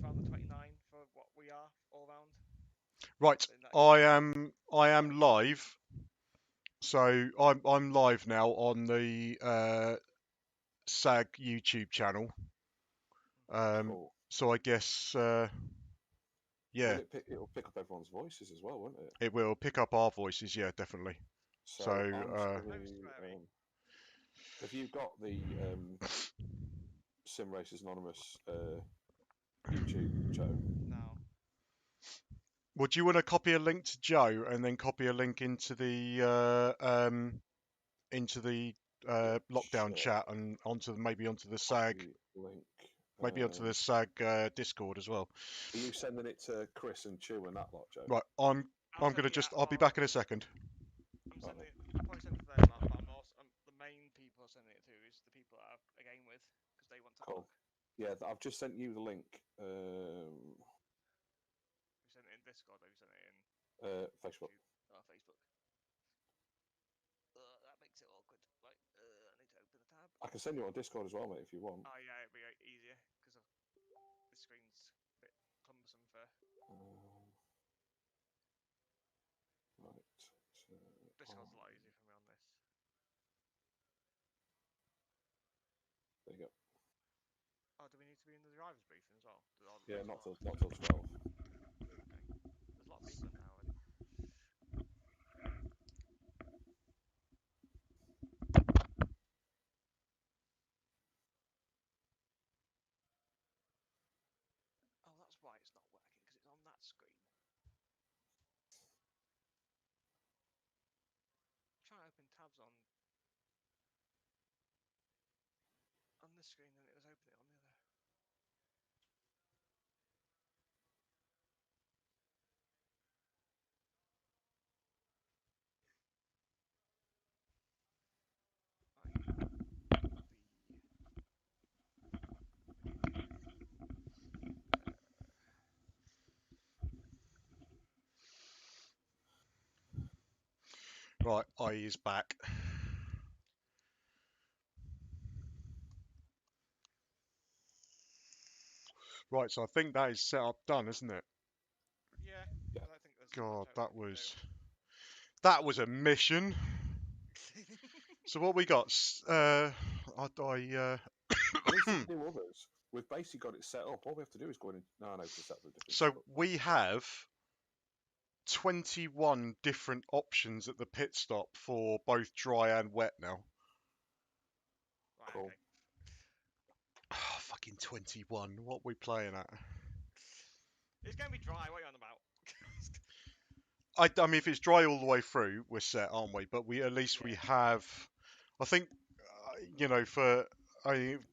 around the 29 for what we are all round. Right, I am live. So I'm live now on the SAG YouTube channel. Cool. So I guess yeah, Will it'll pick up everyone's voices as well, won't it? it will pick up our voices. Yeah, definitely. So I'm just gonna have you got the Sim Racers Anonymous YouTube, Joe? No. Would you want to copy a link to Joe and then copy a link into the lockdown Sure. chat and maybe onto the SAG, Copy link. maybe onto the SAG Discord as well. Are you sending it to Chris and Chew and that lot, Joe? Right, I'm gonna just. I'll be back in a second. I'm sending it. I'll probably send it to them, but the main people I'm sending it to is the people that I'm again with because they want to Cool. talk. Yeah, I've just sent you the link. You sent it in Discord, or you sent it in Facebook. YouTube? Oh, Facebook. That makes it awkward. Right, I need to open the tab. I can send you on Discord as well, mate, if you want. Oh yeah, it'd be easier because the screen's a bit cumbersome for. Right. Discord's a lot easier for me on this. There you go. Oh, do we need to be in the driver's briefing as well? Yeah, not till 12. Okay. There's a lot of people in there already. Oh, that's why it's not working, because it's on that screen. Try to open tabs on this screen, and it was opening on the other. Right, I is back. Right, so I think that is set up done, isn't it? Yeah. I don't think there's. God, that was a mission. So what we got? At least if we do others, we've basically got it set up. All we have to do is go in and set up a different. So we have 21 different options at the pit stop for both dry and wet now. Right, cool. Okay. Oh, fucking 21. What are we playing at? It's going to be dry. What are you on about? I mean, if it's dry all the way through, we're set, aren't we? But we have. I think,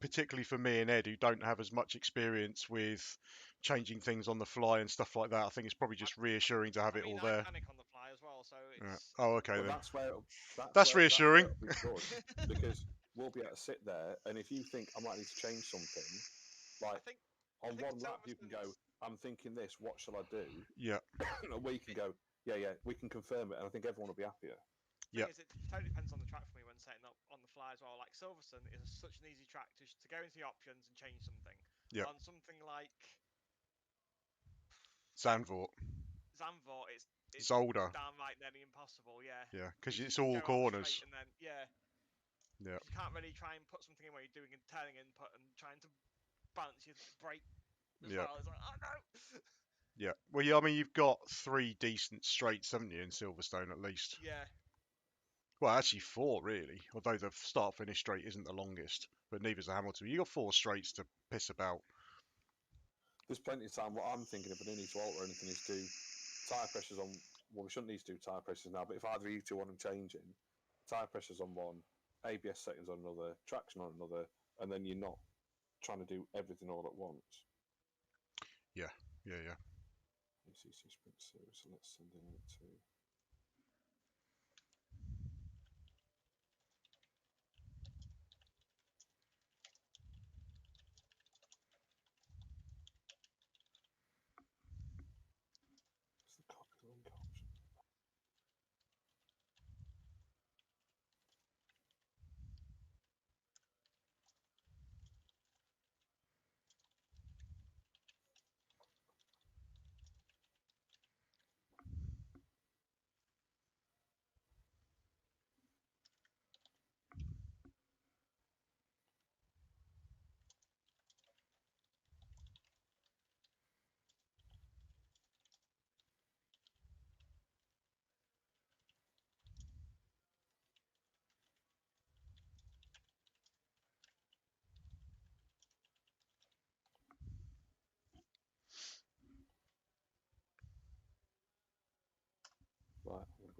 particularly for me and Ed, who don't have as much experience with changing things on the fly and stuff like that, I think it's probably just reassuring to have it all there. I panic on the fly as well, so it's. Yeah. Oh, okay then. That's reassuring. That's where it'll be good, because we'll be able to sit there, and if you think I might need to change something, like on one lap you can go, I'm thinking this, what shall I do? Yeah. And we can go, yeah, we can confirm it, and I think everyone will be happier. Yeah. It totally depends on the track for me when setting up on the fly as well. Like Silverstone is such an easy track to go into the options and change something. Yeah. On something like Zandvoort, it's Zolder. downright nearly impossible. Yeah. Yeah, because it's all corners. And then yeah. Yeah. You can't really try and put something in where you're doing a turning input and trying to balance your brake as well. It's like, oh no. Yeah. Well, I mean, you've got 3 decent straights, haven't you, in Silverstone at least? Yeah. Well, actually 4 really. Although the start-finish straight isn't the longest, but neither's the Hamilton. You got 4 straights to piss about. There's plenty of time. What I'm thinking, if I do need to alter anything, is do tyre pressures on. Well, we shouldn't need to do tyre pressures now, but if either of you two want them changing, tyre pressures on one, ABS settings on another, traction on another, and then you're not trying to do everything all at once. Yeah. ACCSS Sprint Series, so let's send in it to. It's the copy link option.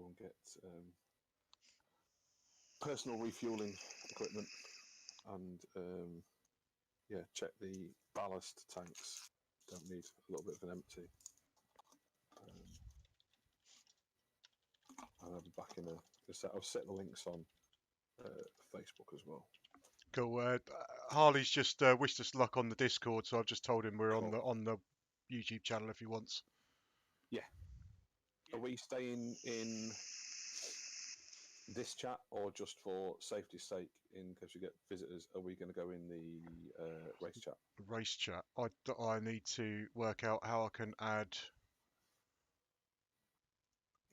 go and get personal refueling equipment and yeah, check the ballast tanks. Don't need a little bit of an empty. And I'll be back in a set. I'll set the links on Facebook as well. Cool. Harley's just wished us luck on the Discord, so I've just told him we're Cool. on the YouTube channel if he wants. Yeah. Are we staying in this chat, or just for safety's sake, in case we get visitors, are we going to go in the race chat? Race chat. I need to work out how I can add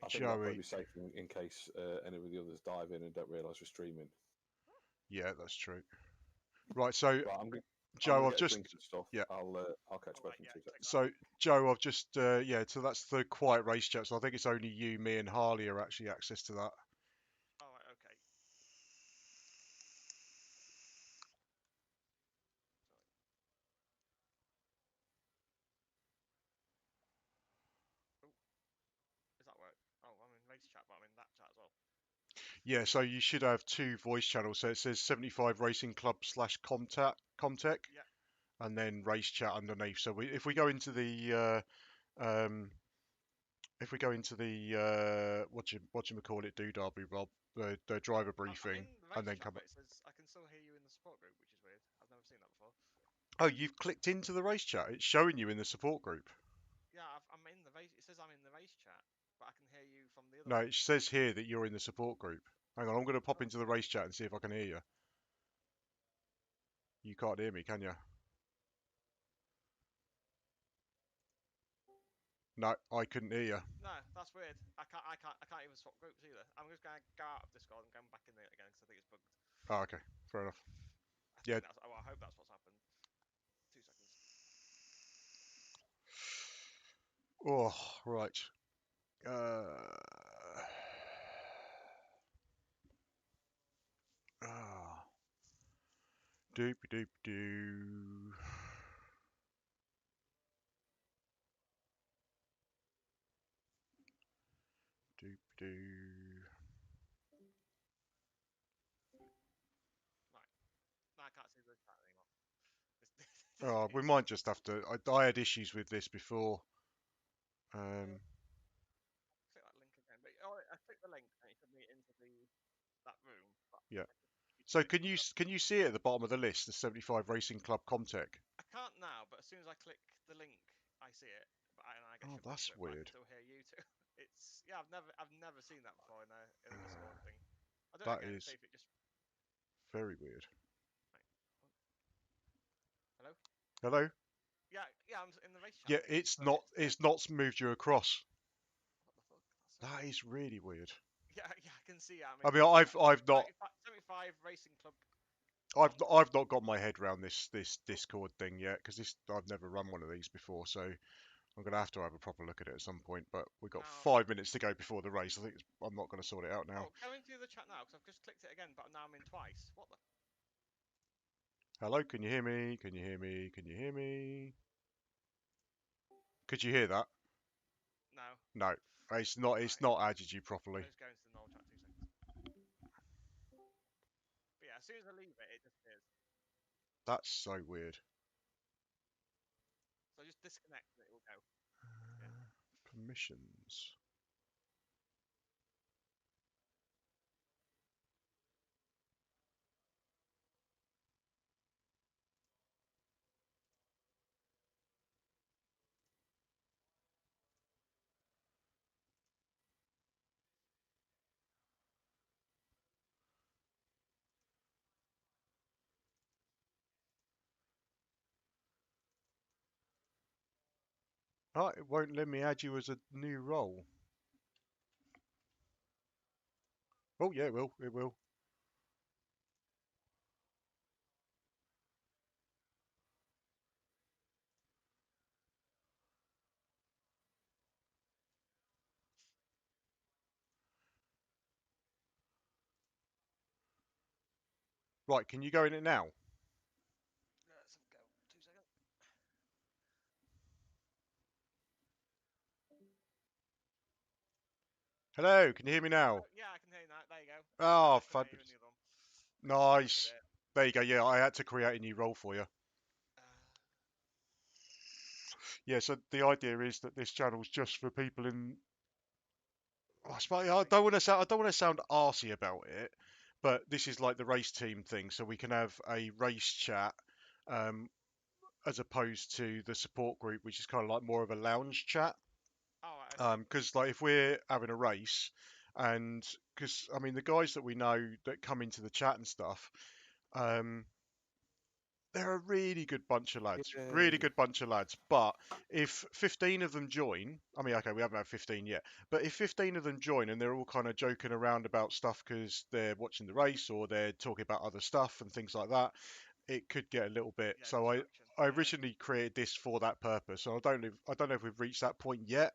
I think that'll probably Joey. be safe in case any of the others dive in and don't realise we're streaming. Yeah, that's true. Right, so Right, I'm Joe, gonna I've get a just drink and stuff. yeah. I'll catch you back in 2 seconds. So Joe, I've just yeah. So that's the quiet race chat. So I think it's only you, me, and Harley are actually access to that. Oh, right, okay. Sorry. Is that work? Oh, I'm in race chat, but I'm in that chat as well. Yeah, so you should have two voice channels. So it says 75 Racing Club / Comtech, Yeah. and then race chat underneath. So if we go into the whatchamacallit do Derby Rob, the driver I'm briefing, in the race and then chat, come. but it says I can still hear you in the support group, which is weird. I've never seen that before. Oh, you've clicked into the race chat. It's showing you in the support group. Yeah, I'm in the race. It says I'm in the race chat, but I can hear you from the other No, one. it says here that you're in the support group. Hang on, I'm going to pop Oh. into the race chat and see if I can hear you. You can't hear me, can you? No, I couldn't hear you. No, that's weird. I can't even swap groups either. I'm just gonna go out of Discord and go back in it again because I think it's bugged. Oh, okay, fair enough. I Yeah. think that's. Oh, I hope that's what's happened. 2 seconds. Oh, right. Ah. Doop doop doo. Doop doo. Right. No, I can't see the chat anymore. Oh, we might just have to. I had issues with this before. Click that link again. But oh, I clicked the link and it took me into that room. But Yeah. you So took me to can you see it at the bottom of the list, the 75 Racing Club Comtech? I can't now, but as soon as I click the link, I see it. But and I get Oh, shoved that's into it. But I can weird. still hear you too. It's yeah, I've never seen that before in a Discord thing. I'll do it That again. is See if it just. very weird. Right. Hello. Hello? Yeah, yeah. I'm in the race chat Yeah, thing. So it's not moved you across. what the fuck? That's so That weird. is really weird. Yeah, yeah. I can see. I'm I in mean, the I've not 75 Racing Club. I've not got my head around this Discord thing yet because I've never run one of these before, so I'm gonna have to have a proper look at it at some point. But we've got Now, 5 minutes to go before the race. I think I'm not going to sort it out now. oh, go into the chat now because I've just clicked it again, but now I'm in twice. What the? Hello, can you hear me? Can you hear me? Can you hear me? Could you hear that? No. No, it's not. It's Right. not added you properly. Let's go into the normal chat. 2 seconds. But yeah, as soon as I leave it, it disappears. That's so weird. So just disconnect and it will go. Yeah. Permissions. Oh, it won't let me add you as a new role. Oh yeah, it will. It will. Right, can you go in it now? Let's go. 2 seconds. Hello, can you hear me now? Yeah, I can hear you now. There you go. I Oh, just couldn't hear you in fabulous. the other one. Nice. There you go. Yeah, I had to create a new role for you. Uh, Yeah, so the idea is that this channel's just for people in. I suppose I don't want to sound arsey about it, but this is like the race team thing, so we can have a race chat, um, as opposed to the support group, which is kind of like more of a lounge chat. oh, I see. Because like if we're having a race, and because I mean the guys that we know that come into the chat and stuff, um, they're a really good bunch of lads, really Yay. good bunch of lads. But if 15 of them join, I mean, okay, we haven't had 15 yet, but if 15 of them join and they're all kind of joking around about stuff because they're watching the race or they're talking about other stuff and things like that, it could get a little bit. Yeah, So distraction. I Yeah. originally created this for that purpose. So I don't know if we've reached that point yet,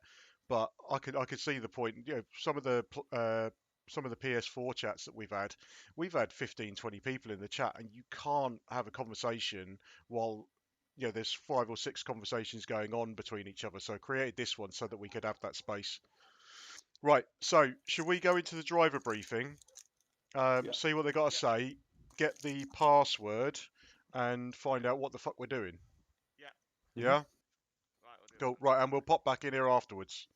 but I could see the point. You know, some of the PS4 chats that we've had 15, 20 people in the chat, and you can't have a conversation while there's 5 or 6 conversations going on between each other. So I created this one so that we could have that space. Right. So should we go into the driver briefing? Yeah. See what they got to Yeah. say, get the password, and find out what the fuck we're doing. Yeah. Yeah? Right, we'll do Cool. that. Right, and we'll pop back in here afterwards.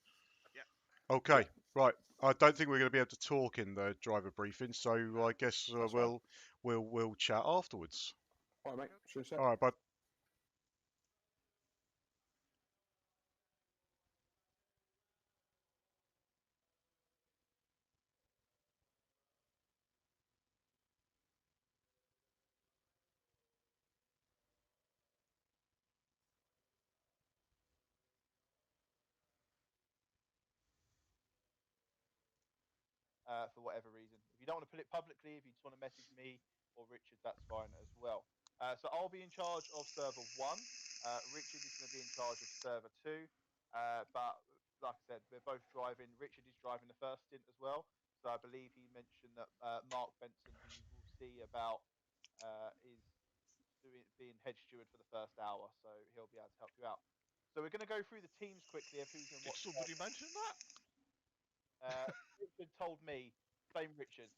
Yeah. Yeah. Okay. Right. I don't think we're going to be able to talk in the driver briefing, so No. I guess That's fine. we'll chat afterwards. All right, mate. Okay. Sure, All right, bud. for whatever reason. If you don't want to put it publicly, if you just want to message me or Richard, that's fine as well. So I'll be in charge of server 1. Richard is going to be in charge of server 2. But like I said, we're both driving. Richard is driving the first stint as well. So I believe he mentioned that Mark Benson, who you will see about, is being head steward for the first hour. So he'll be able to help you out. So we're going to go through the teams quickly of who's in Did what. somebody mention that? Richard told me, same Richard.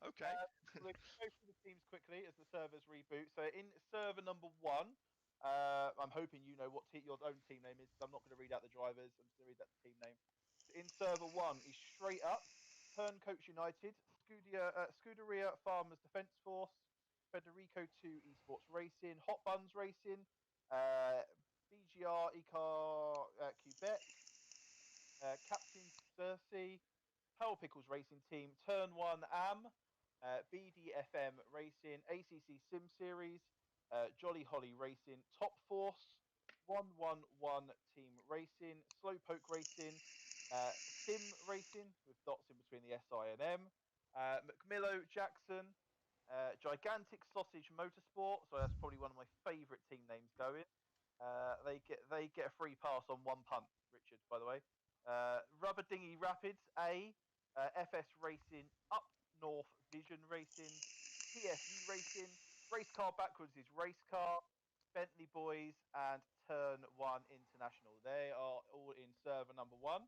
Okay. We're going to go through the teams quickly as the servers reboot. So in server number 1, I'm hoping you know what your own team name is, because I'm not going to read out the drivers. I'm just going to read out the team name. So in server 1 is straight up Turncoats United, Scuderia Farmers Defence Force, Federico 2 Esports Racing, Hot Buns Racing, BGR Ecar Quebec, Captain Cersei, Power Pickles Racing Team, Turn 1 AM, BDFM Racing, ACC Sim Series, Jolly Holly Racing, Top Force, 111 Team Racing, Slowpoke Racing, Sim Racing with dots in between the SI and M, McMillo Jackson, Gigantic Sausage Motorsport. So that's probably one of my favourite team names going. They get a free pass on one punt, Richard, by the way. Rubber Dinghy Rapids A, FS Racing, Up North Vision Racing, PSU Racing, Race Car Backwards is Race Car, Bentley Boys, and Turn 1 International. They are all in server number 1.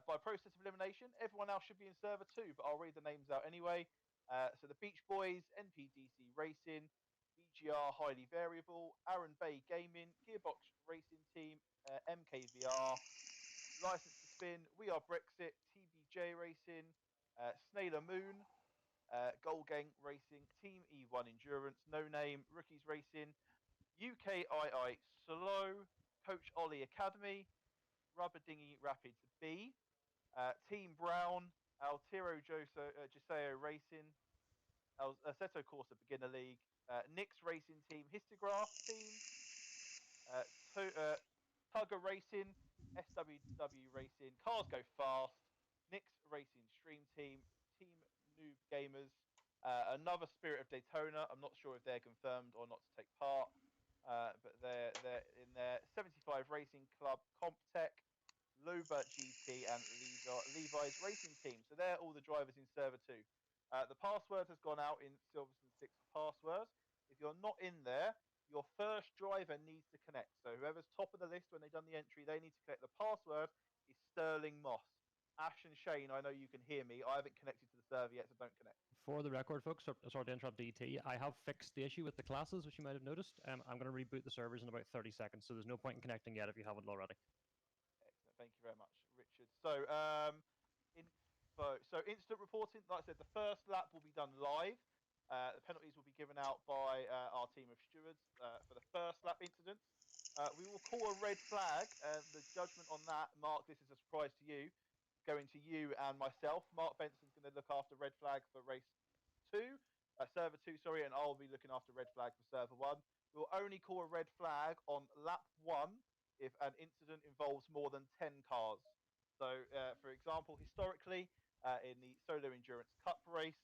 By process of elimination, everyone else should be in server 2, but I'll read the names out anyway. So the Beach Boys, NPDC Racing, BGR Highly Variable, Aaron Bay Gaming, Gearbox Racing Team, MKVR, License to Spin, We Are Brexit, TBJ Racing, Snailer Moon, Goal Gang Racing, Team E1 Endurance, No Name, Rookies Racing, UKII Slow, Coach Ollie Academy, Rubber Dinghy Rapids B, Team Brown, Altiro Giseo Racing, Assetto Corsa Beginner League, Nix Racing Team, Histograph Team, Tugger Racing, SWW Racing, Cars Go Fast, Nix Racing Stream Team, Team Noob Gamers, another Spirit of Daytona. I'm not sure if they're confirmed or not to take part, but they're in there. 75 Racing Club, Comptech, Loba GT, and Levi's Racing Team. So they're all the drivers in server 2. The password has gone out in Silverstone 6 passwords. If you're not in there, your first driver needs to connect. So whoever's top of the list when they've done the entry, they need to connect. The password is Sterling Moss. Ash and Shane, I know you can hear me. I haven't connected to the server yet, so don't connect. For the record, folks, sorry to interrupt DT, I have fixed the issue with the classes, which you might have noticed. I'm going to reboot the servers in about 30 seconds, so there's no point in connecting yet if you haven't already. Excellent. Thank you very much, Richard. So, instant reporting. Like I said, the first lap will be done live. The penalties will be given out by our team of stewards for the first lap incidents. We will call a red flag, and the judgment on that, Mark, this is a surprise to you, going to you and myself. Mark Benson's going to look after red flag for race 2, server 2, sorry, and I'll be looking after red flag for server 1. We'll only call a red flag on lap 1 if an incident involves more than 10 cars. So, for example, historically, in the Solo Endurance Cup race,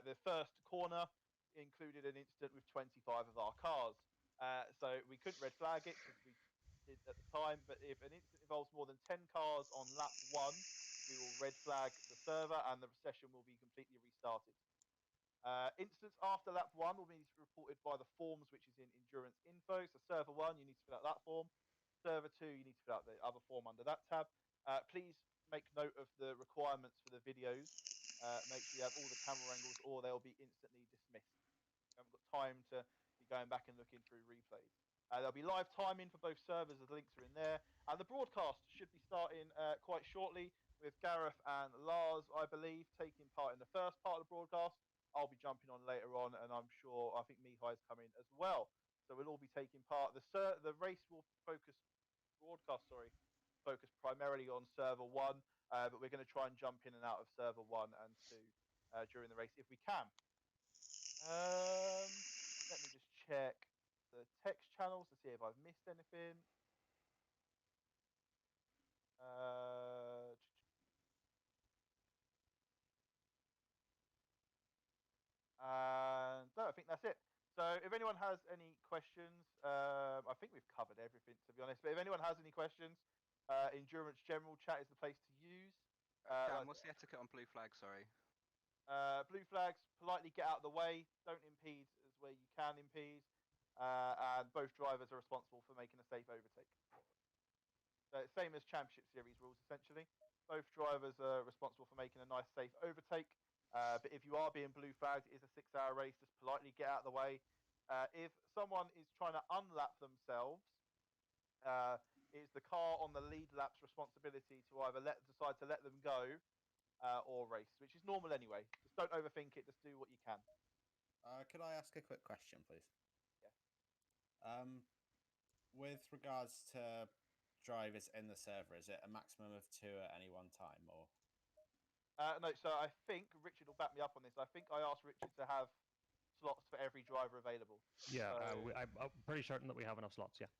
the first corner included an incident with 25 of our cars. So we couldn't red flag it because we did at the time, but if an incident involves more than 10 cars on lap 1, we will red flag the server and the session will be completely restarted. Incidents after lap 1 will be reported by the forms which is in Endurance Info. So server 1, you need to fill out that form. Server 2, you need to fill out the other form under that tab. Please make note of the requirements for the videos. Make sure you have all the camera angles or they'll be instantly dismissed. You haven't got time to be going back and looking through replays. There'll be live timing for both servers, the links are in there. And the broadcast should be starting quite shortly with Gareth and Lars, I believe, taking part in the first part of the broadcast. I'll be jumping on later on, and I think Mihai's coming as well. So we'll all be taking part. The race will focus primarily on server 1, but we're going to try and jump in and out of server 1 and 2 during the race if we can. Let me just check the text channels to see if I've missed anything. And no, I think that's it. So if anyone has any questions, I think we've covered everything, to be honest. But if anyone has any questions, Endurance General Chat is the place to use. Dan, what's the etiquette on blue flag? Sorry. Blue flags, politely get out of the way. Don't impede as where you can impede. And both drivers are responsible for making a safe overtake. So same as Championship Series rules, essentially. Both drivers are responsible for making a nice, safe overtake. But if you are being blue flagged, it is a 6-hour race. Just politely get out of the way. If someone is trying to unlap themselves, it is the car on the lead lap's responsibility to either decide to let them go or race, which is normal anyway. Just don't overthink it. Just do what you can. Could I ask a quick question, please? Yeah. With regards to drivers in the server, is it a maximum of 2 at any one time, or? No, so I think Richard will back me up on this. I think I asked Richard to have slots for every driver available. Yeah, So, I'm pretty certain that we have enough slots, yeah.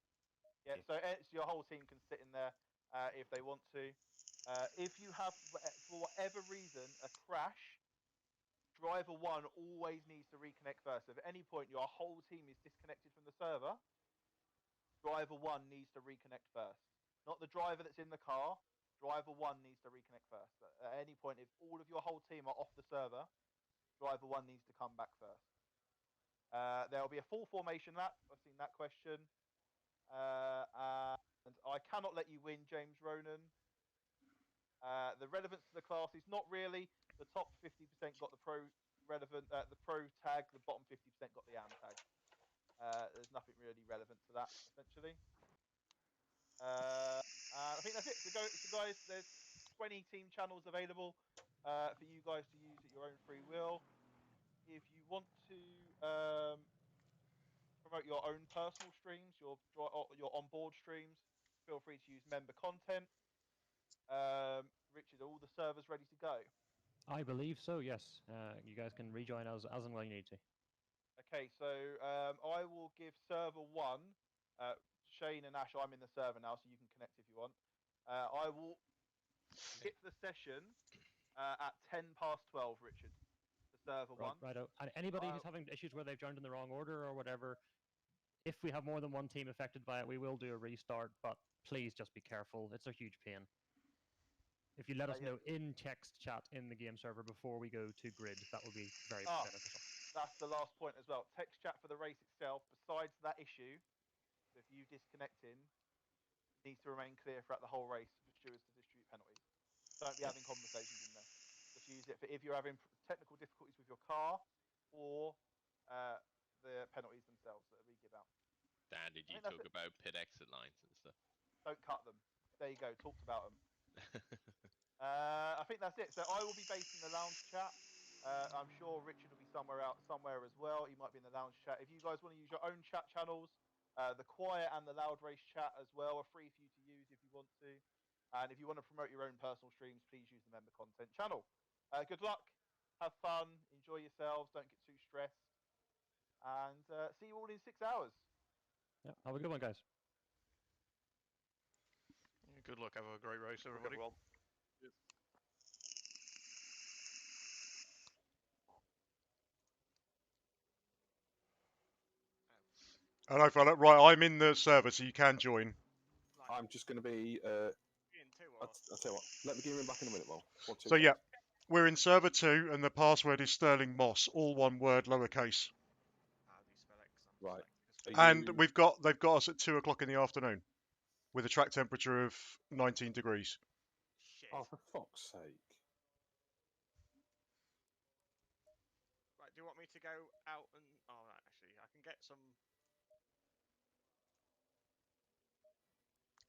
yeah, so your whole team can sit in there if they want to. If you have, for whatever reason, a crash, driver 1 always needs to reconnect first. So if at any point your whole team is disconnected from the server, driver 1 needs to reconnect first. Not the driver that's in the car. Driver 1 needs to reconnect first. At any point, if all of your whole team are off the server, driver 1 needs to come back first. There will be a full formation lap. I've seen that question. And I cannot let you win, James Ronan. The relevance to the class is not really. The top 50% got the pro tag. The bottom 50% got the AM tag. There's nothing really relevant to that, essentially. I think that's it. So guys, there's 20 team channels available for you guys to use at your own free will. If you want to promote your own personal streams, your onboard streams, feel free to use member content. Richard, are all the servers ready to go? I believe so, yes. You guys can rejoin us as and when you need to. Okay, so I will give server 1, Shane and Ash, I'm in the server now, so you can connect if you want. I will skip the session at 12:10, Richard, to server 1. Righto. And anybody who's having issues where they've joined in the wrong order or whatever, if we have more than one team affected by it, we will do a restart, but please just be careful. It's a huge pain. If you let us know in text chat in the game server before we go to grid, that would be very beneficial. That's the last point as well. Text chat for the race itself, besides that issue, if you disconnecting, needs to remain clear throughout the whole race for stewards to distribute penalties. Don't be having conversations in there. Just use it for if you're having technical difficulties with your car or the penalties themselves that we give out. Dan, did I you think that's talk it. about pit exit lines and stuff? Don't cut them. There you go. Talked about them. I think that's it. So I will be based in the lounge chat. I'm sure Richard will be somewhere as well. He might be in the lounge chat. If you guys want to use your own chat channels, the quiet and the loud race chat as well are free for you to use if you want to. And if you want to promote your own personal streams, please use the member content channel. Good luck. Have fun. Enjoy yourselves. Don't get too stressed. And see you all in 6 hours. Yeah, have a good one, guys. Good luck. Have a great race, everybody. Everyone. Hello, fella. Right, I'm in the server, so you can join. Like, I'm just going to be. in two or I'll tell you what. Let me give him back in a minute, Will. So yeah, we're in server 2, and the password is Sterling Moss, all one word, lowercase. how do you spell it? 'Cause I'm Right. dyslexic as Are And you- they've got us at 2 o'clock in the afternoon, with a track temperature of 19 degrees. shit. Oh, for fuck's sake! Right, do you want me to go out and? Oh, right, actually, I can get some.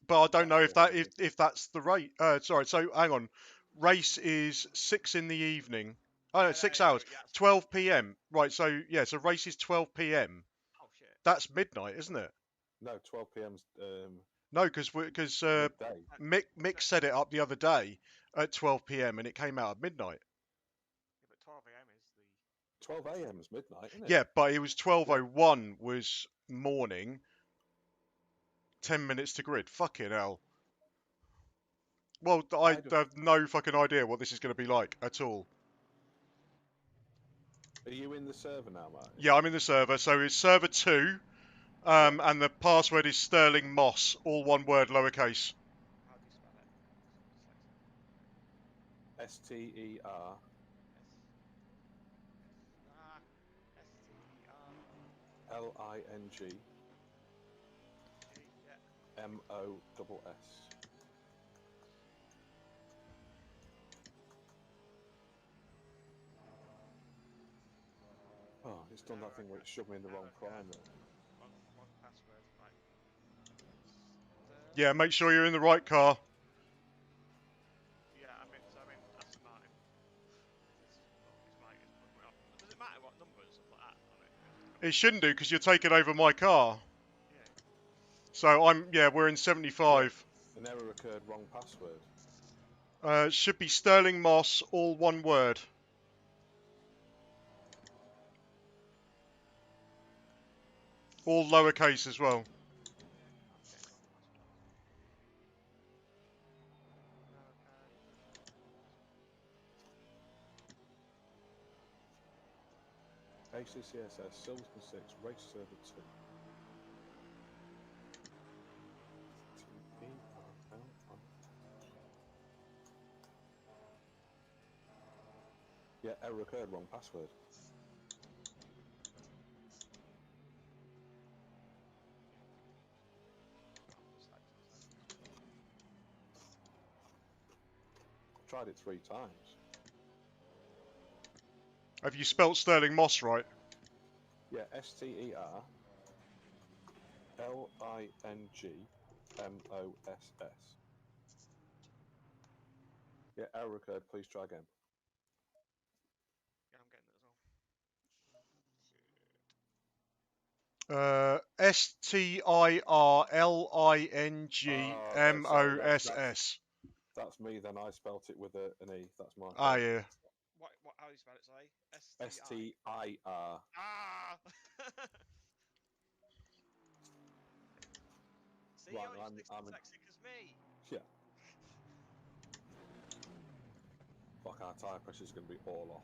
But I don't know if That's that if that's the rate. Sorry. So hang on. Race is 6 in the evening. Oh no, Yeah, 6 there you go, hours. yeah, that's 12 p.m. Right. So yeah. So race is 12 p.m. Oh shit. That's midnight, isn't it? No, 12 p.m.'s No, because midday. Mick set it up the other day at 12 p.m. and it came out at midnight. Yeah, but 12 a.m. is the. 12 a.m. is midnight, isn't it? Yeah, but it was 12:01 was morning. 10 minutes to grid. Fucking hell. Well, I I'd have- have no fucking idea what this is going to be like at all. Are you in the server now, Martin? Yeah, I'm in the server. So it's server 2, and the password is Sterling Moss, all one word, lowercase. How do you spell it? 'Cause I'm dyslexic. STER STER LING yeah. MOSS. Oh, it's done that thing where it shoved me in the wrong prime there. Wrong password. Right. Yeah, make sure you're in the right car. Yeah, I'm in Aston Martin. Does it matter what number and stuff like that on it? It shouldn't do because you're taking over my car. Yeah. So we're in 75. An error occurred, wrong password. Should be Sterling Moss, all one word. All lowercase as well. ACCSS Silverstone 6 Race Server 2. Yeah, error occurred, wrong password. I've tried it 3 times. Have you spelt Sterling Moss right? Yeah, STER LING MOSS. Yeah, error occurred, please try again. Yeah, I'm getting it as well. STIRLINGMOSS. That's me then, I spelt it with an E. That's my Ah, fault. yeah. How do you spell it, sorry? STIR. Ah! See, Right, you're I'm dyslexic as me. Yeah. Fuck, our tyre pressure's going to be all off.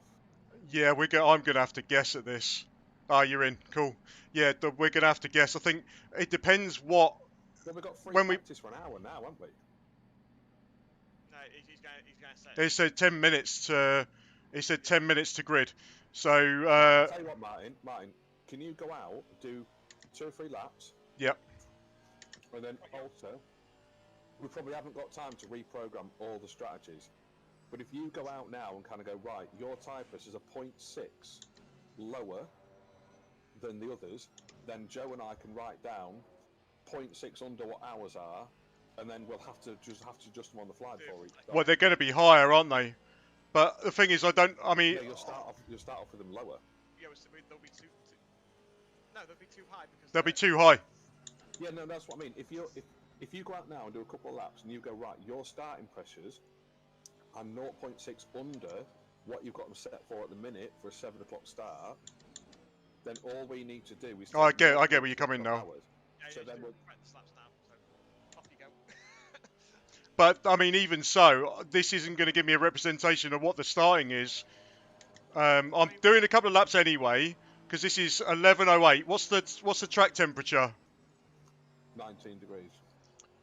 Yeah, I'm going to have to guess at this. Ah, you're in. Cool. Yeah, we're going to have to guess. I think it depends what... Well, we've got free when practice for an hour now, haven't we? No, he's going to say. It said 10 minutes to... It said 10 minutes to grid. So, I'll tell you what, Martin, can you go out, do 2 or 3 laps? Yep. And then also, we probably haven't got time to reprogram all the strategies. But if you go out now and kind of go, right, your tyre pressures are 0.6 lower than the others, then Joe and I can write down 0.6 under what ours are, and then we'll have to adjust them on the fly before each start. Well, they're going to be higher, aren't they? But the thing is, I mean, Yeah, you'll start off with them lower. Yeah, they'll be too. No, they'll be too high because they'll be too high. Yeah, no, that's what I mean. If you go out now and do a couple of laps and you go, right, your starting pressures are 0.6 under what you've got them set for at the minute for a 7 o'clock start, then all we need to do is. Oh, I get where 0.6 you're coming now. hours. Yeah, So then we'll. practice laps now. So off you go. But I mean, even so, this isn't going to give me a representation of what the starting is. I'm doing a couple of laps anyway because this is 11:08. What's the track temperature? 19 degrees.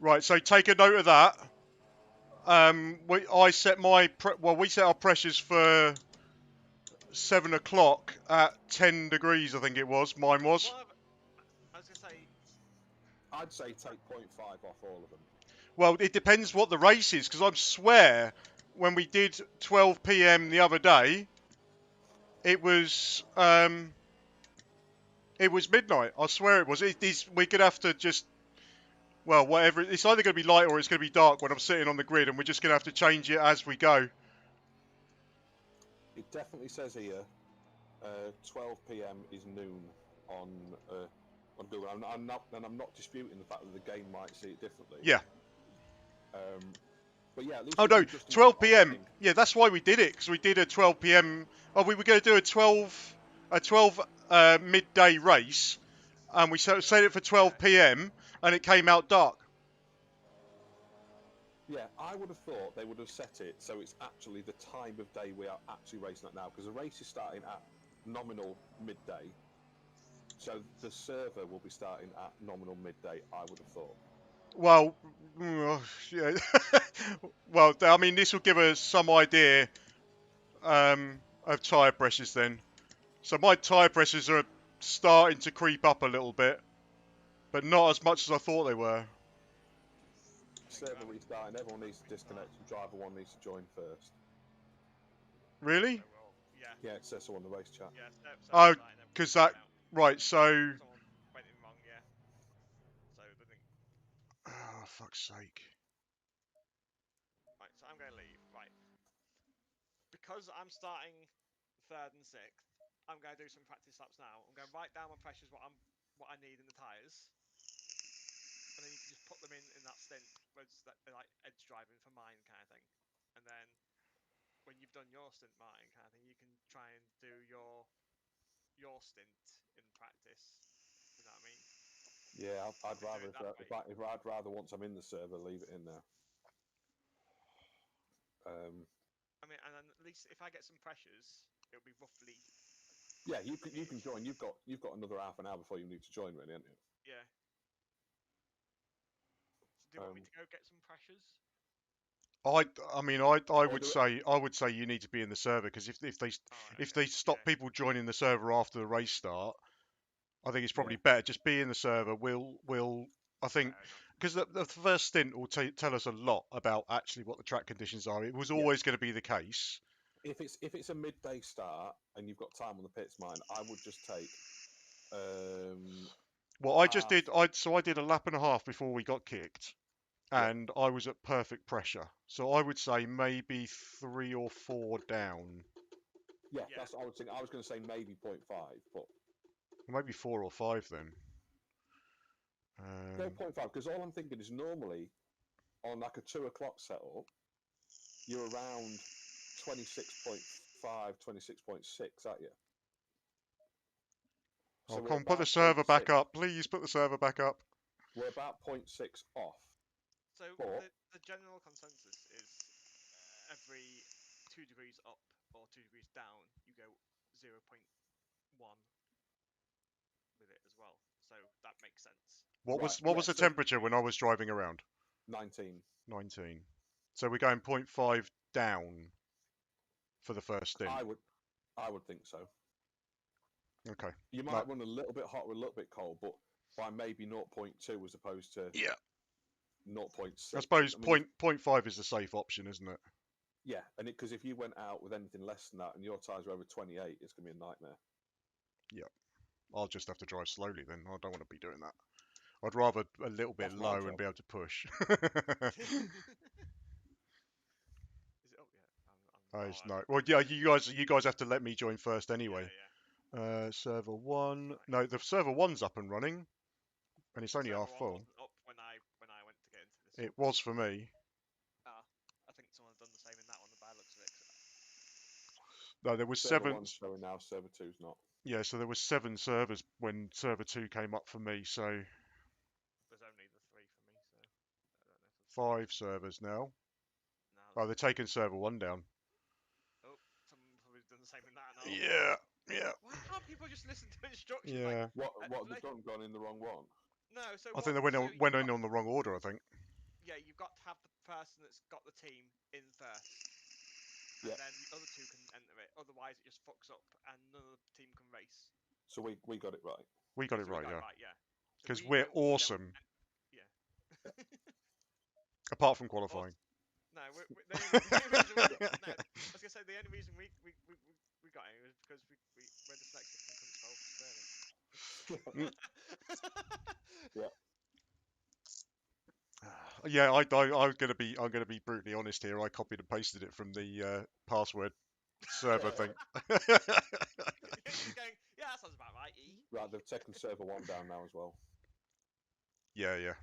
Right. So take a note of that. We set our pressures for 7 o'clock at 10 degrees. I think it was. Mine was. I was gonna say. I'd say take 0.5 off all of them. Well, it depends what the race is, because I swear when we did 12 p.m. the other day, it was midnight. I swear it was. We could have to just, well, whatever. It's either going to be light or it's going to be dark when I'm sitting on the grid, and we're just going to have to change it as we go. It definitely says here, 12 p.m. is noon on Google. I'm not disputing the fact that the game might see it differently. Yeah. But yeah, at least. Oh no, 12 p.m. Yeah, that's why we did it, because we did a 12 p.m. Oh, we were going to do a 12 midday race, and we set it for 12 p.m. and it came out dark. Yeah, I would have thought they would have set it so it's actually the time of day we are actually racing at now, because the race is starting at nominal midday. So the server will be starting at nominal midday, I would have thought. Well, yeah. Well, I mean, this will give us some idea of tyre pressures then. So my tyre pressures are starting to creep up a little bit, but not as much as I thought they were. Server restarting, everyone needs to disconnect, and driver one needs to join first. Really? Yeah, it says so on the race chat. Yeah, oh, because that... Right, so... Someone went in wrong, yeah. So they think... Oh, fuck's sake. Right, so I'm going to leave. Right. Because I'm starting 3rd and 6th, I'm going to do some practice laps now. I'm going to write down my pressures, what I need in the tyres. And then you can just put them in that stint, where it's like edge driving for mine kind of thing. And then when you've done your stint, Martin, kind of thing, you can try and do your stint in practice. You know what I mean? Yeah, I'd rather once I'm in the server, leave it in there. I mean, and then at least if I get some pressures, it'll be roughly. Yeah, you can join. You've got another half an hour before you need to join, really, haven't you? Yeah. So do you want me to go get some pressures? I mean, I would say you need to be in the server, because if they stop people joining the server after the race start, I think it's probably better just be in the server. I think, because the first stint will tell us a lot about actually what the track conditions are. It was always going to be the case. If it's a midday start and you've got time on the pits, mine, I would just take. Well, I just did. I did a lap and a half before we got kicked, and I was at perfect pressure. So I would say maybe 3 or 4 down. Yeah, that's what I would think. I was going to say maybe 0.5, but maybe 4 or 5 then. Go 0.5, because all I'm thinking is normally on like a 2 o'clock setup, you're around 26.5, 26.6, aren't you? So come on, put the server back up. Please put the server back up. We're about 0.6 off. So the general consensus is every 2 degrees up or 2 degrees down, you go 0.1 with it as well. So that makes sense. What was the temperature when I was driving around? 19. 19. So we're going 0.5 down for the first stint. I would think so. Okay. You might run a little bit hot or a little bit cold, but by maybe 0.2 as opposed to 0.6. I suppose 0.5 is the safe option, isn't it? Yeah, and because if you went out with anything less than that and your tyres are over 28, it's going to be a nightmare. I'll just have to drive slowly then. I don't want to be doing that. I'd rather a little bit That's my low and job. be able to push. Is it? Oh yeah. It's no. Well, yeah, you guys have to let me join first anyway. Yeah. Server 1. Right. No, the server 1's up and running, and it's only Server half one full. wasn't up when I went to get into this. It was for me. I think someone's done the same in that one. By the looks of it. No, there was Server 7. 1's showing now, Server 2's not. Yeah, so there was 7 servers when server 2 came up for me. So There's only the 3 for me, so I don't know if 5 servers now. now. Oh, they're taking server 1 down. Oh, someone probably done the same in that now. Yeah. Why can't people just listen to instructions? Yeah. What have they gone in the wrong one? No, so I think they went in on the wrong order. I think. Yeah, you've got to have the person that's got the team in first. Yeah. And then the other 2 can enter it. Otherwise, it just fucks up, and none of the team can race. So we got it right. We got it So we right, got yeah. So Because we we're don't- we don't- awesome. Yeah. Apart from qualifying. No, the only reason no, I was gonna say the only reason we got it was because we're dyslexic and couldn't spell Sterling. Yeah. Yeah, I'm gonna be brutally honest here. I copied and pasted it from the password server thing. You're going, yeah, that sounds about right. E. Right, they've taken Server 1 down now as well. Yeah.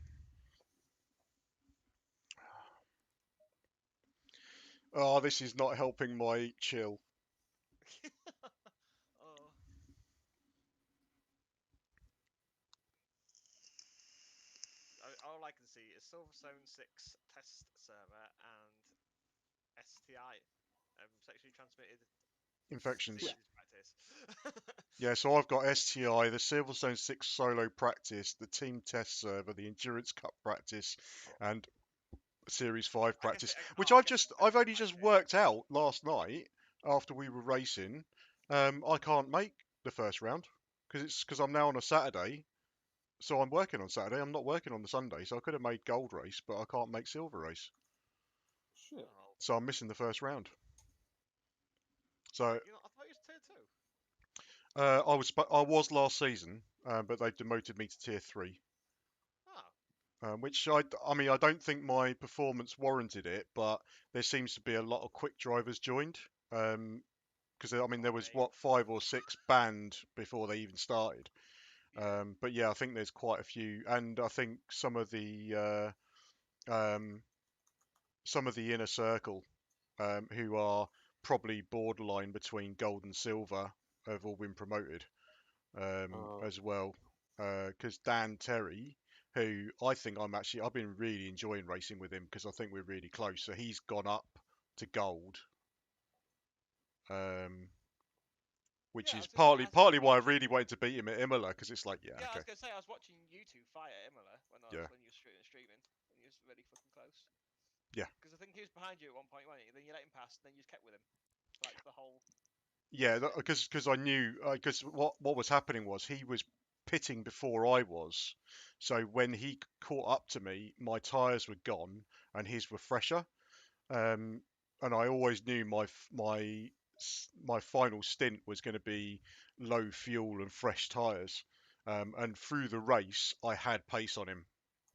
Oh, this is not helping my chill. Oh. All I can see is Silverstone 6 test server and STI, sexually transmitted Infections. disease practice. Yeah, so I've got STI, the Silverstone 6 solo practice, the team test server, the Endurance Cup practice, and Series 5 practice, which I've only just worked out last night after we were racing. I can't make the first round because I'm now on a Saturday, so I'm working on Saturday. I'm not working on the Sunday, so I could have made gold race, but I can't make silver race. Shit. So I'm missing the first round. So I thought it was tier 2. I was last season, but they demoted me to tier 3. Which I mean, I don't think my performance warranted it, but there seems to be a lot of quick drivers joined. Because I mean, there was 5 or 6 banned before they even started. But yeah, I think there's quite a few, and I think some of the inner circle, who are probably borderline between gold and silver, have all been promoted as well. Because Dan Terry, who I've been really enjoying racing with him because I think we're really close. So he's gone up to gold, which is partly why I really wanted to beat him at Imola because it's like, I was gonna say I was watching you 2 fight at Imola when you were streaming, and he was really fucking close. Yeah. Because I think he was behind you at one point, wasn't he? Then you let him pass, and then you just kept with him, like the whole. Yeah, because I knew because what was happening was he was pitting before I was, so when he caught up to me, my tyres were gone and his were fresher, and I always knew my final stint was going to be low fuel and fresh tyres, and through the race I had pace on him.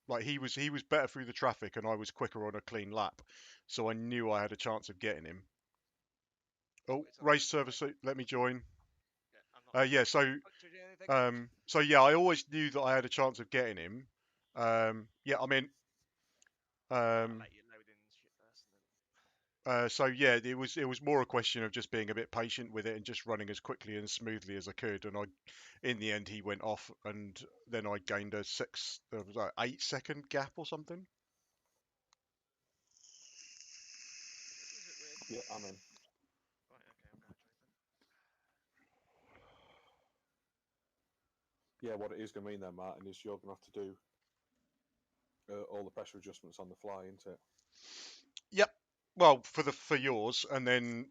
Like he was better through the traffic and I was quicker on a clean lap, so I knew I had a chance of getting him. Oh, race service. Let me join. Yeah. So yeah, I always knew that I had a chance of getting him. Yeah, I mean. So yeah, it was more a question of just being a bit patient with it and just running as quickly and smoothly as I could. And in the end, he went off, and then I gained a 8-second gap or something. Yeah, I'm in. Yeah, what it is going to mean then, Martin, is you're going to have to do all the pressure adjustments on the fly, isn't it? Yep. Well, for yours, and then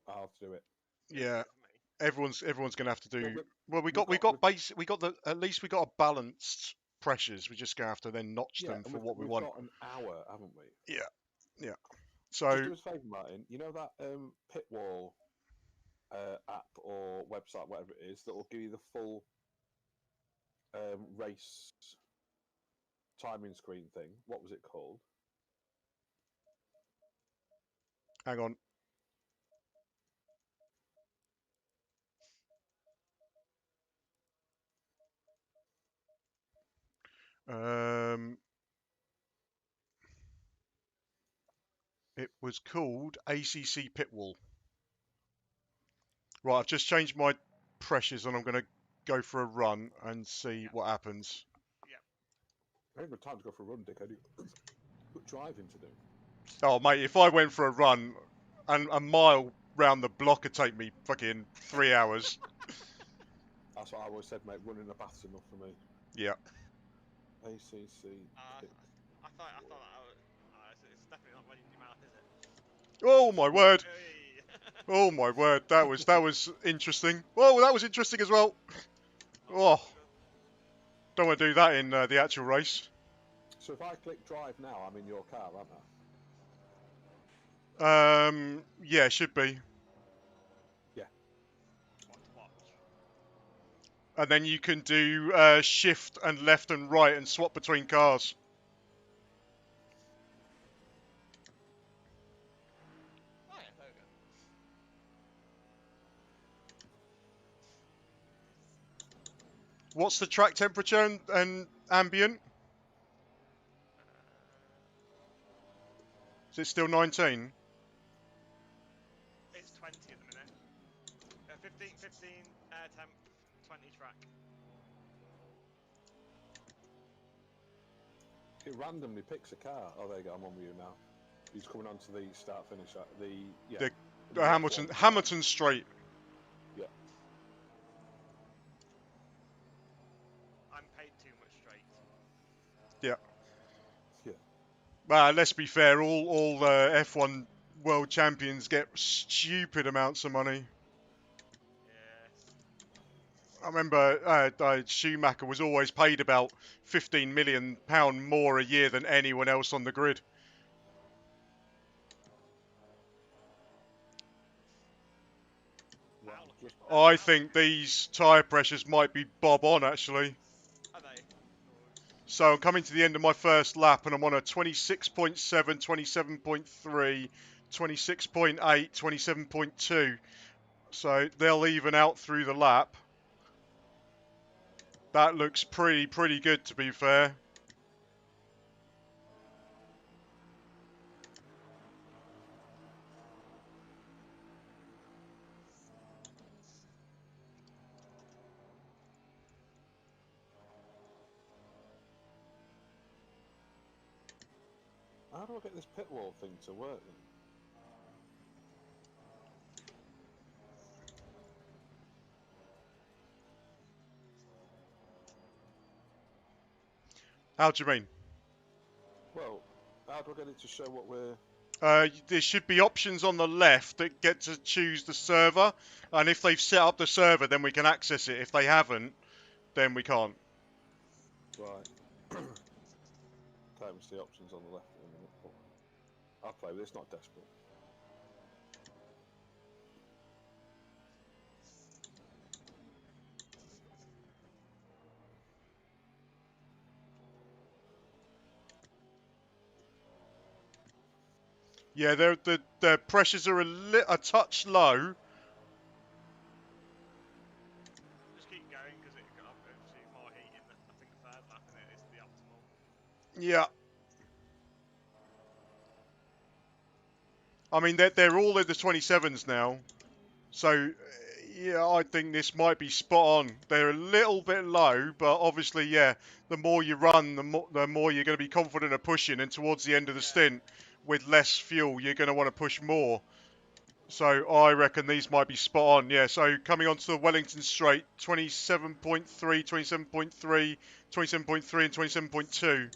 I'll have to do it. Yeah, everyone's going to have to do. Well, we got at least we got a balanced pressures. We're just going to have to then notch them for what we want. We've got an hour, haven't we? Yeah. So Just do us a favour, Martin. You know that Pitwall app or website, whatever it is, that will give you the full race timing screen thing. What was it called? hang on. It was called ACC Pitwall. Right, I've just changed my pressures and I'm going to go for a run and see what happens. I ain't got time to go for a run, Dick. I do got driving to do. Oh, mate, if I went for a run and a mile round the block would take me fucking 3 hours. That's what I always said, mate. Running a bath's enough for me. Yeah. ACC. I thought that was, it's definitely not running your mouth, is it? Oh my word. Hey. Oh my word. That was interesting. Oh, that was interesting as well. Oh, don't want to do that in the actual race. So if I click drive now, I'm in your car, aren't I? Yeah, should be. Yeah. Watch. And then you can do shift and left and right and swap between cars. Oh yeah, there we go. What's the track temperature and ambient? Is it still 19? It's 20 at the minute. 15 air temp, 20 track. It randomly picks a car. Oh, there you go. I'm on with you now. He's coming on to the start finish. The Hamilton straight. Yeah. I'm paid too much straight. Yeah. Yeah. Well, let's be fair. All F1 world champions get stupid amounts of money. Yes. I remember Schumacher was always paid about £15 million more a year than anyone else on the grid. Wow. I think these tyre pressures might be bob on, actually. Are they? So I'm coming to the end of my first lap and I'm on a 26.7, 27.3, 26.8, 27.2. So they'll even out through the lap. That looks pretty good, to be fair. How do I get this pit wall thing to work then? How do you mean? Well, how do I get it to show what we're... There should be options on the left that get to choose the server, and if they've set up the server, then we can access it. If they haven't, then we can't. Right. Can't even see options on the left at the minute. But I'll play with it. It's not desperate. Yeah, the pressures are a touch low. Just keep going because it got obviously more heat in the, I think, third lap, and it is the optimal. Yeah. I mean, they're all in the 27s now. So, yeah, I think this might be spot on. They're a little bit low, but obviously, yeah, the more you run, the more you're going to be confident of pushing. And towards the end of the stint, with less fuel, you're going to want to push more. So I reckon these might be spot on. Yeah, so coming onto the Wellington straight, 27.3, 27.3, 27.3 and 27.2.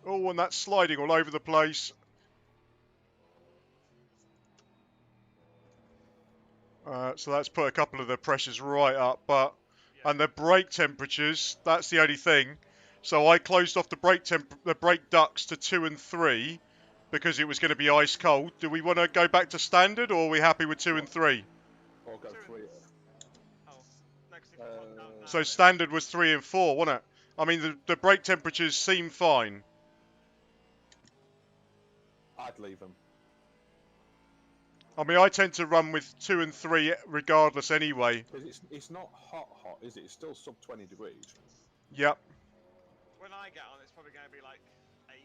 Oh, and that's sliding all over the place. So that's put a couple of the pressures right up, and the brake temperatures, that's the only thing. So I closed off the brake ducts to 2 and 3, because it was going to be ice cold. Do we want to go back to standard, or are we happy with 2 and 3? Or go 3. Oh, next if you want down now. So standard was 3 and 4, wasn't it? I mean, the break temperatures seem fine. I'd leave them. I mean, I tend to run with 2 and 3 regardless anyway. Because it's not hot, is it? It's still sub 20 degrees. Yep. When I get on, it's probably going to be like 18,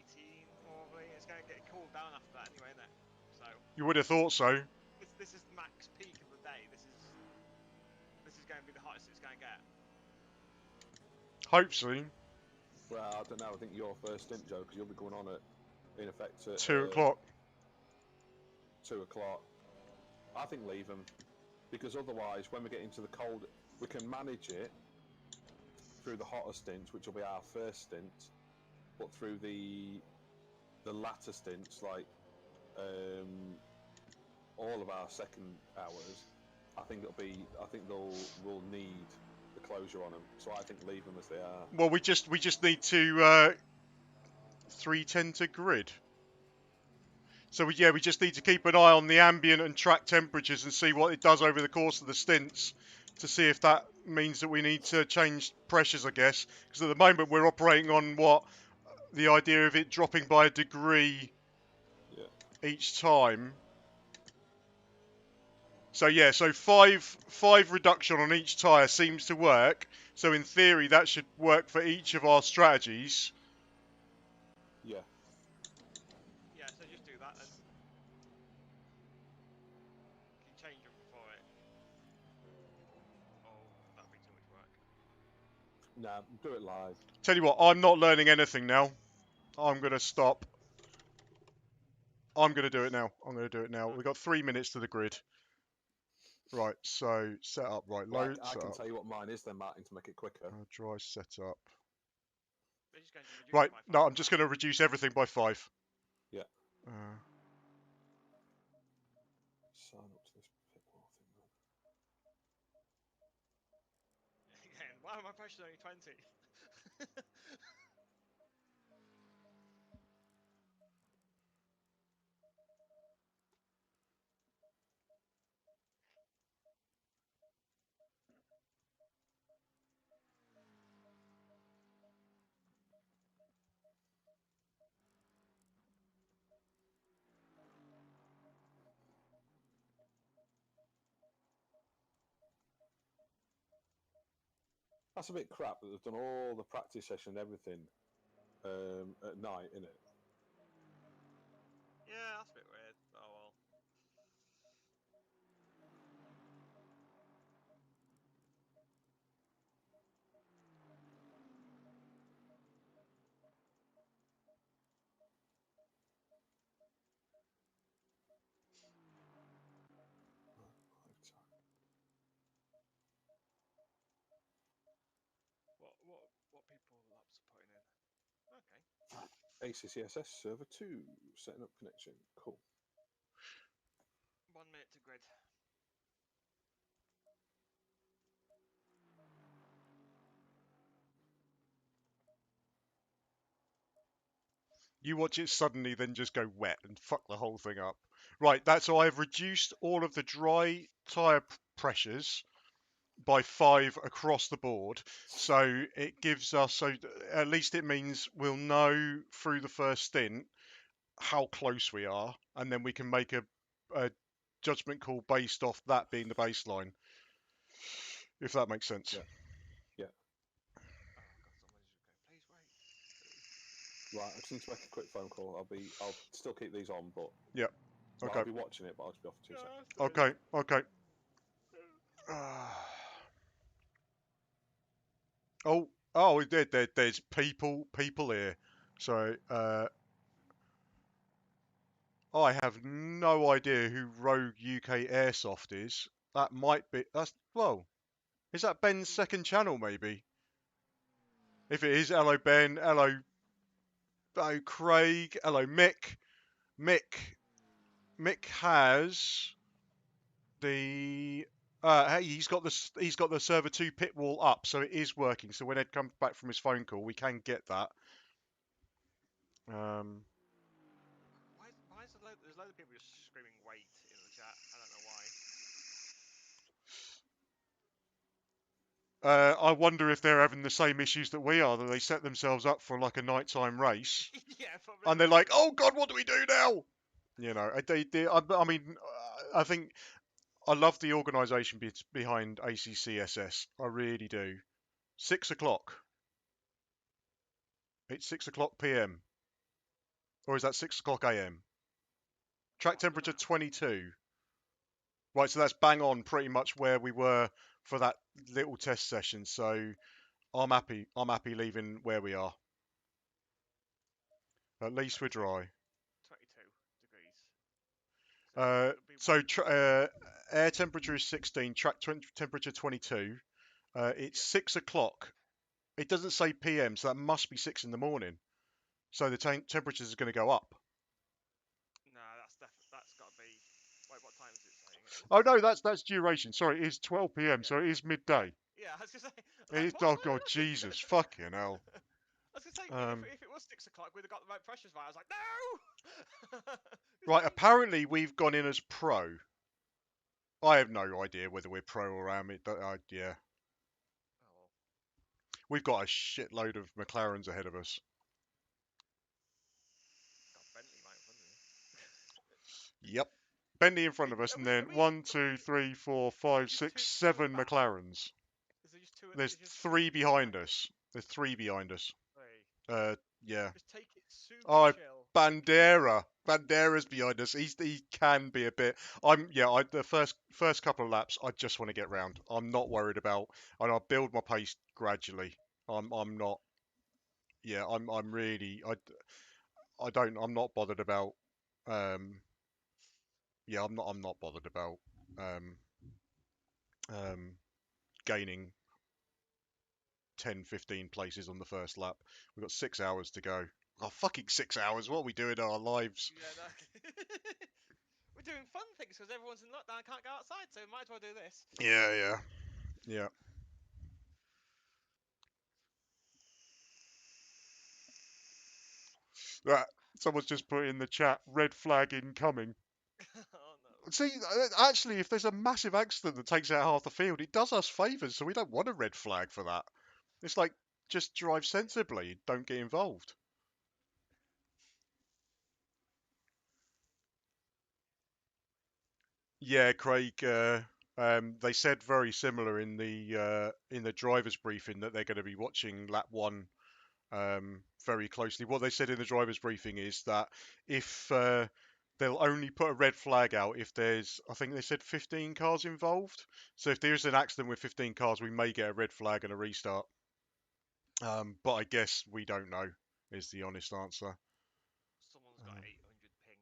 probably. It's going to get cooled down after that anyway, isn't it? So. You would have thought so. This is the max peak of the day. This is going to be the hottest it's going to get. Hopefully. Well, I don't know. I think your first stint, Joe, because you'll be going on at, in effect, at 2 o'clock. 2 o'clock. I think leave them, because otherwise, when we get into the cold, we can manage it through the hotter stints, which will be our first stint, but through the latter stints, like all of our second hours, I think we'll need the closure on them. So I think leave them as they are. Well, we just need to 310 to grid. So we just need to keep an eye on the ambient and track temperatures and see what it does over the course of the stints to see if that means that we need to change pressures, I guess. Because at the moment we're operating on the idea of it dropping by a degree each time. So yeah, so five reduction on each tyre seems to work. So in theory that should work for each of our strategies. Yeah. Yeah, so just do that then. Can you change them before it? Oh, that'd be too much work. Nah, do it live. Tell you what, I'm not learning anything now. I'm going to stop. I'm going to do it now. We've got 3 minutes to the grid. Right, so set up, right, Well, load. I can tell you what mine is then, Martin, to make it quicker. Dry setup. They're just going to reduce Right, it by 5 no, I'm just going to reduce everything by 5. Yeah. Sign up to this pitbull thing then. Again, why am I pressure only 20? That's a bit crap that they've done all the practice session and everything at night, innit? Yeah, that's a bit weird. Oh well. What people laps are putting in? Okay. ACCSS server 2 setting up connection. Cool. 1 minute to grid. You watch it suddenly then just go wet and fuck the whole thing up. Right, that's so I've reduced all of the dry tyre pressures by 5 across the board. So it gives us, so at least it means we'll know through the first stint how close we are, and then we can make a judgment call based off that being the baseline. If that makes sense. Yeah. Yeah. Oh god, somebody's going. Please wait. Right, I just need to make a quick phone call. I'll still keep these on, but Yep. well, Okay. I'll be watching it, but I'll just be off for 2 seconds. Okay. Okay. Oh, there's people here. So, I have no idea who Rogue UK Airsoft is. That might be, is that Ben's second channel maybe? If it is, hello Ben, hello Craig, hello Mick. Mick has the hey, he's got the server 2 pit wall up, so it is working. So when Ed comes back from his phone call, we can get that. I wonder if they're having the same issues that we are, that they set themselves up for like a nighttime race, Yeah, probably. and they're like, "Oh God, what do we do now?" You know, I mean, I think I love the organisation behind ACCSS. I really do. 6 o'clock. It's 6 o'clock PM, or is that 6 o'clock AM? Track temperature 22. Right, so that's bang on, pretty much where we were for that little test session. So I'm happy. I'm happy leaving where we are. At least we're dry. 22 degrees. So air temperature is 16, track temperature 22. It's 6 o'clock. It doesn't say PM, so that must be 6 in the morning. So the temperatures are going to go up. No, that's got to be. Wait, what time is it saying? Oh no, that's duration. Sorry, it is 12 PM, so it is midday. Yeah, I was gonna say. Oh God, Jesus, fucking hell. I was gonna say, if it was 6 o'clock, we'd have got the right pressures right. I was like, no. Right, apparently we've gone in as pro. I have no idea whether we're pro or am. Yeah. Oh, well. We've got a shitload of McLarens ahead of us. Got Bentley right in front of you. Yep. Bentley in front of us, and then 1, 2, 3, 4, 5, 6, 7 McLarens. Is there just two? There's 3 behind us. There's 3 behind us. 3. Yeah. Just take it super Oh, chill. Bandera's behind us. He can be a bit. The first couple of laps, I just want to get round. I'm not worried about, and I'll build my pace gradually. I'm not. Yeah, I'm really. I'm not bothered about. Yeah, I'm not bothered about. Gaining 10, 15 places on the first lap. We've got 6 hours to go. Oh, fucking 6 hours. What are we doing in our lives? Yeah, no. We're doing fun things because everyone's in lockdown and can't go outside, so we might as well do this. Yeah. That someone's just put in the chat, red flag incoming. Oh no. See, actually, if there's a massive accident that takes out half the field, it does us favours, so we don't want a red flag for that. It's like, just drive sensibly, don't get involved. Yeah, Craig. They said very similar in the drivers' briefing that they're going to be watching lap 1 very closely. What they said in the drivers' briefing is that if they'll only put a red flag out if there's, I think they said 15 cars involved. So if there is an accident with 15 cars, we may get a red flag and a restart. But I guess we don't know, is the honest answer. Someone's got 800 ping.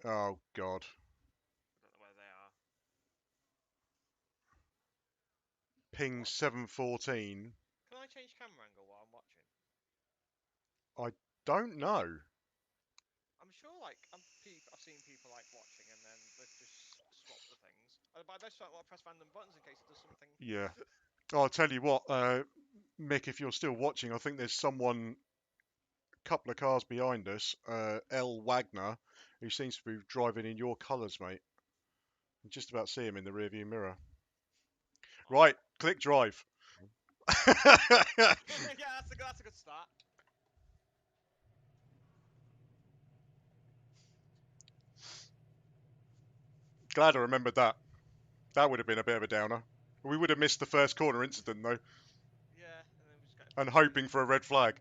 Oh, God. I don't know where they are. Ping 714. Can I change camera angle while I'm watching? I don't know. I'm sure, like, I've seen people, like, watching and then they've just swapped the things. But I just don't want to press random buttons in case it does something. Yeah. I'll tell you what, Mick, if you're still watching, I think there's someone a couple of cars behind us, L. Wagner, who seems to be driving in your colours, mate. You just about see him in the rearview mirror. Right, click drive. Yeah, that's a good start. Glad I remembered that. That would have been a bit of a downer. We would have missed the first corner incident, though, Yeah, and then we just got. and hoping for a red flag.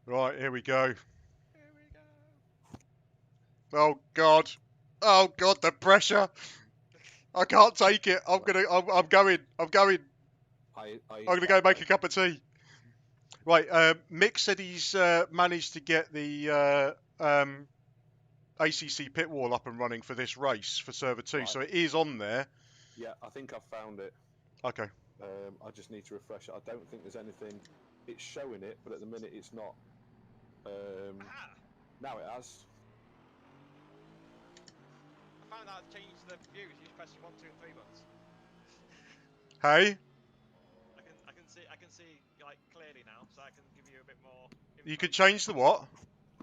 Right, here we go. Here we go. Oh, God. Oh, God, the pressure. I can't take it. I'm going. I'm going. I'm going to go make a cup of tea. Right, Mick said he's managed to get the ACC pit wall up and running for this race for server 2, so it is on there. Yeah, I think I've found it. Okay. I just need to refresh it. I don't think there's anything. It's showing it, but at the minute it's not. Now it has. I found out to change the views. You just press 1, 2, and 3 buttons. Hey? I can see like clearly now, so I can give you a bit more. You can change the what?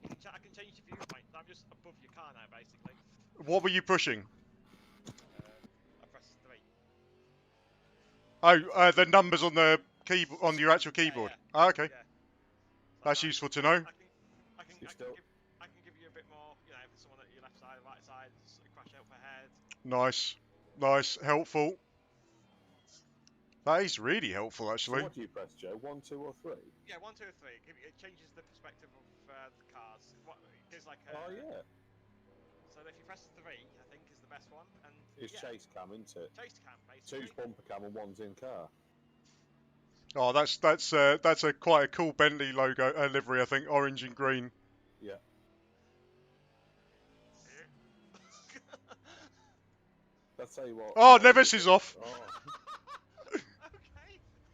You can I can change the viewpoint. I'm just above your car now, basically. What were you pushing? I press 3. Oh, the numbers on the keyboard, on your actual keyboard. Yeah. Ah, okay, Yeah. that's So useful to know. I can give you a bit more, you know, if there's someone at your left side, right side, crash overhead. Nice, helpful. That is really helpful, So actually. what do you press, Joe? 1, 2, or 3? Yeah, 1, 2, or 3. It changes the perspective of the cars. It gives like a. Oh yeah. So if you press 3, I think is the best one, and It's yeah, chase cam, isn't it? chase cam basically. 2's bumper cam and 1's in car. Oh, that's a quite a cool Bentley logo livery, I think, orange and green. Yeah. Let's tell you what. Oh, Nevis is off. Oh, Okay,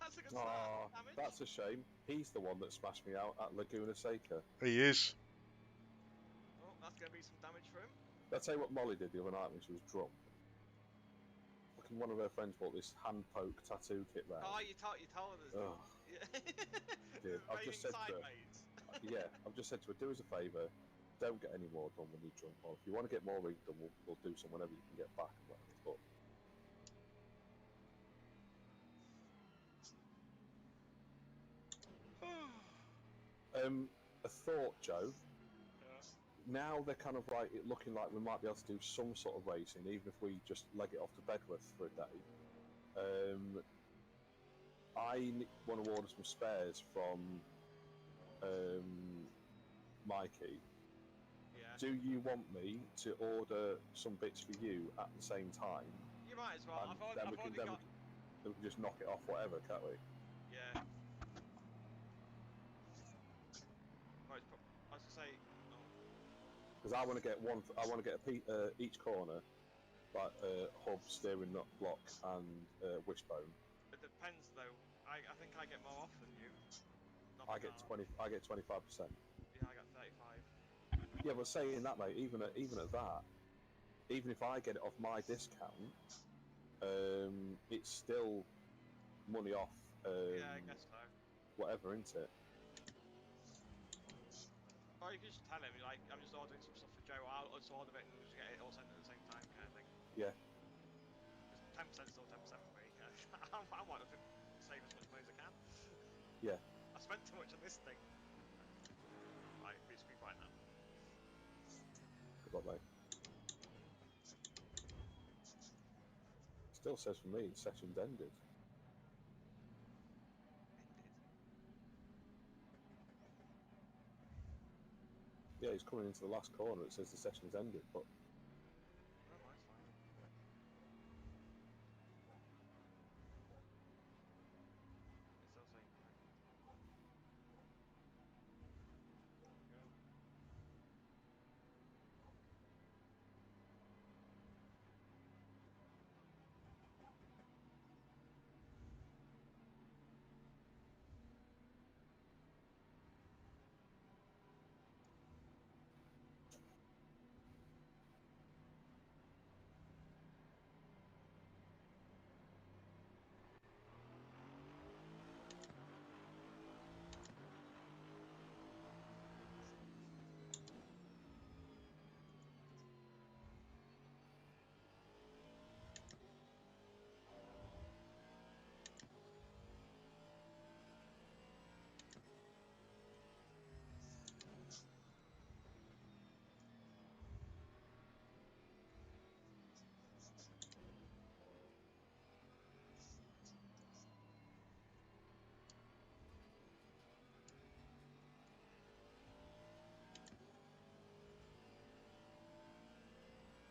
that's a good start. oh Damage. that's a shame. He's the one that smashed me out at Laguna Seca. He is. Oh, that's going to be some damage for him. Let's tell you what Molly did the other night when she was drunk. Fucking one of her friends bought this hand poke tattoo kit round. Oh, you told us. Oh, Yeah. dude, I've just said to her, sideways. yeah, I've just said to her, do us a favour, don't get any more done when you're drunk. Or if you want to get more rig done, we'll do some whenever you can get back and whatever. But a thought, Joe. Now they're kind of like looking like we might be able to do some sort of racing, even if we just leg it off to Bedworth for a day. I want to order some spares from Mikey. Yeah. Do you want me to order some bits for you at the same time? You might as well. And I've already got. we can just knock it off, whatever, can't we? Yeah. Right, I was gonna say. Oh. Because I want to get one. I want to get each corner, like hub, steering block, and wishbone. It depends though. I think I get more off than you. I get 20. I get 25%. Yeah, I got 35. Yeah, but saying that, mate, even at that, even if I get it off my discount, it's still money off. Yeah, I guess so. Whatever, isn't it? Or you can just tell him, like, I'm just ordering some stuff for Joe. I'll just order it and we'll just get it all sent at the same time, kind of thing. Yeah. 10% still 10% for me. I want to save as much money as I can. Yeah. I spent too much on this thing. Right, be quiet now. Good luck, mate. Still says for me, session's ended. Yeah, he's coming into the last corner. It says the session's ended, but Oh, mine's fine. It's still saying connected. There we go.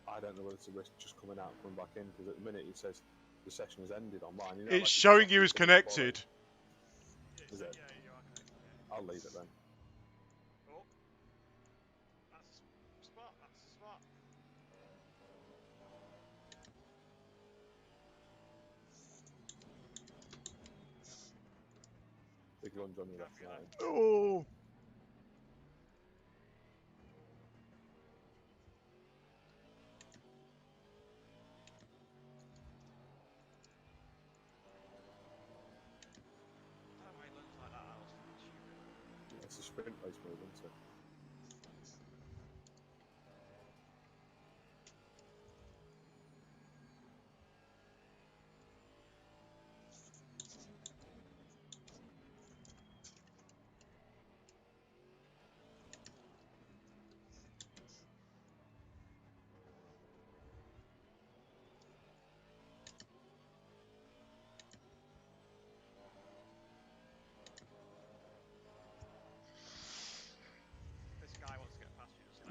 I don't know whether to risk just coming out and coming back in, because at the minute it says the session has ended on mine. You know, It's like showing does you that as keep it connected. Is it? Yeah, you are connected, yeah. I'll leave it then. Oh. That's a spot, that's a spot. Big lunge on your left Can't be line. Oh. I don't know why he lunged like that was fucking stupid. Yeah, it's a sprint race move, isn't it?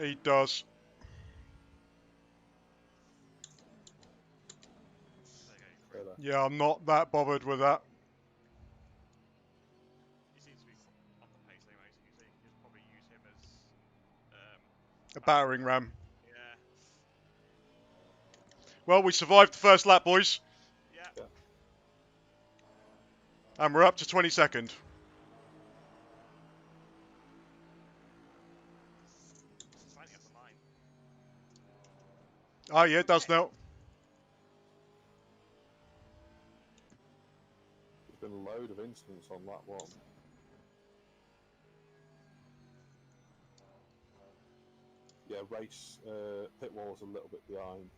He does. There you go, you're free. Further. Yeah, I'm not that bothered with that. He seems to be on the pace anyway, so you can just probably use him as A battering ram. Yeah. Well, we survived the first lap, boys. Yeah. Yeah. And we're up to 22nd. It's 20 off the mine. Oh, yeah, it does Okay. now. There's been a load of incidents on lap 1. Yeah, race pit wall's a little bit behind.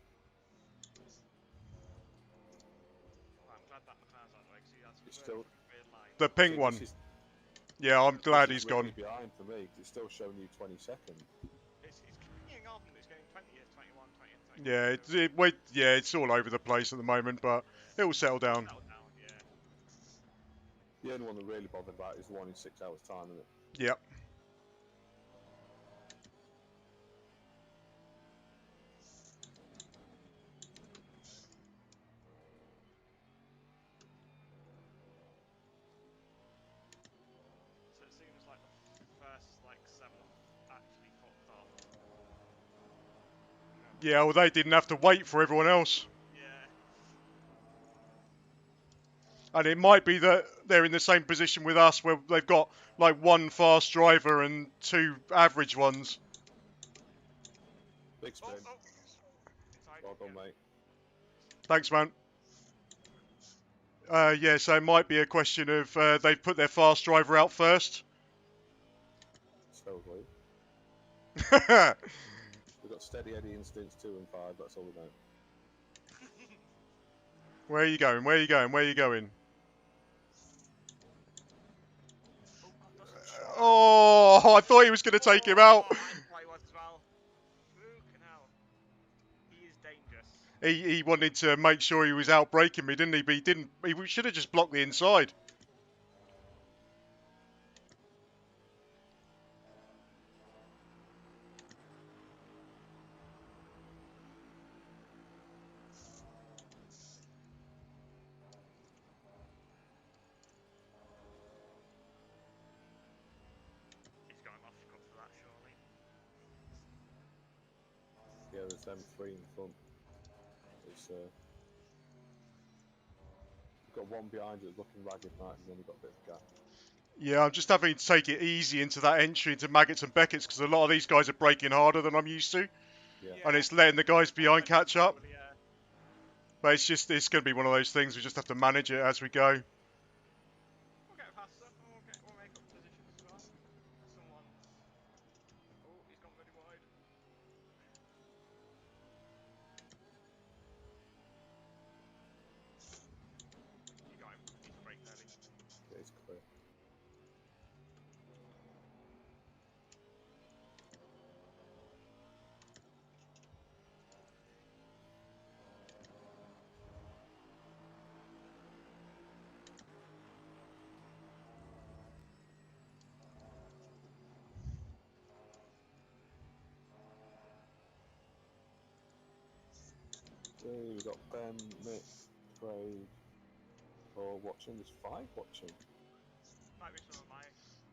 Right, I'm glad that McLaren's out of the way because he had some It's really still weird lines. The pink See, one. This is, Yeah, I'm glad this he's is really gone. behind for me 'cause it's still showing you 22nd. It's carrying on. It's getting 20th, 21, 20th, 21. Yeah, it's all over the place at the moment, but it will settle down. Settle down, yeah. The only one that really bothered about is the one in 6 hours' time, isn't it? Yep. So it seems like the first 7 actually fucked off. Yeah, well, they didn't have to wait for everyone else. Yeah. And it might be that they're in the same position with us, where they've got like one fast driver and 2 average ones. Big spin. Oh. Inside. Well done, Yeah. mate. Thanks, man. Yeah, so it might be a question of they've put their fast driver out first. Supposedly. We've got steady Eddie incidents 2 and 5, that's all we know. Where are you going? Where are you going? Where are you going? Oh, God, doesn't try. Oh, I thought he was going to take him out. I thought he was as well. Fucking hell. He is dangerous. He wanted to make sure he was out braking me, didn't he? But he didn't. He should have just blocked the inside. He's going off cut for that, surely. Yeah, there's them 3 in front. It's we've got one behind you that's looking ragged, right, and then we've got a bit of a gap. Yeah, I'm just having to take it easy into that entry into Maggots and Beckett's because a lot of these guys are braking harder than I'm used to, Yeah. and it's letting the guys behind catch up. Yeah. But it's going to be one of those things. We just have to manage it as we go. We'll get faster and we'll make up positions as well. Someone. Oh, he's gone really wide. You got him. He's braked early. Yeah, it's clear. We've got Ben, Mick, Craig, all watching. There's 5 watching. Might be some of my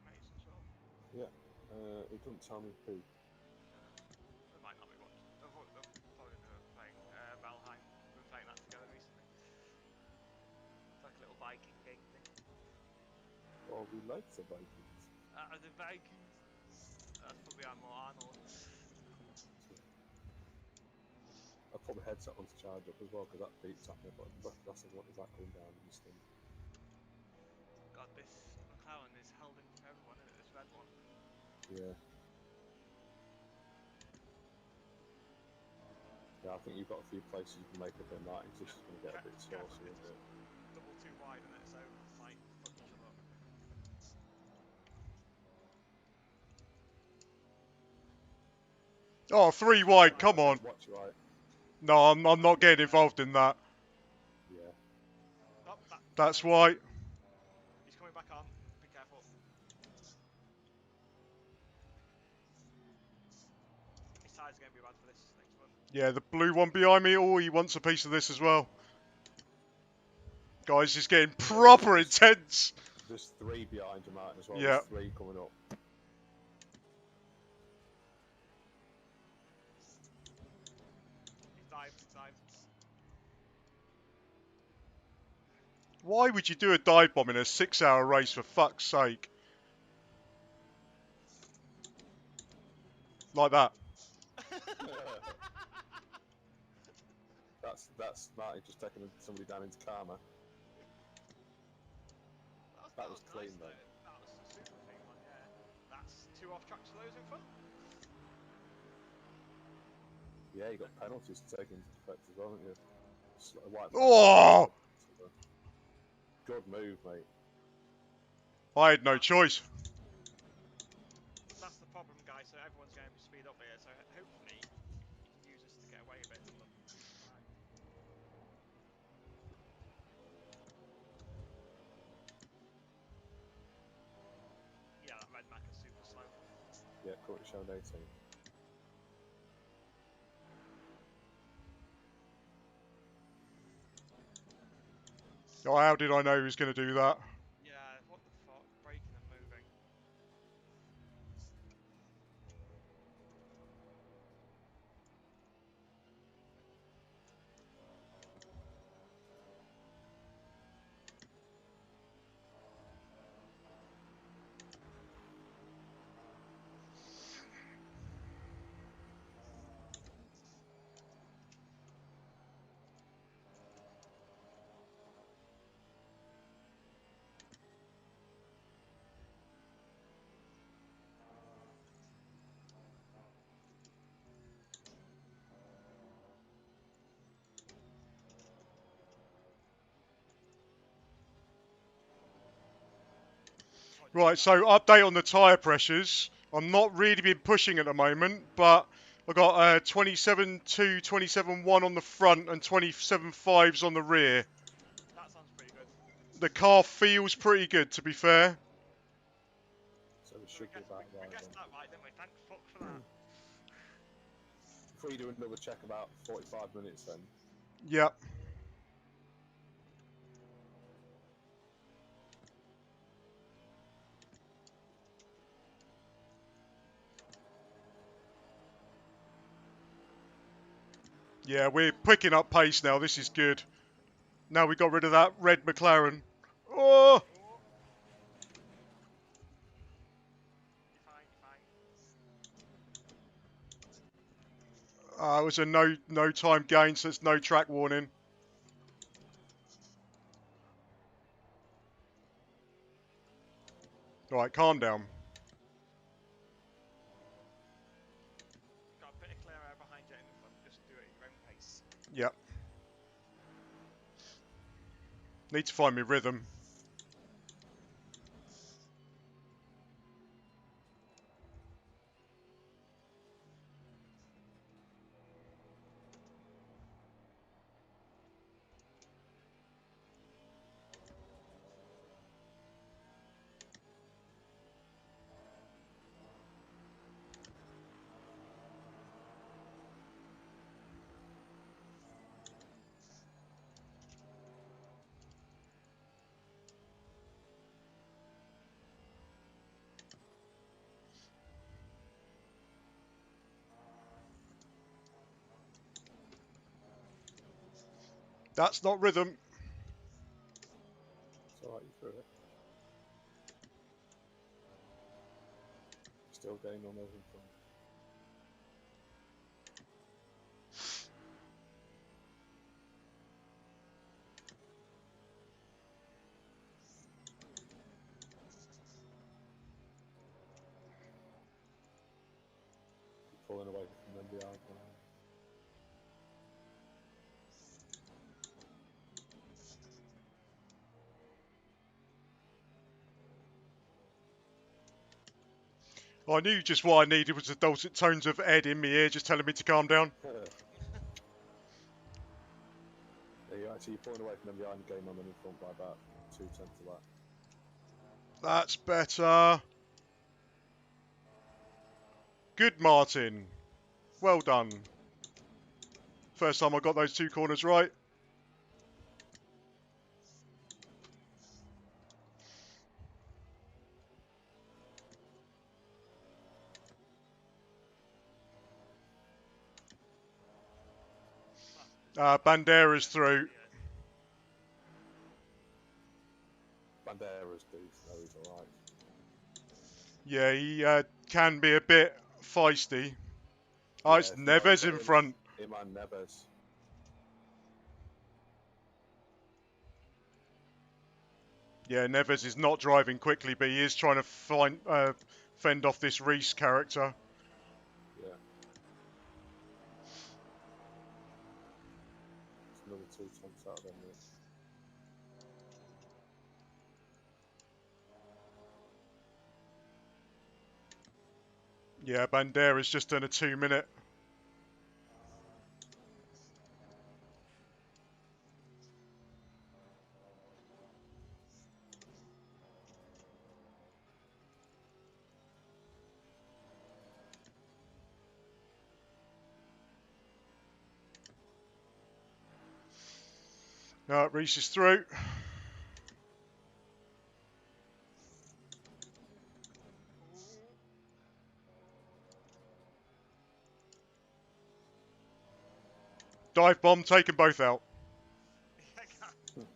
mates as well. Yeah. It doesn't tell me who. They might not be watching. They'll probably been playing Valheim. We've been playing that together recently. It's like a little Viking game thing. Oh, we like the Vikings. The Vikings. That's probably more Arnold. I put my headset on to charge up as well because that beats at me. But that's what is that going down in this thing? God, this McLaren is held in from everyone, isn't it? This red one. Yeah. Yeah, I think you've got a few places you can make up in that. This is going to get a bit saucy, isn't it? Double too wide, isn't it? So might fuck each other up. Oh, 3 wide. Come on. Watch your right. No, I'm not getting involved in that. Yeah. Oh, That's why. He's coming back on. Be careful. Yeah, the blue one behind me. Oh, he wants a piece of this as well. Guys, it's getting proper intense. There's 3 behind you, Martin, as well. Yeah. There's 3 coming up. He's dived, he's dived. Why would you do a dive bomb in a 6-hour race, for fuck's sake? Like that. That's Martin just taking somebody down into karma. That was clean, nice, though. That was a super clean one, yeah. That's 2 off tracks for those in front. Yeah, you got penalties to take into effect as well, haven't you? White Oh! Good move, mate. I had no choice. That's the problem, guys. So everyone's going to speed up here. So hopefully you can use this to get away a bit. But right. Yeah, that red Mac is super slow. Yeah, currently showing 18. Oh, how did I know he was going to do that? Yeah, what the fuck? Braking and moving. Right, so update on the tyre pressures. I'm not really been pushing at the moment, but I've got 27.2, 27.1 on the front and 27.5s on the rear. That sounds pretty good. The car feels pretty good, to be fair. So we should be about we right guessed then. that right, didn't we? Thank fuck for that. Before you do another check, about 45 minutes then. Yep. Yeah, we're picking up pace now. This is good. Now we got rid of that red McLaren. Oh! You're fine, you're fine. It was a no time gain, so it's no track warning. Right, calm down. Got a bit of clear air behind you in the front. Just do it at your own pace. Yep. Need to find my rhythm. That's not rhythm. It's alright, you through it. Still getting on those in front. Pulling away from them behind. I knew just what I needed was the dulcet tones of Ed in my ear just telling me to calm down. There you are. So you're pulling away from them behind, getting on them in front by about 2/10 of that. That's better. Good, Martin. Well done. First time I got those 2 corners right. Bandera's through. Bandera's decent, though, he's alright. Yeah, he can be a bit feisty. Oh, Yeah, it's if you don't Neves get in him- front. Him and Neves. Yeah, Neves is not driving quickly, but he is trying to fend off this Reese character. Yeah. It's another 2 tenths out of them, mate. Yeah, Bandera's just done a 2-minute. Reese is through. Dive bomb, taking both out. Yeah, go on.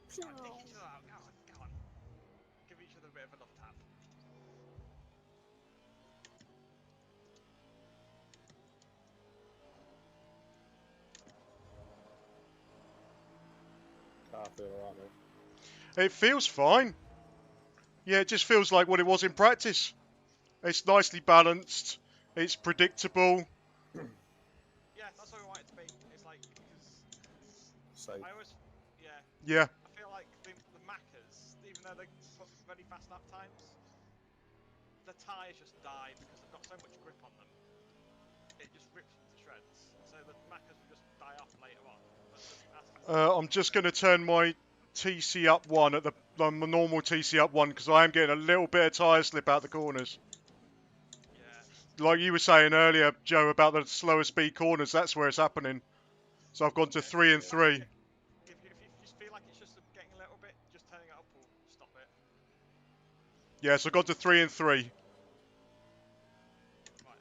Take each other out. Go on. Give each other a bit of a love tap. Car feel alright, mate. It feels fine. Yeah, it just feels like what it was in practice. It's nicely balanced. It's predictable. Yeah, that's what we want it to be. It's like, because Safe. I always, yeah, Yeah. I feel like the Maccas, even though they put really fast lap times, the tyres just die because they've got so much grip on them. It just rips them to shreds. So the Maccas will just die off later on. But I'm just going to turn my TC up 1 at the normal TC up 1 because I am getting a little bit of tyre slip out the corners. Yeah. Like you were saying earlier, Joe, about the slower speed corners, that's where it's happening. So I've gone to 3 and 3. If you just feel like it's just getting a little bit, just turning it up will stop it. Yeah, so I've gone to 3 and 3. Right,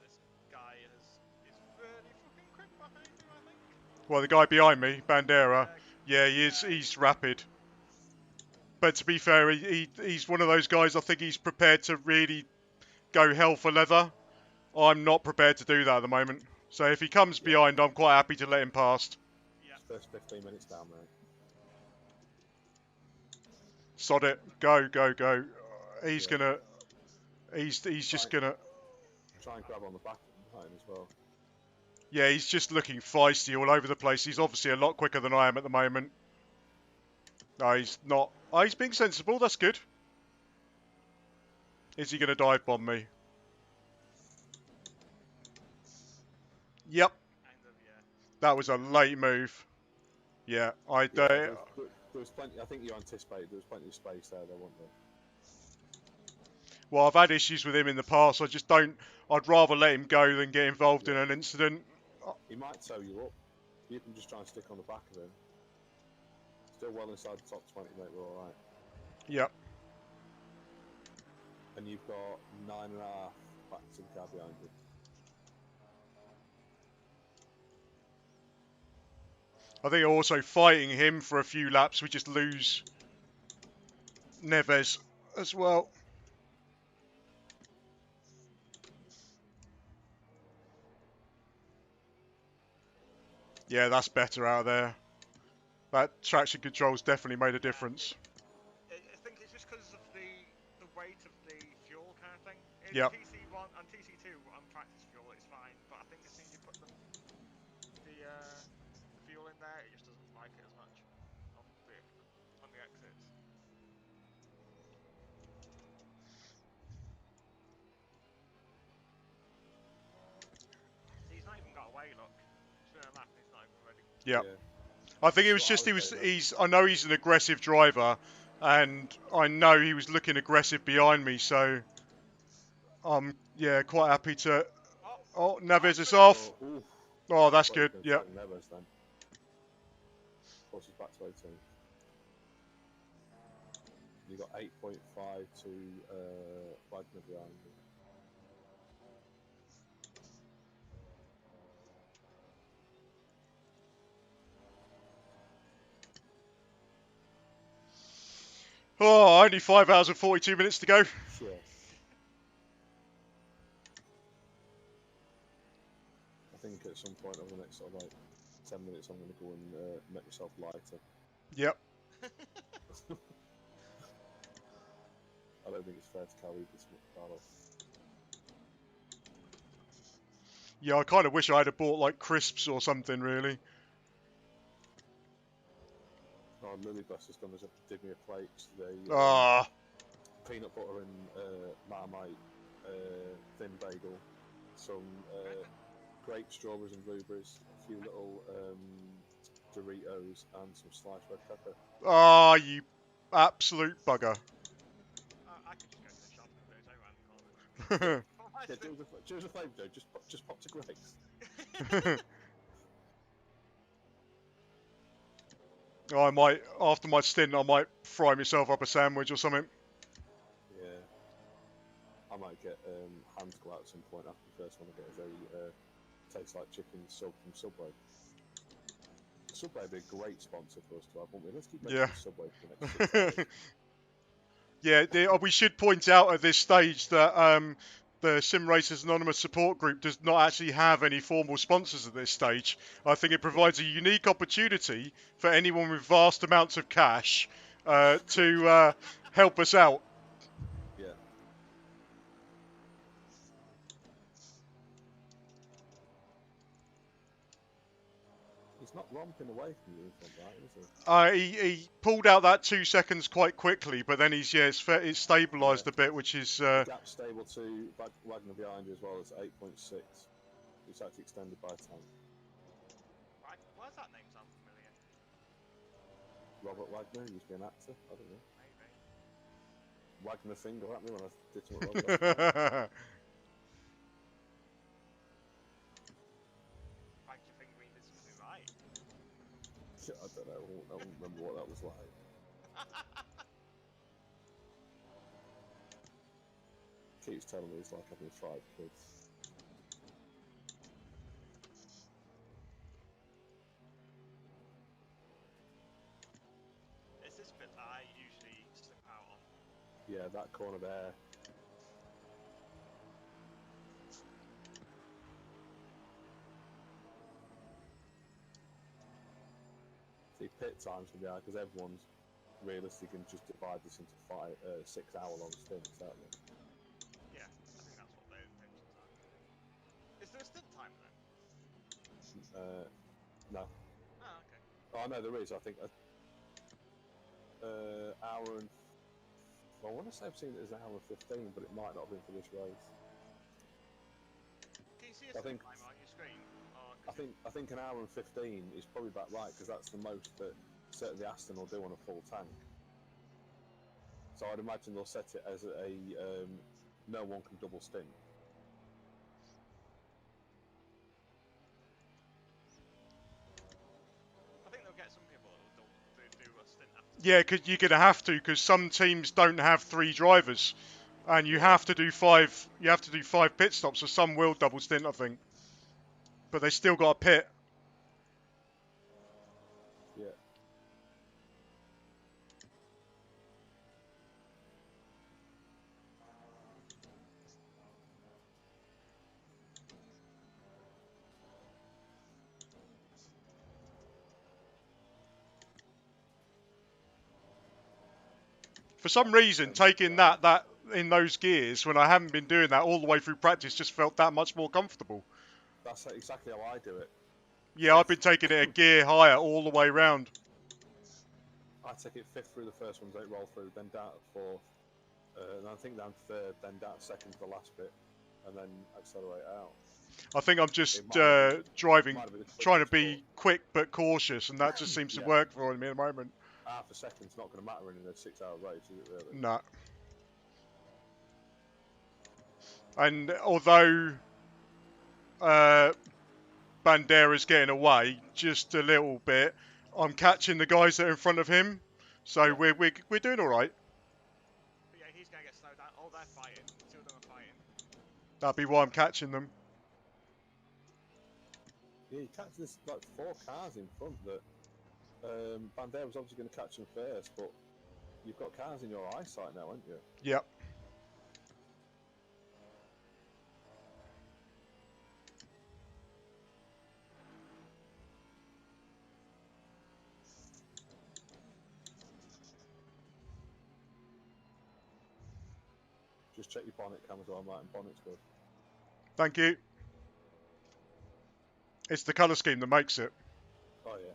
this guy is really fucking quick behind you, I think. Well, the guy behind me, Bandera, yeah, he's rapid. But to be fair, he's one of those guys, I think he's prepared to really go hell for leather. I'm not prepared to do that at the moment. So if he comes behind, I'm quite happy to let him past. Yeah. First 15 minutes down, mate. Sod it. Go, go, go. He's gonna... He's just gonna... Try and grab on the back behind as well. Yeah, he's just looking feisty all over the place. He's obviously a lot quicker than I am at the moment. No, he's not. Oh, he's being sensible. That's good. Is he going to dive bomb me? Yep. Kind of, yeah. That was a late move. Yeah, There was plenty. I think you anticipated there was plenty of space there, wasn't there? Well, I've had issues with him in the past. I just don't... I'd rather let him go than get involved in an incident. He might tow you up. You can just try and stick on the back of him. Still well inside the top 20, mate. We're all right. Yep. And you've got 9.5 back to the car behind you. I think also fighting him for a few laps, we just lose Neves as well. Yeah, that's better out there. That traction control's definitely made a difference. I think it's just because of the weight of the fuel kind of thing. In Yep. TC1 and TC2 on practice fuel, it's fine, but I think as soon as you put the fuel in there, it just doesn't like it as much on the exits. He's not even got away, look. It's been a lap and he's not even ready. Yep. Yeah. I think it was just I know he's an aggressive driver, and I know he was looking aggressive behind me, so I'm quite happy to. Oh, Neves is off. Oh, that's What are you good. gonna Yeah. take Neves then? Forces back to 18. You got 8.5 to Wagner behind you. Oh, only 5 hours and 42 minutes to go. Yeah. I think at some point over the next sort of like 10 minutes, I'm going to go and make myself lighter. Yep. I don't think it's fair to carry this much battle. Yeah, I kind of wish I had bought like crisps or something, really. Oh, Lily Bless has gone to dig me a plate today. Ah. Peanut butter and Marmite thin bagel, some grape strawberries and blueberries, a few little Doritos, and some sliced red pepper. Ah, you absolute bugger. I could just go to the shop and get those around the corner. Yeah, do us a favour, Joe. Just pop to Greg's. I might, after my stint, I might fry myself up a sandwich or something. Yeah. I might get ham to go out at some point after the first one. I get a very tastes like chicken sub from Subway. Subway would be a great sponsor for us to have, wouldn't we? Let's keep mentioning Subway for the next 6 hours. Yeah, we should point out at this stage that the Sim Racers Anonymous support group does not actually have any formal sponsors at this stage. I think it provides a unique opportunity for anyone with vast amounts of cash to help us out. Yeah. He's not romping away from you in front, right, is he? He pulled out that 2 seconds quite quickly, but then it's stabilised a bit, which is... Gap stable to Wagner behind you as well. It's 8.6. It's actually extended by 10. Why does that name sound familiar? Robert Wagner used to be an actor. I don't know. Maybe. Wagner finger at me when I did something wrong. Wagged your finger when you did something right. I don't know. I don't remember what that was like. Keeps telling me it's like having 5 kids. It's this bit that I usually slip out on. Yeah, that corner there. See, pit times can be hard because everyone's realistically can just divide this into 6-hour-long stints, aren't they? Yeah, I think that's what their intentions are. Is there a stint timer then? No. Oh, okay. Oh, no, there is. I think hour and... Well, I want to say I've seen it as an hour and 15, but it might not have been for this race. Can you see a stint timer on your screen? I think an hour and 15 is probably about right because that's the most that certainly Aston will do on a full tank. So I'd imagine they'll set it as a no one can double stint. I think they'll get some people that will do a stint after. Yeah, because you're going to have to, because some teams don't have 3 drivers, and you have to do 5. You have to do 5 pit stops, so some will double stint, I think. But they still got a pit. Yeah. For some reason, taking that in those gears when I haven't been doing that all the way through practice just felt that much more comfortable. That's exactly how I do it. Yeah, I've been taking it a gear higher all the way round. I take it 5th through the first ones, they roll through, then down to 4th, and I think down to 3rd, then down to 2nd to the last bit, and then accelerate out. I think I'm just driving, trying to be quick but cautious, and that just seems to work for me at the moment. Half a second's not going to matter in a 6-hour race, is it really? No. And although Bandera's getting away just a little bit. I'm catching the guys that are in front of him, so Yeah. we're doing all right. But yeah, he's gonna get slowed down. Oh, they're fighting. Two of them are fighting. That'd be why I'm catching them. Yeah, you catch this like 4 cars in front that Bandera's obviously going to catch them first, but you've got cars in your eyesight now, haven't you? Yep. Just check your bonnet cam as well, Martin. Bonnet's good. Thank you. It's the colour scheme that makes it. Oh yeah.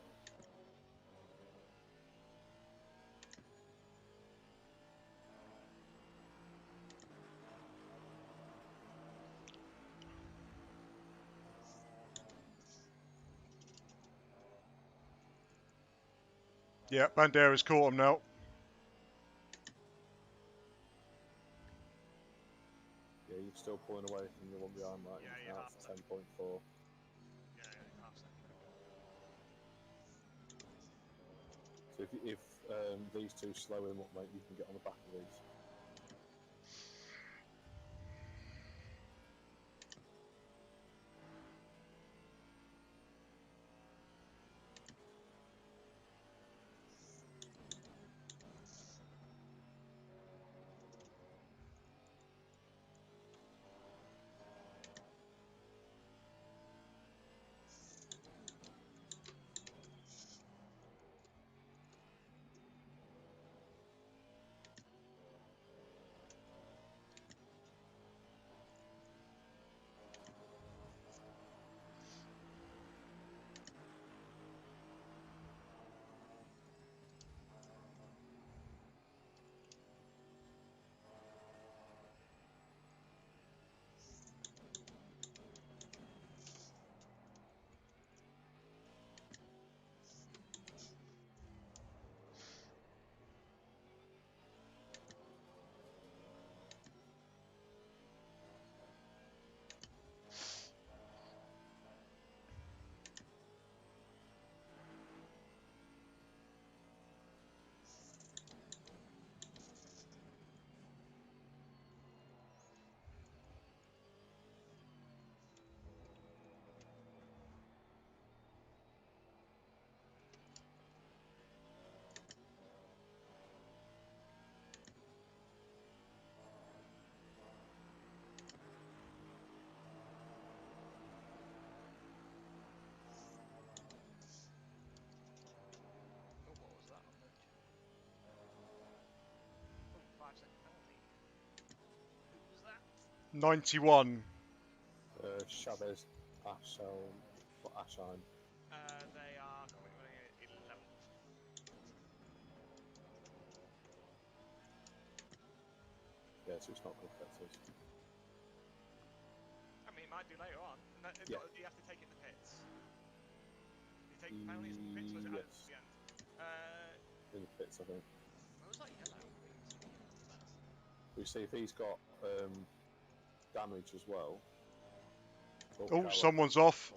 Yeah, Bandera's caught him now. Yeah, you're still pulling away from the one behind, Martin. Yeah, yeah, That's half 10.4. Yeah, half second. So if these two slow him up, mate, you can get on the back of these. Oh, what was that on the? Oh, 5-second penalty. Who's that? 91. Chavez, Ashine. They are currently running at 11th. Yeah, so it's not good vectors. I mean, it might do later on. No, Yeah. do you have to take it in the pits? You take penalties in the pits, or is it at Yes. the end? In the pits, I think. What was that yellow? I didn't see the yellow there. We see if he's got damage as well. Oh, Carol. someone's off.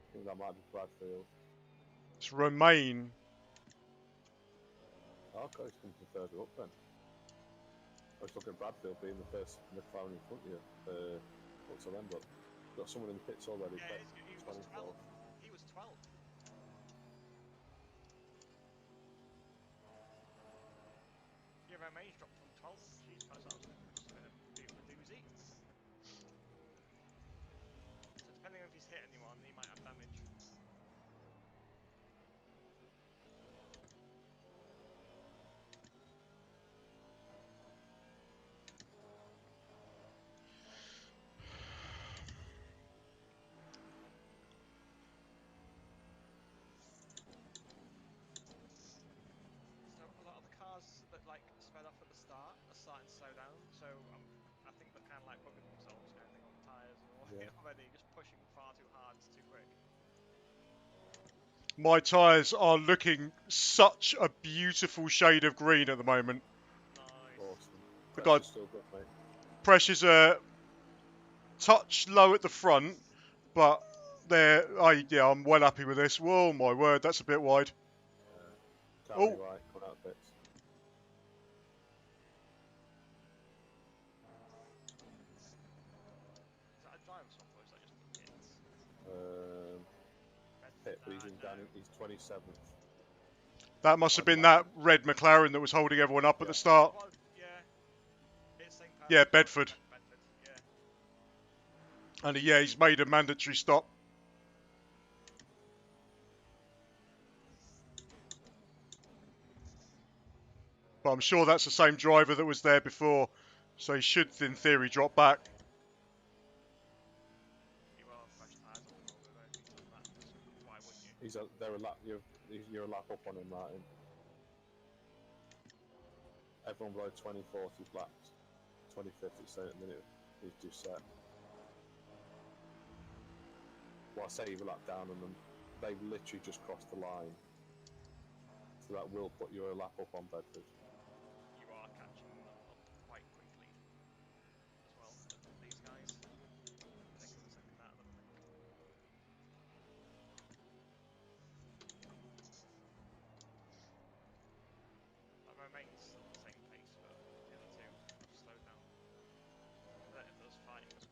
I think that might be Bradfield. It's Romain. Oh, okay, he's coming from further up then. I was looking at Bradfield being the first McLaren in front of you. What's the but got someone in the pits already. Yeah, he was 12th. He was 12th. Yeah, Romain's dropped from 12th. Jeez, that must have been a bit of a doozy. So depending on if he's hit anyone, he might have damage. So a lot of the cars that like sped off at the start are starting to slow down. So I think they're kind of like bugging themselves, kind of thing, on the tyres and all already, just pushing far too hard, it's too quick. My tyres are looking such a beautiful shade of green at the moment. Nice. Awesome. The Pressure's guy- still good, mate. Pressures are touch low at the front, but I'm well happy with this. Whoa, my word, that's a bit wide. Can't be Oh. right, coming out of bits. Is that a driver swap or is that just the pits? Pit, but he's in down. He's 27th. That must have been that red McLaren that was holding everyone up at the start. Well, yeah. It's same person. Yeah, Bedford. Bedford, yeah. And yeah, he's made a mandatory stop. But I'm sure that's the same driver that was there before, so he should, in theory, drop back. You will have fresh tyres on the road though, if he's done that, because why wouldn't you? You're a lap up on him, Martin. Everyone below 20, 40 laps. 25th, it's saying at the minute. He's just set. Well, I say you've a lap down on them. They've literally just crossed the line. So that will put you a lap up on Bedford. You are catching them up quite quickly as well, these guys. Taking the second out of them, I think. That remains still the same pace, but the other two have slowed down. Those fighting us.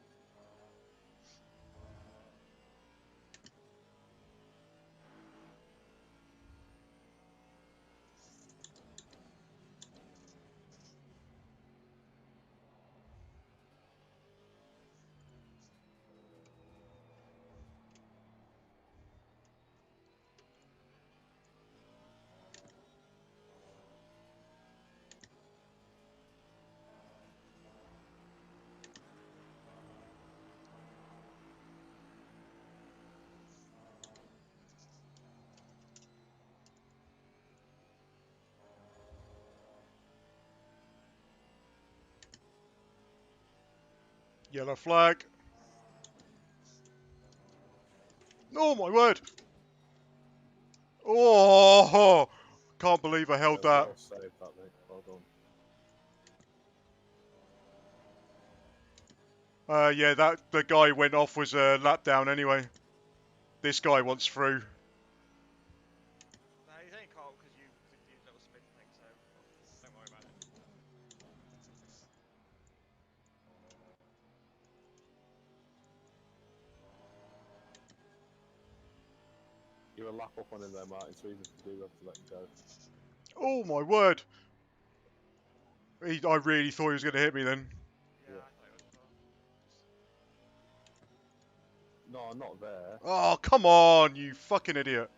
Yellow flag. Oh, my word. Oh, can't believe I held that. Well saved that, mate. Well done. Yeah, the guy went off was a lap down anyway. This guy wants through. No, he's only caught because you did your little spin thing, so don't worry about it. You're a lap up on him there, Martin, so even if you do have to let him go. Oh, my word. I really thought he was going to hit me then. Yeah, I thought it was as well. No, I'm not there. Oh, come on, you fucking idiot.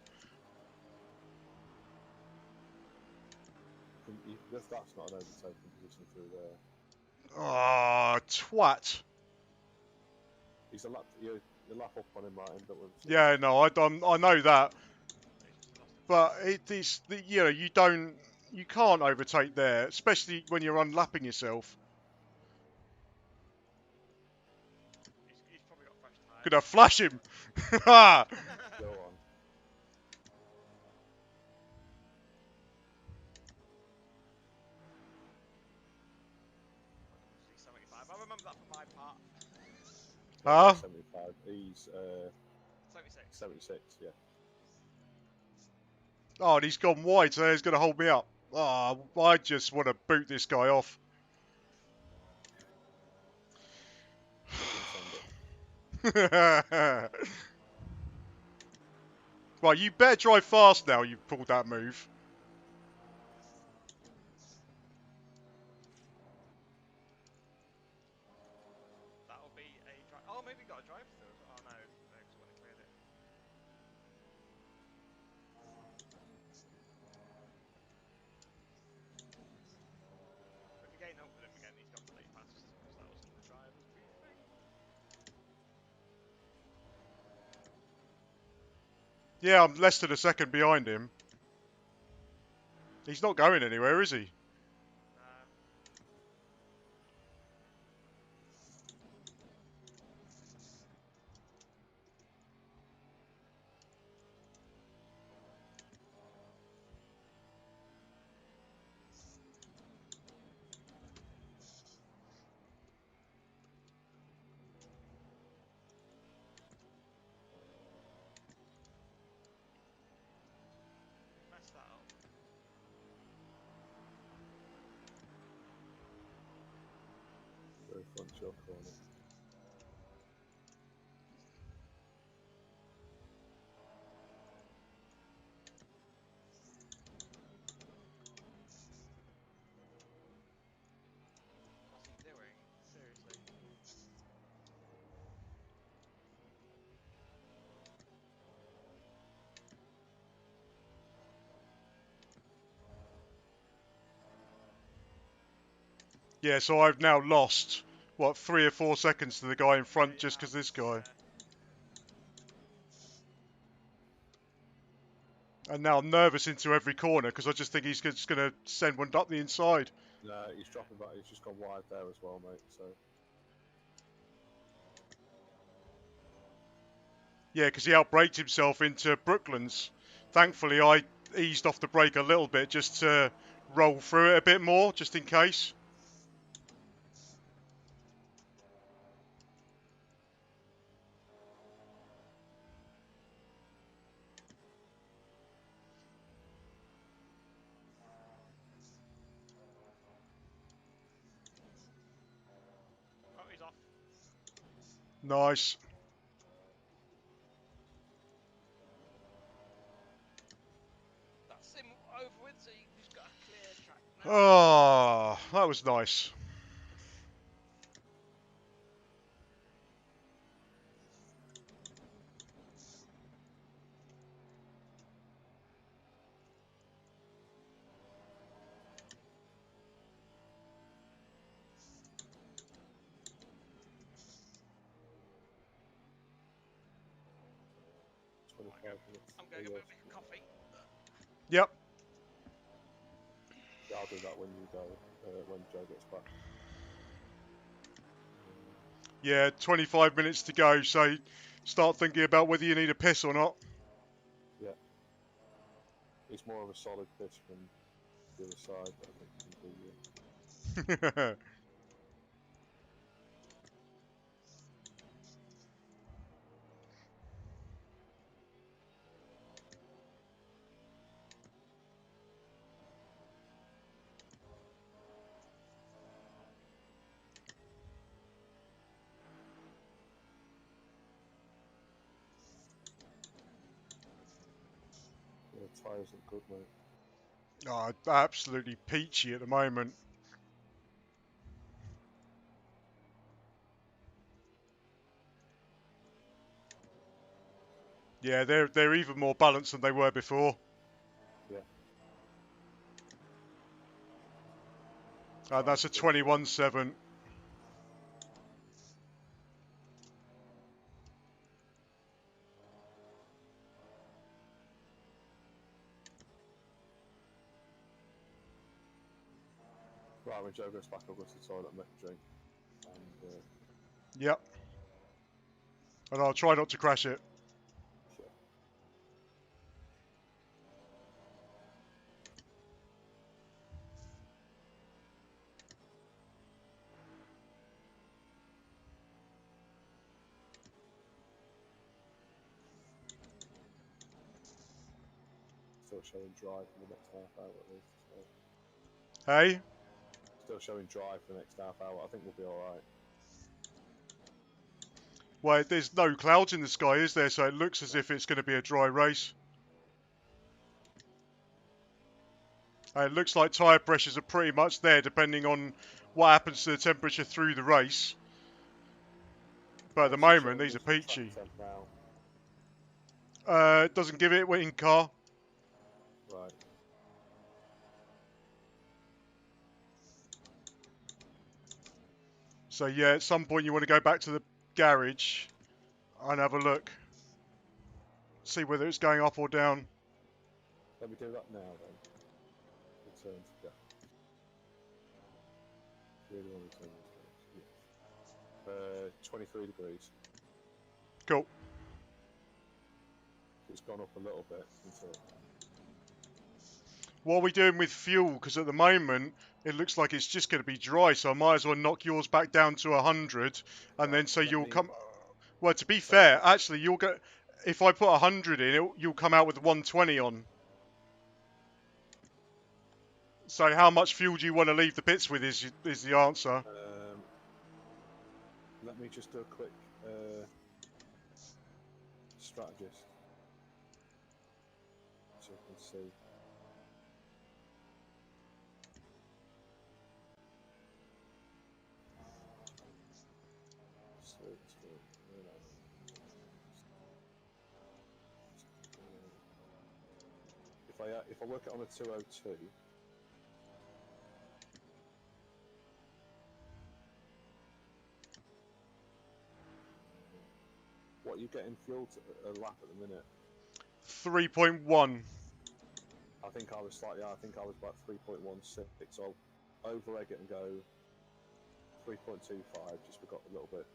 That's not an overtaking position through there. Ah, twat. He's you're lap up on him, Martin. Yeah, no, I know that. But you can't overtake there, especially when you're unlapping yourself. He's probably got fresh tyres. Gonna flash him. Go on. He's 75. I remember that from my part. Huh? 75. He's 76. 76, yeah. Oh, and he's gone wide, so he's gonna hold me up. Oh, I just want to boot this guy off. Right, you better drive fast now. You've pulled that move. That'll be a drive. Oh, maybe got a drive through as well. Oh, no, because I wouldn't have cleared it. But if you gain up with him again, he's got to let you past, because that wasn't the driver's briefing. Yeah, I'm less than a second behind him. He's not going anywhere, is he? in front of your corner. What's he doing? Seriously. Yeah, so I've now lost, what, 3 or 4 seconds to the guy in front just because this guy. Yeah. And now I'm nervous into every corner because I just think he's just going to send one up the inside. No, he's dropping back. He's just gone wide there as well, mate. So Yeah, because he outbraked himself into Brooklands. Thankfully, I eased off the brake a little bit just to roll through it a bit more, just in case. Oh, he's off. Nice. That's him over with, so you just got a clear track now. Oh, that was nice. I'm going to go make a coffee. Yep. yeah, I'll do that when you go. When Joe gets back. Yeah, 25 minutes to go, so start thinking about whether you need a piss or not. Yeah. It's more of a solid pitch from the other side. I think can do. Yeah, tyres look good, mate. Oh, absolutely peachy at the moment. Yeah, they're even more balanced than they were before. Yeah. That's a 21.7. Right, when Joe goes back, I'll go to the toilet and make a drink. And Yep. And I'll try not to crash it. sure. Still showing dry for the next half hour at least. So. Hey? Still showing dry for the next half hour. I think we'll be alright. Well, there's no clouds in the sky, is there? So it looks as if it's going to be a dry race. It looks like tyre pressures are pretty much there, depending on what happens to the temperature through the race. But at the moment, these are peachy. It doesn't give it in car. Right. So yeah, at some point you want to go back to the garage and have a look. See whether it's going up or down. Let me do that now then. Return to go. Really want to return to go. Yes. 23 degrees. Cool. It's gone up a little bit into it. What are we doing with fuel? Because at the moment, it looks like it's just going to be dry, so I might as well knock yours back down to 100, and then so you'll come... Well, to be fair, actually, you'll get... If I put 100 in, you'll come out with 120 on. So how much fuel do you want to leave the pits with is the answer. Let me just do a quick strategist so I can see. If I work it on a 202. What are you getting fuel to a lap at the minute? 3.1. I think I was slightly. I think I was about 3.16. So I'll over-egg it and go 3.25. Just we got a little bit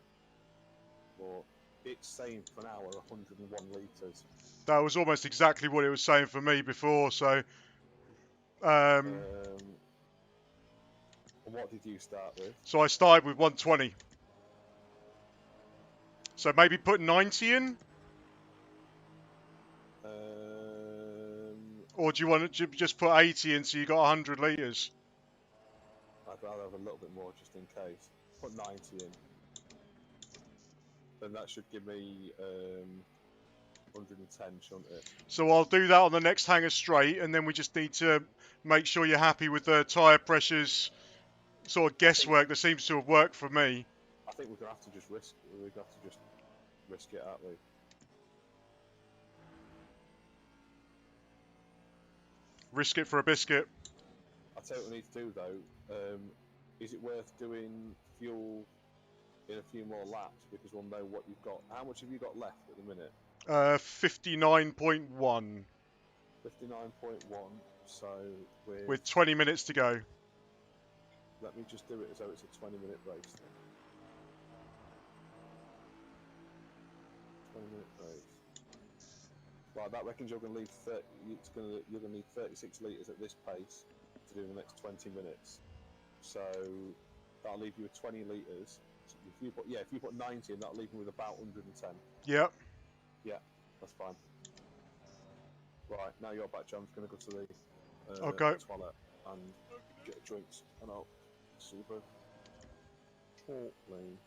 more. It's saying for an hour 101 litres. That was almost exactly what it was saying for me before. So, What did you start with? so I started with 120. So maybe put 90 in, or do you want to just put 80 in so you got 100 litres? I'd rather have a little bit more just in case. Put 90 in. Then that should give me 110, shouldn't it? So I'll do that on the next hanger straight, and then we just need to make sure you're happy with the tyre pressures, sort of guesswork that seems to have worked for me. I think we're gonna have to just risk. We're gonna have to just risk it, aren't we? Risk it for a biscuit. I'll tell you what we need to do though. Is it worth doing fuel in a few more laps because we'll know what you've got? How much have you got left at the minute? 59.1. 59.1. So with 20 minutes to go. Let me just do it as though it's a 20-minute race. 20-minute race. Right, that reckons you're going to leave 30. You're going to need 36 litres at this pace to do the next 20 minutes. So that'll leave you with 20 litres. So if you put 90 in, that'll leave me with about 110. Yep. Yeah, that's fine. Right, now you're back, John. I'm just going to go to the toilet and get drinks, and I'll see you both shortly.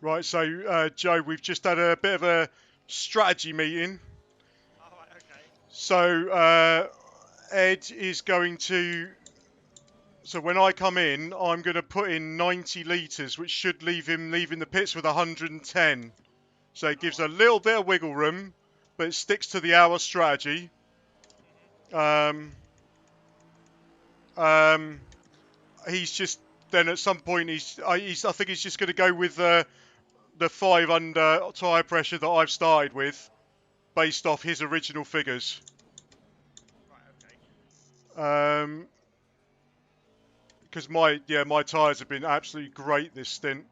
Right, so Joe, we've just had a bit of a strategy meeting. Oh, right, okay. So Ed is going to. So when I come in, I'm going to put in 90 litres, which should leave him leaving the pits with 110. So it gives a little bit of wiggle room, but it sticks to the hour strategy. He's just then at some point I think he's just going to go with the 5 under tyre pressure that I've started with, based off his original figures. Right, okay. Because my tyres have been absolutely great this stint.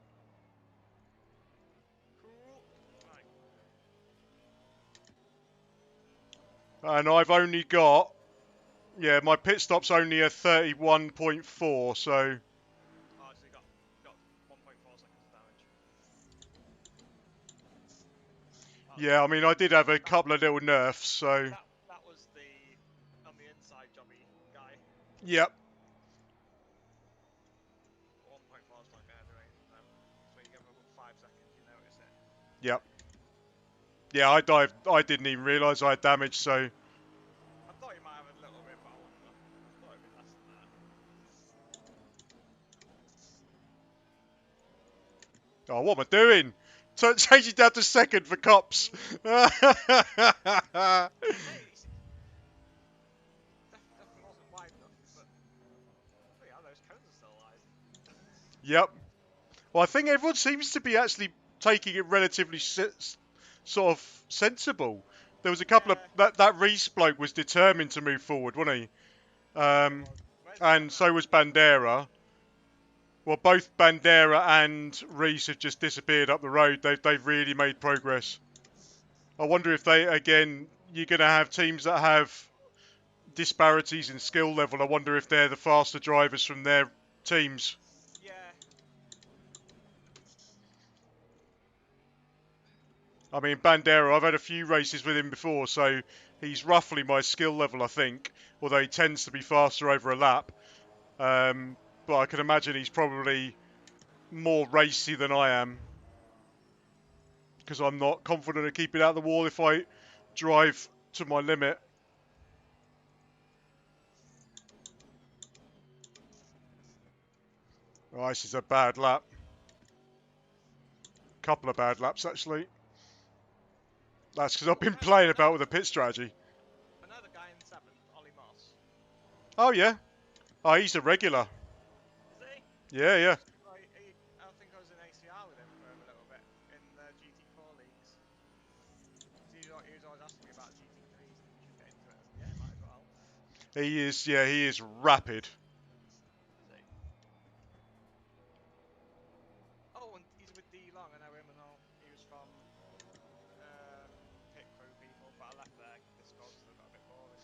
Cool. Right. And I've only got, my pit stop's only a 31.4, so. Oh, so you got 1.4 seconds of damage. Yeah, I mean, I did have a couple of little nerfs, so. That was on the inside jobby guy. Yep. 1.4 is not going to do anything though. So when you give him 5 seconds, you notice it. Yep. Yeah, I dived. I didn't even realise I had damage, so. I thought you might have a little bit, but I wouldn't have. I thought it'd be less than that. Oh, what am I doing? So change it down to second for cops. Hey, definitely wasn't wide enough, but yeah, those cones are still alive. Yep. Well, I think everyone seems to be actually taking it relatively sort of sensible. There was a couple of that Reese bloke was determined to move forward, wasn't he? And so was Bandera. Well, both Bandera and Reese have just disappeared up the road. They've really made progress. I wonder if you're going to have teams that have disparities in skill level. I wonder if they're the faster drivers from their teams. Yeah. I mean, Bandera, I've had a few races with him before, so he's roughly my skill level, I think, although he tends to be faster over a lap. But I can imagine he's probably more racy than I am, because I'm not confident of keeping out of the wall if I drive to my limit. Oh, this is a bad lap. Couple of bad laps, actually. That's because I've been playing about with a pit strategy. Another guy in 7th, Ollie Moss. Oh, yeah. Oh, he's a regular. Is he? Yeah, yeah. I think I was in ACR with him for a little bit in the GT4 leagues. He was always asking me about GT3s and if we should get into it. I said, yeah, might as well. He is rapid. Is he? Oh, and he's with D Long. I know him and all. He was from pit crew people, but I left there. The squad still got a bit boring.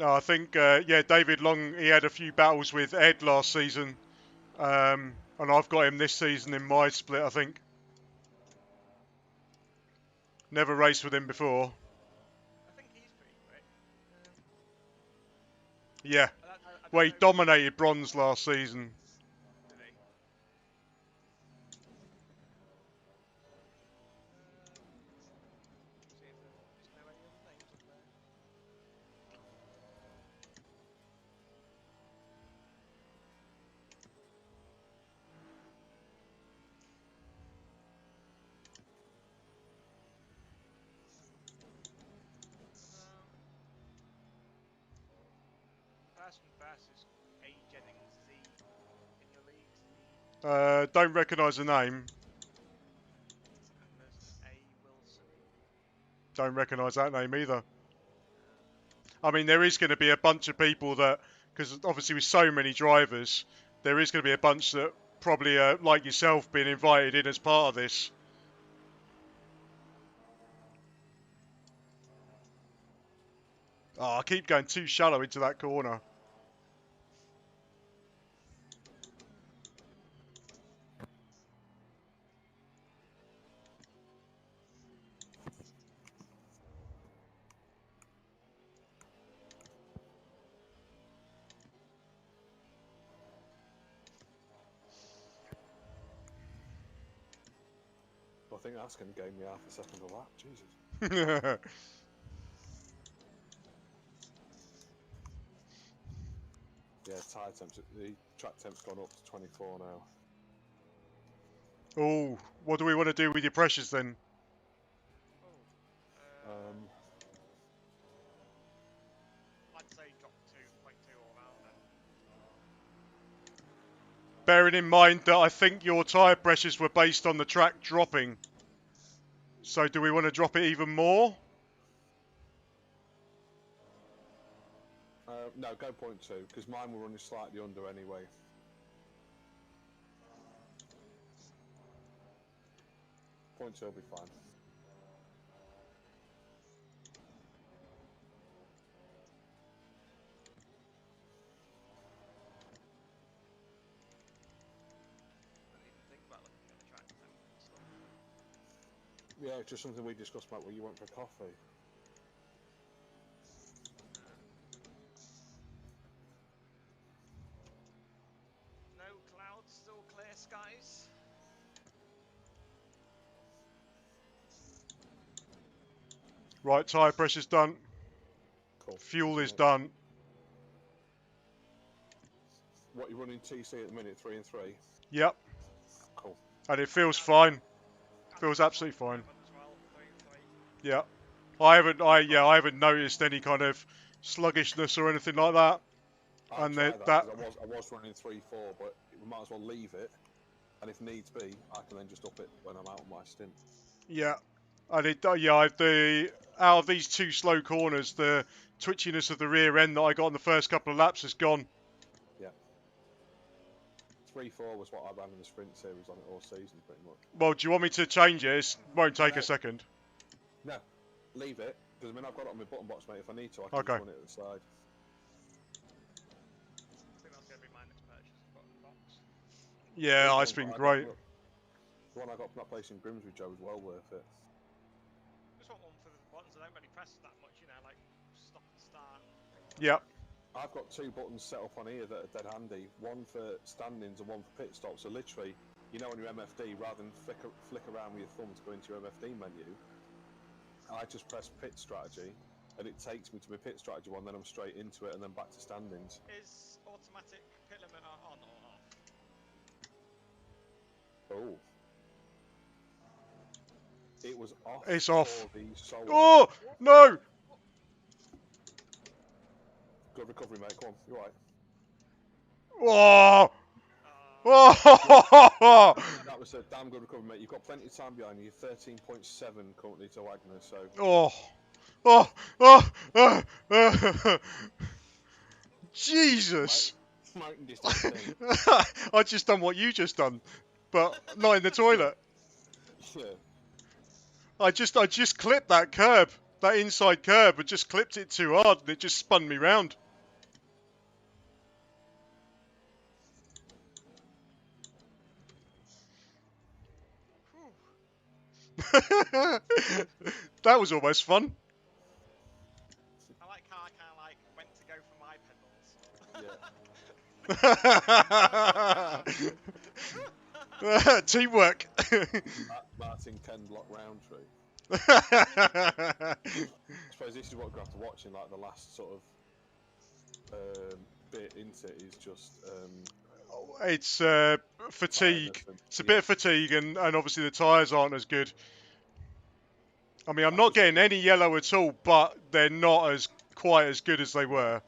No, I think, yeah, David Long, he had a few battles with Ed last season. And I've got him this season in my split, I think. Never raced with him before. I think he's pretty quick. Yeah. I don't Well, he know dominated bronze last season. Did he? See if there is no any other names up there. No. Person versus A Jennings Z in your leagues. Don't recognise the name. And there's an A Wilson. Don't recognise that name either. I mean, there is going to be a bunch of people that, because obviously with so many drivers, there is going to be a bunch that probably, like yourself, being invited in as part of this. Oh, I keep going too shallow into that corner. I think that's going to gain me half a second a lap. Jesus. Yeah, tyre temps. The track temp's gone up to 24 now. Oh, what do we want to do with your pressures then? I'd say drop 2.2 all round then. Bearing in mind that I think your tyre pressures were based on the track dropping. So do we want to drop it even more? No, go 0.2, because mine were running slightly under anyway. Point 2 will be fine. Didn't even think about looking at the track temp and stuff. Yeah, it's just something we discussed about where you went for coffee. No clouds, still clear skies. Right, tyre pressure's done. Cool. Fuel is done. What, you're running TC at the minute, 3 and 3? Yep. Cool. And it feels fine. Feels absolutely fine. As well, 3 and 3. Yeah. I haven't noticed any kind of sluggishness or anything like that. I And tried that I was running 3-4, but we might as well leave it. And if needs be, I can then just up it when I'm out on my stint. yeah. And out of these two slow corners, the twitchiness of the rear end that I got in the first couple of laps is gone. Yeah. 3-4 was what I've had in the sprint series on it all season, pretty much. Well, do you want me to change it? It won't take a second. No, leave it, because I mean I've got it on my button box, mate. If I need to, I can just run it at the side. I think that's going to be my next purchase, the button box. Yeah, it's been great. The one I got from that place in Grimsby, Joe, was well worth it. I don't really press that much, you know, like stop and start. Yep. I've got 2 buttons set up on here that are dead handy. One for standings and one for pit stops. So literally, you know, on your MFD, rather than flick around with your thumb to go into your MFD menu, I just press pit strategy, and it takes me to my pit strategy one. Then I'm straight into it, and then back to standings. Is automatic pit limit on or off? Oh. It was off. It's off. For the solo. Oh no! Good recovery, mate. Come on, you're right. Oh! Oh! That was a damn good recovery, mate. You've got plenty of time behind you. 13.7 currently to Wagner, so... Oh! Oh! Oh! Jesus! Smoking distance thing. I just done what you just done, but not in the toilet. Yeah. I just clipped that curb, that inside curb, and just clipped it too hard, and it just spun me round. That was almost fun. I like how I kind of like went to go for my pedals. Yeah. Teamwork. Martin Ken Block Roundtree. I suppose this is what we're going to have to watch in like the last sort of bit into it is just It's fatigue. tiredness and- It's a bit of fatigue, and obviously the tyres aren't as good. I mean, I'm not getting any yellow at all, but they're not as quite as good as they were.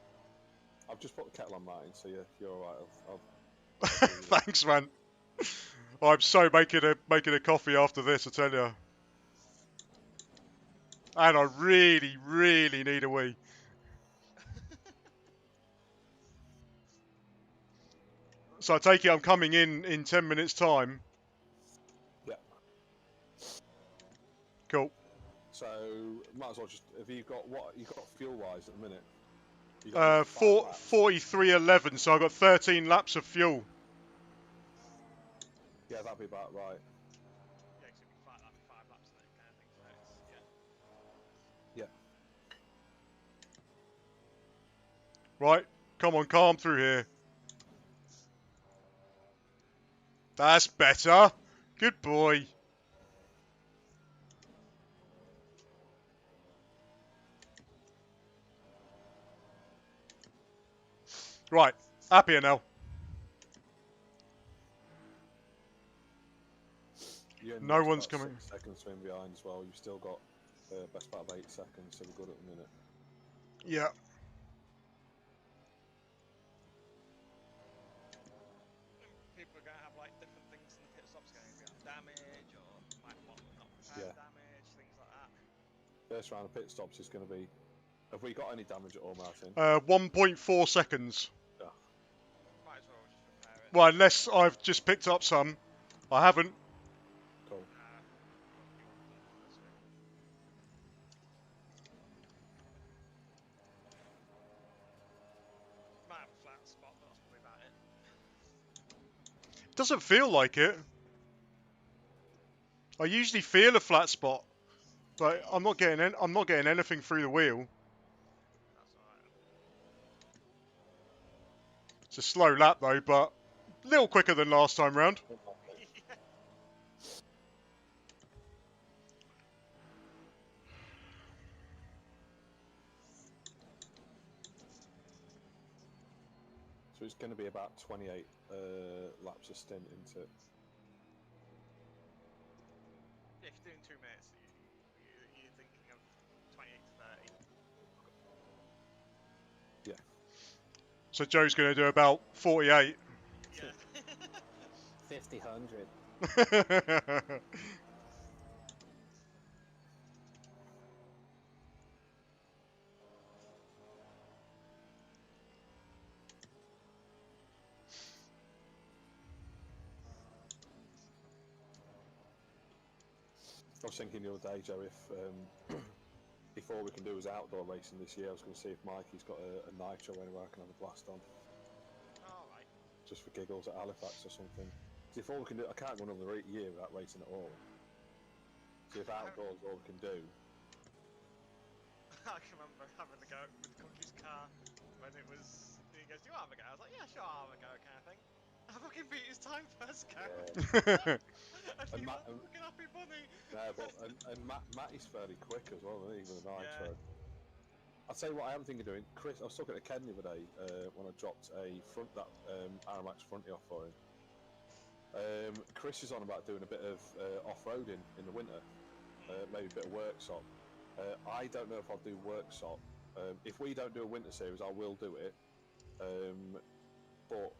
I've just put the kettle on, Martin, so you're all right. I'll Thanks, man. I'm so making a coffee after this, I tell you. And I really, really need a wee. So I take it I'm coming in 10 minutes' time. Yeah. Cool. So might as well just have you got what you got fuel wise at the minute? You got 43.11, so I've got 13 laps of fuel. Yeah, that'd be about right. Yeah, because it'd be 5 laps in it kind of thing, so it's, Yeah. Right, come on, calm through here. That's better. Good boy. Right, happier now. No one's coming. 6 seconds swing behind as well. You've still got best part of 8 seconds, so we're good at the minute. Yeah. people are going to have like different things in the pit stops going to be on damage or might not prepare damage, things like that. First round of pit stops is going to be. Have we got any damage at all, Martin? 1.4 seconds. Yeah. Might as well just repair it. Well, unless I've just picked up some. I haven't. Cool. Might have a flat spot, but that's probably about it. Doesn't feel like it. I usually feel a flat spot, but I'm not getting anything through the wheel. That's alright. It's a slow lap though, but a little quicker than last time round. Yeah. So it's going to be about 28 laps of stint into it. Yeah, if you're doing 2 minutes, you're thinking of 28 to 30. Yeah. So Joe's going to do about 48. Yeah. 50, 100. I was thinking the other day, Joe, if all we can do is outdoor racing this year, I was going to see if Mikey's got a nitro anywhere I can have a blast on. Alright. Just for giggles at Halifax or something. If all we can do, I can't go another year without racing at all. So if outdoors all we can do, I can remember having a go with Cookie's car when it was. He goes, "Do you want to have a go?" I was like, "Yeah, sure, I'll have a go," kind of thing. I fucking beat his time first go. Yeah. and he And was a fucking happy bunny. Yeah, but Matt is fairly quick as well, isn't he, with a Yeah. nitro? I'll tell you what I am thinking of doing. Chris, I was talking to Ken the other day when I dropped a Aramax fronty off for him. Chris is on about doing a bit of off-roading in the winter, maybe a bit of workshop. I don't know if I'll do workshop. If we don't do a winter series, I will do it. But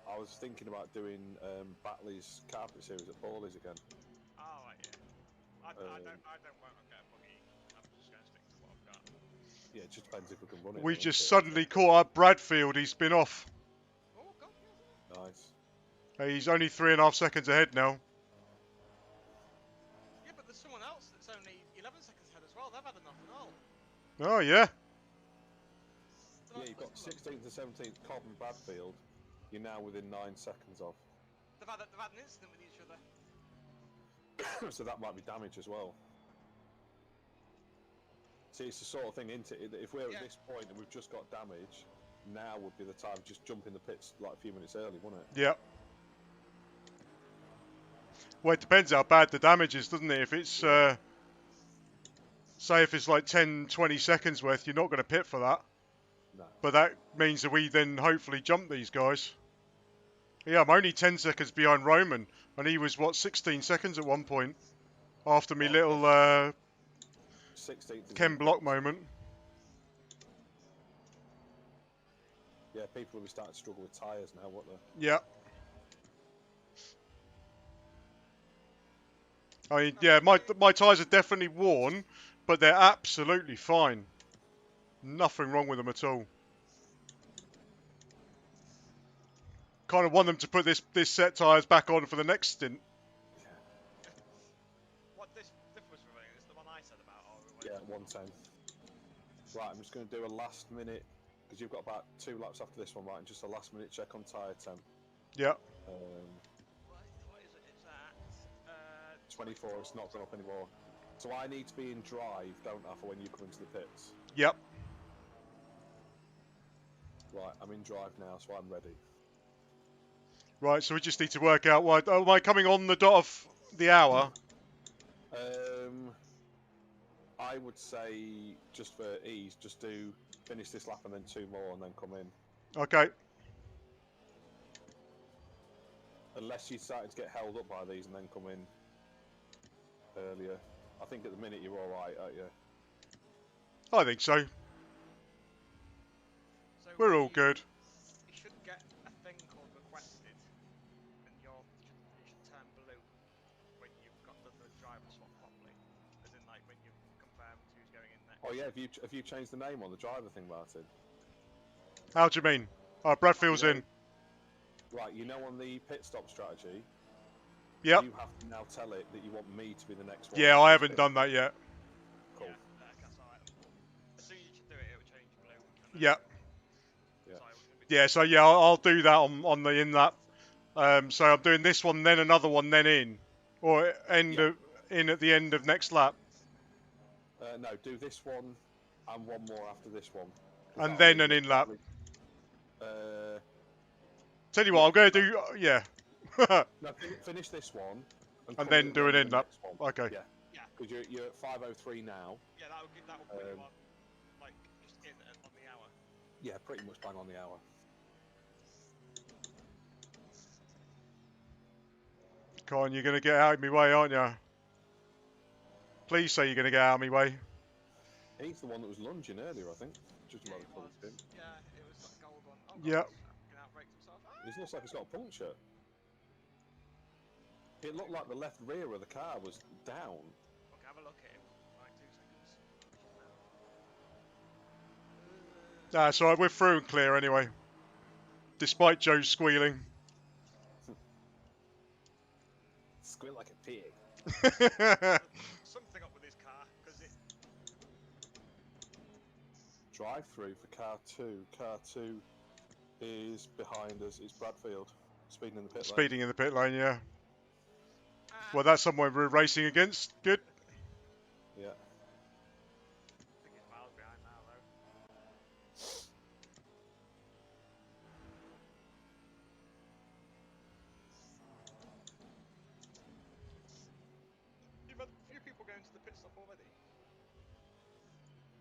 I was thinking about doing Batley's carpet series at Bawley's again. Oh, right, yeah. I don't work on getting buggy. I'm just going to stick to what I've got. Yeah, it just depends if we can run it. We doesn't just it? suddenly caught up Bradfield. He's been off. Oh, God, Nice. He's only 3.5 seconds ahead now. yeah, but there's someone else that's only 11 seconds ahead as well. They've had enough and all. Oh, yeah. Yeah, you've got 16th to 17th Cobb and Bradfield. You're now within 9 seconds of. They've had an incident with each other. So that might be damage as well. See, it's the sort of thing, isn't it? If we're at this point and we've just got damage, now would be the time to just jump in the pits like a few minutes early, wouldn't it? Yep. Well, it depends how bad the damage is, doesn't it? If it's, say if it's like 10, 20 seconds worth, you're not going to pit for that. No. But that means that we then hopefully jump these guys. Yeah, I'm only 10 seconds behind Roman, and he was, what, 16 seconds at one point? After me little 16th Ken Block moment. Yeah, people will be starting to struggle with tyres now, won't they? Yeah. I mean, yeah, my tyres are definitely worn, but they're absolutely fine. Nothing wrong with them at all. Kind of want them to put this set tyres back on for the next stint. What this was revealing is the one I said about, or Yeah, 110. Right, I'm just going to do a last minute, because you've got about 2 laps after this one, right? And just a last minute check on tyre temp. Yeah. What is it? It's at 24. It's not gone up anymore. So I need to be in drive, don't I, for when you come into the pits? Yep. Right, I'm in drive now, so I'm ready. Right, so we just need to work out why. Oh, am I coming on the dot of the hour? I would say, just for ease, just do finish this lap and then 2 more and then come in. Okay. Unless you started to get held up by these and then come in earlier. I think at the minute you're alright, aren't you? I think so. So We're all good. You should get a thing called requested, and it should turn blue when you've got the driver swap properly. As in, like, when you've confirmed who's going in next. Oh yeah, have you changed the name on the driver thing, Martin? How do you mean? Oh, Bradfield's in. Right, you know on the pit stop strategy, Yep. you have to now tell it that you want me to be the next one. Yeah, I haven't done that yet. Cool. Yeah, that's alright. As soon as you do it, it will change blue. Yep. Yeah. Yeah, so yeah, I'll do that on the in that. So I'm doing this one, then another one, then in, or in at the end of next lap. No, do this one and one more after this one. And then an in lap. Tell you what, I'm going to do, yeah. No, finish this one. And then do an in lap. Okay. Yeah. Yeah. Because you're at 5:03 now. Yeah, that will put you on, like, just in on the hour. Yeah, pretty much bang on the hour. Come on, you're going to get out of my way, aren't you? Please say you're going to get out of my way. He's the one that was lunging earlier, I think. Just Yeah, about it was. Yeah, it was that gold one. Oh, yeah. He outbraked himself. It looks like he's got a puncture. It looked like the left rear of the car was down. Okay, have a look at him. Right, 2 seconds. That's alright, we're through and clear anyway. Despite Joe squealing. Squeal like a pig. Something up with his car, because it... Drive through for car 2. Car 2 is behind us. It's Bradfield. Speeding in the pit lane. Speeding in the pit lane, yeah. Well, that's someone we're racing against. Good. Yeah. I think he's miles behind. stuff already?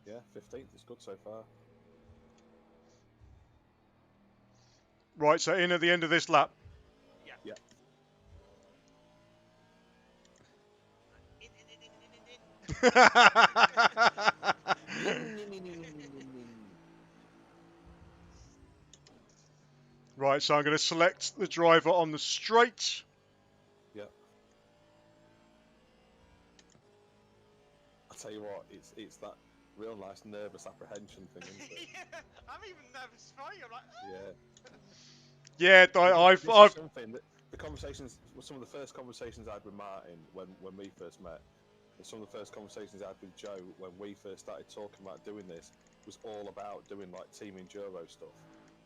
Yeah, 15th is good so far. Right, so in at the end of this lap. Yeah. Yeah. Right, so I'm going to select the driver on the straight. Yeah. I tell you what, it's that real nice nervous apprehension thing, isn't it? Yeah, I'm even nervous for you. I'm like, Yeah. Yeah, This is I've something that the conversations, some of the first conversations I had with Martin when we first met, and some of the first conversations I had with Joe when we first started talking about doing this was all about doing like team enduro stuff.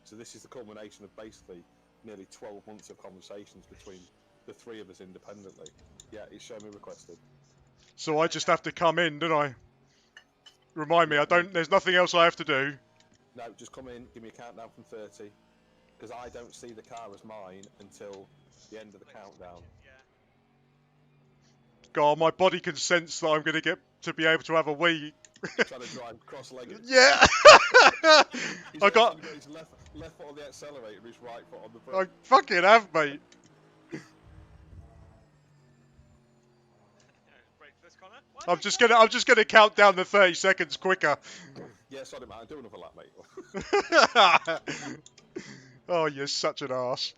So this is the culmination of basically nearly 12 months of conversations between the three of us independently. Yeah, it's show me requested. so I just have to come in, don't I? Remind me, Yeah, I don't. There's nothing else I have to do. No, just come in, give me a countdown from 30, because I don't see the car as mine until the end of the countdown. yeah. God, my body can sense that I'm going to get to be able to have a wee. You're trying to drive cross-legged. Yeah. He's I got. got his left foot on the accelerator, his right foot on the I brake. fucking have, mate. Brake for this corner. Why I'm did just I gonna. I'm just gonna count down the 30 seconds quicker. Yeah, sorry, man. Do another lap, mate. Oh, you're such an arse.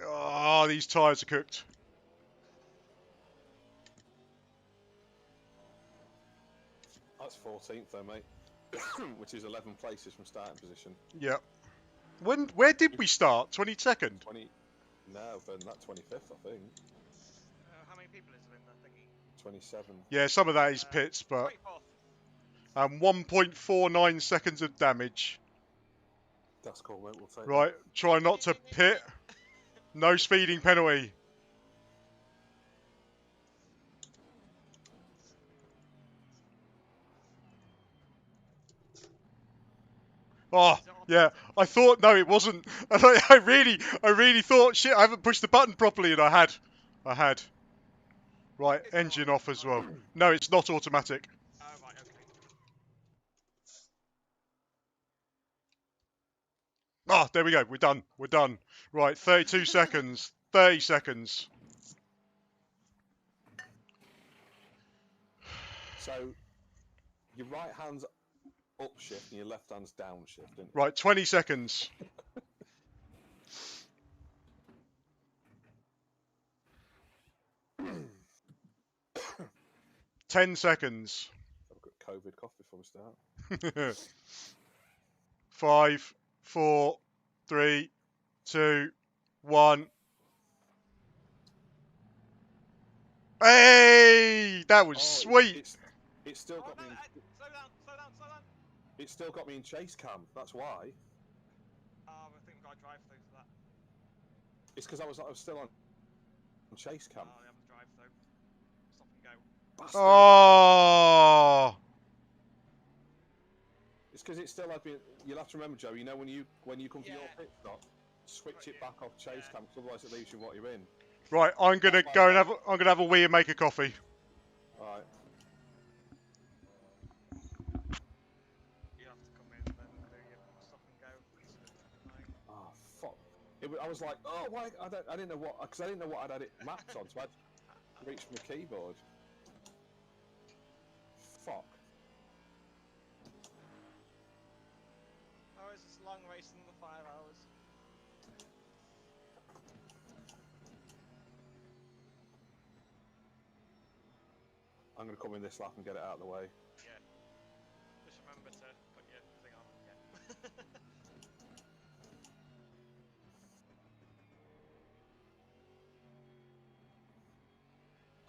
Oh, these tyres are cooked. That's 14th, though, mate. Which is 11 places from starting position. Yep. Where did we start? 22nd? 20. No, then that 25th, I think. how many people is there in that thingy? 27. Yeah, some of that is pits, but 24th. 1.49 seconds of damage. That's cool, mate. We'll take Right, try not to pit. No speeding penalty. Oh, yeah. I thought, no, it wasn't. And I really thought, shit, I haven't pushed the button properly, and I had. Right, Is it engine off as well. automatic? No, it's not automatic. Oh, right, okay. Oh, there we go. We're done. We're done. Right, 32 seconds. 30 seconds. So, your right hand's up shift and your left hand's down shift, isn't it? Right, 20 seconds. 10 seconds. I've got COVID cough before we start. 5, 4, 3, 2, 1. Hey, that was sweet. It's still got me. Slow down. It's still got me in chase cam. That's why. I think we've got to drive through for that. It's because I was still on chase cam. Oh, they have the drive through. Stop and go. Bastard. Oh. It's because it still had me. You'll have to remember, Joe. You know when you come for your pit stop, switch it back off chase cam, 'cause otherwise it leaves you what you're in. Right, I'm gonna go and have a wee and make a coffee. All right. You have to come in and then do your stop and go. Oh fuck! I was like, oh, why? I didn't know what, because I didn't know what I'd had it mapped on, so I had to reach for my keyboard. Fuck. Oh, it's this long race in the 5 hours. I'm gonna come in this lap and get it out of the way. Yeah. Just remember to put your thing on. Yeah.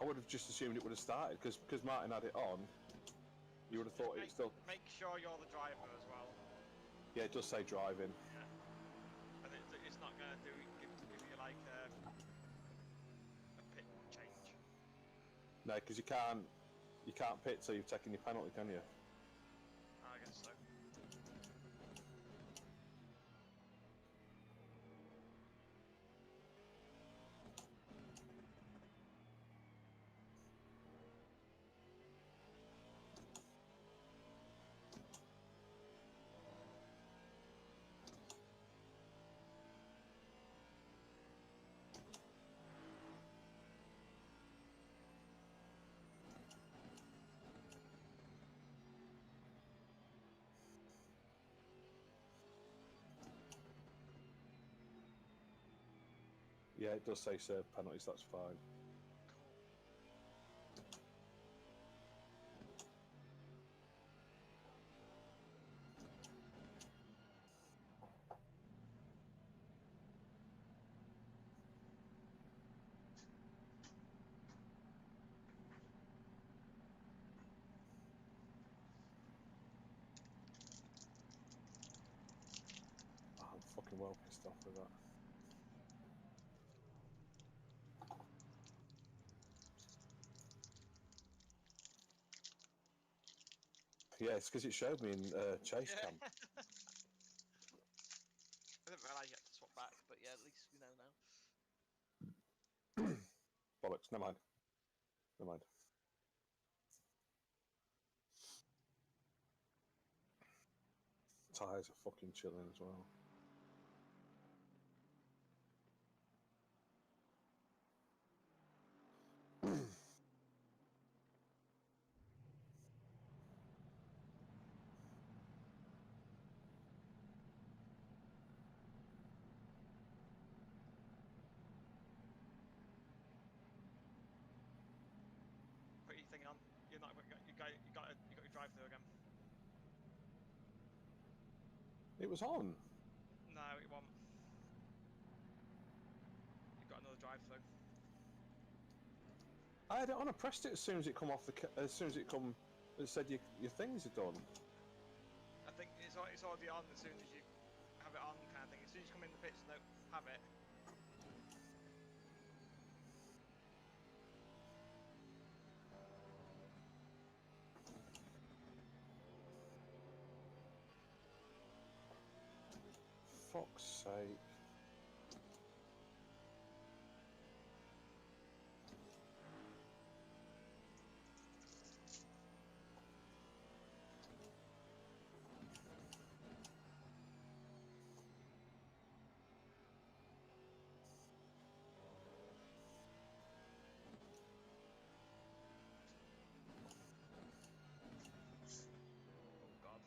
I would have just assumed it would have started because Martin had it on. You would have thought it still. Make sure you're the driver as well. Yeah, it does say driving. Yeah. And it's not going to give you like a pit change. No, because you can't pit till you've taken your penalty, can you? I guess so. Yeah, it does say serve penalties. That's fine. Oh, I'm fucking well pissed off with that. Yeah, it's because it showed me in chase cam. I didn't realise you had to swap back, but yeah, at least we know now. Bollocks. Never mind. Never mind. Tyres are fucking chilling as well. Put your thing on. You're not. You got your drive-through again. It was on. No, it won't. You've got another drive-through. I had it on. I pressed it as soon as it come off the. As soon as it come, it said your things are done. I think it's already on as soon as you have it on, kind of thing. As soon as you come in the pits, no, have it. Fuck's sake. Oh God.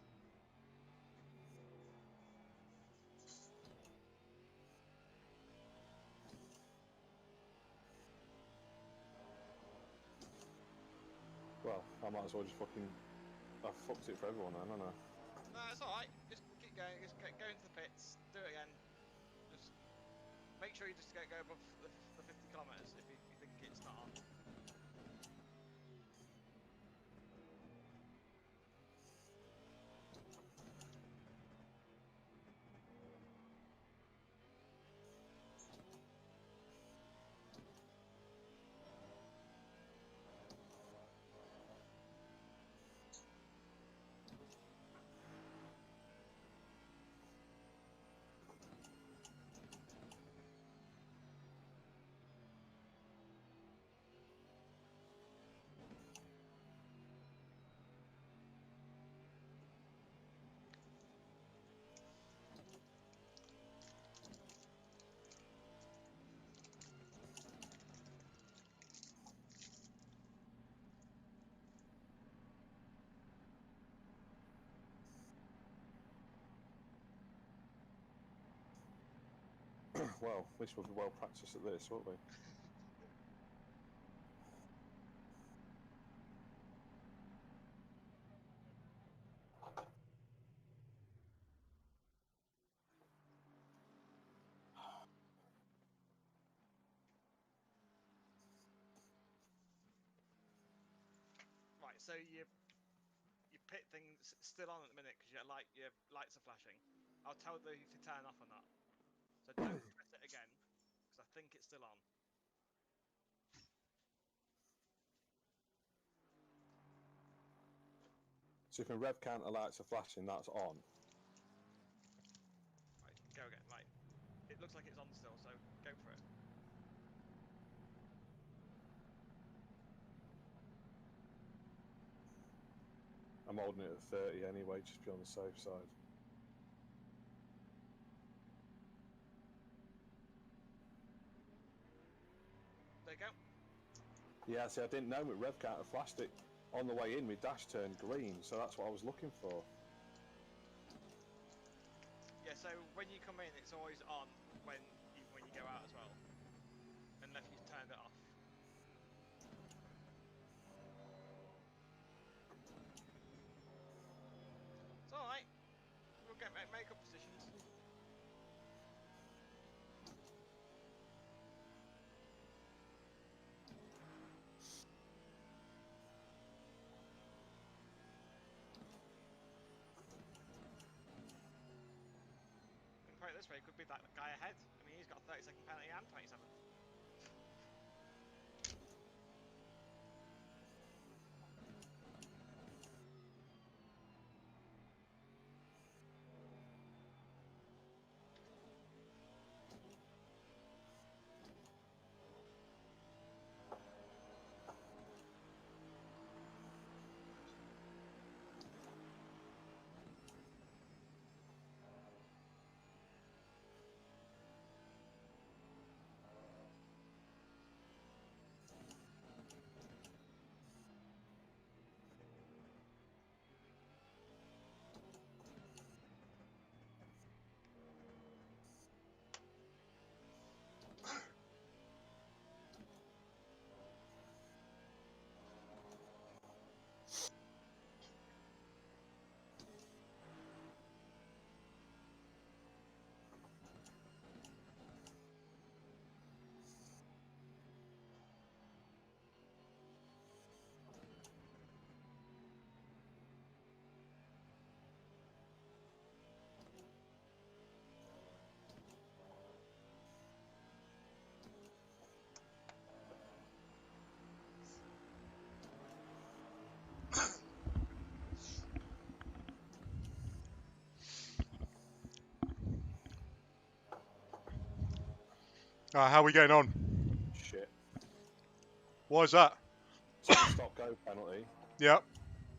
Well, I might as well just fucking. I fucked it for everyone then, haven't I? No, it's alright. Just keep going. Just go into the pits. Do it again. Just make sure you just go above the 50 kilometers if you think it's not on. Well, at least we'll be well practiced at this, won't we? Right. So your pit thing's still on at the minute because your lights are flashing. I'll tell you to turn off on that. So don't press it again because I think it's still on. So if my rev counter lights are flashing, that's on. Right. Go again. Right. It looks like it's on still. So go for it. I'm holding it at 30 anyway, just to be on the safe side. There you go. Yeah, see, I didn't know my rev counter flashed it on the way in. My dash turned green, so that's what I was looking for. Yeah. So when you come in, it's always on when you go out as well. it this way, it could be that guy ahead. I mean, he's got a 30-second penalty and 27th. How are we getting on? Shit. Why is that? So the stop go penalty. Yep.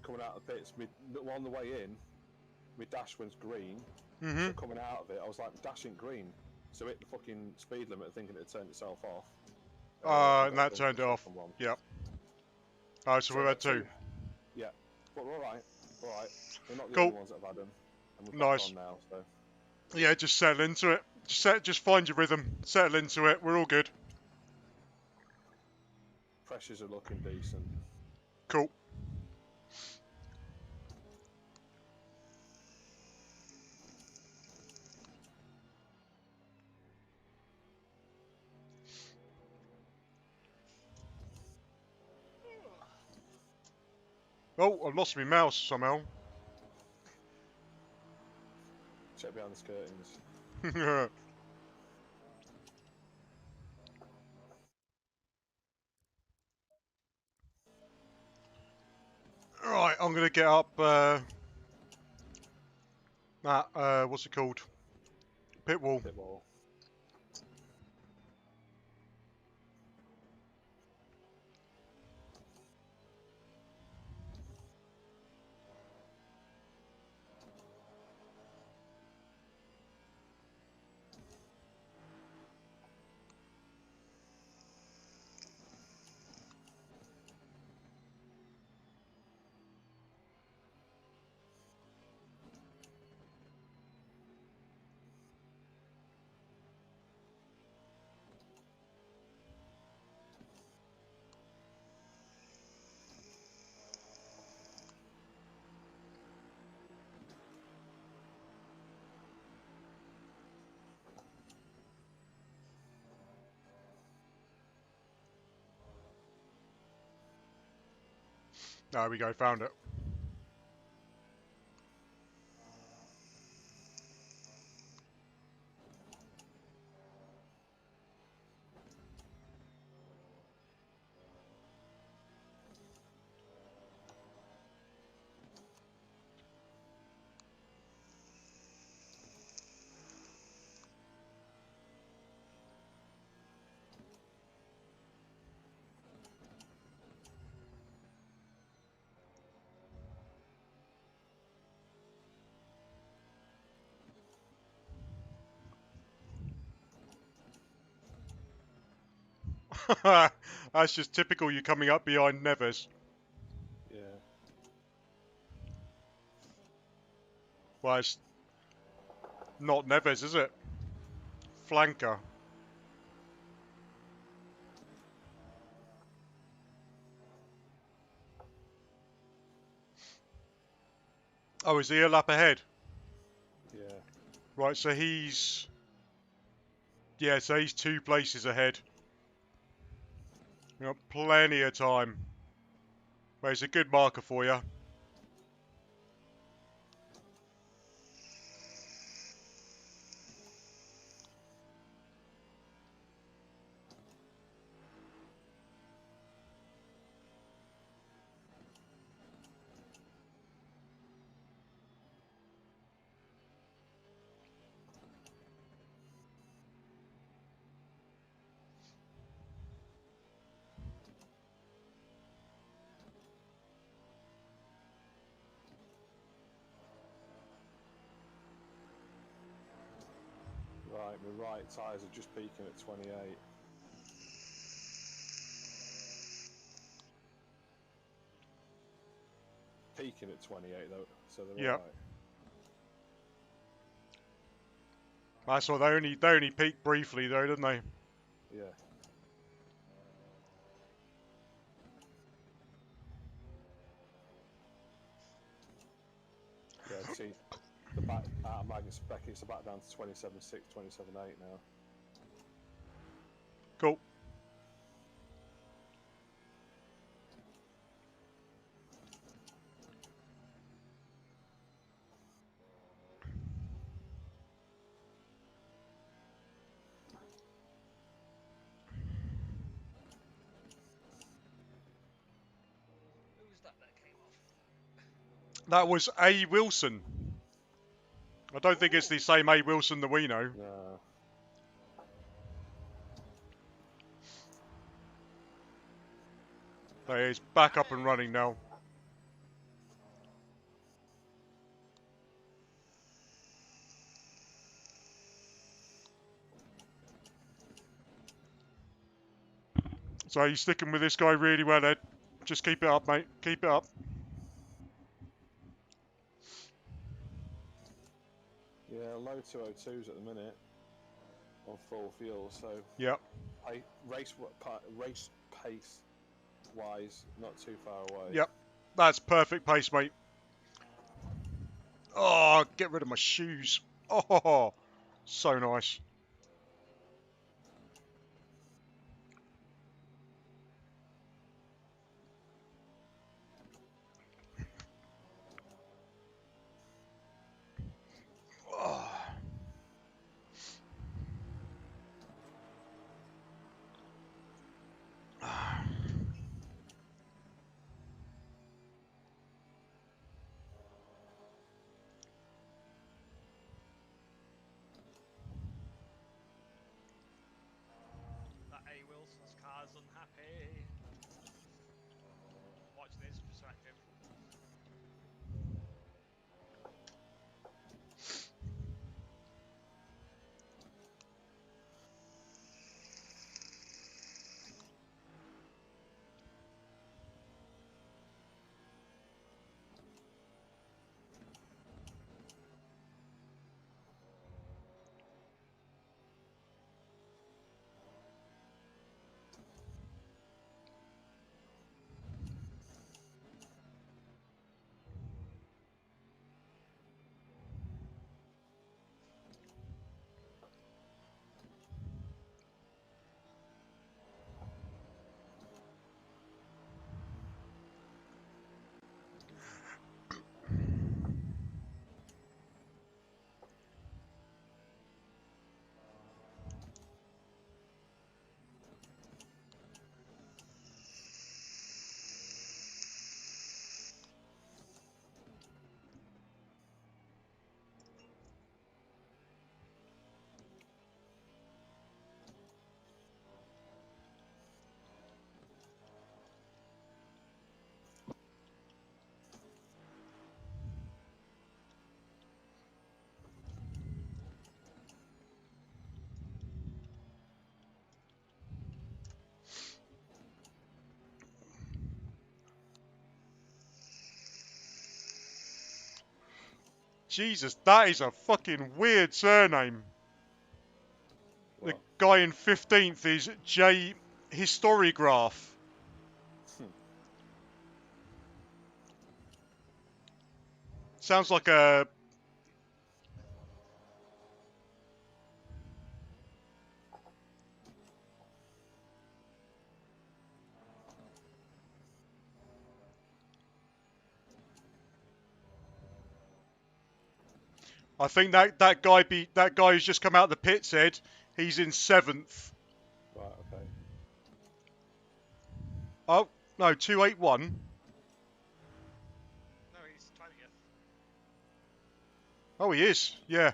Coming out of the pits, on the way in, my dash went green. Mhm. So coming out of it, I was like, dashing green. So hit the fucking speed limit, thinking it turned itself off. And that turned it off. One. Yep. Oh, so we've had two. Yeah, but we're all right. All right. We're not the Cool. only ones that have had them. And we're Nice. on now, so. Yeah, just settle into it. Just find your rhythm. Settle into it. We're all good. Pressures are looking decent. Cool. Oh, I've lost my mouse somehow. Check behind the skirtings. Right, I'm gonna get up that what's it called? Pit wall. Pit wall. There we go, found it. That's just typical you coming up behind Neves. Yeah. Well, it's not Neves, is it? Flanker. Oh, is he a lap ahead? Yeah. Right, so he's... Yeah, so he's 2 places ahead. We've got plenty of time. Well, it's a good marker for you. The right tyres are just peaking at 28. Peaking at 28 though, so they're Yep. alright. That's all. They only peaked briefly though, didn't they? Yeah. Yeah, see, the back out of Magnus Beckett's back down to 27.6, 27.8 now. Cool. Who's that came off? That was A. Wilson. I don't think it's the same A. Wilson that we know. No. But it's back up and running now. So you're sticking with this guy really well, Ed. Just keep it up, mate. Keep it up. Yeah, low 202s at the minute on full fuel, so Yep. race pace wise, not too far away. Yep. That's perfect pace, mate. Oh, get rid of my shoes. Oh, so nice. Oh. That A. Wilson's car's unhappy. Watch this perspective. Jesus, that is a fucking weird surname. The What? guy in 15th is J. Historiograph. Sounds like a... I think that guy who's just come out of the pits, Ed. He's in 7th. Right, okay. Oh, no, 281. No, he's 20th. Oh, he is. Yeah.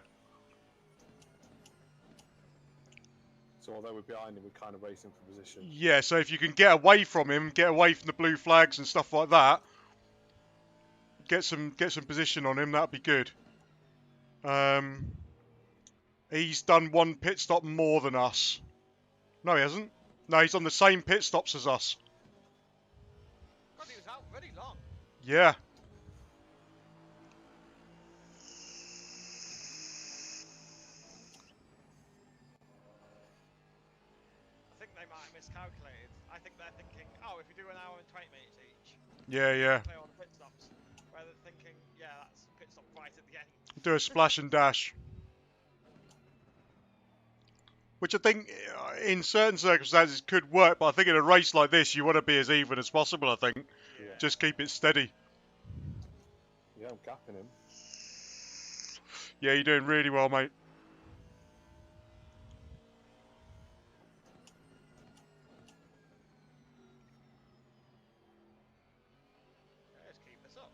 So although we're behind him, we're kind of racing for position. Yeah, so if you can get away from him, get away from the blue flags and stuff like that, get some position on him, that'd be good. He's done one pit stop more than us. No, he hasn't. No, he's on the same pit stops as us. God, he was out really long. Yeah. I think they might have miscalculated. I think they're thinking, oh, if we do an hour and 20 minutes each, Yeah, yeah. play all the pit stops. Where they're thinking, yeah, that's pit stop right at the end. Do a splash and dash. Which I think, in certain circumstances, could work. But I think in a race like this, you want to be as even as possible, I think. Yeah. Just keep it steady. Yeah, I'm gapping him. Yeah, you're doing really well, mate. Let's keep this up.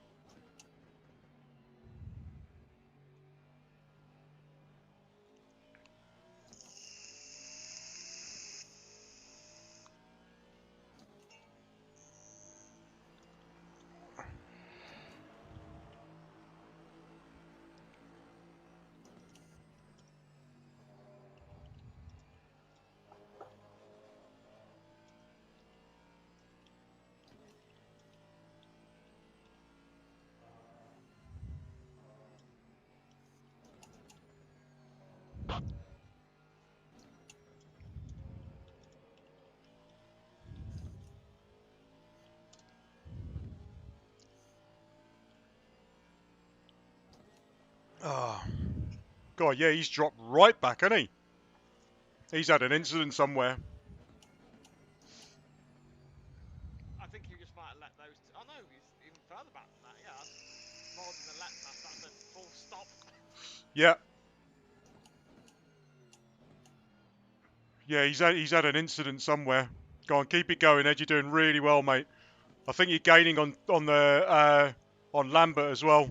Oh. God, yeah, he's dropped right back, hasn't he? He's had an incident somewhere. I think you just might have let those. Oh no, he's even further back than that. Yeah, that's more than a let pass. That's a full stop. Yeah. Yeah, he's had an incident somewhere. Go on, keep it going, Ed. You're doing really well, mate. I think you're gaining on Lambert as well.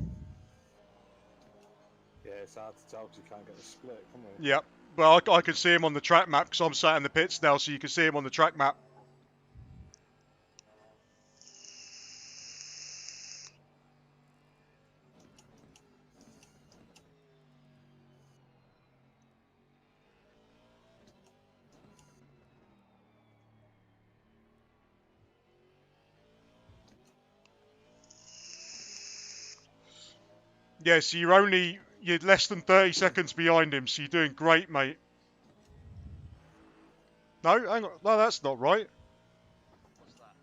Yeah, it's hard to tell because you can't get the split, can we? Yep. Well, I can see him on the track map because I'm sat in the pits now, so you can see him on the track map. Yeah, so you're less than 30 seconds behind him, so you're doing great, mate. No, hang on. No, that's not right. What's that?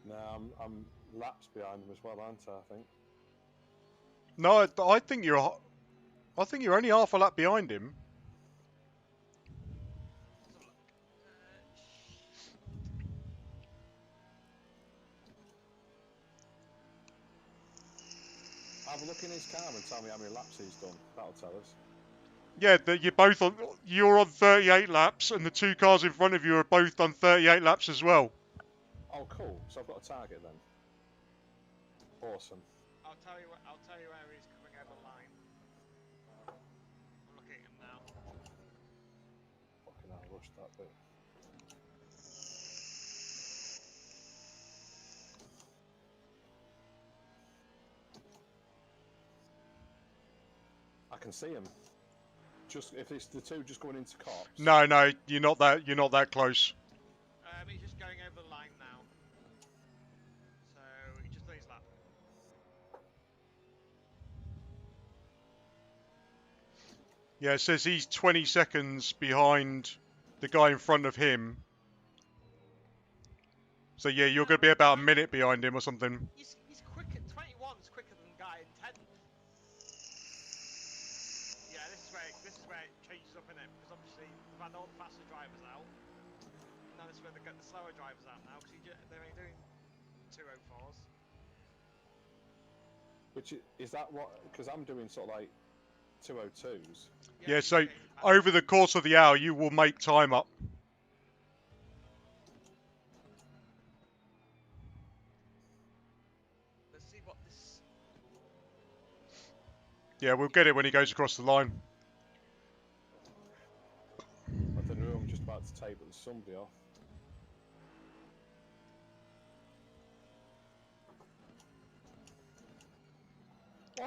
No, I'm laps behind him as well, aren't I? I think. No, I think you're only half a lap behind him. Let's have a look. Have a look in his car and tell me how many laps he's done. That'll tell us. Yeah, you're on 38 laps, and the two cars in front of you are both done 38 laps as well. Oh, cool. So I've got a target then. Awesome. I'll tell you where he's coming over the line. I'm looking at him now. Fucking hell, I rushed that bit. I can see him. Just if it's the two just going into cops. No, you're not that close. He's just going over the line now. So he just done his lap. Yeah, it says he's 20 seconds behind the guy in front of him. So yeah, you're going to be about a minute behind him or something. He's quick at 21's quicker than the guy in 10th. Yeah, this is where it changes up in it because obviously we've had all the faster drivers out. Now this is where they get the slower drivers out now because they're only doing 204s. Which is that what? Because I'm doing sort of like 202s. Yeah, so over the course of the hour, you will make time up. Let's see what this. Yeah, we'll get it when he goes across the line. I don't know. I'm just about to take, but there's somebody off.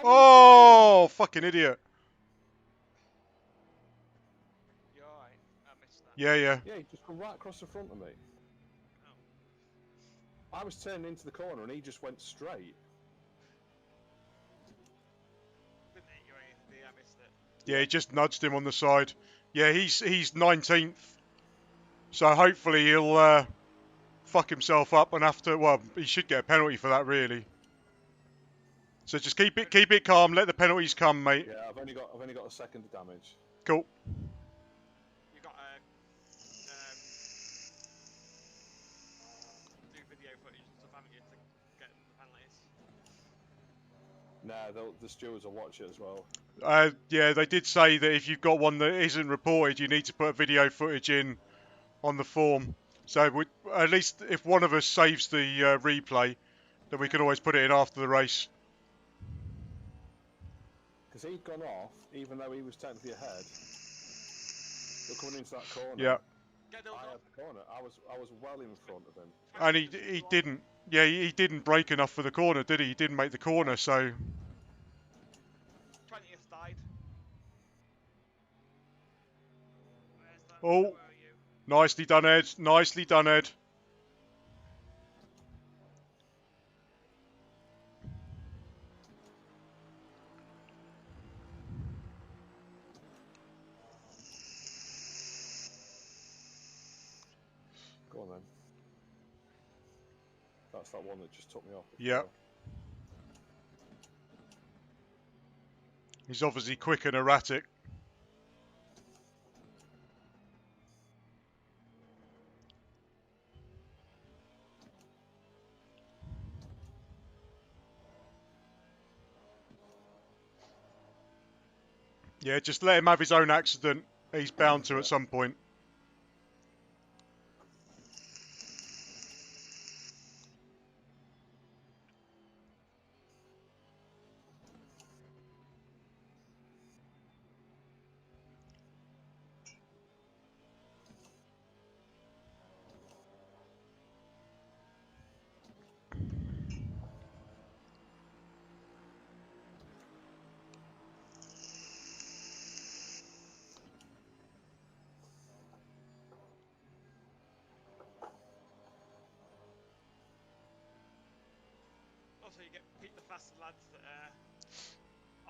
Oh, fucking idiot. Yeah, yeah. Yeah, he just come right across the front of me. Oh. I was turning into the corner and he just went straight. Didn't hit you or anything, I missed it. Yeah, he just nudged him on the side. Yeah, he's 19th. So hopefully he'll fuck himself up and have to. Well, he should get a penalty for that, really. So just keep it calm. Let the penalties come, mate. Yeah, I've only got a second of damage. Cool. You got do video footage and stuff, haven't you, to get the penalties? No, the stewards will watch it as well. Yeah, they did say that if you've got one that isn't reported, you need to put video footage in on the form. So at least if one of us saves the replay, then we can always put it in after the race. Because he'd gone off, even though he was technically ahead. But coming into that corner, Yeah. I had the corner. I was well in front of him. And he didn't. Yeah, he didn't break enough for the corner, did he? He didn't make the corner, so. 20th died. Where's that? Oh, Where are you? nicely done, Ed. Nicely done, Ed. Go on then. That's that one that just took me off. Yeah. He's obviously quick and erratic. Yeah, just let him have his own accident. He's bound to at some point. Also, you get the faster lads that are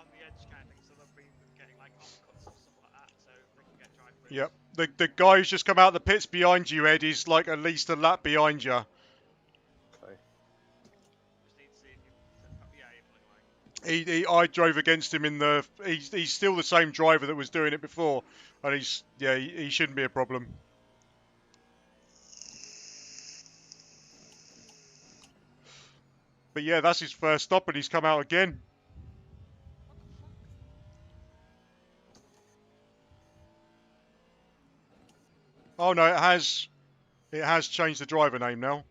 on the edge kind of thing, so they'll be getting like offcuts and stuff like that, so they can get drive throughs. Yep. The guy who's just come out of the pits behind you, Ed, is like at least a lap behind you. Okay. Just need to see if you. Yeah, you're pulling away. I drove against him in the. He's still the same driver that was doing it before, and he shouldn't be a problem. But yeah, that's his first stop, and he's come out again. What the fuck? Oh no, it has changed the driver name now.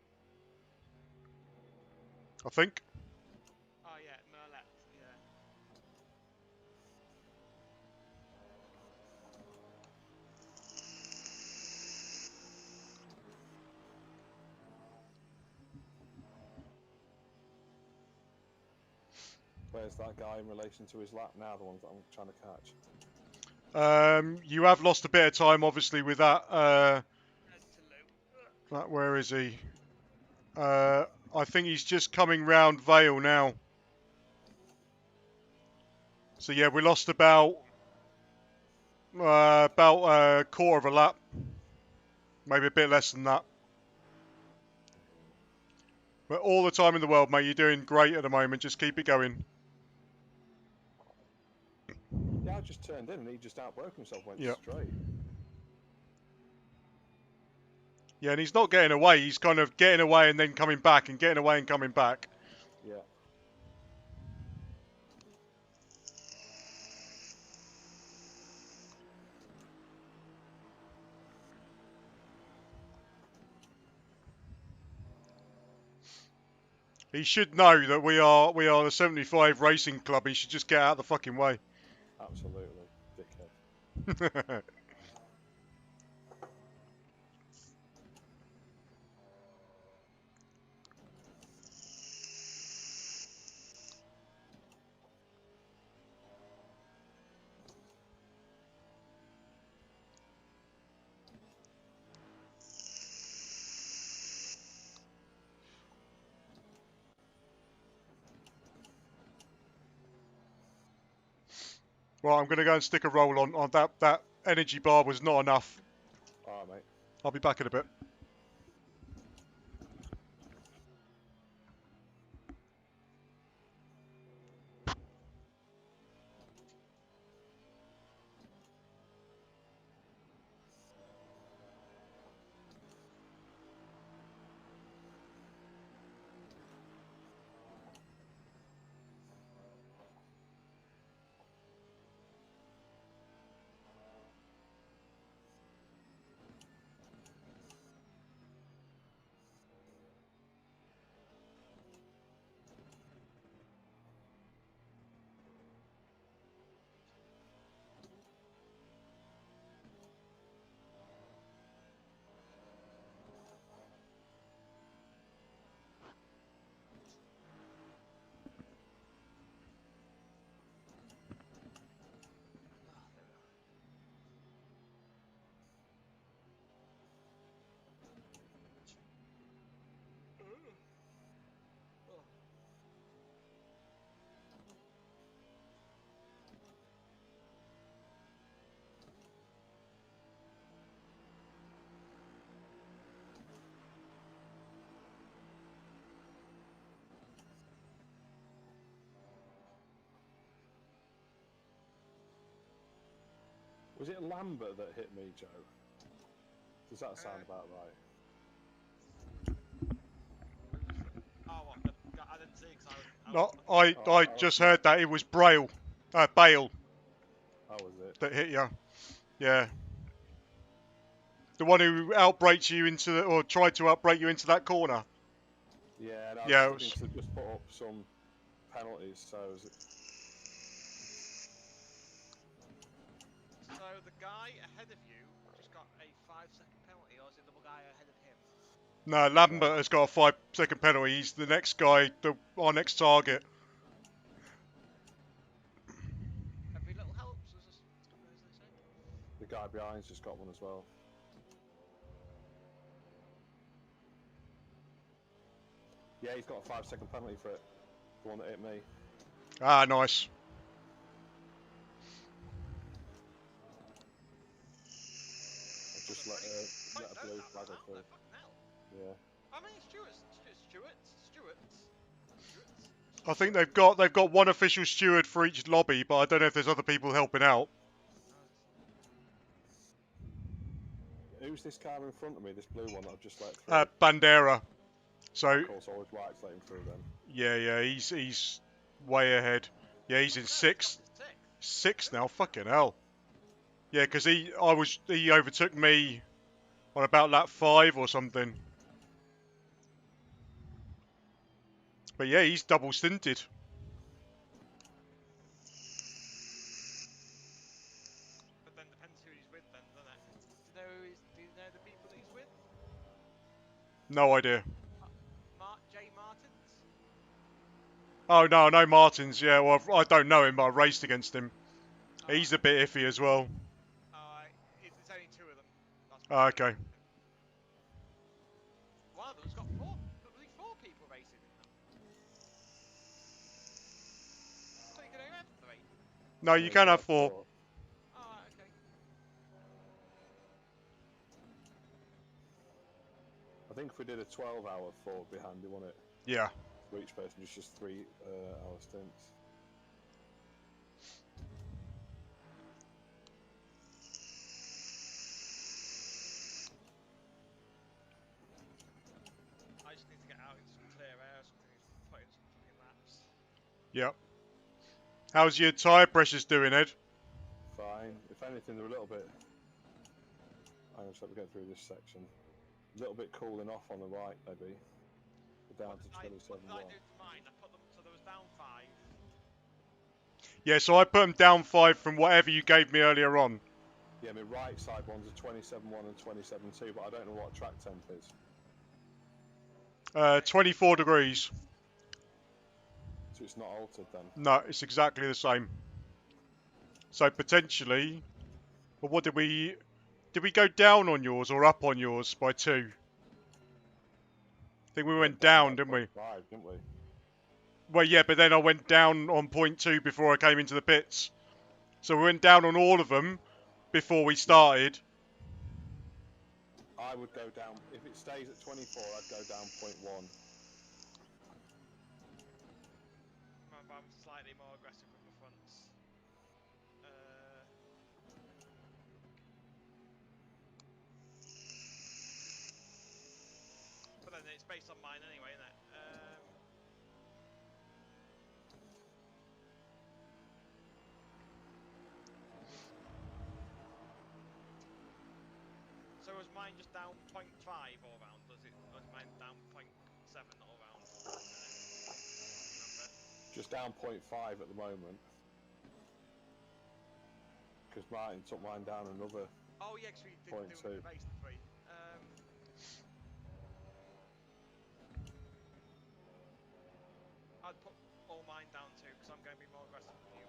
I think. Oh yeah, Merlet. Yeah. Where's that guy in relation to his lap now? The ones that I'm trying to catch. You have lost a bit of time, obviously, with that. Where is he? I think he's just coming round Vale now. So yeah, we lost about a quarter of a lap, maybe a bit less than that. But all the time in the world, mate. You're doing great at the moment. Just keep it going. Yeah, I just turned in and he just outbroke himself, went Yeah. straight. Yeah, and he's not getting away. He's kind of getting away and then coming back and getting away and coming back. Yeah. He should know that we are the 75 Racing Club. He should just get out of the fucking way. Absolutely. Dickhead. Right, I'm going to go and stick a roll on that. That energy bar was not enough. Alright, mate. I'll be back in a bit. Was it Lambert that hit me, Joe? Does that sound about right? Oh, what? The guy, I didn't see because I was. No, was I just heard that it was Bale How was it? that hit you. Yeah. The one who outbraked you into the, or tried to outbrake you into that corner. Yeah, and I was Yeah, it looking was. to just put up some penalties, so is it... So the guy ahead of you just got a 5-second penalty, or is it the guy ahead of him? No, Lambert has got a 5-second penalty. He's the next guy, our next target. Every little helps, as they say. The guy behind's just got one as well. Yeah, he's got a 5-second penalty for it. The one that hit me. Ah, nice. I've just let a blue flag go through. Yeah. How many Stewarts? I think they've got one official steward for each lobby, but I don't know if there's other people helping out. Who's this car in front of me? This blue one that I've just let through. Bandera. So Of course, always right to let him through then. yeah, he's way ahead. Yeah, he's in sixth now. Fucking hell. Yeah, because he overtook me on about lap 5 or something. But yeah, he's double stinted. But then depends who he's with, then, doesn't it? Do you know the people that he's with? No idea. J. Martins. Oh no, I know Martins. Yeah, well I don't know him, but I raced against him. He's a bit iffy as well. It's only 2 of them. Okay. One of them's got 4 people racing in them. So you can only have 3. No, you can have 4. Alright, okay. I think if we did a 12-hour forward behind, wouldn't it? Yeah. For each person, just 3-hour stints. I just need to get out in some clear air or something and put in some fucking laps. Yep. How's your tyre pressures doing, Ed? Fine. If anything, they're a little bit... I'm just let me get through this section. A little bit cooling off on the right, maybe. We're down to 27.1. What did I do to mine? I put them, so there was down 5. Yeah, so I put them down 5 from whatever you gave me earlier on. Yeah, my right side ones are 27.1 and 27.2, but I don't know what track temp is. 24 degrees. So it's not altered then? No, it's exactly the same. So potentially... Well, what did we... Did we go down on yours or up on yours by 2? I think we went down, didn't we? 5, didn't we? Well, yeah, but then I went down on point 2 before I came into the pits. So we went down on all of them before we started. I would go down, if it stays at 24, I'd go down 0.1. I'm slightly more aggressive with my fronts. But then it's based on mine anyway, isn't it? So was mine just down 0.5 all round? Was mine down 0.7 all round? Remember? Just down 0.5 at the moment. Because Martin took mine down another. Oh yeah, because we didn't do the base 3. I'd put all mine down too, because I'm going to be more aggressive than you.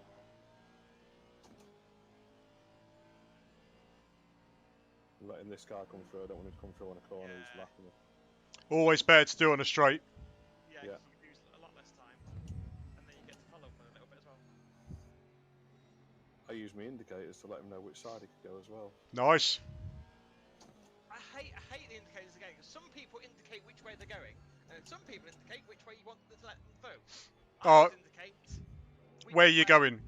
I'm letting this guy come through. I don't want him to come through on a corner. Yeah. He's laughing. Always better to do it on a straight. Yeah, you lose a lot less time. And then you get to follow for a little bit as well. I use my indicators to let him know which side he could go as well. Nice. I hate the indicators again, because some people indicate which way they're going, and some people indicate which way you want to let them through. I always indicate where you're going.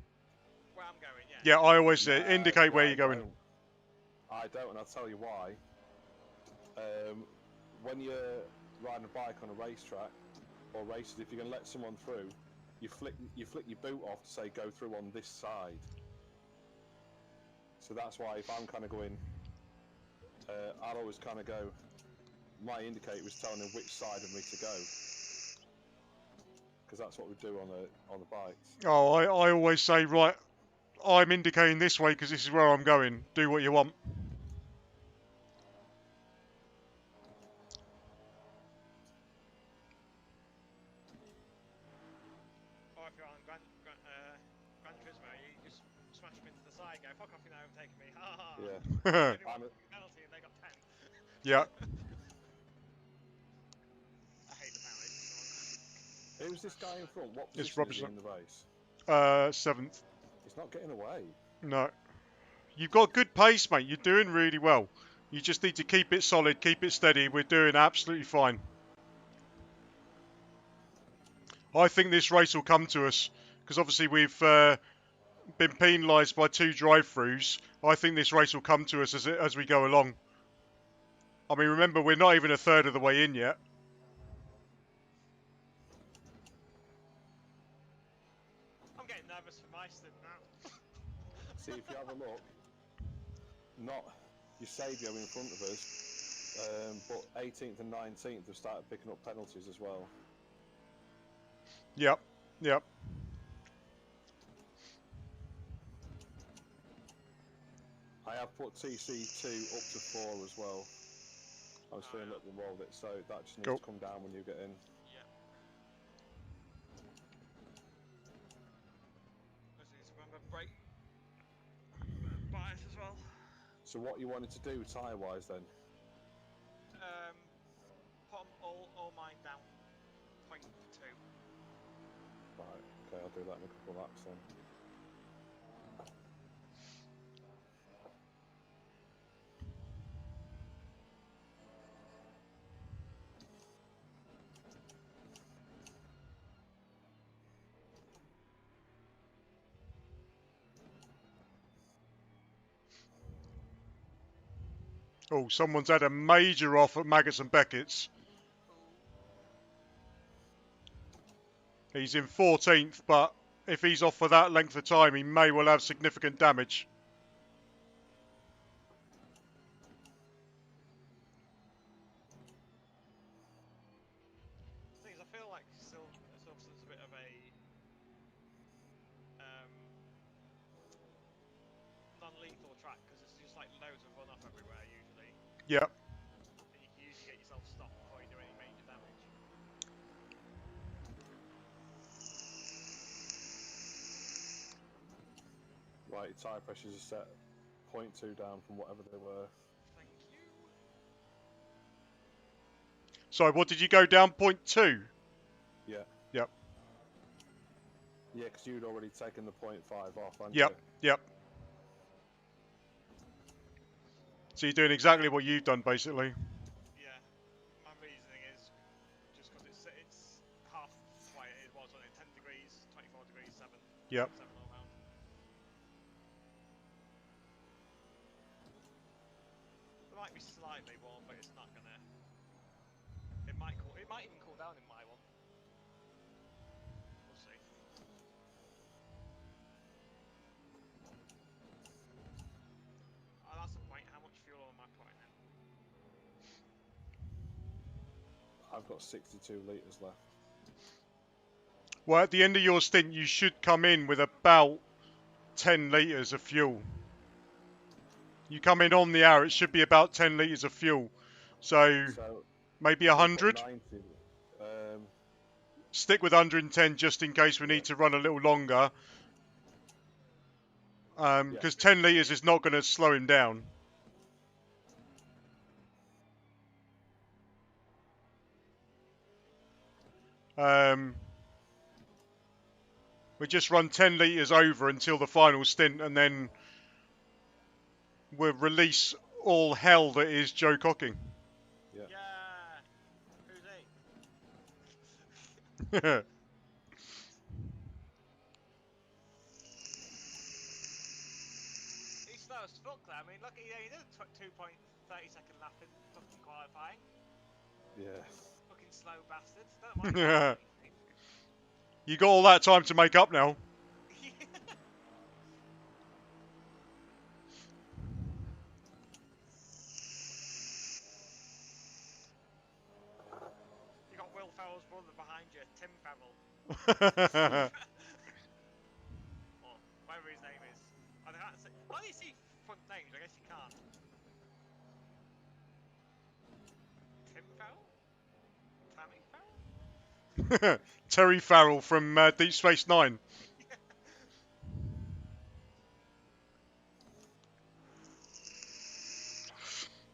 Where I'm going, yeah. Yeah, I always say indicate where you're going. I don't, and I'll tell you why. When you're riding a bike on a racetrack or races, if you're going to let someone through, you flick your boot off to say go through on this side. So that's why if I'm kind of going, I'll always kind of go. My indicator was telling him which side of me to go, because that's what we do on the bikes. Oh, I always say, right, I'm indicating this way because this is where I'm going. Do what you want. Or if you're on Gran Turismo, you just smash them into the side, go fuck off, you're now overtaking me. Ha ha. Yeah. Penalty and they got 10. Yeah. I hate the penalty. Who's this guy in front? What It's position is he Robertson. in the race? 7th. He's not getting away. No. You've got good pace, mate. You're doing really well. You just need to keep it solid, keep it steady. We're doing absolutely fine. I think this race will come to us because obviously we've been penalised by 2 drive-throughs. I think this race will come to us as we go along. I mean, remember, we're not even a third of the way in yet. I'm getting nervous for my stint now. See, if you have a look, not your Sabio in front of us, but 18th and 19th have started picking up penalties as well. Yep, yep. I have put TC2 up to 4 as well. I was feeling a little involved with it, so that just needs to come down when you get in. Yeah. I just need to remember brake bias as well. So what you wanted to do tyre-wise then? Put all mine down 0.2. Right, okay, I'll do that in a couple of laps then. Oh, someone's had a major off at Maggots and Beckett's. He's in 14th, but if he's off for that length of time, he may well have significant damage. The thing is, I feel like Silverstone's a bit of a non-lethal track because it's just like loads of runoff everywhere usually. Yep. And you can usually get yourself stopped before you do any major damage. Right, your tyre pressures are set 0.2 down from whatever they were. Thank you. Sorry, what did you go down? 0.2? Yeah. Yep. Yeah, because you'd already taken the 0.5 off, hadn't Yep, you? yep. So you're doing exactly what you've done, basically. Yeah. My reasoning is just because it's half what it was on it, 10 degrees, 24 degrees, 7. Yep. 7 all round. It might be slightly warm, but it's not gonna. It might cool. It might even cool down in my one. We'll see. Oh, that's the point. How much fuel am I putting in? I've got 62 litres left. Well, at the end of your stint, you should come in with about 10 litres of fuel. You come in on the hour, it should be about 10 litres of fuel. So maybe I'm gonna put 100. 90. Stick with 110 just in case we need to run a little longer. Because 10 litres is not going to slow him down. We just run 10 litres over until the final stint, and then we'll release all hell that is Joe Cocking. Yeah. Who's he? He's slow as fuck there. I mean, look, he did a 2.30-second lap in fucking qualifying. Yeah. Fucking slow bastard. Don't mind that. You got all that time to make up now. You got Will Ferrell's brother behind you, Tim Ferrell. Or whatever his name is. I can't see. How do you see front names? I guess you can't. Tim Ferrell? Tammy Ferrell? Terry Farrell from Deep Space Nine.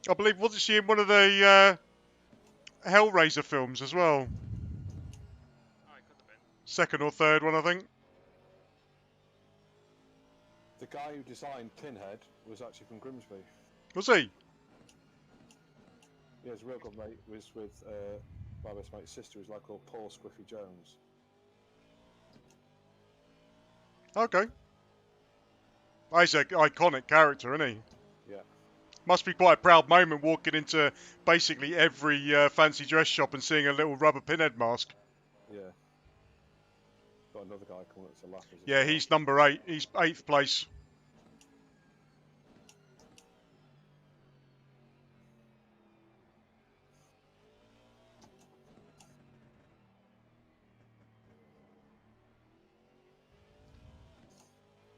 I believe, wasn't she in one of the Hellraiser films as well? Oh, it could have been. Second or third one, I think. The guy who designed Pinhead was actually from Grimsby. Was he? Yeah, his real good mate was with my best mate's sister, who's like called Paul Squiffy Jones. Okay. Oh, he's an iconic character, isn't he? Yeah. Must be quite a proud moment walking into basically every fancy dress shop and seeing a little rubber pinhead mask. Yeah. Got another guy coming up to lappers. Yeah, he's number 8. He's 8th place.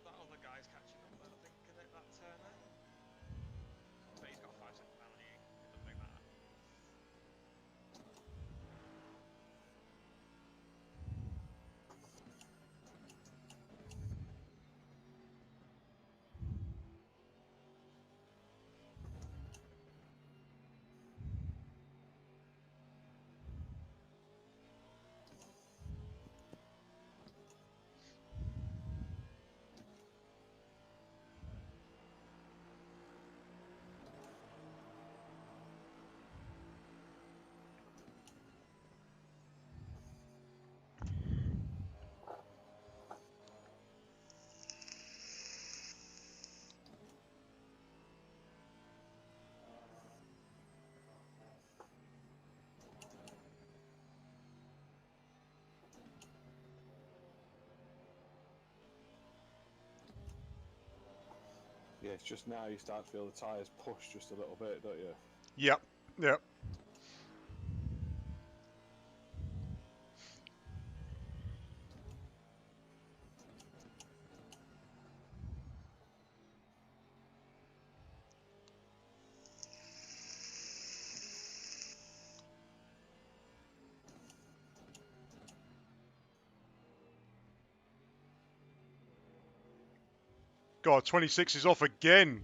That other guy's catching up though, I think, isn't it, that Turner? But he's got a 5-second penalty. It doesn't really matter. Yeah, it's just now you start to feel the tyres push just a little bit, don't you? Yep. Yep. God, 26 is off again.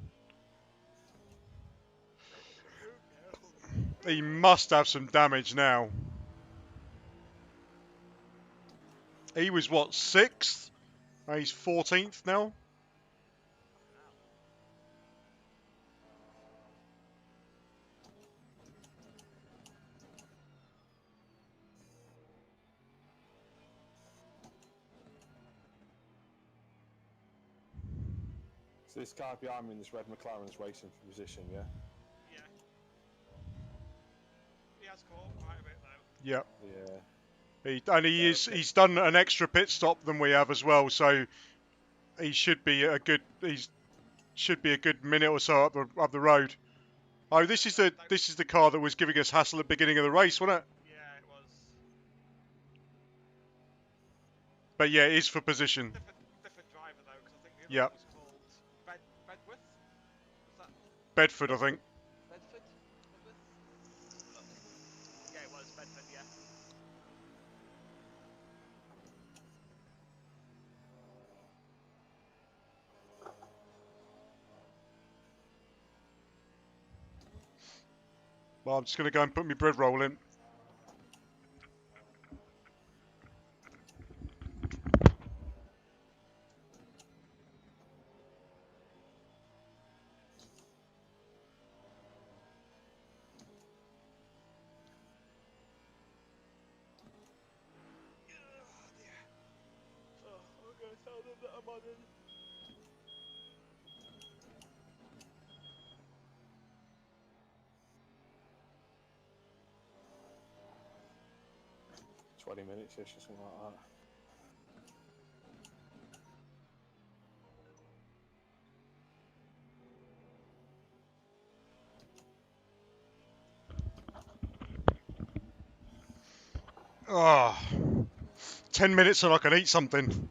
He must have some damage now. He was, what, 6th? He's 14th now. So this guy behind me in this red McLaren's racing for position, yeah? Yeah. He has caught quite a bit though. Yeah. Yeah. He's done an extra pit stop than we have as well, so he should be a good minute or so up the road. Oh, this is the car that was giving us hassle at the beginning of the race, wasn't it? Yeah, it was. But yeah, it is for position. Different driver though, because I think the other Yeah. one was called Bedworth. Was that Bedford, I think. Bedford? Bedworth? Look. Yeah, it was Bedford. Yeah. Well, I'm just going to go and put my bread roll in. Oh, I'm gonna tell them that I'm on in. Minutes-ish or something like that. Oh, 10 minutes and I can eat something.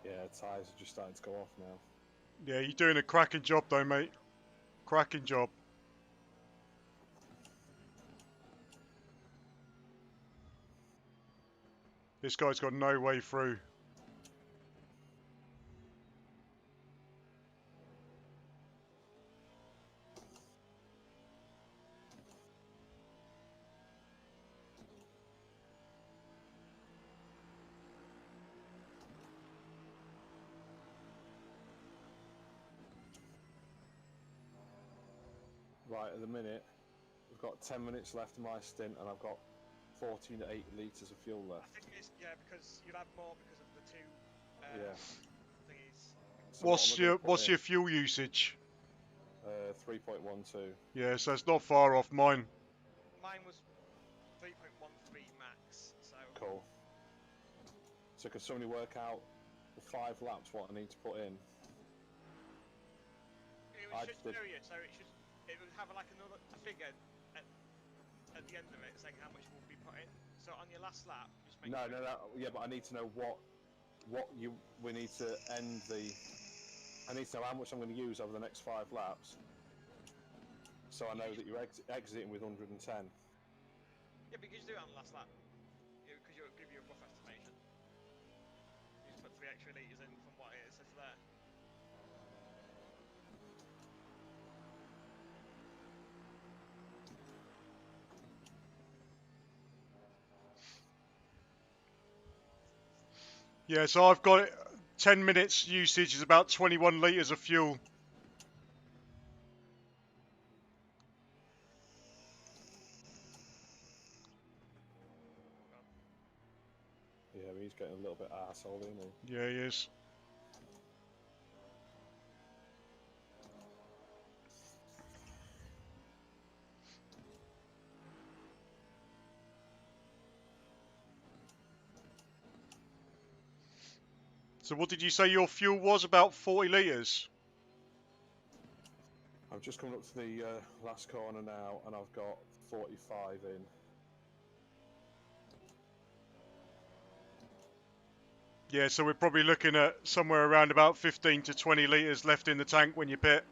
Yeah, tyres are just starting to go off now. Yeah, you're doing a cracking job though, mate. Cracking job. This guy's got no way through. Right, at the minute, we've got 10 minutes left of my stint and I've got 14.8 litres of fuel left. I think it's because you'll have more because of the two Yeah. thingies. So what am I gonna put What's in? your fuel usage? 3.12. Yeah, so it's not far off mine. Mine was 3.13 max, so Cool. So can somebody work out the 5 laps what I need to put in? it I should did- show you. So it would have like a figure at the end of it saying how much will be put in. So on your last lap, just make No, sure. no. Yeah, but I need to know what we need to end the. I need to know how much I'm going to use over the next 5 laps. So I know that you're exiting with 110. Yeah, but you just do it on the last lap because it'll give you a rough estimation. You just put 3 extra litres in from what it says there. Yeah, so I've got it. 10 minutes usage is about 21 litres of fuel. Yeah, but he's getting a little bit arsehole, isn't he? Yeah, he is. So what did you say your fuel was? About 40 litres? I'm just coming up to the last corner now, and I've got 45 in. Yeah, so we're probably looking at somewhere around about 15 to 20 litres left in the tank when you pit.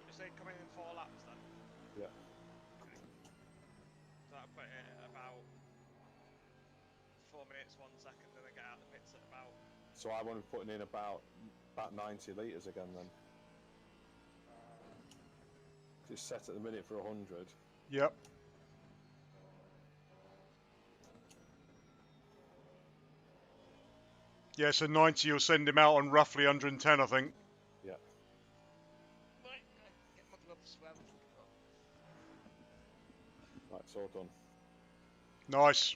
Just say come in 4 laps then. Yeah. So I'll put it at about 4 minutes 1 second, and then get out the pits at about. So I want to be putting in about 90 litres again then. It's set at the minute for 100. Yep. Yeah, so 90 will send him out on roughly 110, I think. Yeah. Right, get my gloves where we can go. Right, it's all done. Nice.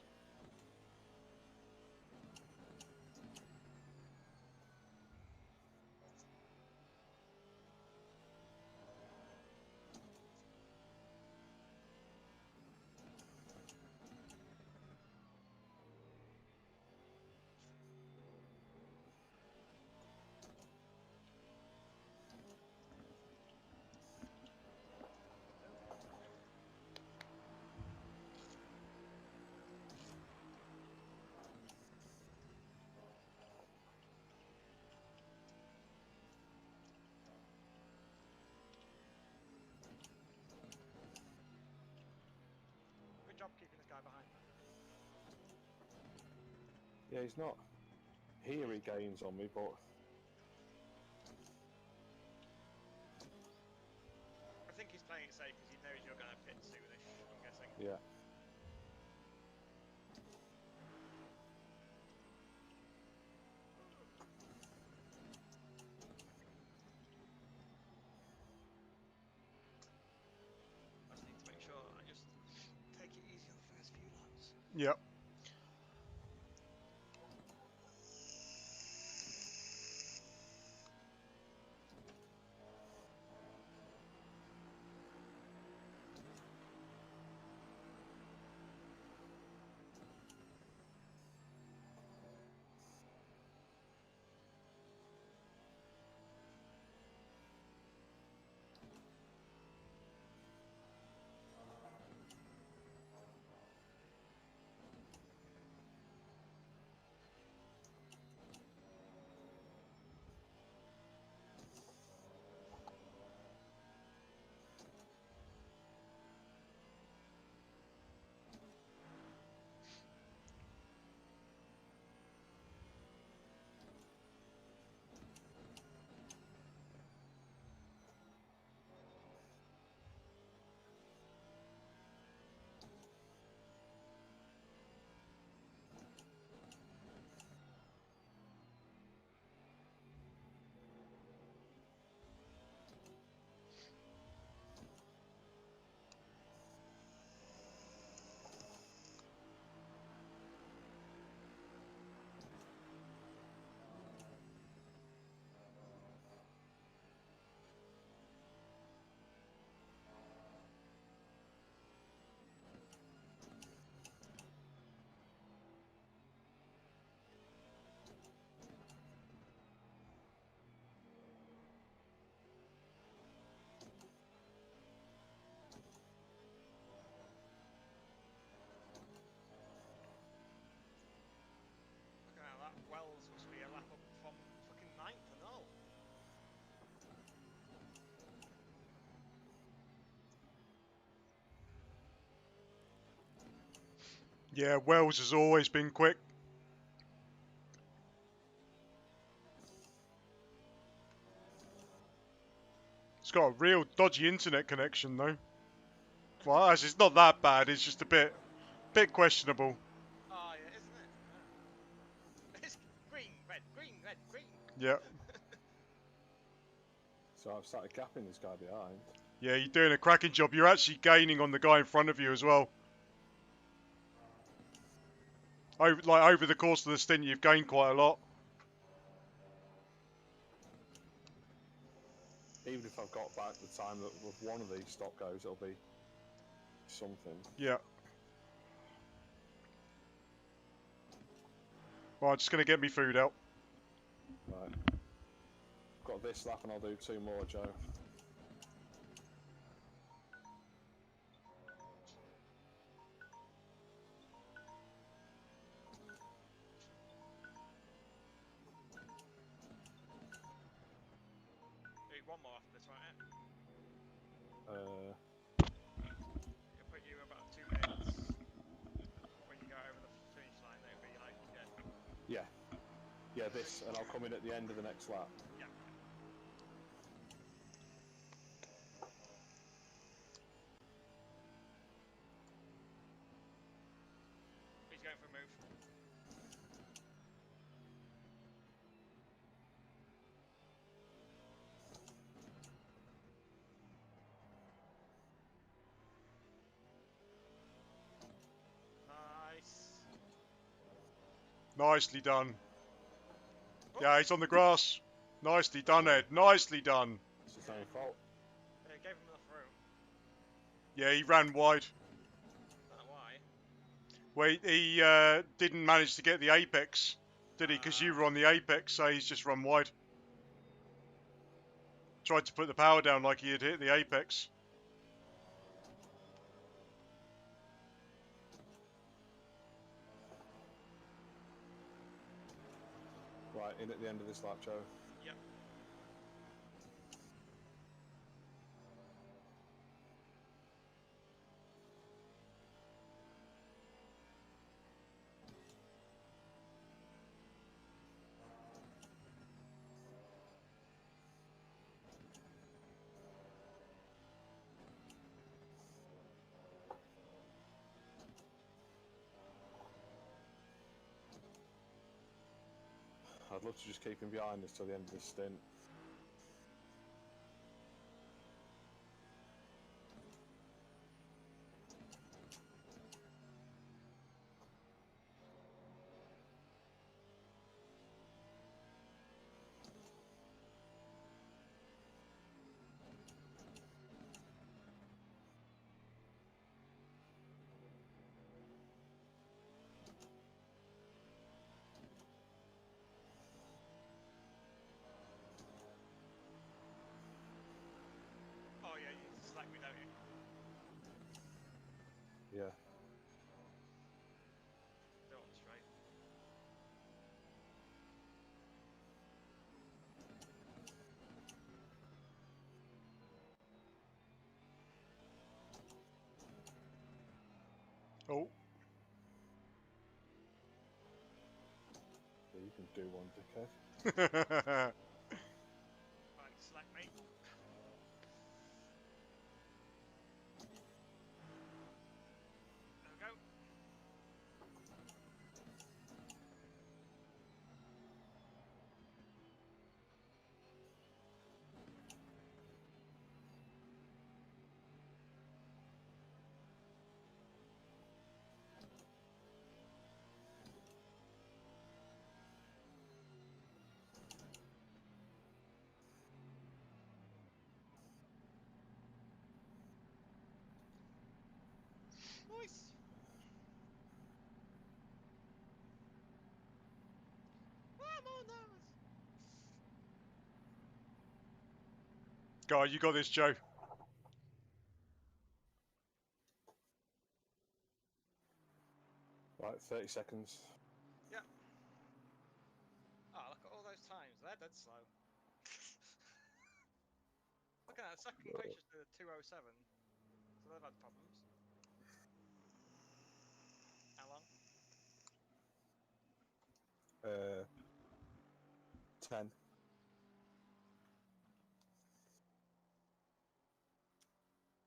Good job keeping this guy behind. Yeah, he's not. Here he gains on me, but I think he's playing it safe because he knows you're going to pit soonish, I'm guessing. yeah. I just need to make sure I just take it easy on the first few laps. Yep. Yeah, Wells has always been quick. It's got a real dodgy internet connection though. Well, actually, it's not that bad. It's just a bit questionable. Oh yeah, isn't it? It's green, red, green, red, green. Yeah. So I've started gapping this guy behind. Yeah, you're doing a cracking job. You're actually gaining on the guy in front of you as well. Over the course of the stint, you've gained quite a lot. Even if I've got back the time that with one of these stop goes, it'll be something. Yeah. Right, just going to get me food out. Right. Got this lap and I'll do 2 more, Joe. Need one more after this, right? It'll put you about 2 minutes when you go over the finish line. It'll be like, Yeah. Yeah, this, and I'll come in at the end of the next lap. yeah. He's going for a move. Nice. Nicely done. Yeah, he's on the grass. Nicely done, Ed. Nicely done. It's his own fault. Gave him enough room. Yeah, he ran wide. Don't know why. Well, he didn't manage to get the apex, did he? Because you were on the apex, so he's just run wide. Tried to put the power down like he had hit the apex. Right, in at the end of this lap, Joe. Yep. I'd love to just keep him behind us till the end of this stint. Oh yeah, you select me, don't you? Yeah. Do it on the straight. Oh. Yeah, you can do one, dickhead. Fine, select me. There we go. Nice. I'm on those. Guy, you got this, Joe. Right, 30 seconds. Yep. Oh, look at all those times. They're dead slow. Look at that. Second place just did a 2:07. So they've had problems. How long? 10.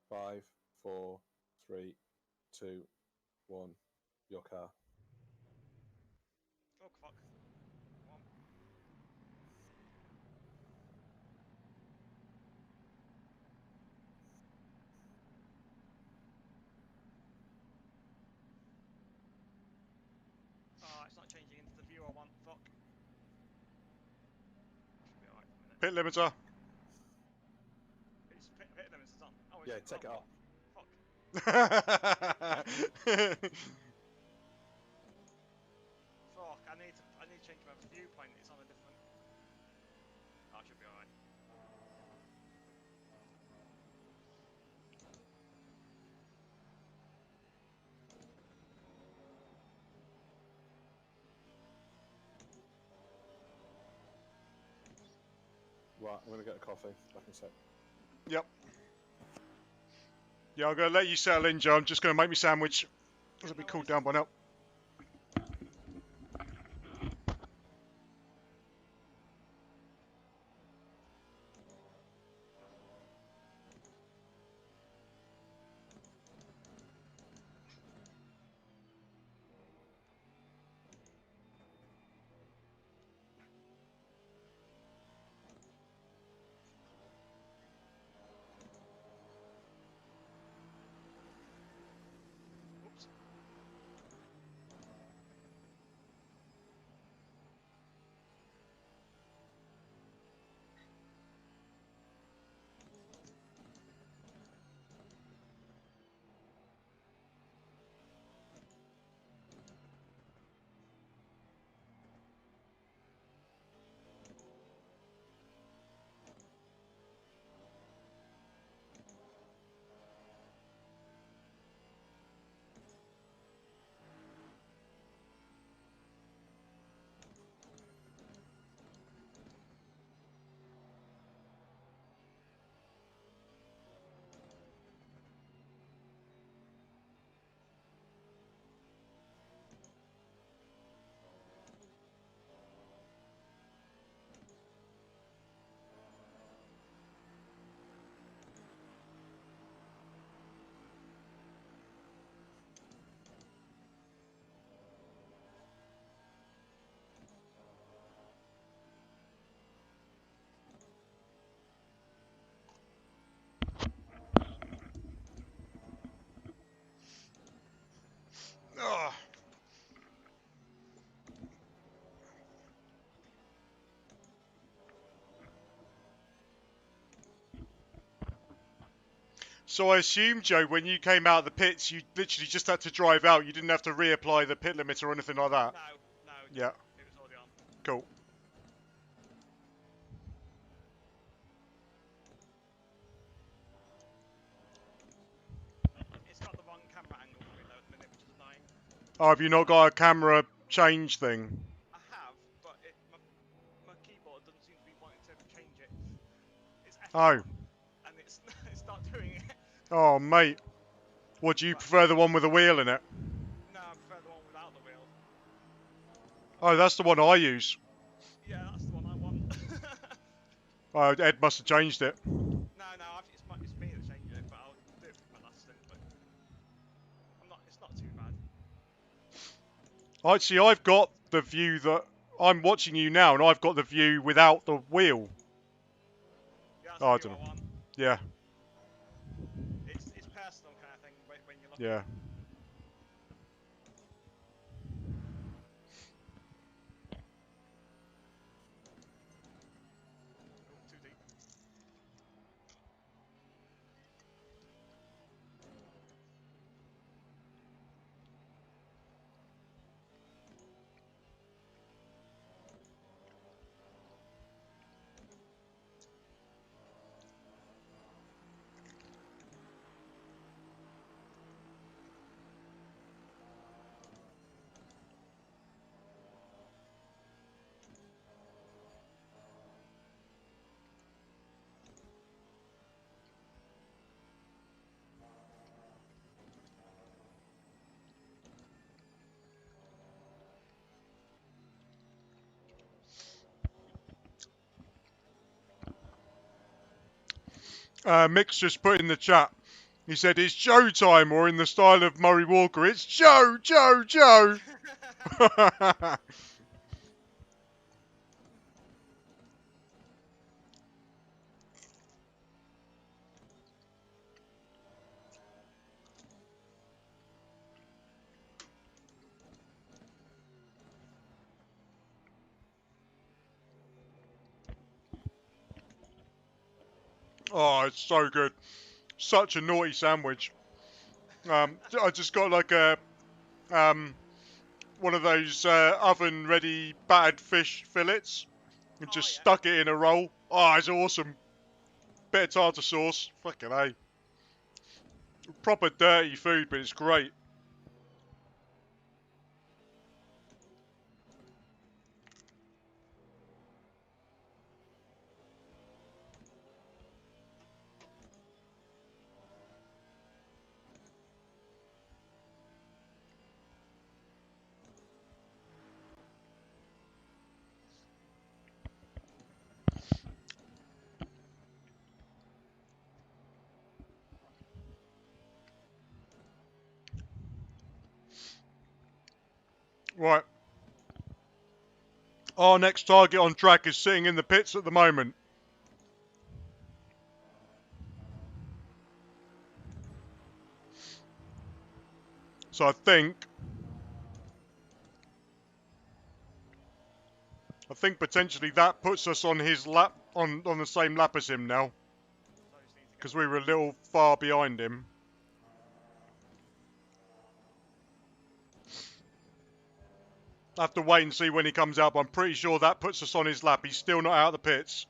Five, four, three, two, one. Your car. Oh, fuck. One. Oh, it's not changing into the view I want. Fuck. Should be alright for a minute. Pit limiter. It's pit limiter's on. Oh, Yeah, it's take it off. Fuck. Fuck. I need to change my viewpoint. It's on a different. Oh, it should be alright. Right, I'm going to get a coffee. Back in a sec. Yep. Yeah, I'm going to let you settle in, Joe. I'm just going to make me sandwich. It'll be No cooled worries. down by now. Oops. Ugh. So I assume, Joe, when you came out of the pits, you literally just had to drive out. You didn't have to reapply the pit limit or anything like that. No, Yeah. it was already on. Cool. It's got the wrong camera angle for me though at the minute, which is annoying. Oh, have you not got a camera change thing? I have, but my keyboard doesn't seem to be wanting to change it. It's F1, Oh. and it's not doing it. Oh, mate. Would you But- prefer the one with a wheel in it? No, I prefer the one without the wheel. Oh, that's the one I use. Yeah, that's the one I want. Oh, Ed must have changed it. No, it's me that changed it, but I'll do it for my last stint. But it's not too bad. Actually, I've got the view that I'm watching you now, and I've got the view without the wheel. Yeah, that's Oh, I the view don't I know. want. Yeah, It's personal kind of thing when you're looking. yeah. Oh, too deep. Mick's just put in the chat. He said it's Joe time, or in the style of Murray Walker, it's Joe, Joe, Joe. Oh, it's so good. Such a naughty sandwich. I just got like a one of those oven-ready battered fish fillets and just yeah. stuck it in a roll. Oh, it's awesome. Bit of tartar sauce. Fucking A. Proper dirty food, but it's great. Right. Our next target on track is sitting in the pits at the moment. So I think potentially that puts us on his lap, on the same lap as him now, So I just need to get because we were a little far behind him. I have to wait and see when he comes out, but I'm pretty sure that puts us on his lap. He's still not out of the pits.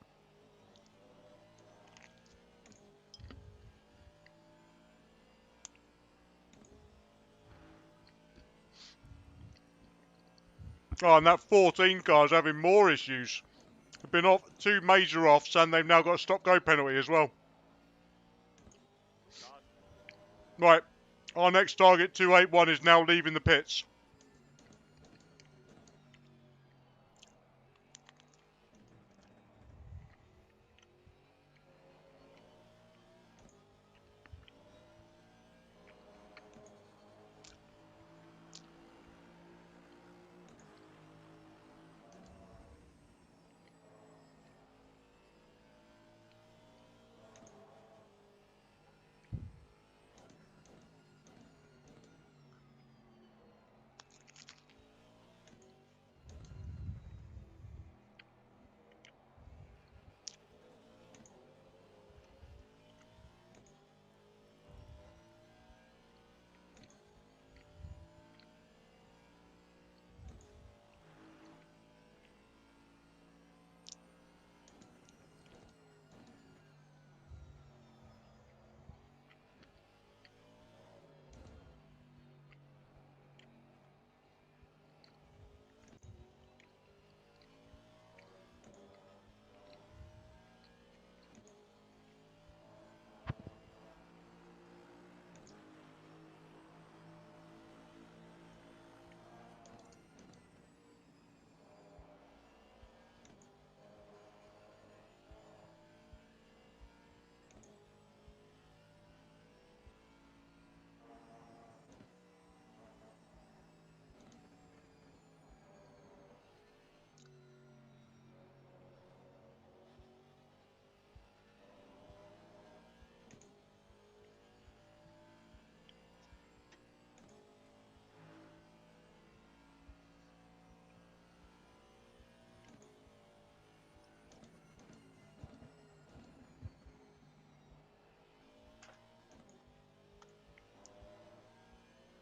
Oh, and that 14 car's having more issues. They've been off 2 major offs, and they've now got a stop-go penalty as well. God. Right, our next target, 281, is now leaving the pits.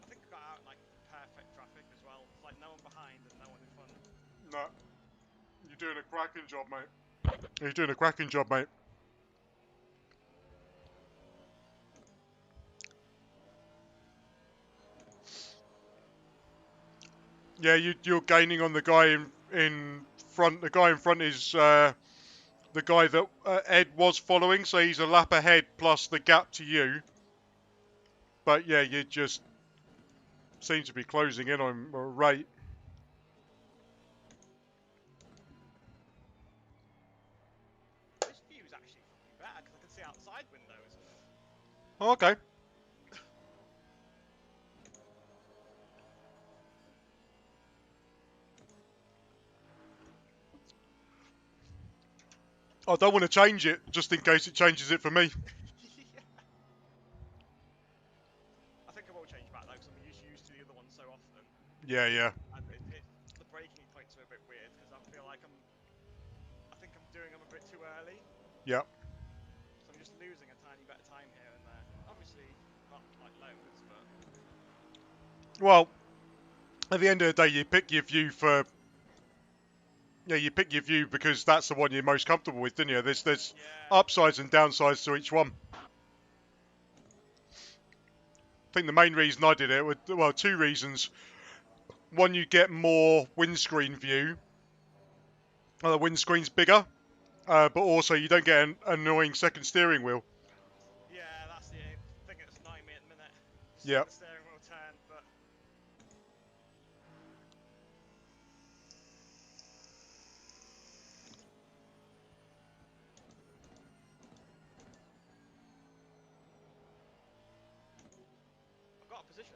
I think I got out in like perfect traffic as well. It's like no one behind and no one in front. No, you're doing a cracking job, mate. You're doing a cracking job, mate. Yeah, you're gaining on the guy in front. The guy in front is the guy that Ed was following, so he's a lap ahead plus the gap to you. But yeah, you just seem to be closing in on a rate. This view is actually fucking better because I can see outside side windows. Okay. I don't want to change it, just in case it changes it for me. Yeah. I think I will change back though, because I'm used to the other one so often, Yeah, yeah. and the braking points are a bit weird because I feel like I think I'm doing them a bit too early, Yeah. so I'm just losing a tiny bit of time here and there. Obviously, not like loads, but Well, at the end of the day, you pick your view for. Yeah, you pick your view because that's the one you're most comfortable with, didn't you? There's yeah, upsides and downsides to each one. I think the main reason I did it was, well, two reasons. One, you get more windscreen view. The windscreen's bigger, but also you don't get an annoying second steering wheel. yeah, that's the thing that's annoying me at the minute. Just Yeah. seeing the steering wheel turn, but I've got a position.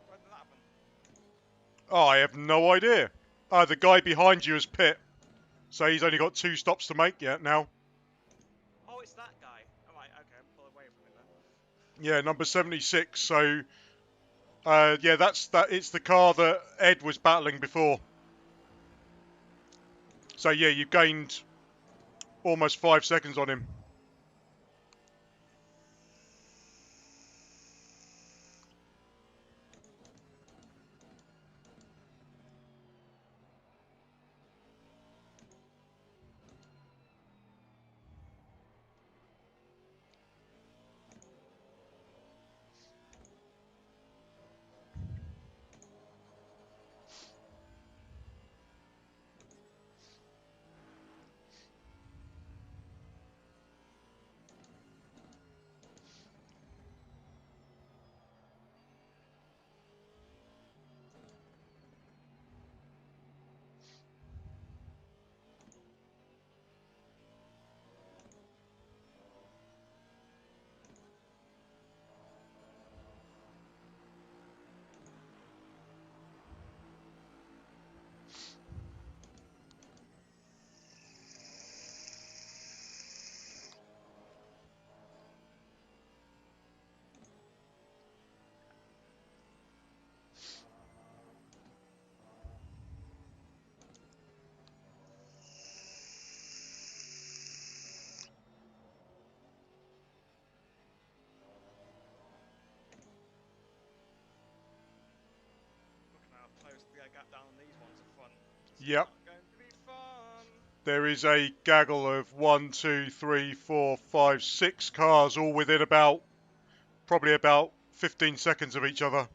When did that happen? Oh, I have no idea. The guy behind you is Pit, so he's only got 2 stops to make yet now. Oh, it's that guy. All right, okay, I'm pulled away from him then. Yeah, number 76. So, yeah, it's the car that Ed was battling before. So yeah, you've gained almost 5 seconds on him. Looking how close the gap down on these ones at front. It's Yep. not going to be fun. There is a gaggle of 1, 2, 3, 4, 5, 6 cars, all within probably about 15 seconds of each other.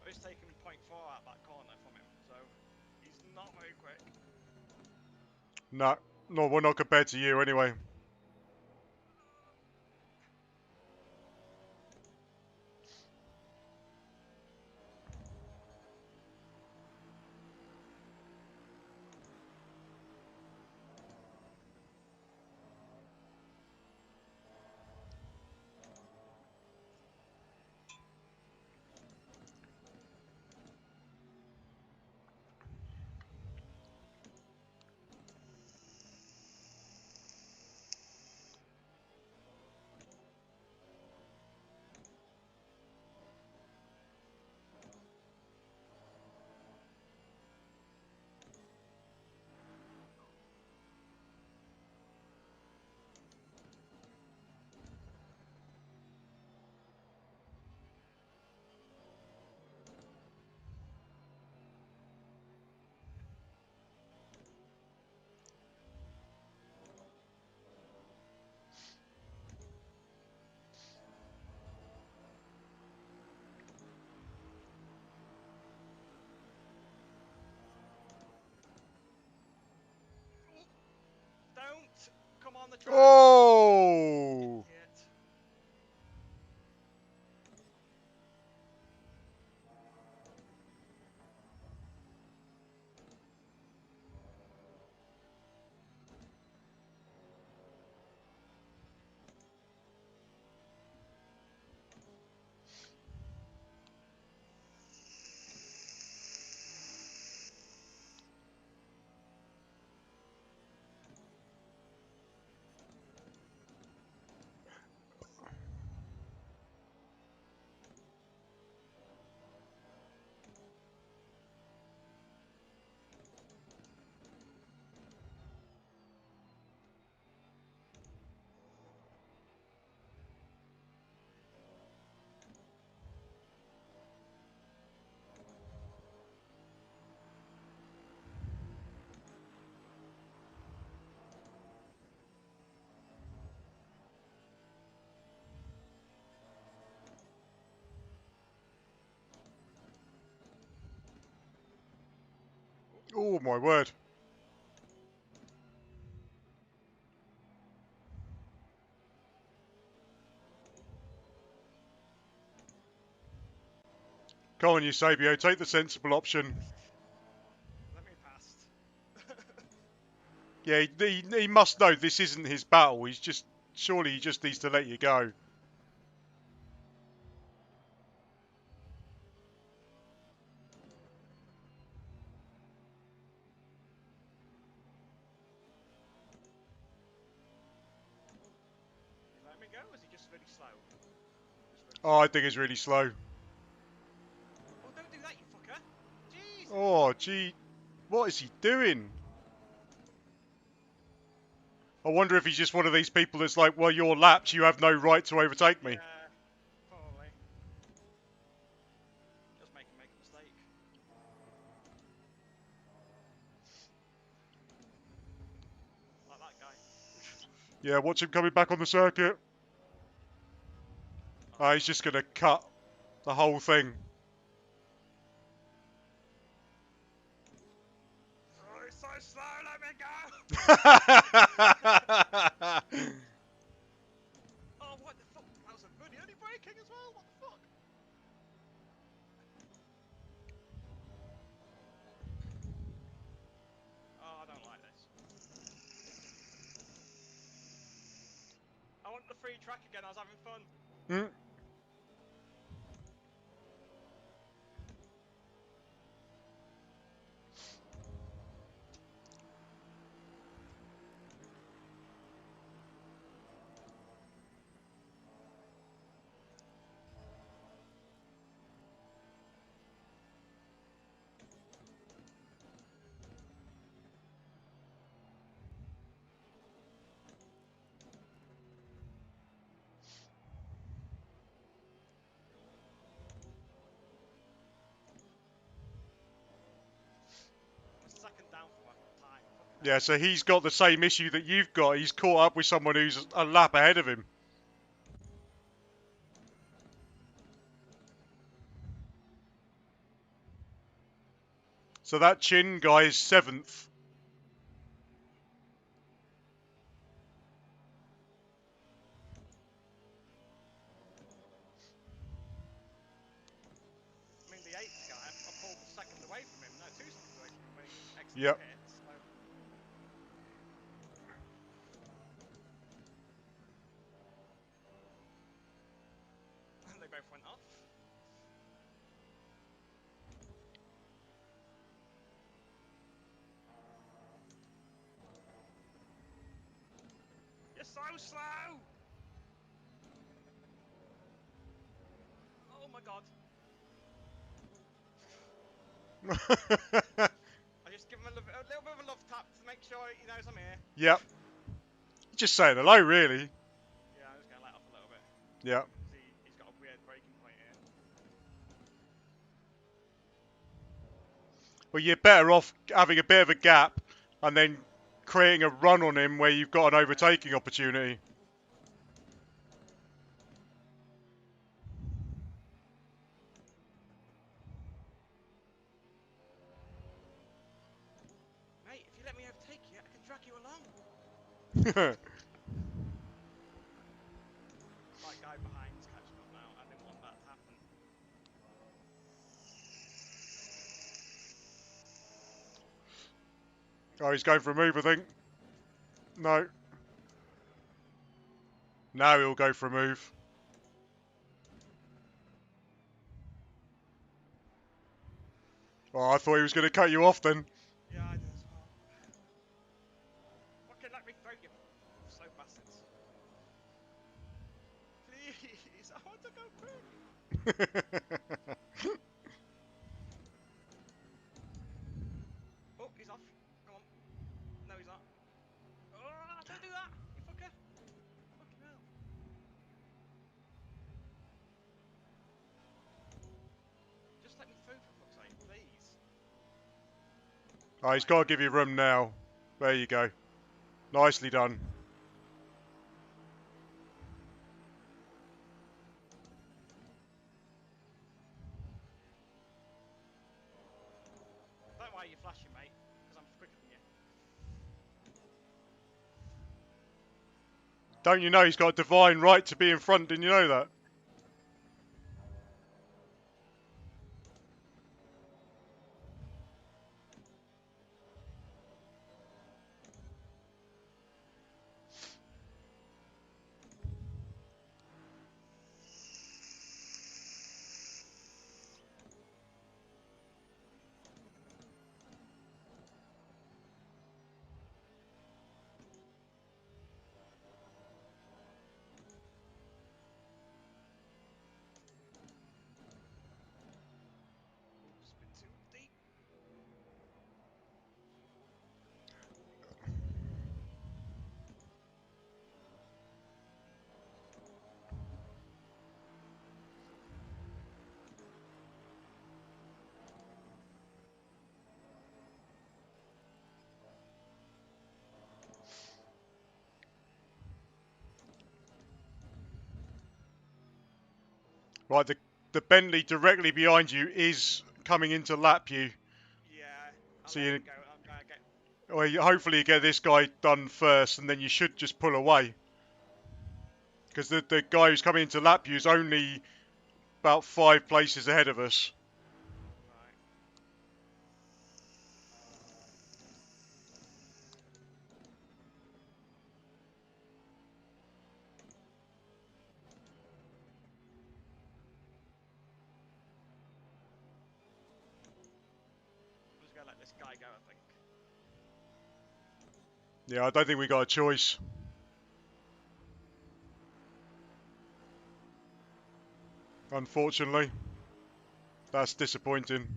I've just taken 0.4 out that corner from him, so he's not very quick. No, well, not compared to you anyway. Don't come on the track. Oh! Idiot. Oh my word. Come on, Eusebio, take the sensible option. Let me past. Yeah, he must know this isn't his battle. Surely he just needs to let you go. He's letting me go, or is he just really slow? Oh, I think it's really slow. Oh, don't do that, you fucker! Jesus! Oh, gee. What is he doing? I wonder if he's just one of these people that's like, well, you're lapped, you have no right to overtake me. Yeah, probably. Just make him make a mistake. Like that guy. Yeah, watch him coming back on the circuit. Oh, he's just going to cut the whole thing. Oh, he's so slow, let me go! Oh, what the fuck? That was a really early braking as well, what the fuck? Oh, I don't like this. I want the free track again, I was having fun. Hmm? Second down for my time. Fucking Yeah, hell. so he's got the same issue that you've got. He's caught up with someone who's a lap ahead of him. So that Chin guy is 7th. I mean, the 8th guy, I pulled the second away from him. No, 2 seconds away from him when he exited Yep. the pits. So. And they both went off. You're so slow! Oh my god. I just give him a little bit of a love tap to make sure he knows I'm here. Yep. Just saying hello, really. Yeah, I'm just going to let off a little bit. Yep. He's got a weird breaking point here. Well, you're better off having a bit of a gap and then creating a run on him where you've got an overtaking opportunity. Mate, if you let me overtake you, I can drag you along. That guy behind's catching up now. I didn't want that to happen. Oh, he's going for a move, I think. No. Now he'll go for a move. Oh, I thought he was going to cut you off then. Yeah, I did as well. Fucking let me throw you. So bastards. Please, I want to go quick. Oh, he's off. Come on. No, he's not. Oh, don't do that, you fucker. Fucking hell. Just let me through for fuck's sake, please. Oh, he's got to give you room now. There you go. Nicely done. Don't worry, you're flashing, mate. Don't you know he's got a divine right to be in front? Didn't you know that? Oops, been too deep. Right, the Bentley directly behind you is coming into lap you. Yeah, I'm So letting you, him go. I'm gonna get. well, hopefully you get this guy done first, and then you should just pull away. Because the guy who's coming into lap you is only about 5 places ahead of us. Right. I'm just gonna let this guy go, I think. Yeah, I don't think we got a choice. Unfortunately. That's disappointing.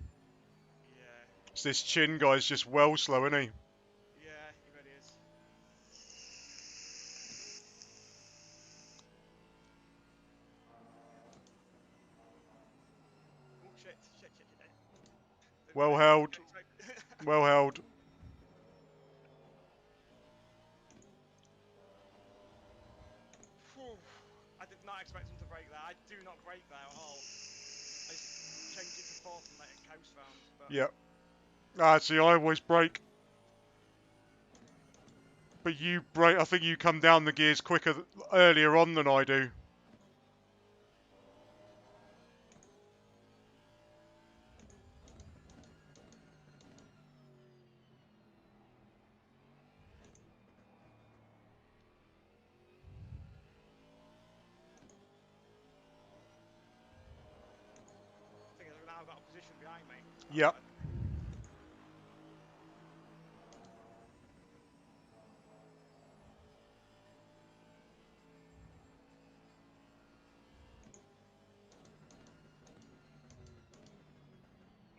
Yeah. So this Chin guy's just well slow, isn't he? Yeah, he really is. Oh shit! Didn't Well brake, held. didn't brake. Well held. Phew. I did not expect him to break there. I do not break there at all. I just change it to fourth and let it coast round. But Yep. Ah, see, I always brake. But you brake. I think you come down the gears quicker earlier on than I do. the thing is, I've now got a position behind me. Yep.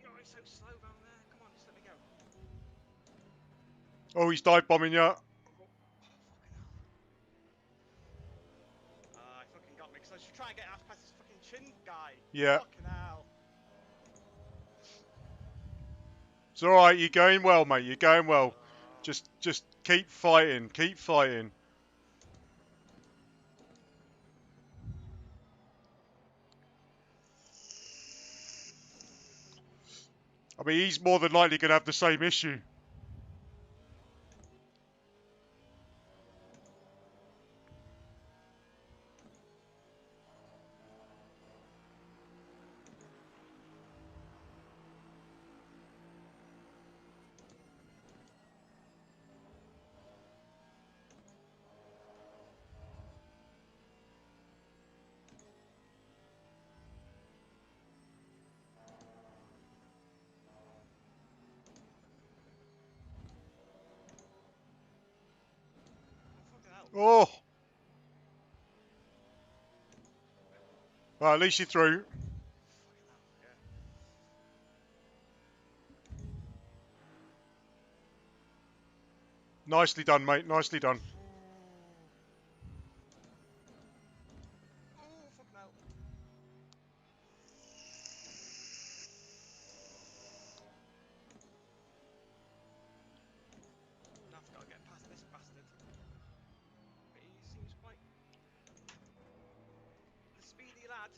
You're so slow down there. Come on, just let me go. Oh, he's dive bombing you. Oh, fucking hell. He fucking got me because I was trying to get past this fucking Chin guy. Yeah. Fucking hell. It's all right. You're going well, mate. You're going well. Uh, Just keep fighting. Keep fighting. I mean, he's more than likely going to have the same issue. fucking hell. Oh. Well, at least you're through. Fucking hell. Yeah. Nicely done, mate. Nicely done. Oh, fucking hell. Now I've got to get past this bastard. But he seems quite the speedy lad.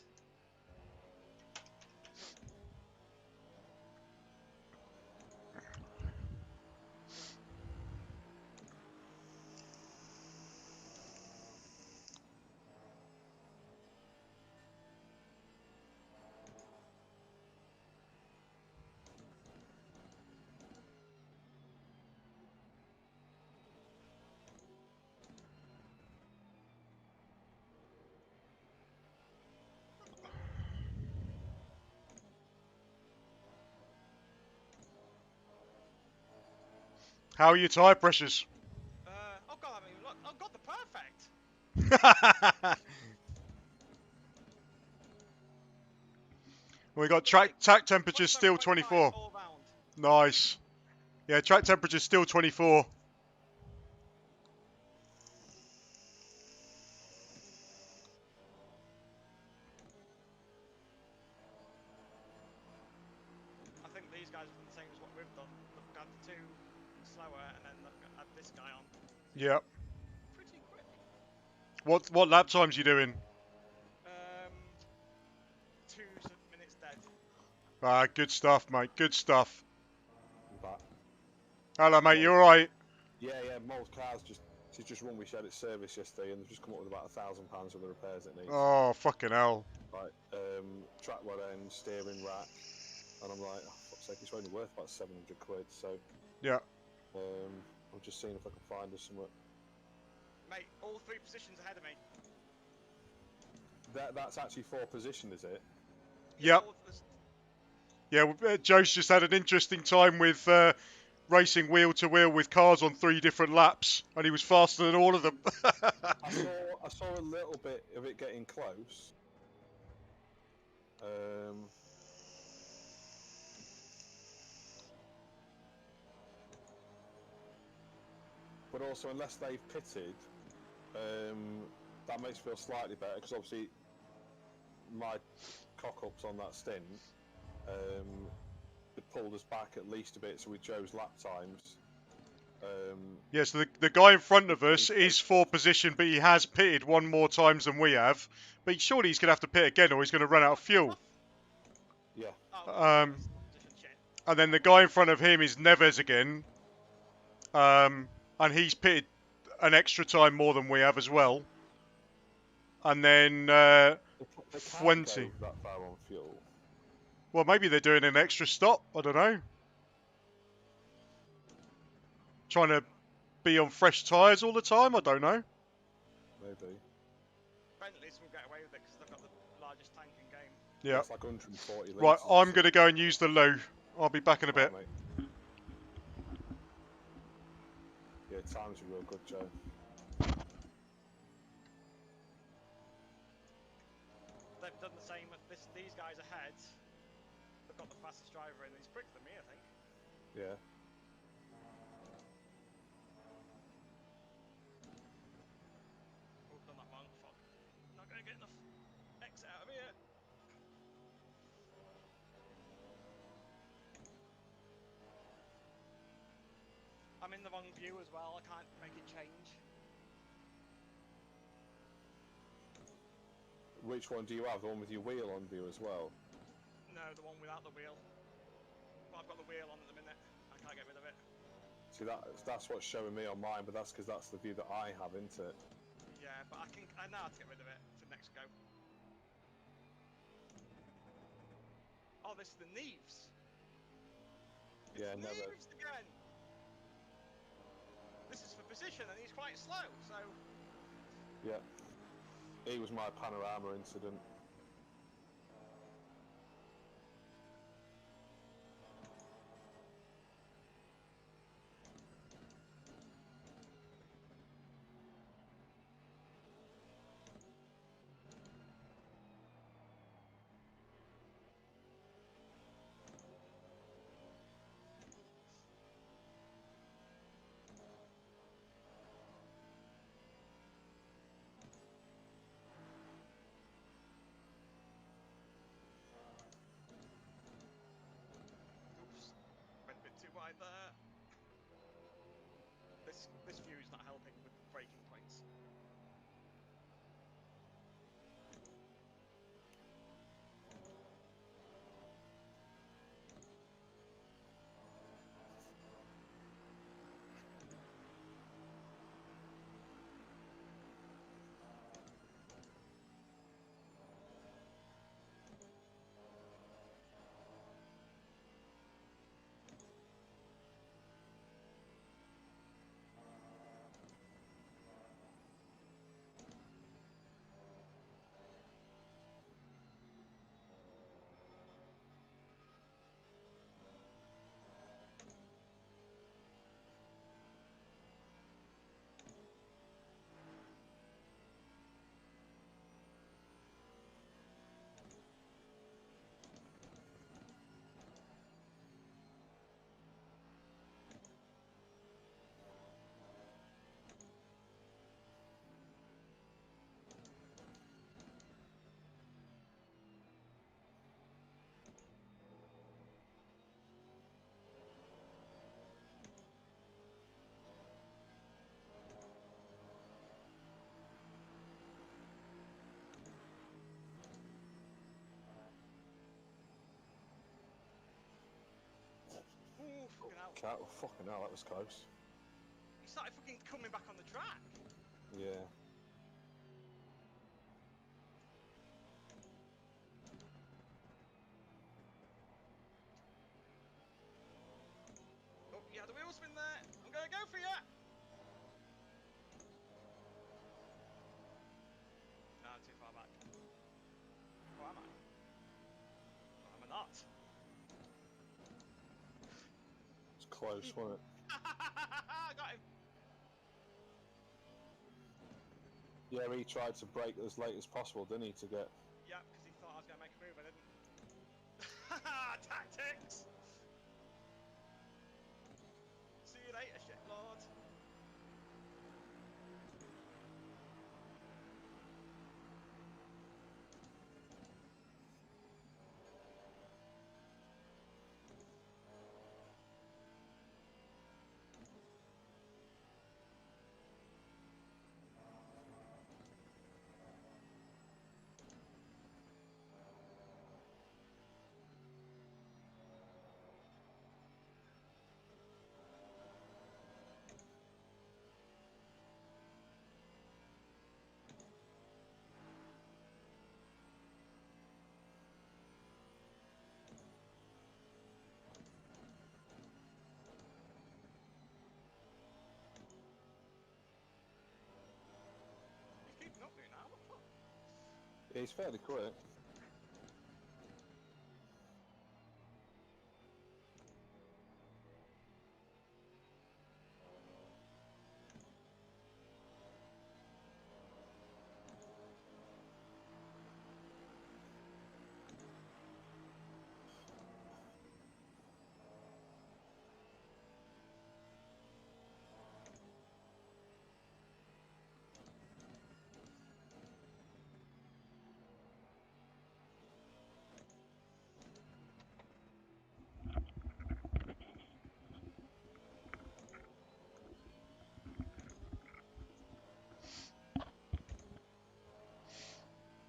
How are your tyre pressures? Oh god, I haven't even looked. Oh god, the perfect. We got They're like track temperatures 27, still 25 24. all round. Nice. Yeah, track temperature's still 24. I think these guys have done the same as what we've done. They've got the two slower and then add this guy on. Yep. Pretty quick. What lap times you doing? 2 minutes dead. Ah, good stuff, mate. Good stuff. I'm back. Hello, mate. You all right? Yeah, Mole's car's she's just run. We had it serviced yesterday, and they've just come up with about £1,000 worth of repairs it needs. Oh, fucking hell. Like track rod end, steering rack, and I'm like, oh, fuck's sake, it's only worth about 700 quid. So Yeah. I'm just seeing if I can find us somewhere. Mate, all 3 positions ahead of me. That's actually 4 position, is it? Yep. all- there's- Yeah, Joe's just had an interesting time with racing wheel to wheel with cars on 3 different laps, and he was faster than all of them. I saw a little bit of it getting close. But also, unless they've pitted, that makes me feel slightly better, because obviously my cock-ups on that stint, it pulled us back at least a bit, so with Joe's lap times. Yeah, so the guy in front of us is 4 position, but he has pitted 1 more times than we have. But surely he's going to have to pit again, or he's going to run out of fuel. Yeah. And then the guy in front of him is Neves again. And he's pitted an extra time more than we have as well. And then They can't 20. go that far on fuel. Well, maybe they're doing an extra stop. I don't know. Trying to be on fresh tyres all the time. I don't know. Maybe. Bentleys will get away with it because they've got the largest tank in game. Yeah. It's like 140 litres. Right, I'm going to go and use the loo. I'll be back in a bit. Right, mate. Yeah, times are real good, Joe. They've done the same. These guys ahead. They've got the fastest driver in. He's quicker than me, I think. Yeah. Oh, done that wrong. Fuck. Not gonna get enough exit out of here. I'm in the wrong view as well. I can't make it change. Which one do you have? The one with your wheel on view as well? No, the one without the wheel. But I've got the wheel on at the minute. I can't get rid of it. See, that's what's showing me on mine, but that's because that's the view that I have, isn't it? Yeah, but I know how to get rid of it for next go. Oh, this is the Neves. Yeah, It's never. Neves again. This is for position, and he's quite slow. So Yeah. He was my panorama incident. hell. Cat, oh, fucking hell, that was close. He started fucking coming back on the track. Yeah. Oh, yeah, the wheel spin there. I'm gonna go for you. No, I'm too far back. Or am I? Or am I not? It's close, wasn't it? I got him. Yeah, he tried to brake as late as possible, didn't he, to get... Yep, because he thought I was gonna make a move, I didn't. Tactics! See you later, shitlord. He's keeping up with me now, what the fuck? Yeah, he's fairly quick.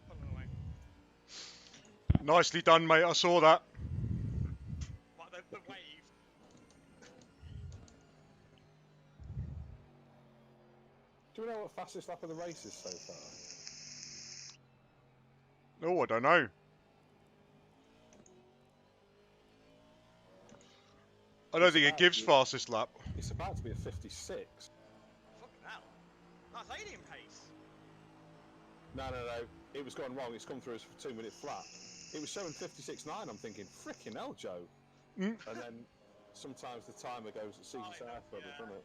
Pulling away. Nicely done, mate. I saw that. What, the wave? Do we know what fastest lap of the race is so far? Oh, I don't know. I don't It's think it about gives to be- fastest lap. It's about to be a 56. Fucking hell. That's alien pace. No. It was going wrong. It's come through as a 2-minute flat. It was showing 56.9. I'm thinking, frickin' hell, Joe. Mm. And then sometimes the timer goes, it sees its Oh, air for a bit, yeah. doesn't it?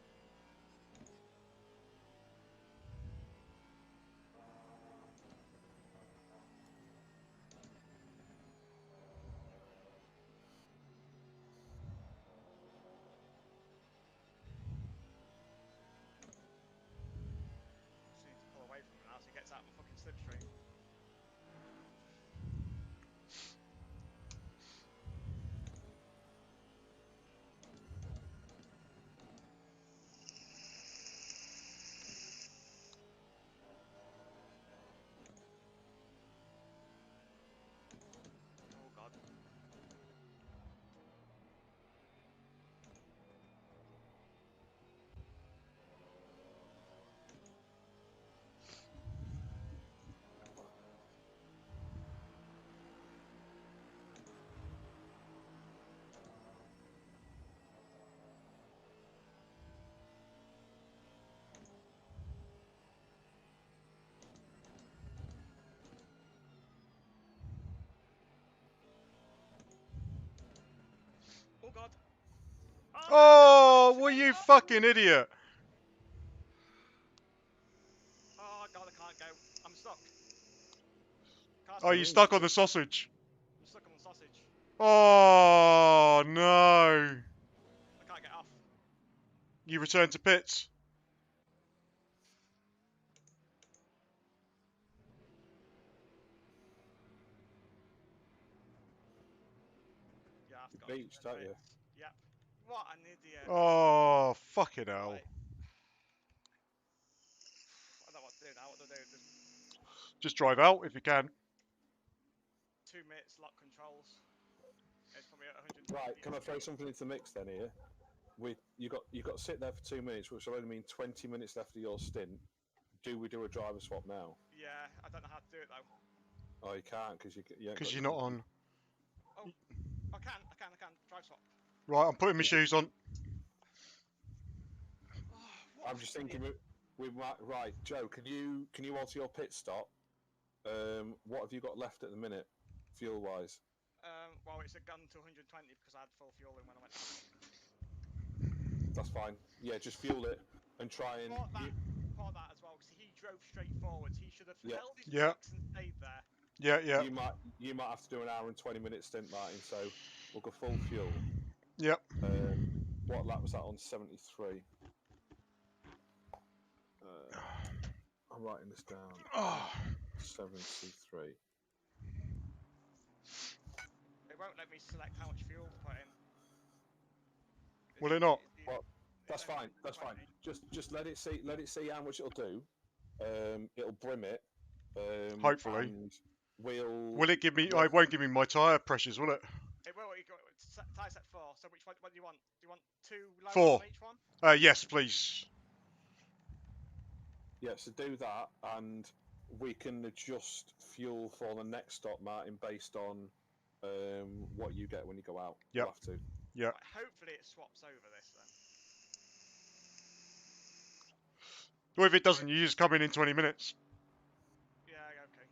Just need to pull away from him now so he gets out of my fucking slipstream. Oh god. Oh god. Oh, no, well, you no. fucking idiot. Oh god, I can't go. I'm stuck. Car's Oh, stuck. you stuck on the sausage. I'm stuck on the sausage. Oh, no. I can't get off. You return to pits. Yeah, I've got Beach, don't you? Yep. What an idiot. Oh, fucking hell. Right. I don't know what to do now. What do I do? Just Just drive out if you can. 2 minutes lock controls. It's probably at 120. Right, can I throw something into the mix then here? you got to sit there for 2 minutes, which will only mean 20 minutes left of your stint. Do we do a driver swap now? Yeah, I don't know how to do it though. Oh, you can't because You're not on. Oh, I can. Drive swap. Right, I'm putting my shoes on. Oh, what I'm just thinking we might. Right, Joe, can you alter your pit stop? What have you got left at the minute, fuel wise? Well, it's a gun to 120 because I had full fuel in when I went. That's fine. Yeah, just fuel it and try and. Part that as well because he drove straight forwards. He should have held his Yeah. brakes and stayed there. Yeah, yeah. You might have to do an hour and 20-minute stint, Martin. So we'll go full fuel. Yep. What lap was that on? 73. I'm writing this down. 73. It won't let me select how much fuel to put in. Will it not? Well, that's fine. That's fine. Just let it see how much it'll do. It'll brim it. Hopefully. And will it give me? Yeah. It won't give me my tyre pressures, will it? It will. Tyre set 4. So which one? What do you want? Do you want 2 low 4. on each one? Yes, please. Yeah, so do that, and we can adjust fuel for the next stop, Martin, based on what you get when you go out. Yep. You'll have to. Yeah. Right, hopefully it swaps over this then. Well, if it doesn't, you just come in 20 minutes. Yeah, okay.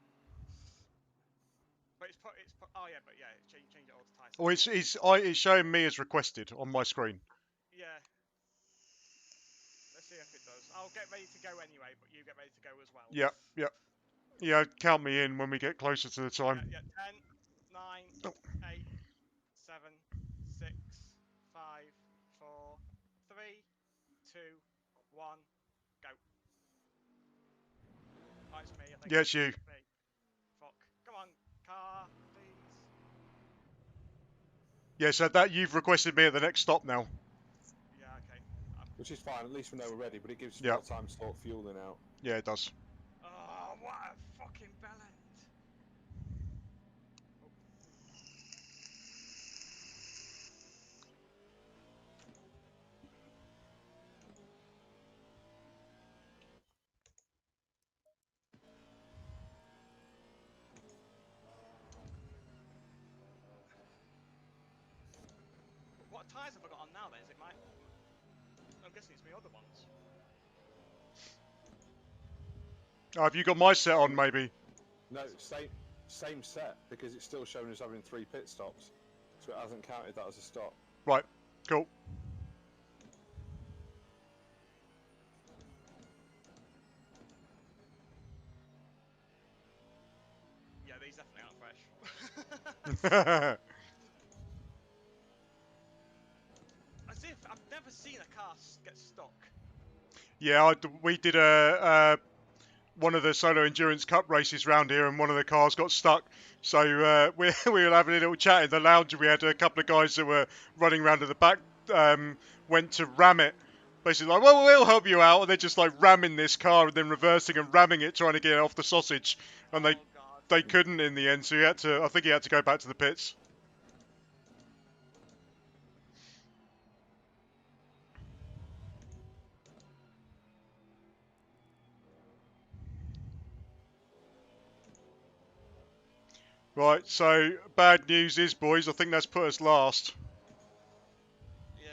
But it's put. Oh yeah, but yeah, change it all to tyre set Or 4. it's showing me as requested on my screen. Yeah. Let's see if it does. I'll get ready to go anyway, but you get ready to go as well. Yep, yep. Yeah, count me in when we get closer to the time. Yeah, 10, 9, 8, 7, 6, 5, 4, 3, 2, 1, go. Oh, it's me, I think. Yeah, it's you. Me. Fuck. Come on, car, please. Yeah, so that you've requested me at the next stop now. Yeah, okay. Which is fine, at least we know we're ready, but it gives us Yeah. more time to sort fueling out. Yeah, it does. Oh, what a fucking bellend. What tyres have I got on now then? Is it my... I'm guessing it's my other ones. Oh, have you got my set on, maybe? No, same set, because it's still showing us having 3 pit stops. So it hasn't counted that as a stop. Right, cool. Yeah, these definitely aren't fresh. As if I've never seen a car get stuck. Yeah, we did one of the Solo Endurance Cup races round here, and one of the cars got stuck. So we were having a little chat in the lounge, and we had a couple of guys that were running around to the back, went to ram it. Basically, like, well, we'll help you out. And they're just like ramming this car and then reversing and ramming it, trying to get it off the sausage. And they couldn't in the end, so I think he had to go back to the pits. Right, so bad news is, boys, I think that's put us last. Yeah.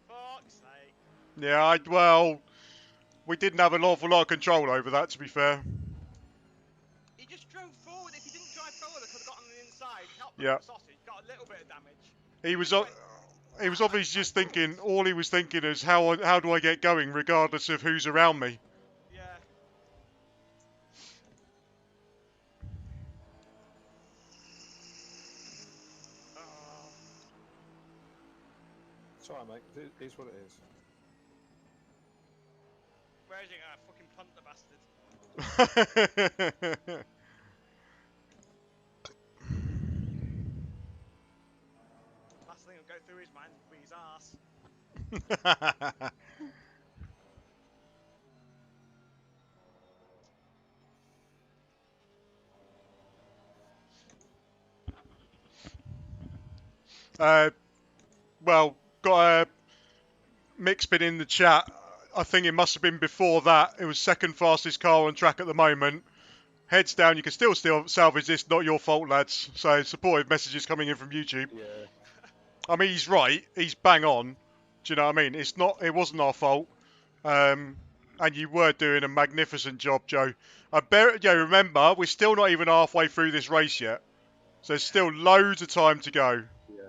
Fuck's sake. Yeah, well, we didn't have an awful lot of control over that, to be fair. He just drove forward. If he didn't drive forward, I could have got on the inside. Helped Yeah. the sausage. Got a little bit of damage. He was obviously just thinking. All he was thinking is how do I get going, regardless of who's around me. Yeah. Oh. It's alright, mate. It is what it is. Where is he going to fucking punt the bastard? Last thing will go through his mind will be his arse. Well, got Nick's been in the chat. I think it must have been before that. It was second fastest car on track at the moment. Heads down, you can still salvage this. Not your fault, lads. So supportive messages coming in from YouTube. Yeah. I mean, he's right. He's bang on. Do you know what I mean? It's not. It wasn't our fault. And you were doing a magnificent job, Joe. Remember, we're still not even halfway through this race yet. So there's still loads of time to go. Yeah.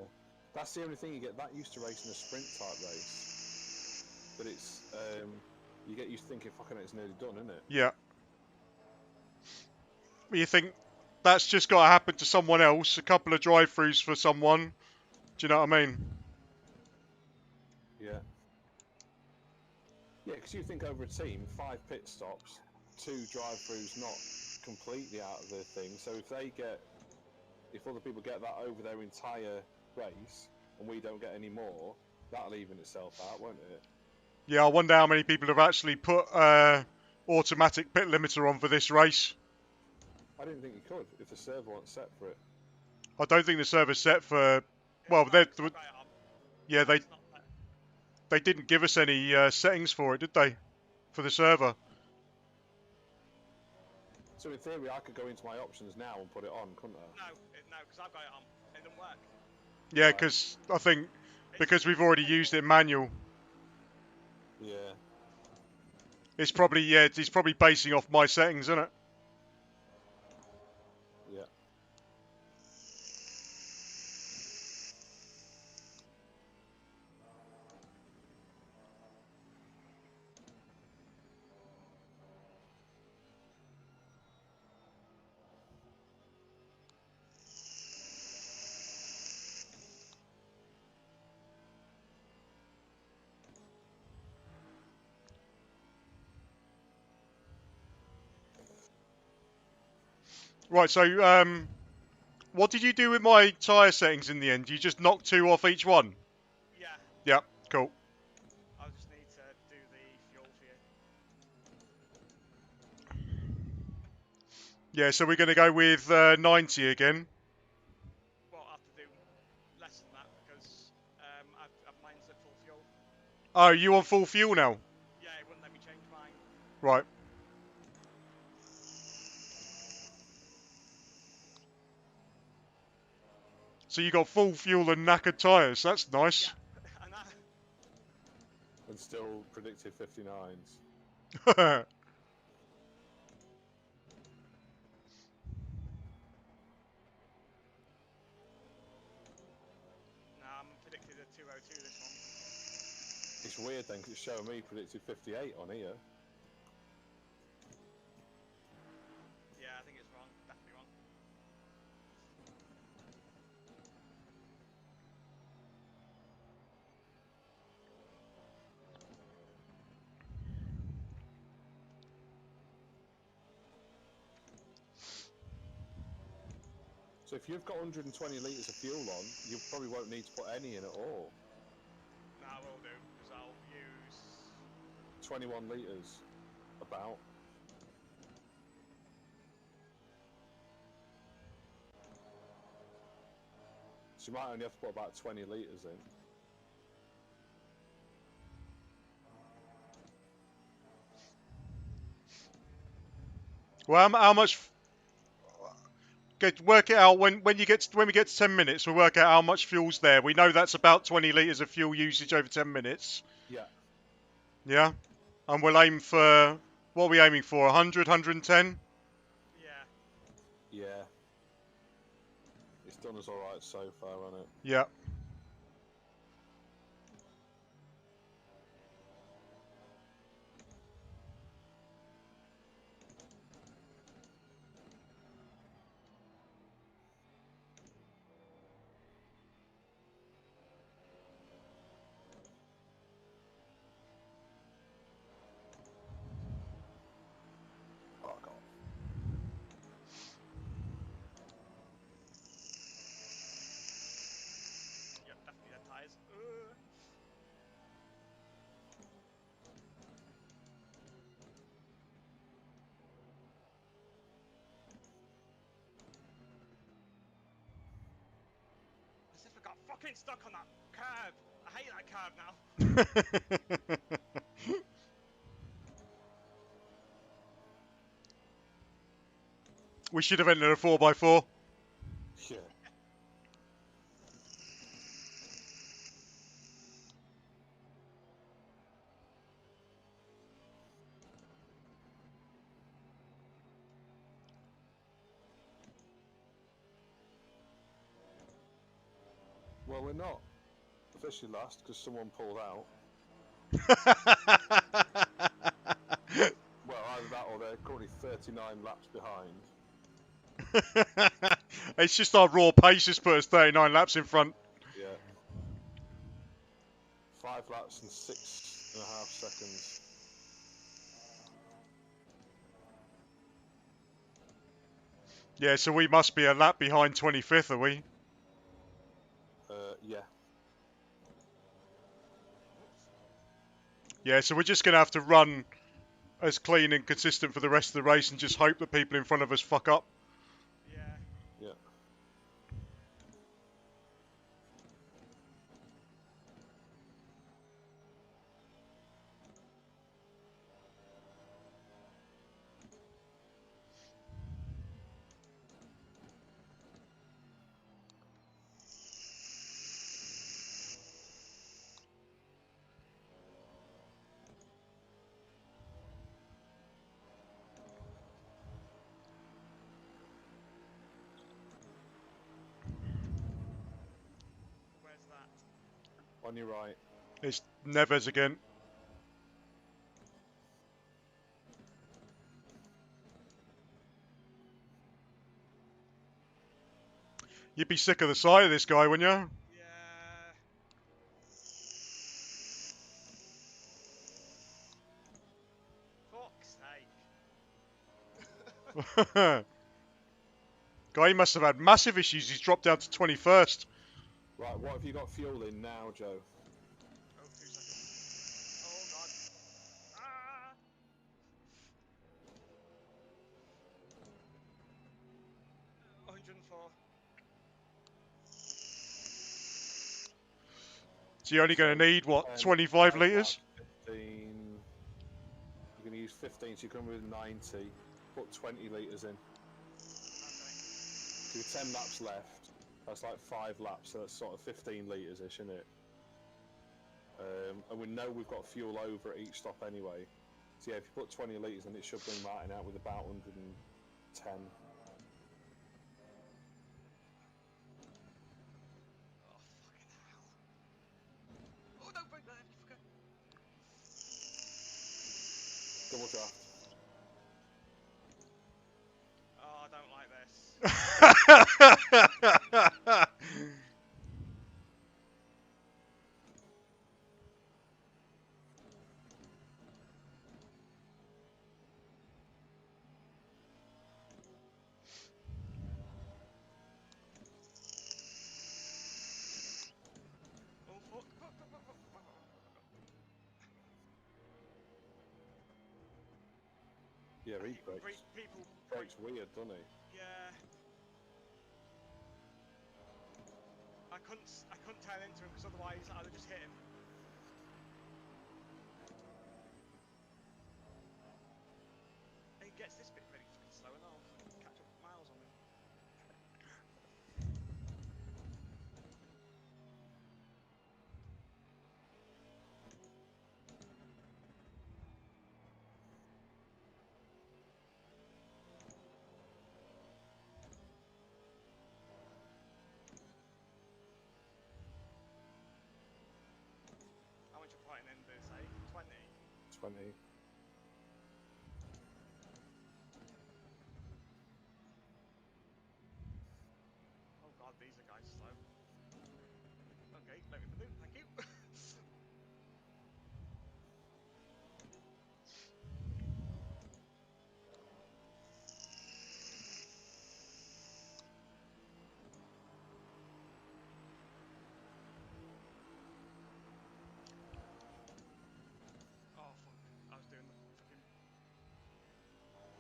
That's the only thing, you get that used to racing a sprint type race. But it's you get used to thinking, fucking it's nearly done, isn't it? Yeah. You think that's just got to happen to someone else. A couple of drive-throughs for someone. Do you know what I mean? Yeah. Yeah, because you think over a team, 5 pit stops, 2 drive-throughs not completely out of the thing. So if other people get that over their entire race and we don't get any more, that'll even itself out, won't it? Yeah, I wonder how many people have actually put automatic pit limiter on for this race. I didn't think you could if the server wasn't set for it. I don't think the server's set for. Well, yeah, they didn't give us any settings for it, did they? For the server. So in theory, I could go into my options now and put it on, couldn't I? No, because I've got it on. It doesn't work. Yeah, because I think because we've already used it manual. Yeah. It's probably it's probably basing off my settings, isn't it? Yeah. Right, so what did you do with my tyre settings in the end? You just knocked 2 off each one? Yeah. Yep, cool. I'll just need to do the fuel for you. Yeah, so we're going to go with 90 again. Well, I'll have to do less than that because mine's at full fuel. Oh, you on full fuel now? Yeah, it wouldn't let me change mine. Right. So you got full fuel and knackered tyres. That's nice. Yeah, and that. And still predicted 59s. No, I'm predicted a 202 this one. It's weird then, because it's showing me predicted 58 on here. Yeah, I think it's wrong. Definitely wrong. So if you've got 120 litres of fuel on, you probably won't need to put any in at all. No, I will do, because I'll use... 21 litres, about. So you might only have to put about 20 litres in. Well, how much? Work it out when we get to 10 minutes. We'll work out how much fuel's there. We know that's about 20 litres of fuel usage over 10 minutes. Yeah. Yeah, and we'll aim for what are we aiming for? 100, 110. Yeah. Yeah. It's done us alright so far, hasn't it? Yeah. Oh, God. Yep, definitely dead tyres. As if I got fucking stuck on that curb. I I hate that curve now. We should have entered a 4x4. Yeah. Well, we're not officially last because someone pulled out. Well, either that or they're currently 39 laps behind. It's just our raw pace has put us 39 laps in front. Yeah. 5 laps and 6.5 seconds. Yeah, so we must be a lap behind 25th, are we? Yeah. Yeah, so we're just going to have to run as clean and consistent for the rest of the race and just hope that people in front of us fuck up. Yeah. Yeah. Where's that? On your right. It's Neves again. You'd be sick of the sight of this guy, wouldn't you? Yeah. Fuck's sake. Guy must have had massive issues. He's dropped down to 21st. Right, what have you got fuel in now, Joe? Oh, 2 seconds. Oh god. Ah! $104. So you're only going to need, what, 25 litres? 15. You're going to use 15, so you come with 90. Put 20 litres in. Okay. So with 10 laps left, that's like 5 laps, so that's sort of 15 litres-ish, isn't it? And we know we've got fuel over at each stop anyway. So yeah, if you put 20 litres in, it should bring Martin out with about 110. Oh, fucking hell. Oh, don't break that, you fucker. Double draft. Oh, I don't like this. Oh, fuck. Yeah, he People, breaks weird, doesn't he? Yeah. I couldn't turn into him because otherwise I'd have just hit him. And he gets this bit really fucking slow and I'll catch up miles on him. How much are putting in this, eh? 20? 20. Oh god, these are guys slow. Okay, let me do, thank you. Oh fuck, I was doing the fucking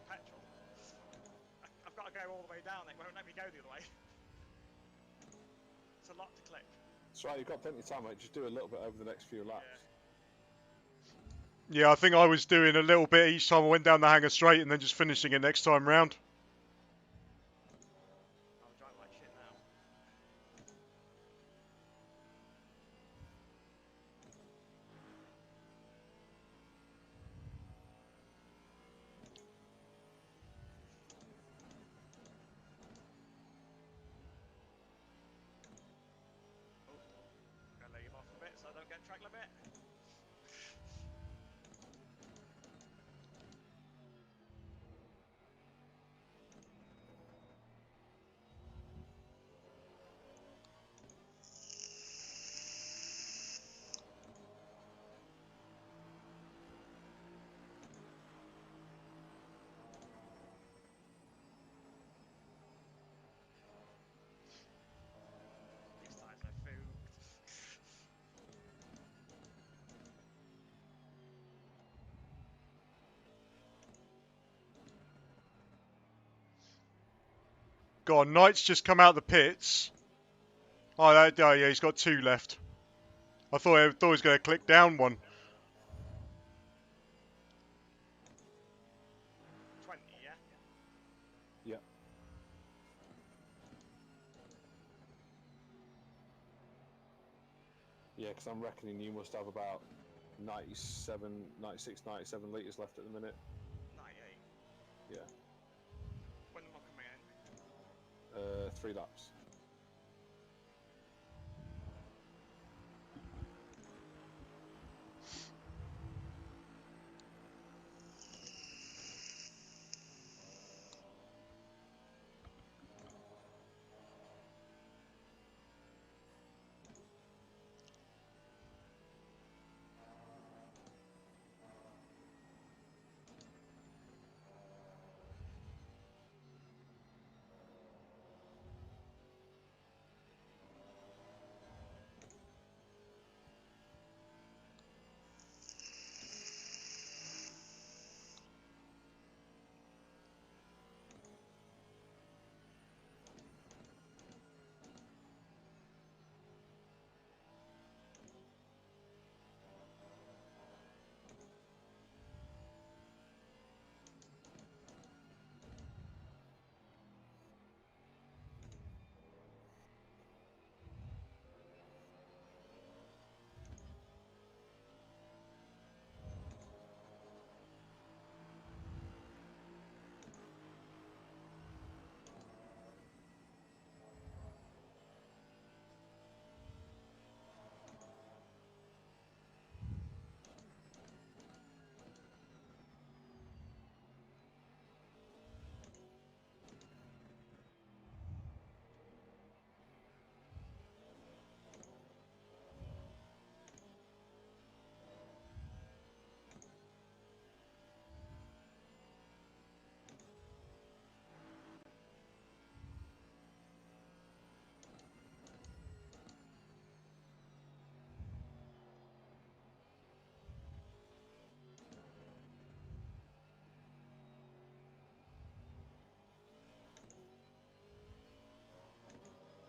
petrol. I've got to go all the way down, it won't let me go the other way. It's a lot to click. That's right, you've got plenty of time, mate. Just do a little bit over the next few laps. Yeah, I think I was doing a little bit each time I went down the hanger straight and then just finishing it next time round. I'm driving like shit now. Oh, I'm gonna leave off a bit so I don't get track limit. These tyres are food. Go on, Knight's just come out of the pits. Oh, yeah, he's got 2 left. I thought he was going to click down one. 20, yeah? Yeah. Yeah, because I'm reckoning you must have about 96, 97 litres left at the minute. 98. Yeah. When am I coming in? 3 laps.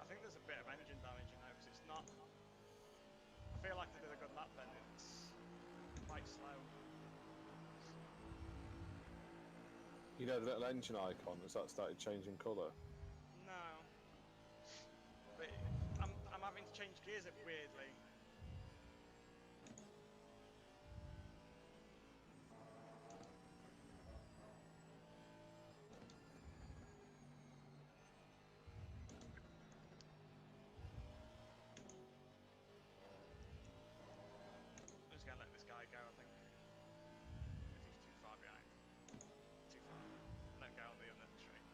I think there's a bit of engine damage, you know, because it's not... I feel like I did a good lap then, it's quite slow. You know the little engine icon, has that started changing colour? No. But I'm having to change gears it weirdly. I'm just gonna let this guy go, I think. If he's too far behind. Too far. Let him go on the other straight.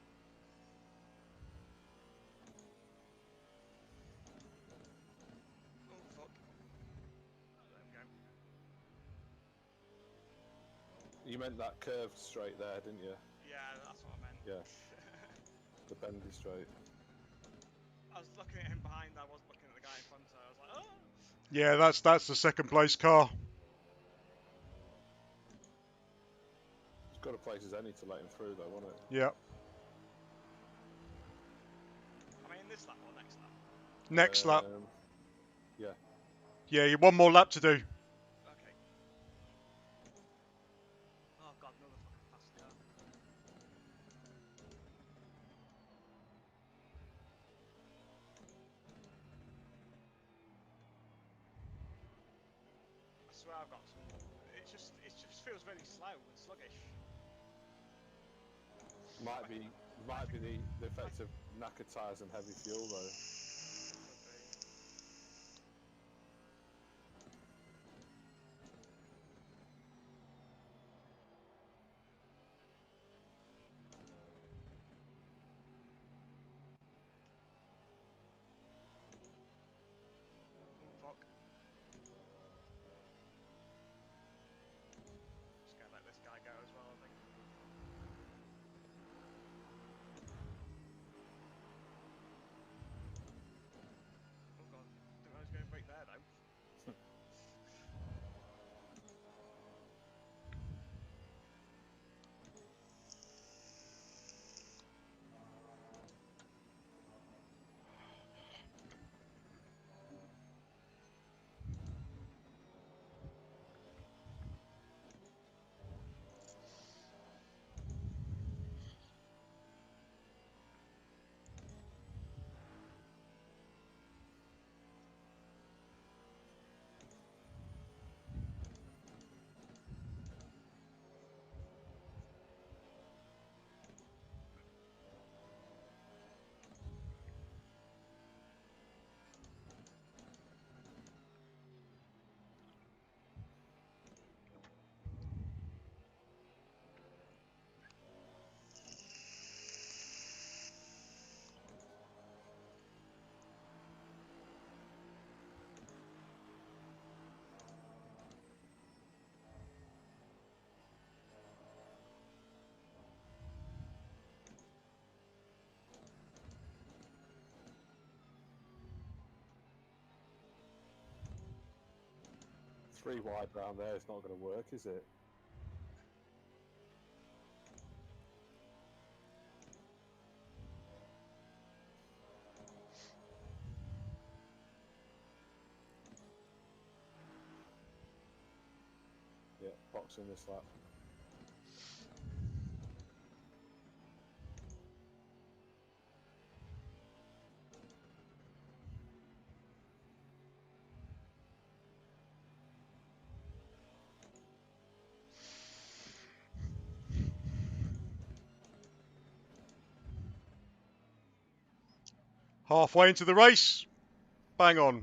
Oh, fuck. Let him go. You meant that curved straight there, didn't you? Yeah, that's what I meant. Yeah. The bendy straight. I was looking at him behind, I wasn't looking at the guy in front, so I was like, oh! Yeah, that's the second place car. It's got a place as any to let him through though, won't it? Yeah. Am I in this lap or next lap? Next lap. Yeah. Yeah, you one more lap to do. Okay. Oh god, another fucking fast car. I swear I've got some. It just feels very slow and sluggish. Might be the effect of knackered tyres and heavy fuel though. Could be. Fuck. Just gonna let this guy go as well, I think. Oh god, didn't know I was going to break there though. Three wide round there, it's not going to work, is it? Yeah, boxing this lap. Halfway into the race. Bang on.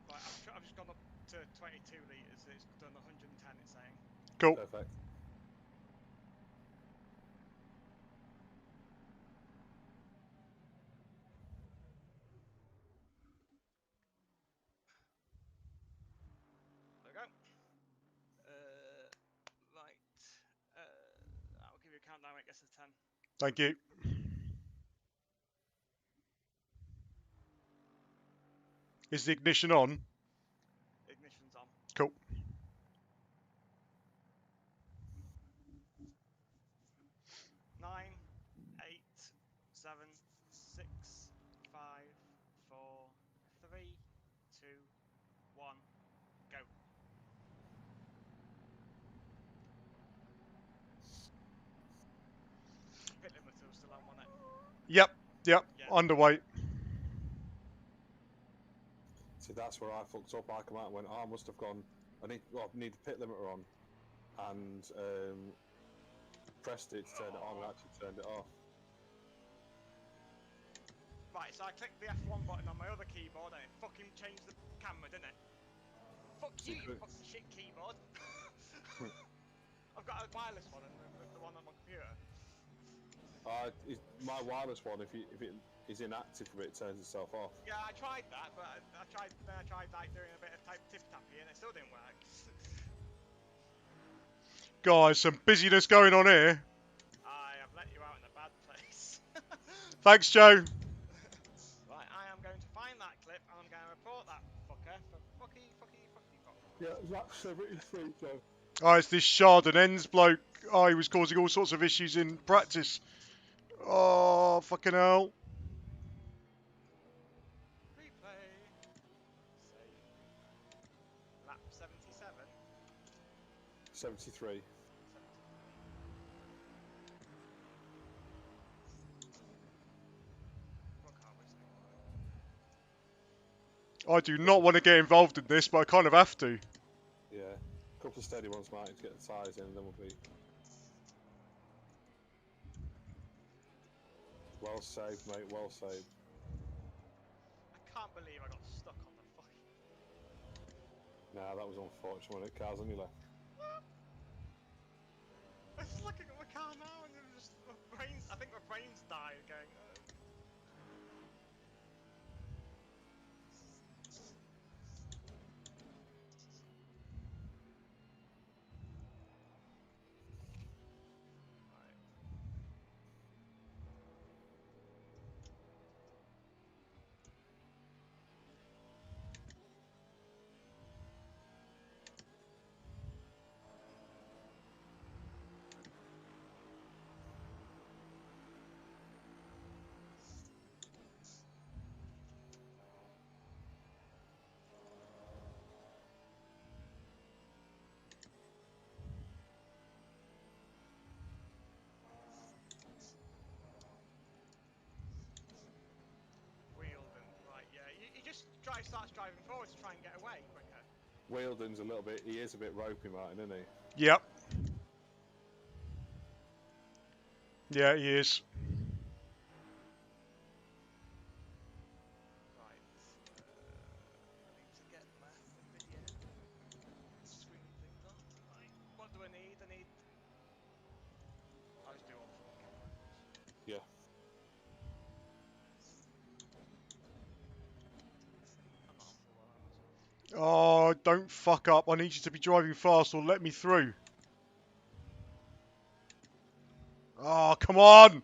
Right, I've just gone up to 22 litres. It's done 110. It's saying. Cool. Perfect. There we go. Right. I'll give you a countdown when it gets to 10. Thank you. Is the ignition on? Ignition's on. Cool. 9, 8, 7, 6, 5, 4, 3, 2, 1, go. Pit limiter was still on, wasn't it? Yep. Yeah. Underweight. See, that's where I fucked up. I come out and went, oh, I must have gone. I need the pit limiter on, and pressed it to turn it on, and actually turned it off. Right, so I clicked the F1 button on my other keyboard and it fucking changed the camera, didn't it? Fuck you, you fucking shit keyboard. I've got a wireless one and the one on my computer. My wireless one, if it is inactive for it, it turns itself off. Yeah, I tried that, but I tried like doing a bit of tip tappy and it still didn't work. Guys, some busyness going on here. I have let you out in a bad place. Thanks, Joe. Right, I am going to find that clip and I'm going to report that fucker for fucky. Yeah, lap 73, Joe. Oh, it's this Chardonnay's bloke. Oh, he was causing all sorts of issues in practice. Oh, fucking hell. 73. What car was it? I do not want to get involved in this, but I kind of have to. Yeah. A couple of steady ones, Martin, to get the tyres in, and then we'll be. Well saved, mate. Well saved. I can't believe I got stuck on the fucking. Nah, that was unfortunate. When it cars on your left. I'm just looking at my car now and it was just my brains. I think my brains died going. Right. Wheeldon, right? Yeah, he just starts driving forward to try and get away quicker. Wheeldon's a little bit. He is a bit ropey, Martin, isn't he? Yep. Yeah, he is. Right. I need to get left a bit. Yeah. Screen things up. Right. What do I need? I need. I'll just do all fucking chemicals. Yeah. I'm not on full allowance. Oh, don't fuck up. I need you to be driving fast or let me through. Oh, come on!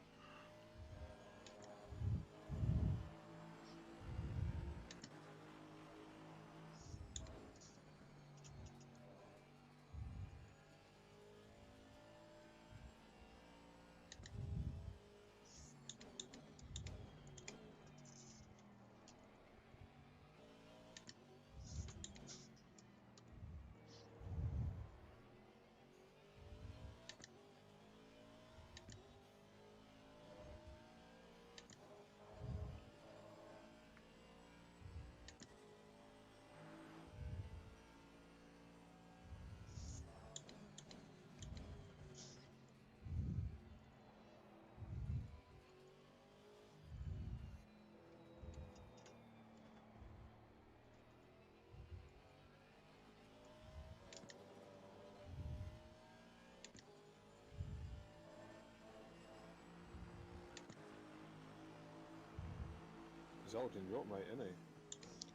He's holding you up, mate, isn't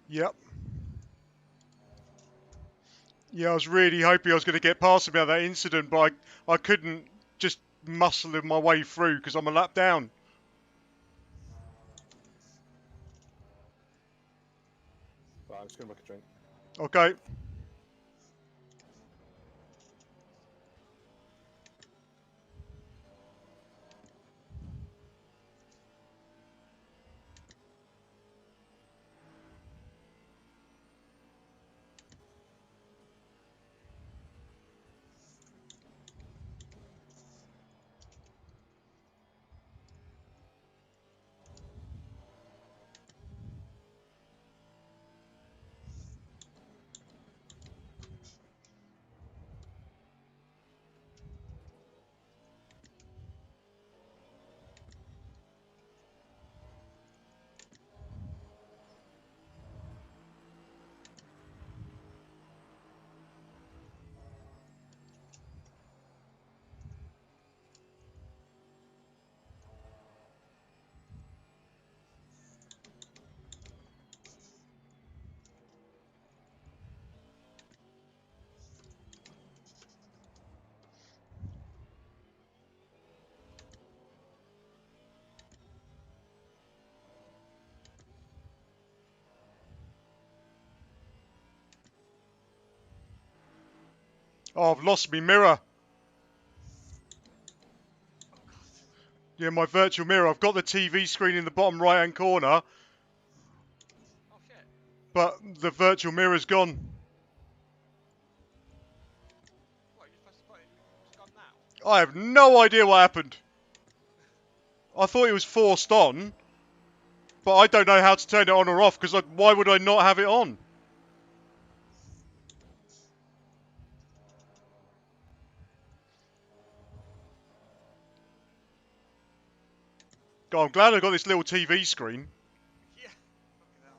he? Yep. Yeah, I was really hoping I was going to get past him out of that incident, but I couldn't just muscle my way through because I'm a lap down. Right, I'm just going to make a drink. Okay. Oh, I've lost my mirror. Oh god. Yeah, my virtual mirror. I've got the TV screen in the bottom right-hand corner, Oh shit. but the virtual mirror's gone. What? You just press I have no idea what happened. I thought it was forced on, but I don't know how to turn it on or off, because why would I not have it on? God, I'm glad I got this little TV screen. Yeah. Fucking hell.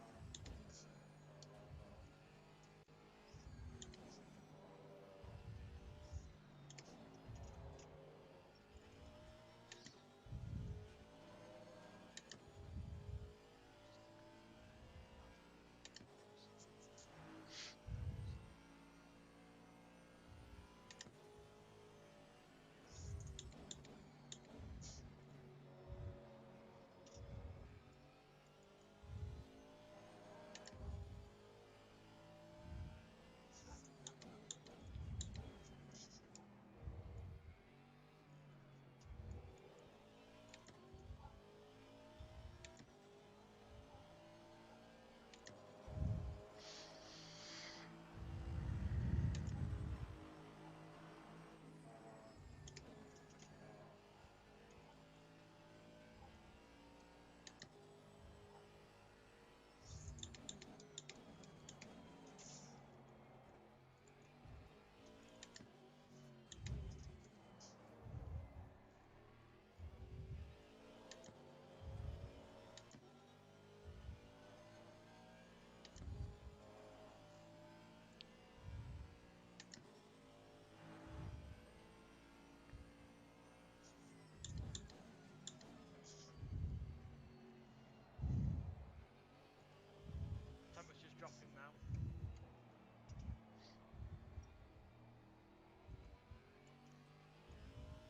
Temperature's dropping now.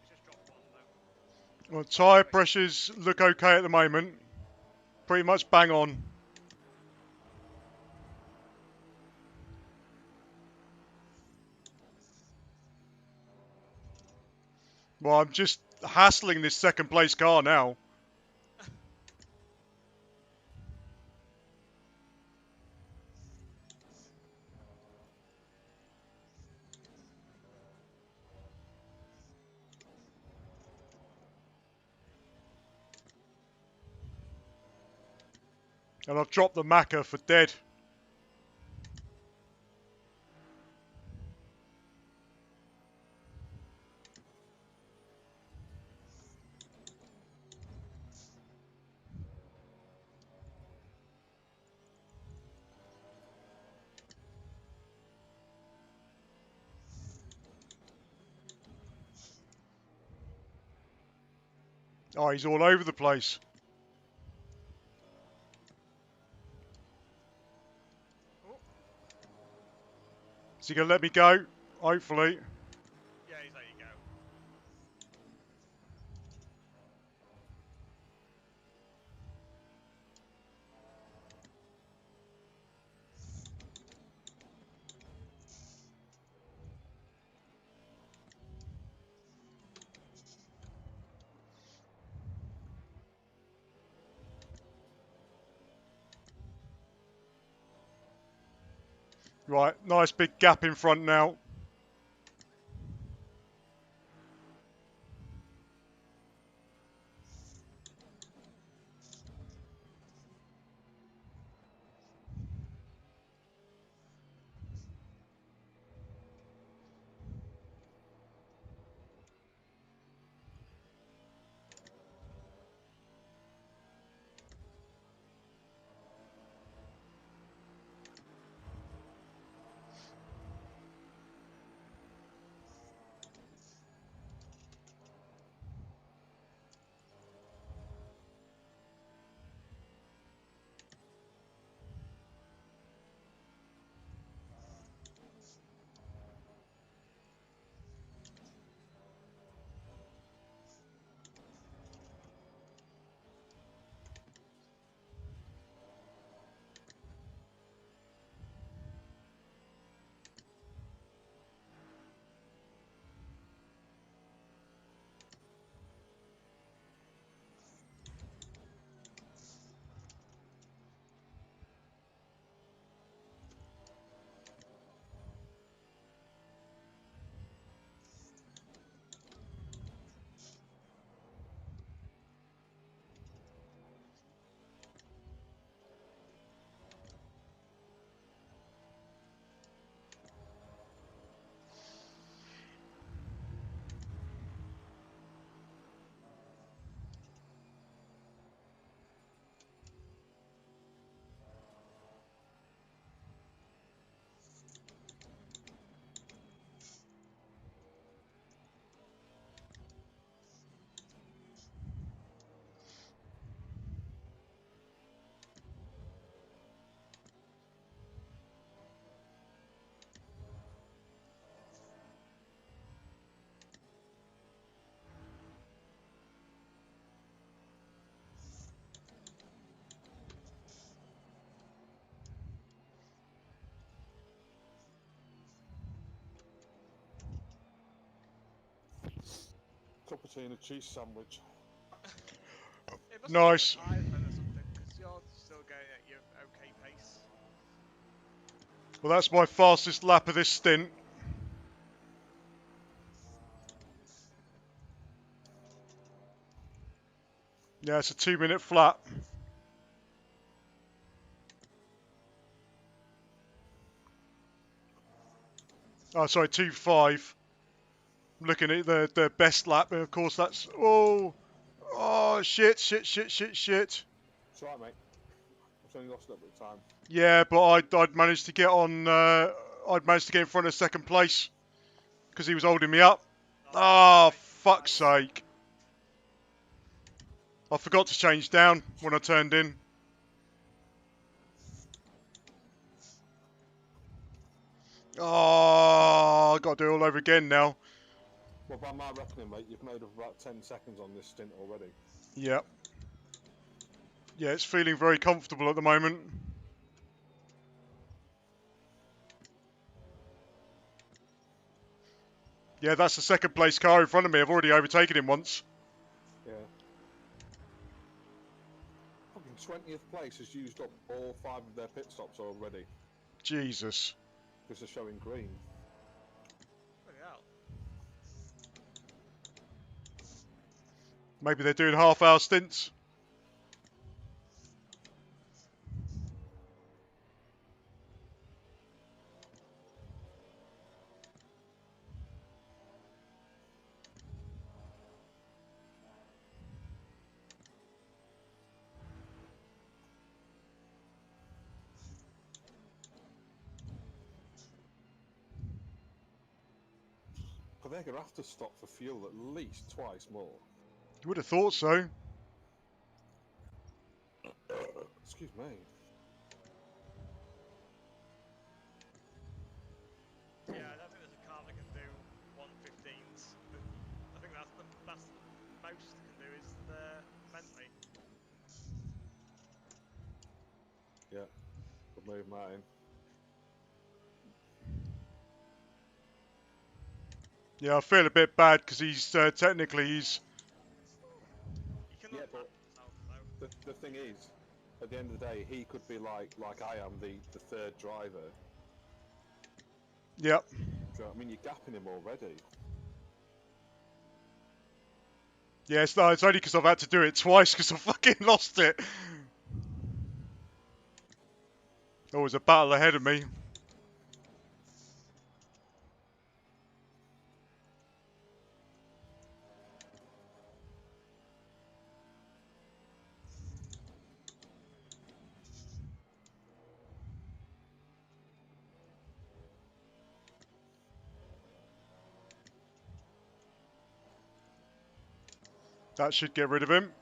It's just dropped one though. Well, tyre pressures look okay at the moment. Pretty much bang on. Well, I'm just hassling this second place car now. And I've dropped the Macca for dead. Oh, he's all over the place. Oh. Is he going to let me go? Hopefully. Yeah, he's let you go. Right, nice big gap in front now. property and a cheese sandwich. It must Nice. have been a tyre then or something, because you're still going at your okay pace. Well, that's my fastest lap of this stint. Yeah, it's a 2-minute flat. Oh, sorry, 2.5. Looking at the best lap, and of course that's shit. It's alright, mate. I've only lost a little bit of time. Yeah, but I'd managed to get on. I'd managed to get in front of second place because he was holding me up. Oh, fuck's sake! I forgot to change down when I turned in. Oh, I got to do it all over again now. Well, by my reckoning, mate, you've made up about 10 seconds on this stint already. Yep. Yeah, it's feeling very comfortable at the moment. Yeah, that's the second place car in front of me. I've already overtaken him once. Yeah. Fucking 20th place has used up all 5 of their pit stops already. Jesus. Because they're showing green. Bloody hell. Maybe they're doing half-hour stints. But they're going to have to stop for fuel at least twice more. You would have thought so. Excuse me. Yeah, I don't think there's a car that can do 115s. I think that's the most it can do is the Bentley. Yeah. Good move, Martin. Yeah, I feel a bit bad because he's technically he's. You can Yeah, but himself, though. the thing is, at the end of the day, he could be like I am, the third driver. Yep. Do you know what I mean? You're gapping him already. Yeah, it's only because I've had to do it twice because I fucking lost it. Oh, there's a battle ahead of me. That should get rid of him.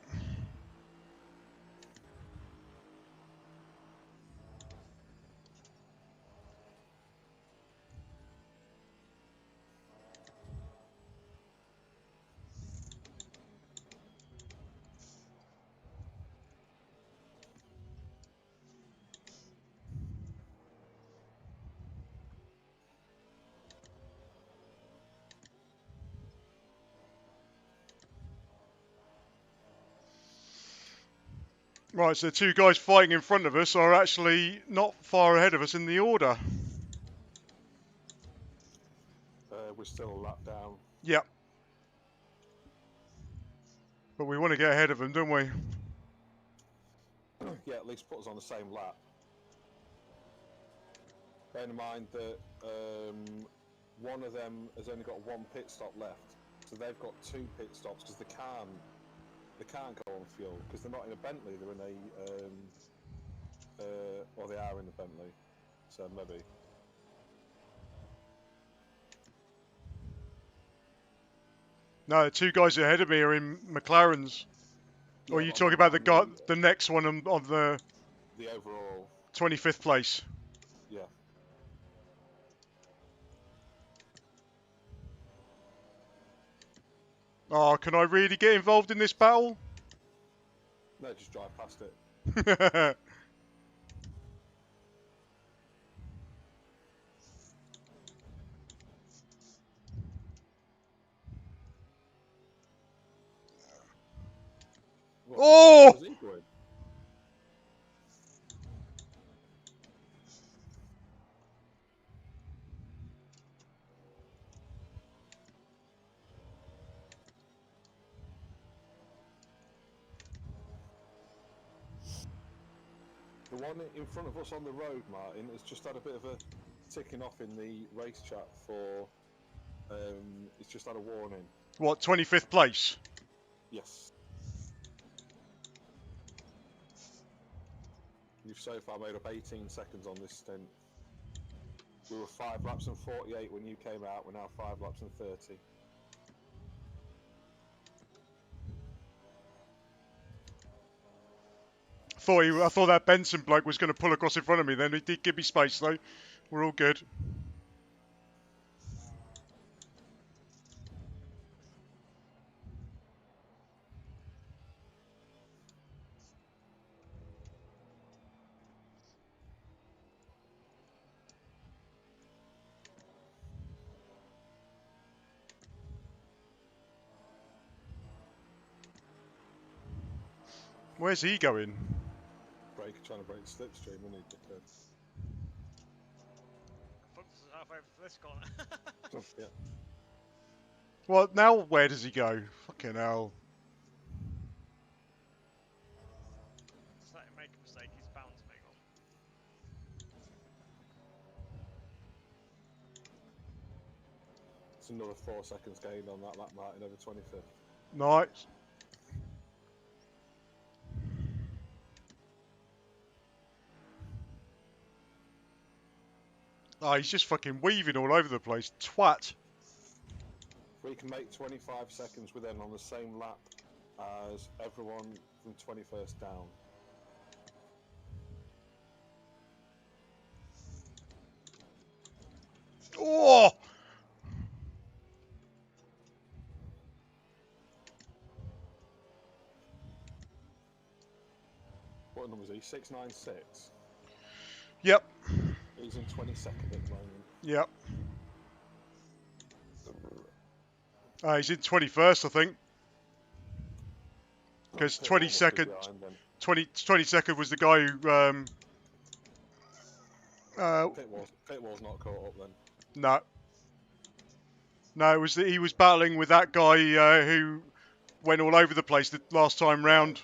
Right, so the two guys fighting in front of us are actually not far ahead of us in the order. We're still a lap down. Yep. But we want to get ahead of them, don't we? Yeah, at least put us on the same lap. Bear in mind that one of them has only got 1 pit stop left, so they've got 2 pit stops because they can't go on fuel because they're not in a Bentley. They're in or they are in the Bentley. So maybe. No, the two guys ahead of me are in McLarens. Or are you talking about the next one on the overall 25th place? Yeah. Oh, can I really get involved in this battle? No, just drive past it. Oh! Where's he going? The one in front of us on the road, Martin, has just had a bit of a ticking off in the race chat for. It's just had a warning. What, 25th place? Yes. You've so far made up 18 seconds on this stint. We were 5 laps and 48 when you came out. We're now 5 laps and 30. I thought that Benson bloke was going to pull across in front of me then. He did give me space though. We're all good. Where's he going? Trying to break the slipstream, isn't he, dickhead? Fucked us halfway for this corner. Yeah. Well, now where does he go? Fucking hell. Just let him make a mistake, he's bound to make one. It's another 4 seconds gained on that lap, Martin, over 25th. Nice. Oh, he's just fucking weaving all over the place. Twat. We can make 25 seconds with them on the same lap as everyone from 21st down. Oh! What number is he? 696? Yep. He's in 22nd at the moment. Yep. He's in 21st, I think. Because 22nd, 22nd was the guy who. Pitwall's not caught up then. No. No, it was he was battling with that guy who went all over the place the last time round.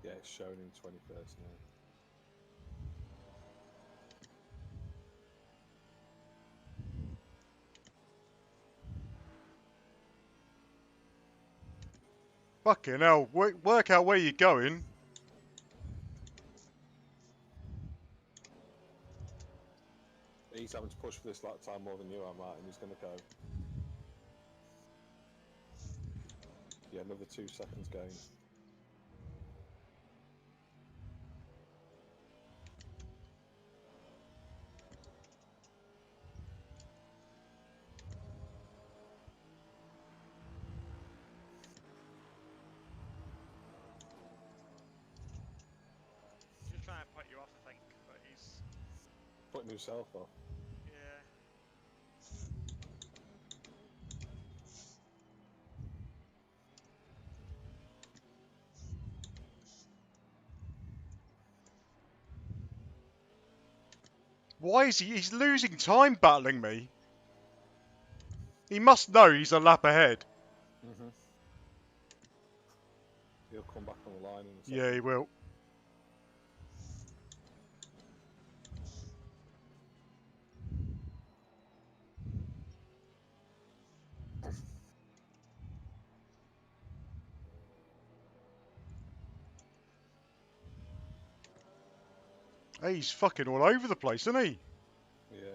Yeah, it's shown in 21st now. Fucking hell, work out where you're going. He's having to push for this lap time more than you are, Martin. He's going to go. Yeah, another 2 seconds gained. Just trying to put you off, I think, but he's. Putting himself off. Yeah. Why is he's losing time battling me? He must know he's a lap ahead. He'll come back on the line in a second. Yeah, he will. He's fucking all over the place, isn't he? Yeah.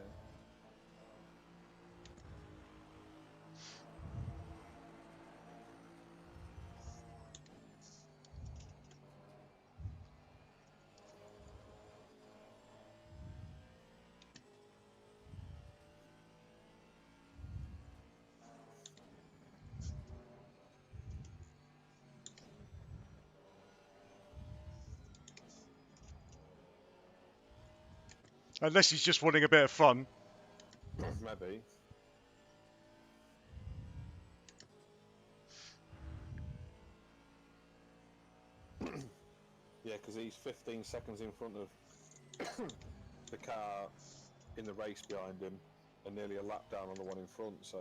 Unless he's just wanting a bit of fun. Maybe. Yeah, because he's 15 seconds in front of the car in the race behind him, and nearly a lap down on the one in front. So.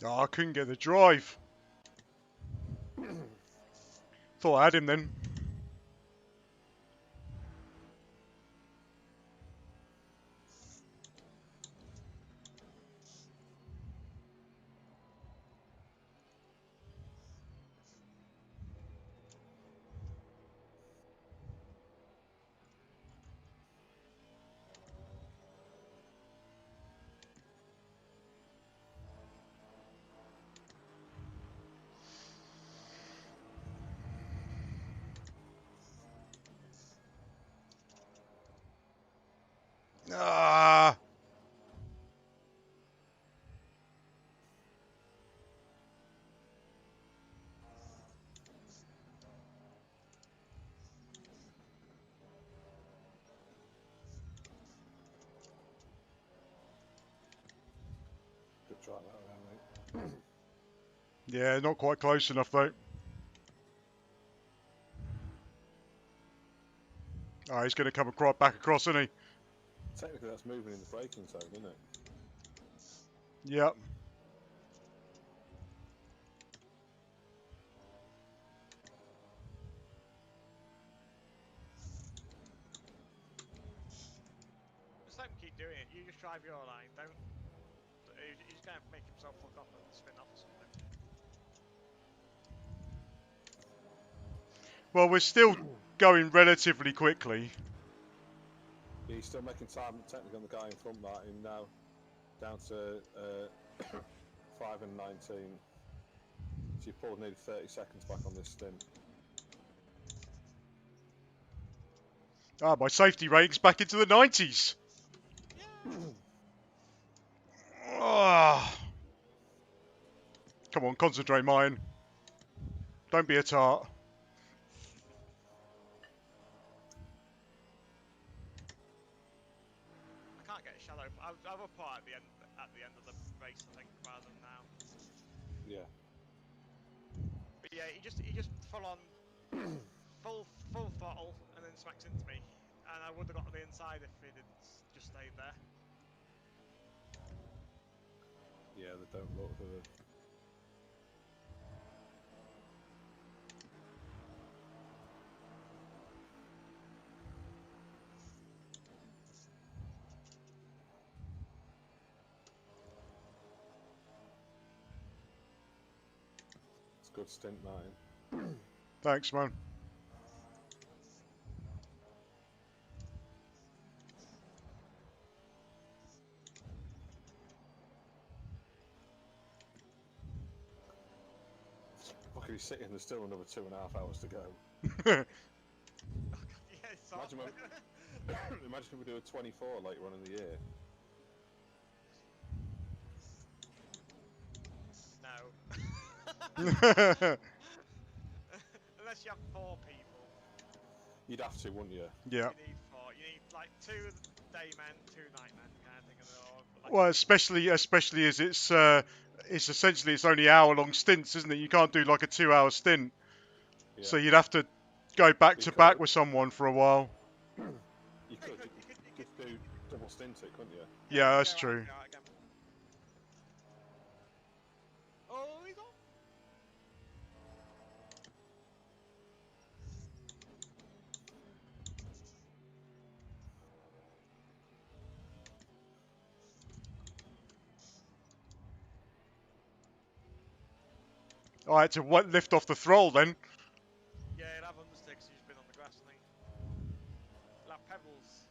Oh, I couldn't get the drive. Thought I had him then. Ah. Good try that around, mate. Yeah, not quite close enough though. Oh, he's going to come back across, isn't he? Technically, that's moving in the braking zone, isn't it? Yep. Just let him keep doing it. You just drive your line. Don't. He's going to make himself fuck off and spin off or something. Well, we're still going relatively quickly. He's still making time, technically, on the guy in front, Martin, now down to 5 and 19. So you pulled nearly 30 seconds back on this stint. Ah, my safety rating's back into the 90s. Ah. Come on, concentrate, Martin. Don't be a tart. I can't get a shallow. I'll put at the end of the race, I think, rather than now. Yeah. But yeah, he just full on full throttle and then smacks into me, and I would have got to the inside if he didn't just stayed there. Yeah, they don't look for the. It's a good stint, Martin. Thanks, man. Fucking he's sitting, there's still another 2.5 hours to go. Yeah, it's Imagine, imagine if we do a 24 later on in the year. No. Unless you have 4 people. You'd have to, wouldn't you? Yeah. You need 4. You need like 2 day men, 2 night men kind of thing. Like, Well, especially as it's essentially it's only hour-long stints, isn't it? You can't do like a 2-hour stint, Yeah. so you'd have to go back to back with someone for a while. You could just do double stint it, couldn't you? Yeah, you that's go out and true. go out again. Oh, he's on. I had to lift off the throttle then. Yeah, he'll have understicks. He's been on the grass, hasn't he? He'll have pebbles.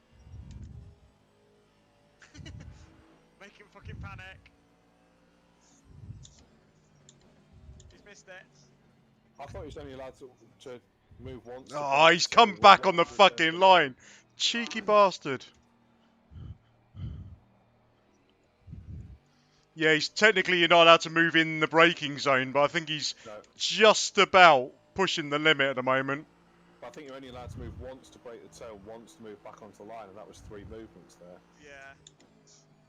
Make him fucking panic. He's missed it. I thought he was only allowed to move once. Oh, he's come back on the fucking line. Cheeky bastard. Yeah, you're not allowed to move in the braking zone, but I think he's just about pushing the limit at the moment. But I think you're only allowed to move once to break the tail, once to move back onto the line, and that was 3 movements there. Yeah.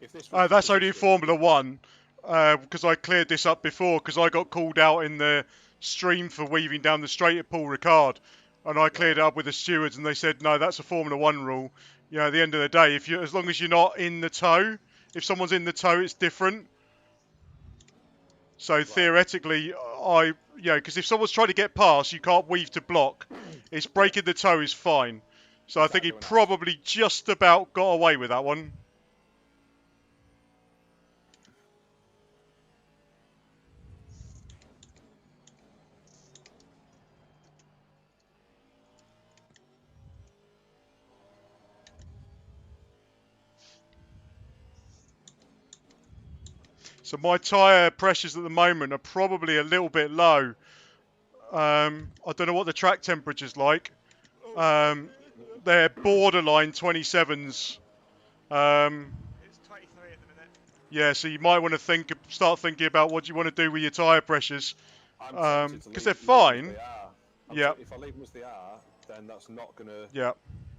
If this was That's only in Formula 1, because I cleared this up before, because I got called out in the stream for weaving down the straight at Paul Ricard, and I cleared it up with the stewards, and they said, no, that's a Formula 1 rule. You know, at the end of the day, as long as you're not in the tow, if someone's in the tow, it's different. So theoretically, because if someone's trying to get past, you can't weave to block. It's breaking the toe is fine. So I think he probably just about got away with that one. So my tyre pressures at the moment are probably a little bit low. I don't know what the track temperature's like. They're borderline 27s. It's 23 at the minute. Yeah, so you might want to start thinking about what you want to do with your tyre pressures. Because they're fine. Yeah. If I leave them as they are, then that's not going to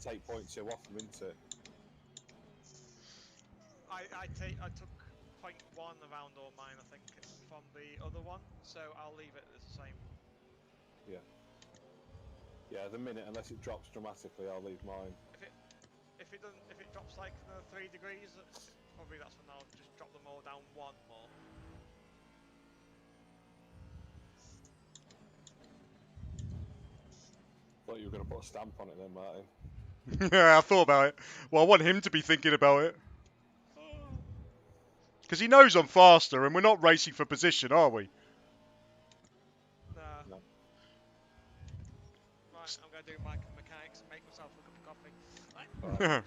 take 0.2 off them, isn't it? I took 0.1 around all mine, I think, from the other one, so I'll leave it as the same. Yeah. Yeah, the minute, unless it drops dramatically, I'll leave mine. If it drops like another 3 degrees, probably that's when I'll just drop them all down 1 more. Thought you were going to put a stamp on it then, Martin. Yeah, I thought about it. Well, I want him to be thinking about it. Because he knows I'm faster, and we're not racing for position, are we? No. Right, I'm going to do my mechanics and make myself a cup of coffee. Right.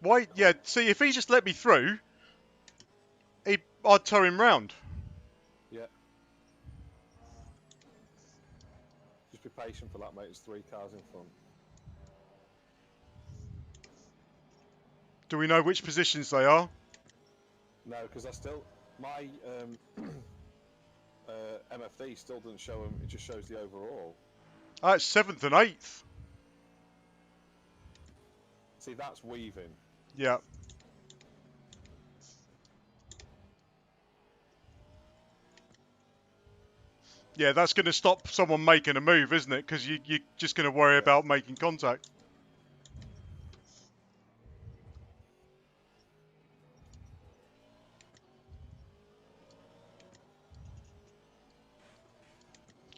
Why? Yeah, see, if he just let me through, I'd tow him round. Yeah. Just be patient for that, mate. There's 3 cars in front. Do we know which positions they are? No, because my MFD still doesn't show them. It just shows the overall. It's 7th and 8th. See, that's weaving. Yeah. Yeah, that's going to stop someone making a move, isn't it? Because you're just going to worry about making contact.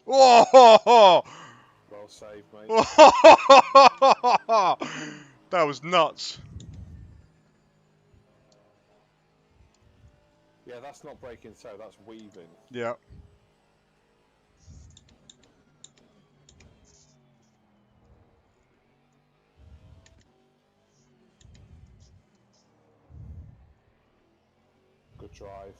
Oh! Well saved, mate. That was nuts. Yeah, that's not breaking toe, that's weaving. Yeah. Good drive.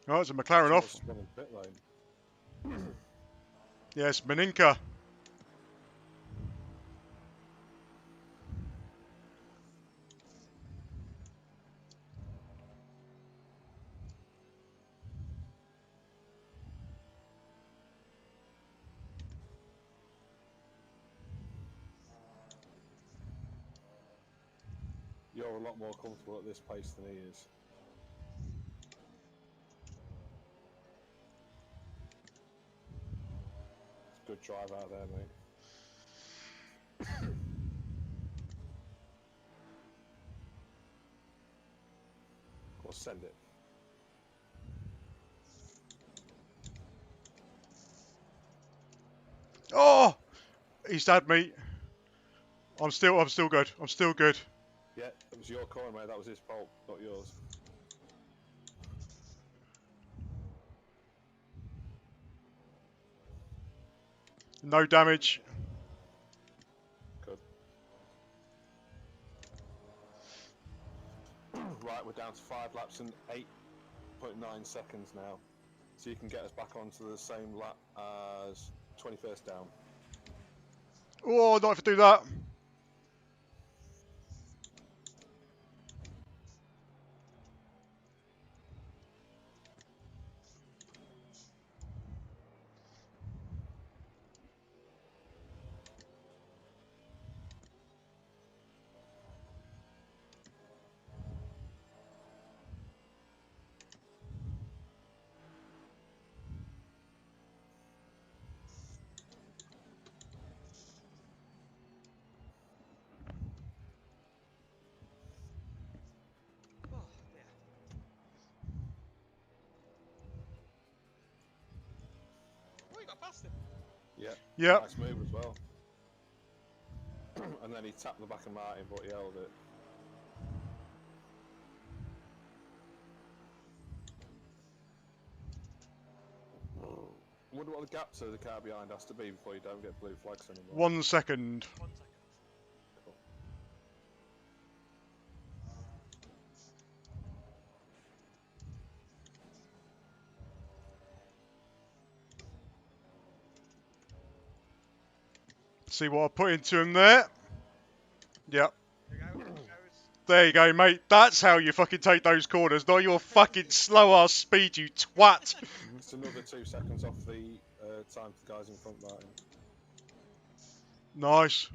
Oh, it's a McLaren off. Spinning pit lane. Yes, Meninka. You're a lot more comfortable at this pace than he is. It's a good drive out there, mate. Go on, send it. Oh, he's had me. I'm still good. I'm still good. Yeah, it was your corner, mate. That was his fault, not yours. No damage. Good. Right, we're down to 5 laps and 8.9 seconds now. So you can get us back onto the same lap as 21st down. Oh, not if I do that. Oh dear. Oh, you got past him. Yeah, Yep. nice move as well. And then he tapped the back of Martin, but he held it. I wonder what the gap to the car behind has to be before you don't get blue flags anymore. 1 second. 1 second. Cool. See what I put into him there. Yep. There you go. Goes. There you go, mate. That's how you fucking take those corners. Not your fucking slow ass speed, you twat. It's another 2 seconds off the time for the guys in front, Martin. Nice.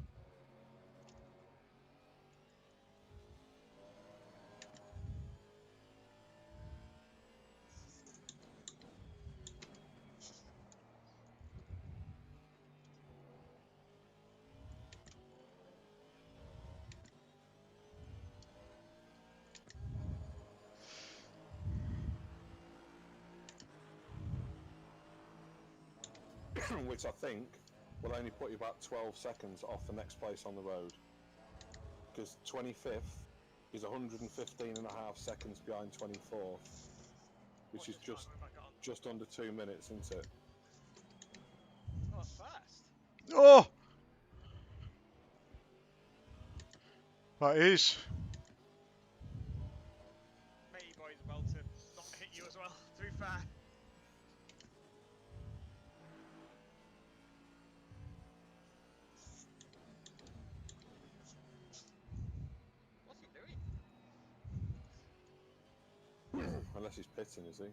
Which I think will only put you about 12 seconds off the next place on the road. Because 25th is 115 and a half seconds behind 24th, which is just under 2 minutes, isn't it? Oh, that's fast. Oh. That is. Matey boys well to not hit you as well, to be fair. What's he doing? Unless he's pitting, is he?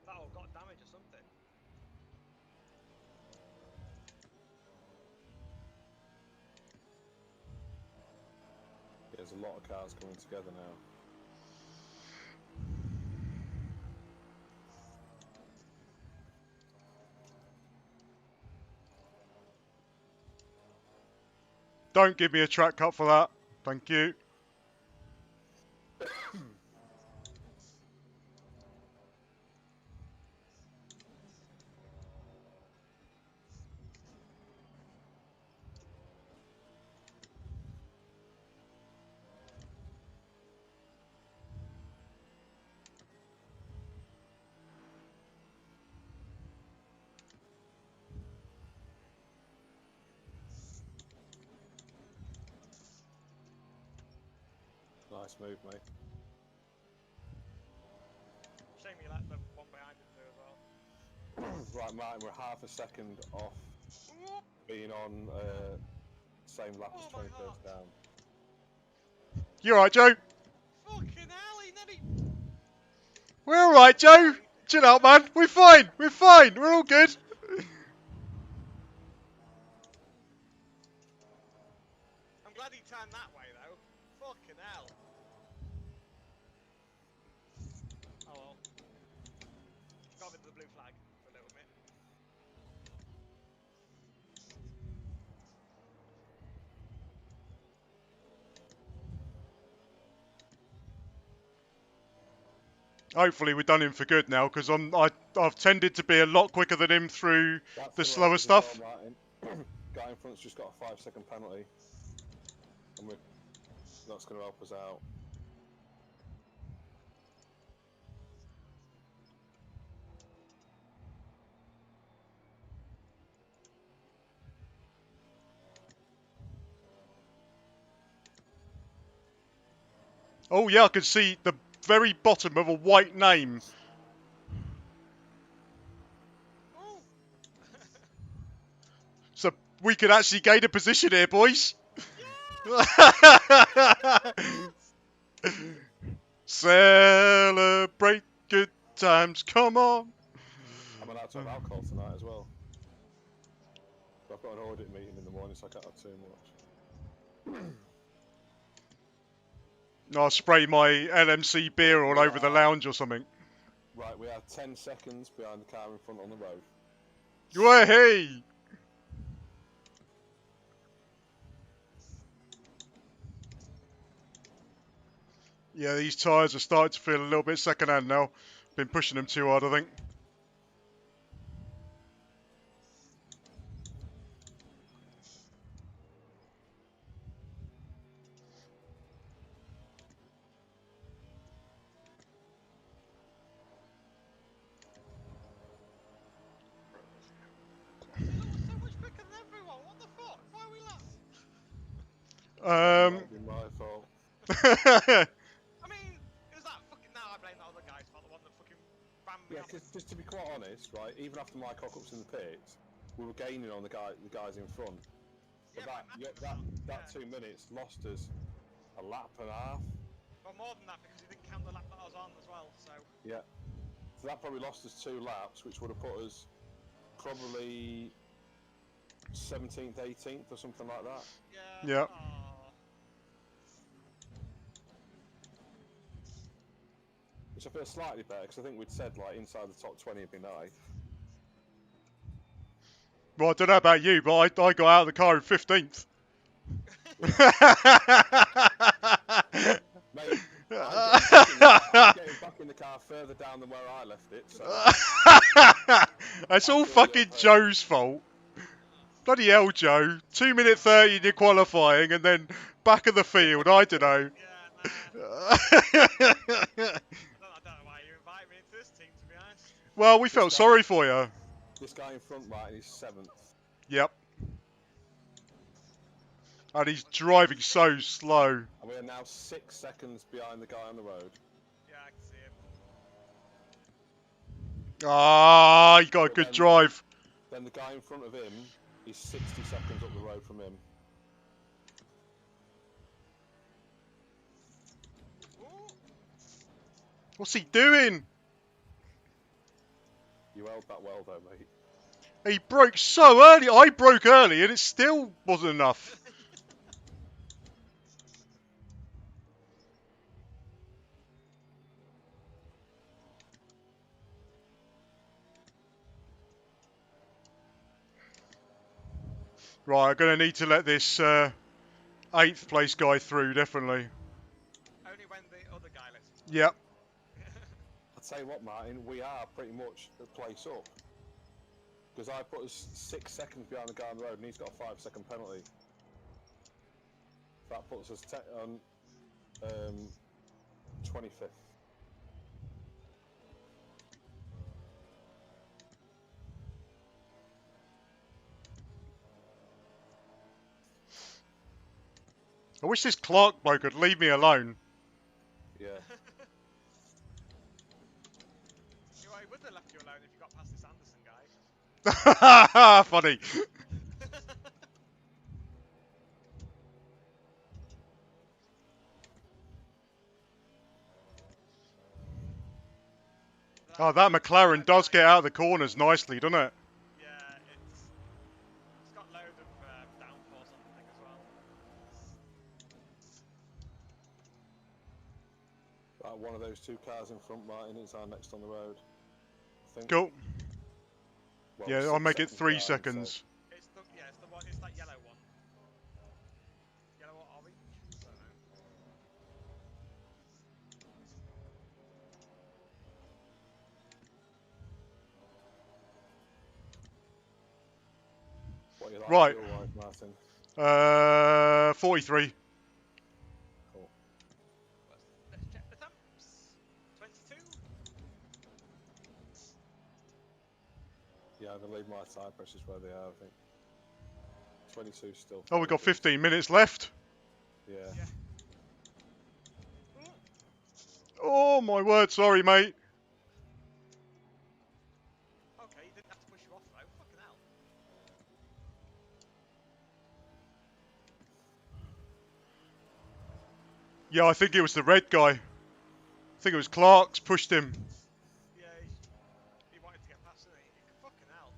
That all got damage or something. There's a lot of cars coming together now. Don't give me a track cut for that. Thank you. Nice move, mate. Right, Martin, we're half a second off being on same lap as Oh my 21st God. down. You alright, Joe? Fucking hell, he nearly... We're alright, Joe. Chill out, man. We're fine. We're fine. We're all good. I'm glad he turned that way, though. Fucking hell. Oh well. Got rid of the blue flag for a little bit. Hopefully we've done him for good now, because I've tended to be a lot quicker than him through That's the gonna slower help us as well, stuff. Martin. Guy in front's just got a 5-second penalty, and that's going to help us out. Oh yeah, I can see the very bottom of a white name. Ooh. So we could actually gain a position here, boys. Celebrate good times, come on. I'm allowed to have alcohol tonight as well. But I've got an audit meeting in the morning, so I can't have too much. I'll spray my LMC beer all over the lounge or something. Right, we are 10 seconds behind the car in front on the road. Hey! Yeah, these tyres are starting to feel a little bit second-hand now. Been pushing them too hard, I think. So much quicker than everyone. What the fuck? Why are we last? That might be my fault. I mean, it was that fucking... Now I blame that other guy's fault, the one that fucking rammed me Yeah, off. because just to be quite honest, right, even after my cock-ups in the pits, we were gaining on the guys in front. But Yeah, that 2 minutes lost us a lap and a half. Well, more than that, because he didn't count the lap that I was on as well, so... Yeah. So that probably lost us 2 laps, which would have put us probably 17th, 18th or something like that. Yeah. Yeah. Aww. Which I feel slightly better, because I think we'd said, like, inside the top 20 would be nice. Well, I don't know about you, but I got out of the car in 15th. Mate, I'm getting back in the car further down than where I left it, so... That's all fucking Joe's fault. Bloody hell, Joe. 2 minute 30 in your qualifying and then back of the field, I don't know. Yeah, nah. I don't know why you invited me into this team, to be honest. Well, we felt sorry for you. This guy in front, Martin, is 7th. Yep. And he's driving so slow. And we are now 6 seconds behind the guy on the road. Yeah, I can see him. Ah, you got a good drive. Then the guy in front of him is 60 seconds up the road from him. Ooh. What's he doing? You held that well though, mate. He broke so early. I broke early and it still wasn't enough. Right, I'm going to need to let this 8th place guy through, definitely. Only when the other guy lets him. Yep. I'll tell you what, Martin, we are pretty much a place up. Because I put us 6 seconds behind the guy on the road and he's got a 5-second penalty. That puts us on 25th. I wish this Clark bloke would leave me alone. Yeah. He would have left you alone if you got past this Anderson guy. Funny. Oh, that McLaren does get out of the corners nicely, doesn't it? Yeah, it's got loads of downforce on the thing as well. Right, one of those two cars in front, Martin, is our next on the road. I think. Cool. Well, Yeah, 6 I'll make it seconds 3 behind, so- seconds. It's the one. It's that yellow one. Yellow or orange? I don't know. What you like Right. fuel-wise, Martin? 43. Cool. Let's check the temps. 22. Yeah, I'm going to leave my tyre pressures where they are, I think. 22 still. Oh, we've got fairly 15 minutes left. good. Yeah. Yeah. Oh, my word. Sorry, mate. Okay, you didn't have to push you off though. Fucking hell. Yeah, I think it was the red guy. I think it was Clark's pushed him. Yeah, he wanted to get past, didn't he? Fucking hell.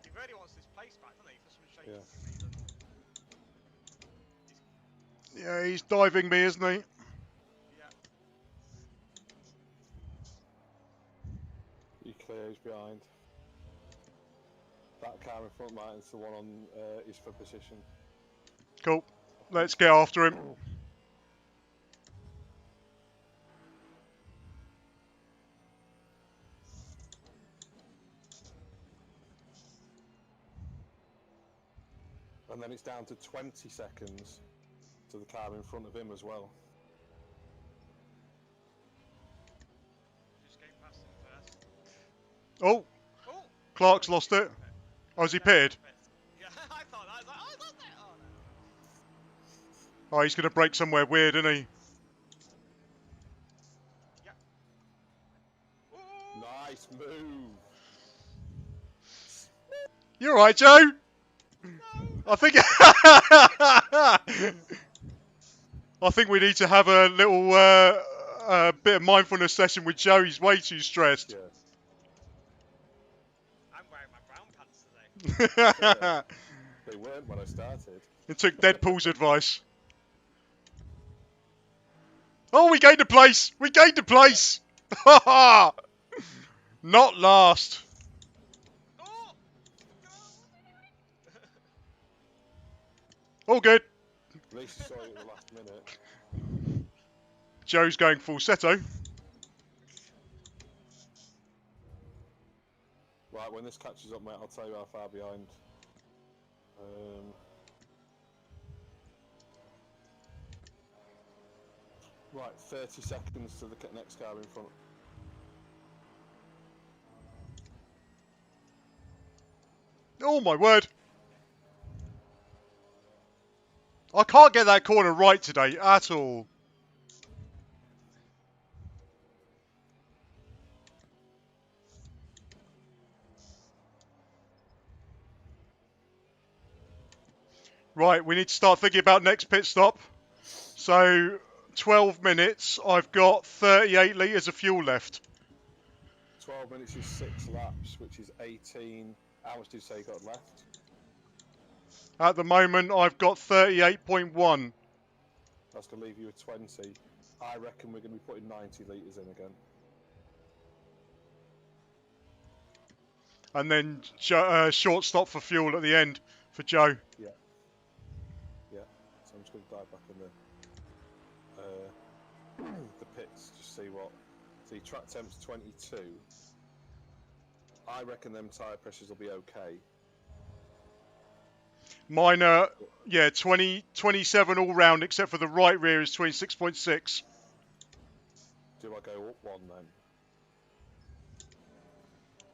He really wants this place back, doesn't he? For some strange reason. Yeah, he's diving me, isn't he? Yeah. You clear, who's behind. That car in front, Martin's the one on is for position. Cool. Let's get after him. And then it's down to 20 seconds to the car in front of him as well. Just getting past him first. Oh, Oh! Clark's lost it. Oh, is he pitted? Yeah, I thought that. I was like, oh, that's it. Oh, no. Oh, he's going to break somewhere weird, isn't he? Yeah. Ooh! Nice move. You alright, Joe? I think I think we need to have a little bit of mindfulness session with Joe. He's way too stressed. Yeah. I'm wearing my brown pants today. They weren't when I started. It took Deadpool's advice. Oh, we gained a place! We gained a place! Not last. Oh! All good. At least you saw it at the last minute. Joe's going falsetto. Right, when this catches up, mate, I'll tell you how far behind. Right, 30 seconds to the next car in front. Oh my word. I can't get that corner right today at all. Right, we need to start thinking about next pit stop. So, 12 minutes. I've got 38 litres of fuel left. 12 minutes is 6 laps, which is 18. How much did you say you got left? At the moment, I've got 38.1. That's going to leave you with 20. I reckon we're going to be putting 90 litres in again. And then short stop for fuel at the end for Joe. Yeah. Yeah. So I'm just going to dive back in the pits, just see what. See, track temp's 22. I reckon them tyre pressures will be okay. Mine are, yeah, 27 all round, except for the right rear is 26.6. Do I go up one then?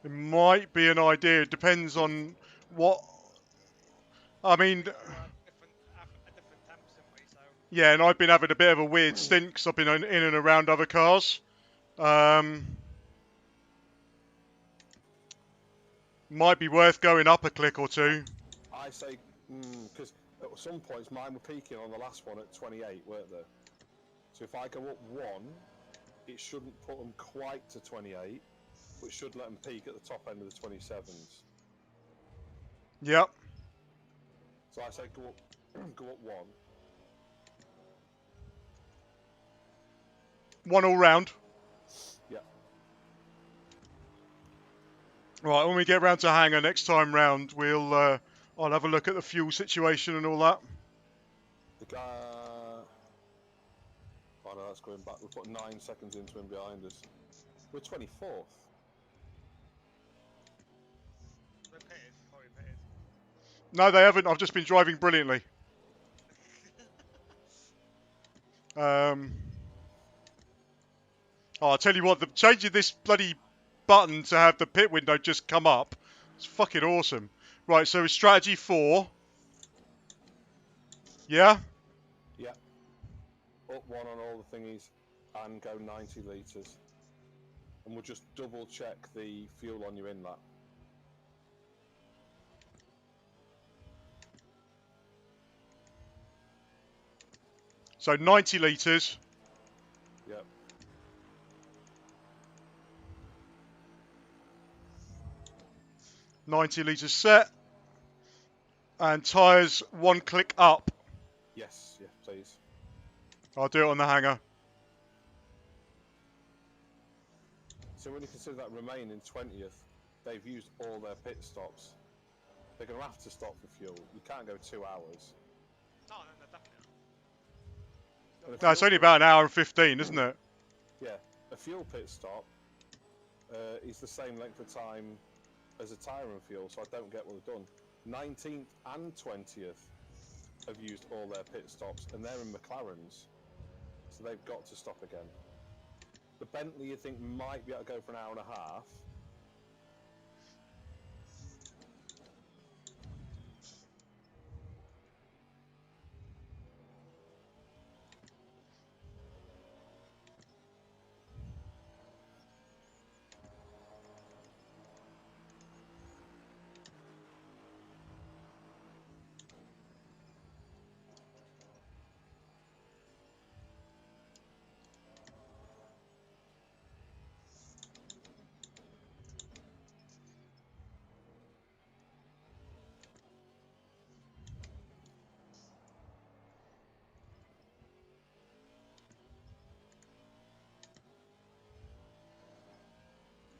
It might be an idea. It depends on what. I mean, Different temps, didn't we? So. yeah, and I've been having a bit of a weird stint because I've been in and around other cars. Might be worth going up a click or two. I say, because at some points mine were peaking on the last one at 28, weren't they? So if I go up one, it shouldn't put them quite to 28, but should let them peak at the top end of the 27s. Yep. So I say go up, go up one. One all round. Yeah. Right, when we get round to hangar next time round, I'll have a look at the fuel situation and all that. The guy. Oh no, that's going back. We put 9 seconds into him behind us. We're 24th. They pitted. Probably pitted. No, they haven't. I've just been driving brilliantly. I'll tell you what, the changing this bloody button to have the pit window just come up, it's fucking awesome. Right, so it's strategy 4. Yeah? Yeah. Up one on all the thingies and go 90 litres. And we'll just double check the fuel on your inlet. So 90 litres. Yep. .90 litres set. And tyres 1 click up. Yes, yes, please. I'll do it on the hangar. So when you consider that remaining 20th, they've used all their pit stops. They're going to have to stop for fuel. You can't go 2 hours. No, definitely not. No, it's only about an hour and 15, isn't it? Yeah, a fuel pit stop is the same length of time as a tyre and fuel, so I don't get what they've done. 19th and 20th have used all their pit stops, and they're in McLarens, so they've got to stop again. The Bentley, you think, might be able to go for an hour and a half.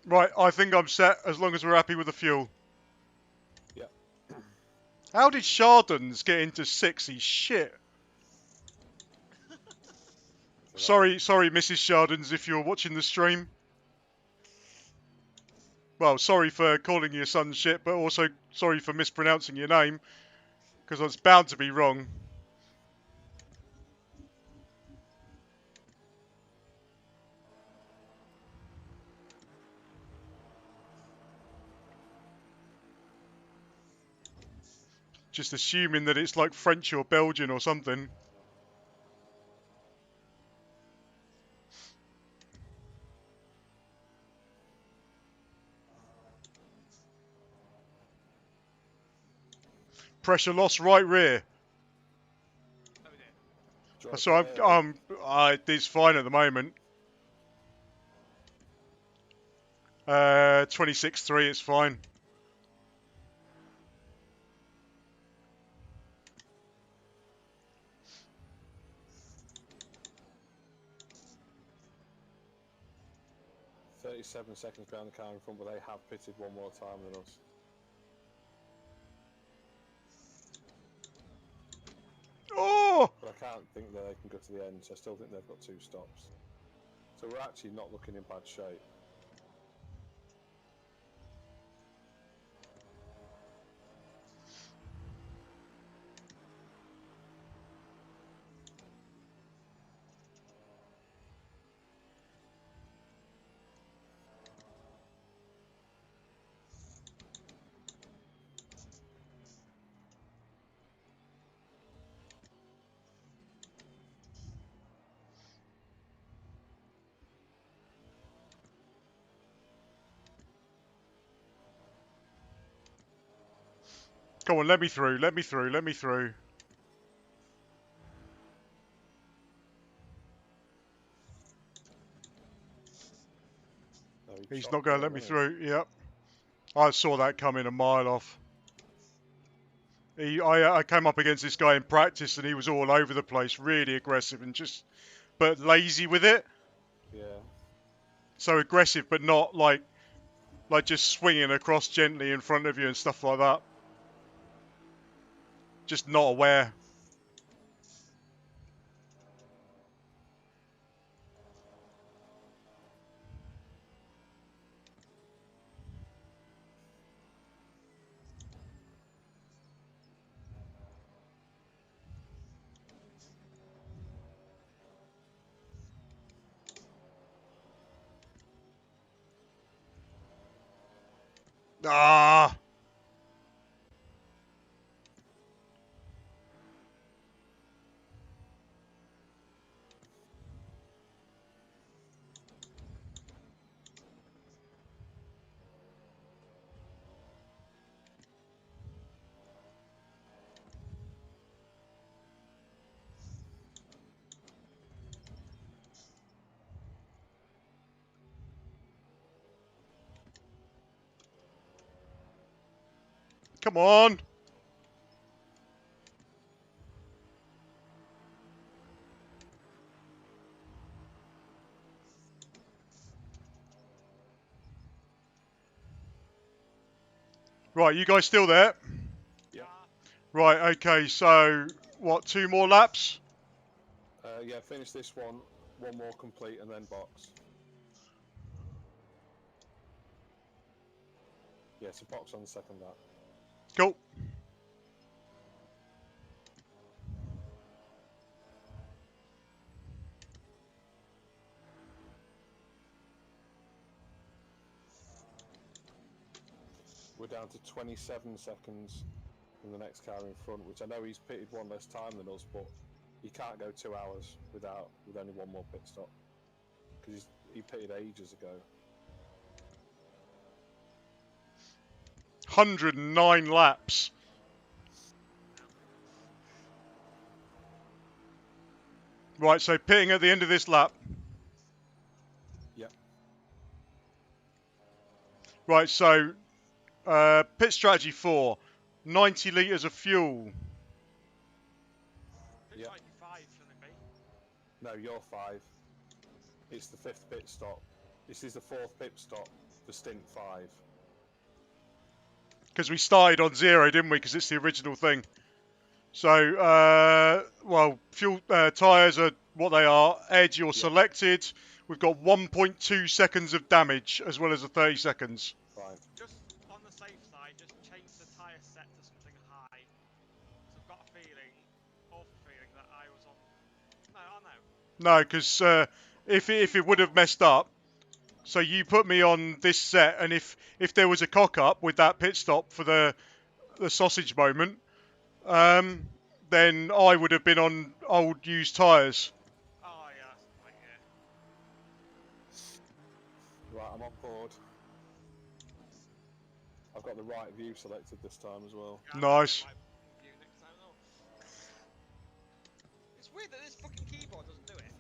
Right, I think I'm set as long as we're happy with the fuel. Yep. How did Chardons get into 6? He's shit. Sorry, Mrs. Chardons, if you're watching the stream. Well, sorry for calling your son shit, but also sorry for mispronouncing your name, because it's bound to be wrong. Just assuming that it's like French or Belgian or something. Pressure loss right rear. Oh, we did. So it's fine at the moment. 26.3, it's fine. "37 seconds behind the car in front, but they have pitted one more time than us." Oh! But I can't think that they can go to the end, so I still think they've got 2 stops. So we're actually not looking in bad shape. Come on, let me through, let me through, let me through. No, he He's shot not going to clear, let me wasn't through. Yep. I saw that coming a mile off. I came up against this guy in practice and he was all over the place, really aggressive and but lazy with it. he? Yeah. So aggressive, but not like just swinging across gently in front of you and stuff like that. Just not aware. Ah! Come on! Right, you guys still there? Yeah. Right, okay, so, what, 2 more laps? Yeah, finish this one more complete, and then box. Yeah, so box on the second lap. Cool. We're down to 27 seconds from the next car in front, which I know he's pitted one less time than us, but he can't go 2 hours with only one more pit stop because he pitted ages ago. 109 laps. Right, so pitting at the end of this lap. Yep. Right, so pit strategy 4, 90 litres of fuel. Yep. 5, shouldn't it be? No, you're 5. It's the 5th pit stop. This is the 4th pit stop for stint 5. Because we started on 0, didn't we? Because it's the original thing. So, well, fuel tyres are what they are. Edge, you're selected. We've got 1.2 seconds of damage as well as the 30 seconds. Fine. Just on the safe side, just change the tyre set to something high. So I've got a feeling, awful feeling, that I was on... No, I know. No, because if it would have messed up, so you put me on this set, and if there was a cock up with that pit stop for the sausage moment, then I would have been on old used tyres. Oh, yeah, that's right, yeah. Right, I'm on board. I've got the right view selected this time as well. Yeah, Nice. right view next time, though. It's weird that this fucking keyboard doesn't do it.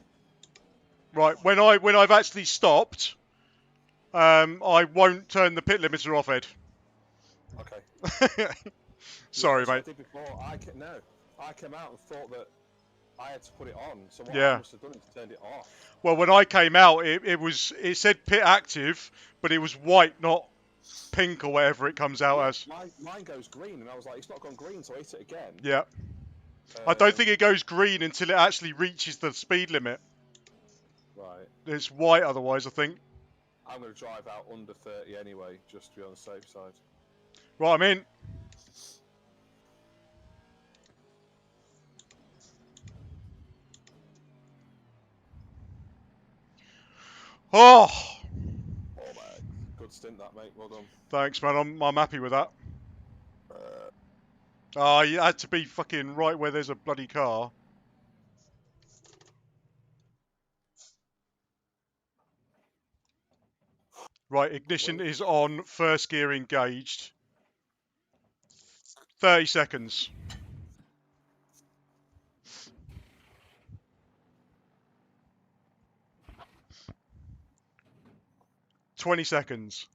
Right, when I've actually stopped, I won't turn the pit limiter off, Ed. Okay. Sorry, That's what mate. I did before. I came out and thought that I had to put it on. So what Yeah. I must have done is turned it off. Well, when I came out, it said pit active, but it was white, not pink or whatever it comes out as. Mine goes green, and I was like, it's not gone green, so I hit it again. Yeah. I don't think it goes green until it actually reaches the speed limit. Right. It's white otherwise, I think. I'm going to drive out under 30 anyway, just to be on the safe side. Right, I'm in. Oh! Oh, man. Good stint that, mate. Well done. Thanks, man. I'm happy with that. Oh, you had to be fucking right where there's a bloody car. Right, ignition is on. First gear engaged. 30 seconds. 20 seconds.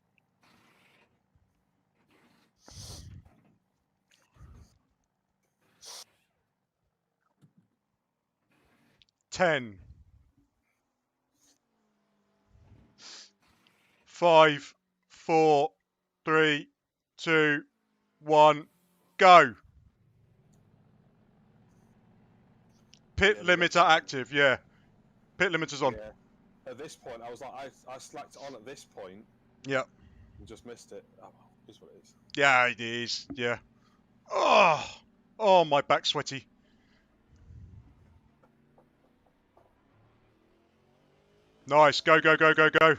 10. 5, 4, 3, 2, 1, go. Pit Yeah, limiter active, yeah. Pit limiter's on. Yeah. At this point, I was like, I slacked on at this point Yep. and just missed it. Oh, well, is what it is. Yeah, it is. Yeah. Oh, my back's sweaty. Nice. Go, go, go, go, go.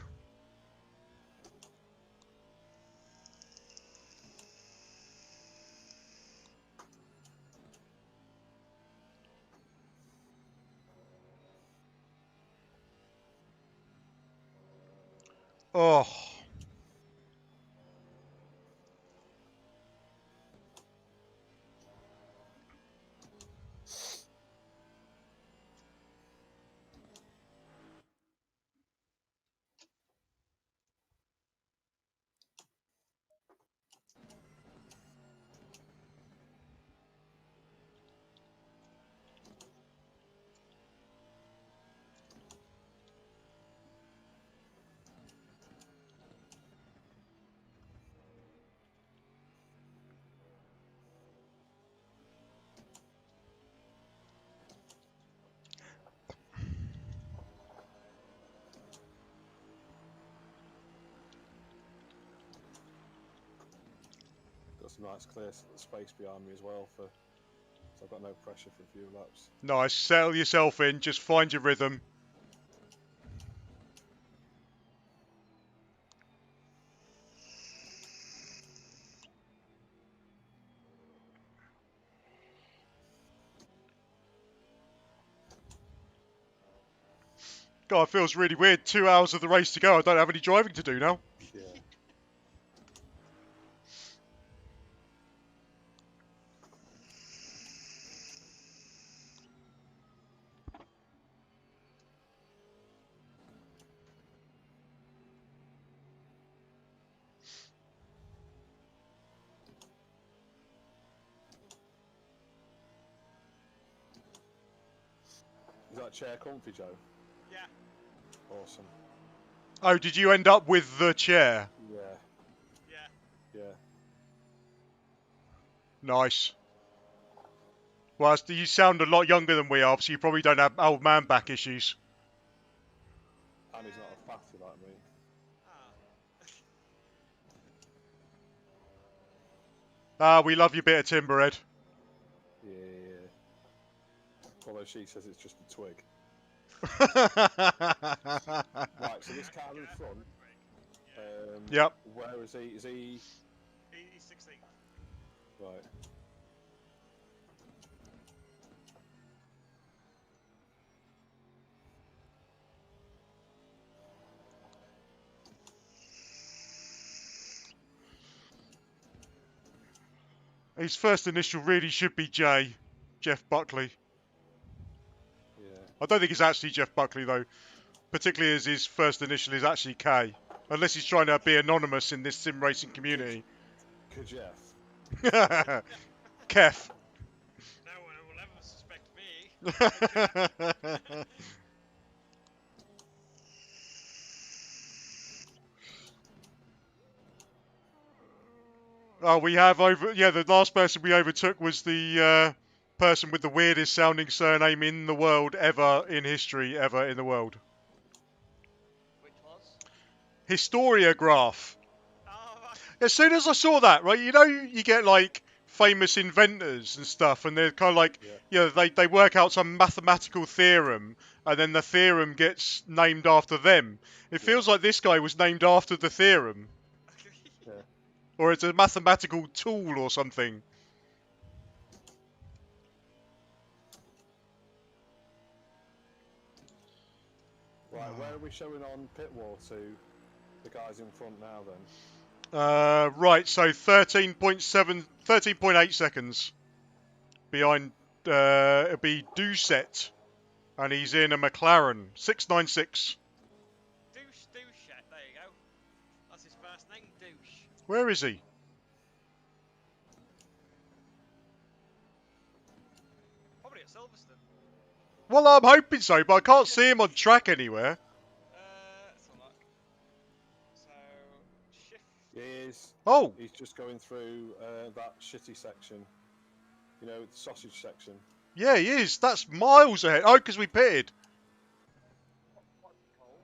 Oh. Got some nice clear space behind me as well, so I've got no pressure for a few laps. Nice. Settle yourself in. Just find your rhythm. God, it feels really weird. 2 hours of the race to go. I don't have any driving to do now. Yeah. Is that chair comfy, Joe? Yeah. Awesome. Oh, did you end up with the chair? Yeah. Yeah. Yeah. Nice. Well, you sound a lot younger than we are, so you probably don't have old man back issues. And he's not a fatty like me. Ah. We love your bit of Timberhead. Yeah. Although she says it's just a twig. Right, so this car in front. Yep. Where is he? Is he? He's 16th. Right. His first initial really should be J. Jeff Buckley. Yeah. I don't think it's actually Jeff Buckley, though. Particularly as his first initial is actually K. Unless he's trying to be anonymous in this sim racing community. Jeff. Kef. No one will ever suspect me. Oh, we have over... Yeah, the last person we overtook was the person with the weirdest sounding surname in the world ever in history, ever in the world. Which was? Historiograph. Oh, right. As soon as I saw that, right, you know, you get like famous inventors and stuff, and they're kind of like, they work out some mathematical theorem, and then the theorem gets named after them. It feels like this guy was named after the theorem. Yeah. Or it's a mathematical tool or something. Right, where are we showing on pit wall to the guys in front now then? Right, so 13.7 13.8 seconds behind. It'll be Doucette, and he's in a McLaren 696. Douche, there you go. That's his first name, Douche. Where is he? Probably at Silverstone. Well, I'm hoping so, but I can't see him on track anywhere. Let's have a look. So, shift. He is. Oh, He's just going through that shitty section. You know, the sausage section. yeah, he is. That's miles ahead. Oh, because we pitted. What's it called?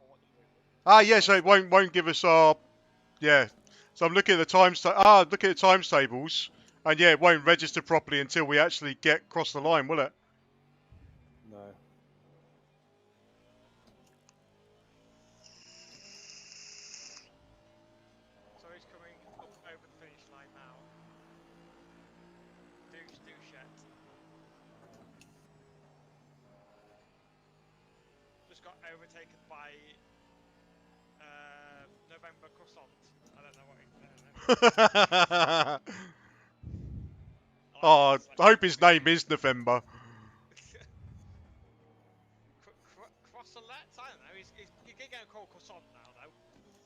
Or what year is it? Ah, yeah, so it won't give us our... Yeah. So I'm looking at the times... look at the times tables. And yeah, it won't register properly until we actually get across the line, will it? No. So he's coming up over the finish line now. Douchette. Just got overtaken by November Croissant. I don't know what Oh, I hope his name is November. Croissant? I don't know. He's getting called Croissant now, though.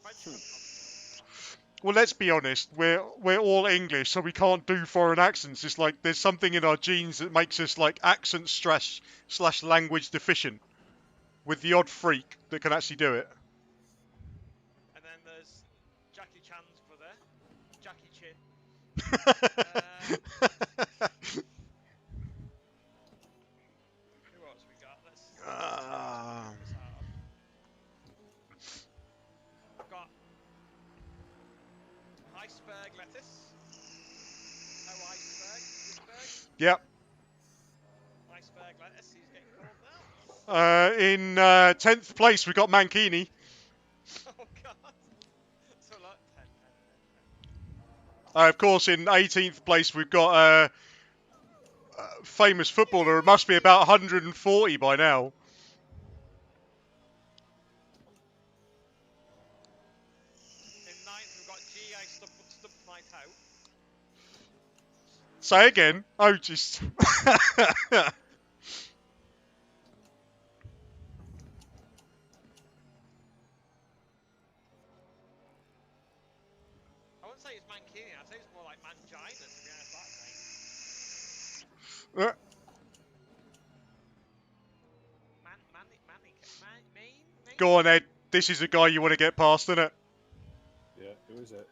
French croissant. Well, let's be honest. We're all English, so we can't do foreign accents. It's like there's something in our genes that makes us like accent slash language deficient, with the odd freak that can actually do it. And then there's Jackie Chan's brother, Jackie Chin. Who else we got? Let's this out. We've got iceberg lettuce. Oh, iceberg. Yep. Iceberg lettuce. He's getting called now. In 10th place, we got Mankini. Oh God. So look, 10. Of course, in 18th place, we've got a famous footballer. It must be about 140 by now. In 9th, we've got G. I stubbed my toe. Say again. Oh, just. I wouldn't say it's Mankini. I'd say it's more like Mangina, to be honest. That name. Go on, Ed. This is the guy you want to get past, isn't it? Yeah, who is it?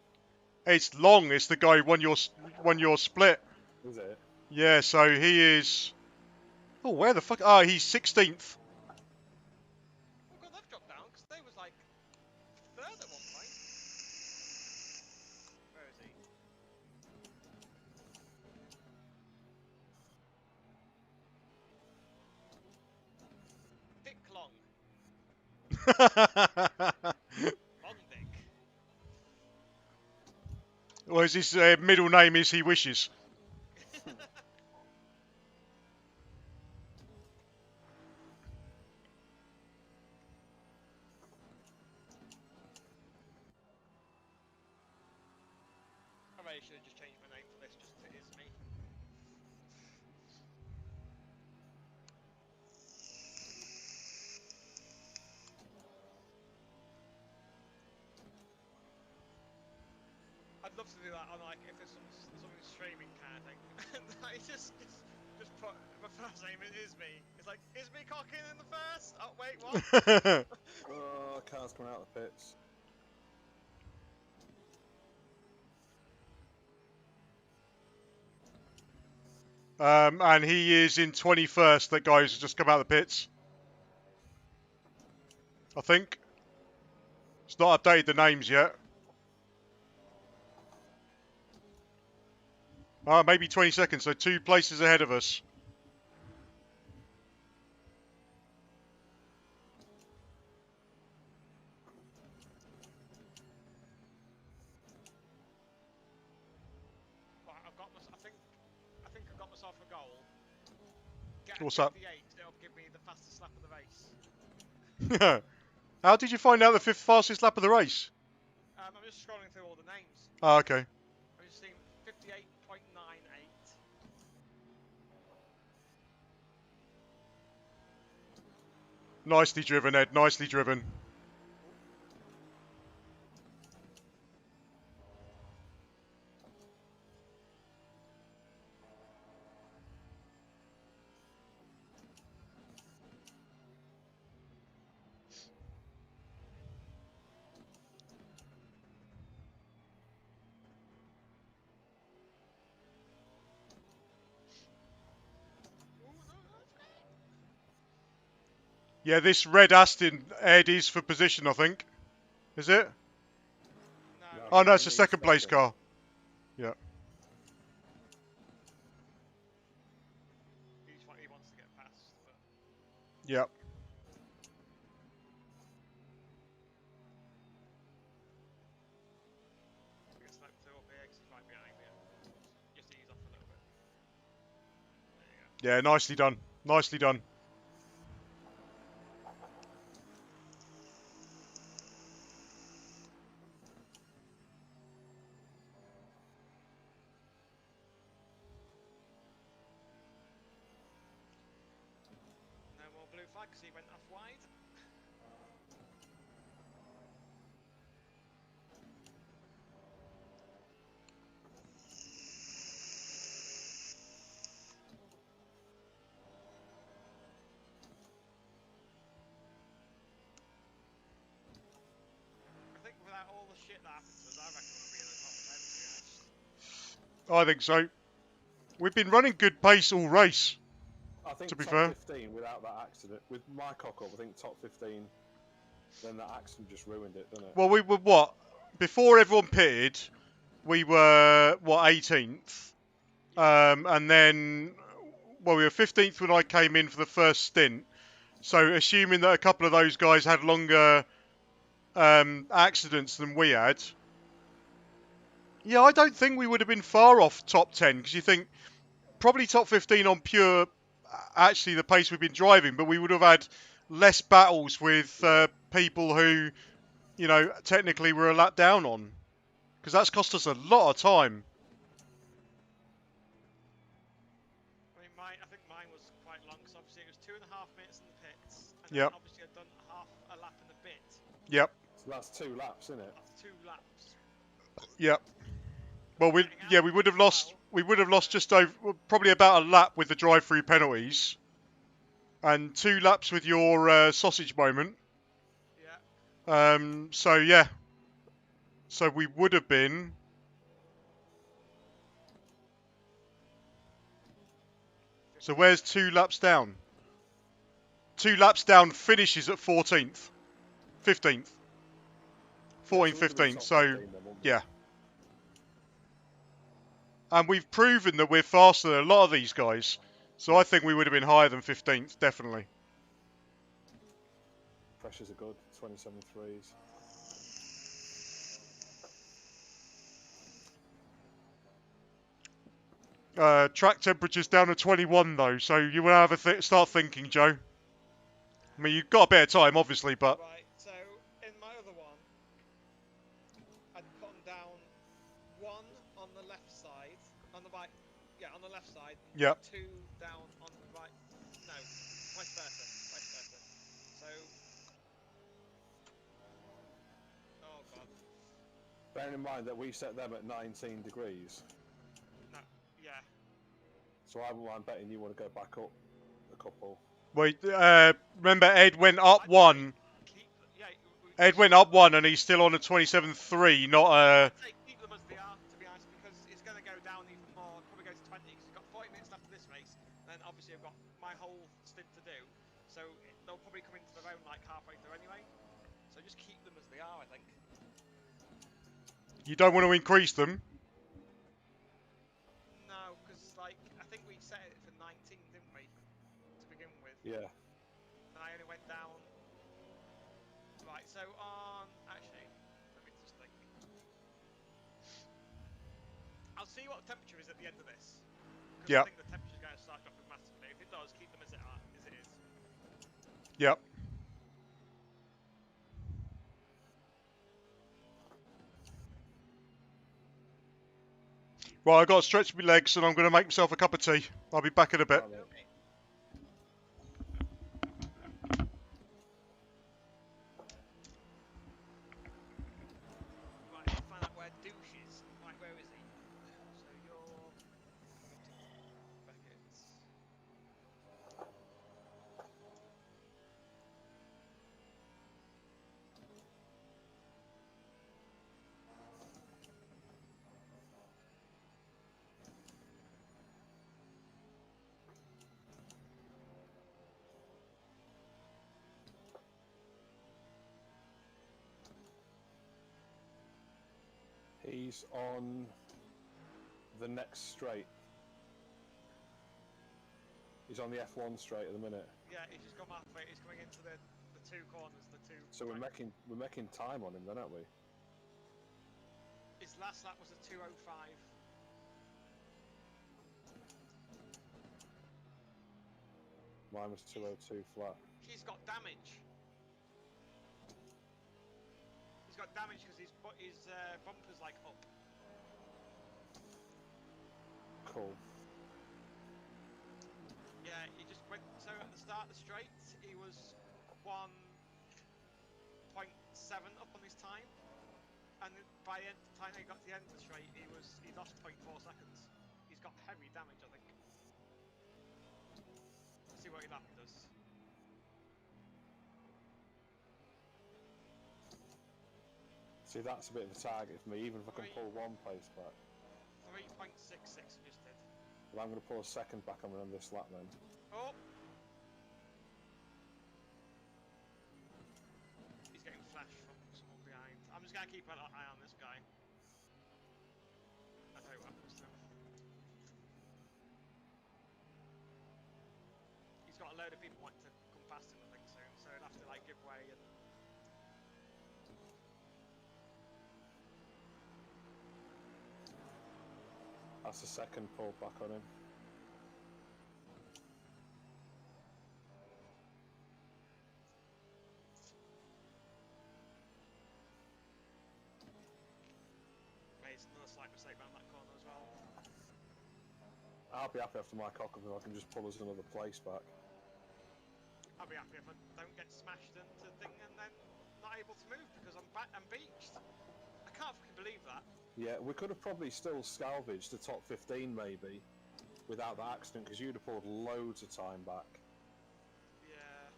It's Long. It's the guy who won your split. Who's it? Yeah, so he is... Oh, where the fuck... Ah, he's 16th. Oh God, they've dropped down, because they was like 3rd at one point. Where is he? Dick Long. Long Dick. Well, his middle name is He Wishes. I really should have just changed my name for this, just to is me. I'd love to do that on like if there's something streaming kind of thing. Like just put my first name is me. It's like is me cocking in the first? Oh wait, what? Oh, car's coming out of the pits. And he is in 21st. That guy who's just come out of the pits. I think. It's not updated the names yet. Maybe 20 seconds, so 2 places ahead of us. Right, I think I've got myself a goal. Get What's a up? 58, it'll give me the fastest lap of the race. How did you find out the 5th fastest lap of the race? I'm just scrolling through all the names. Oh, okay. I'm just seeing Nicely driven, Ed. Nicely driven. Yeah, this red Aston, Ed, is for position, I think. Is it? No. No, Oh, I no, think it's a we need second place second. car. Yeah. He wants to get past, but Yeah. I guess snipe two up here because he's right behind me. Just ease off a little bit. There you go. Yeah, nicely done. Nicely done. No more blue flag because he went off wide. I think without all the shit that happened to us, I reckon we'll be in the top 10, to be honest. I think so. We've been running good pace all race, I think to be top fair. 15 without that accident. With my cock up, I think top 15. Then that accident just ruined it, didn't it? Well, we were what? Before everyone pitted, we were, what, 18th? And then, well, we were 15th when I came in for the first stint. So, assuming that a couple of those guys had longer accidents than we had, yeah, I don't think we would have been far off top 10, because you think probably top 15 on pure, actually the pace we've been driving, but we would have had less battles with people who, you know, technically were a lap down on, because that's cost us a lot of time. I mean, I think mine was quite long, because obviously it was 2.5 minutes in the pits, and Yep. then obviously I'd done half a lap and a bit. Yep. So that's 2 laps, isn't it? That's 2 laps. Yep. Well, we Getting out yeah of we the would pit have as lost well. we would have lost just over probably about a lap with the drive-through penalties, and 2 laps with your sausage moment. Yeah. So yeah. So we would have been. So where's 2 laps down? 2 laps down finishes at 14th, 15th, 14th, 15th. So yeah. And we've proven that we're faster than a lot of these guys. So I think we would have been higher than 15th, definitely. Pressures are good, 27 threes. Track temperature's down to 21 though, so you will have a start thinking, Joe. I mean, you've got a bit of time, obviously, but Right, so in my other one, I'd put them down 1 on the left side, on the right, yeah, on the left side, and yep. 2 down on the right, no, vice versa. So, oh god, Bearing in mind that we set them at 19 degrees, no, yeah, so I wouldn't mind betting you want to go back up a couple. Wait, remember Ed went up I'd 1. keep, yeah, Ed went up 1 and he's still on a 27.3, not I'd say keep them as they are, to be honest, because it's going to go down even more, probably go to 20, because we've got 40 minutes left of this race, and then obviously I've got my whole stint to do, so they'll probably come into their own like halfway through anyway, so just keep them as they are, I think. You don't want to increase them. No, because like I think we set it for 19, didn't we, to begin with? Yeah. And I only went down. Right, so on actually, let me just think. I'll see what the temperature is at the end of this, because Yep. I think the temperature's going to start dropping massively. If it does, keep them as it is. Yep. Right, I've got to stretch my legs and I'm going to make myself a cup of tea. I'll be back in a bit. Right, He's on the next straight. He's on the F1 straight at the minute. Yeah, he's just gone halfway. He's coming into the two corners, the two. So we're making time on him then, aren't we? His last lap was a 2:05. Mine was 2:02 flat. He's got damage. He's got damage because his bumper's like up. Cool. Yeah, he just went. So at the start of the straight, he was 1.7 up on his time, and by the time he got to the end of the straight, he lost 0.4 seconds. He's got heavy damage, I think. Let's see what he lap does. See, that's a bit of a target for me, even if I can pull one place back. 3.66 he just did. Well, I'm going to pull a second back on this lap then. Oh! He's getting flash from someone behind. I'm just going to keep an eye on this guy. I tell you what happens to him. He's got a load of people wanting to come past him, I think, soon, so he'll have to like give way and... That's the second pull back on him. Made another slight mistake around that corner as well. I'll be happy after my cock up if I can just pull us another place back. I'll be happy if I don't get smashed into the thing and then not able to move because I'm beached. I can't fucking believe that. Yeah, we could have probably still salvaged the top 15 maybe without that accident because you'd have pulled loads of time back. Yeah.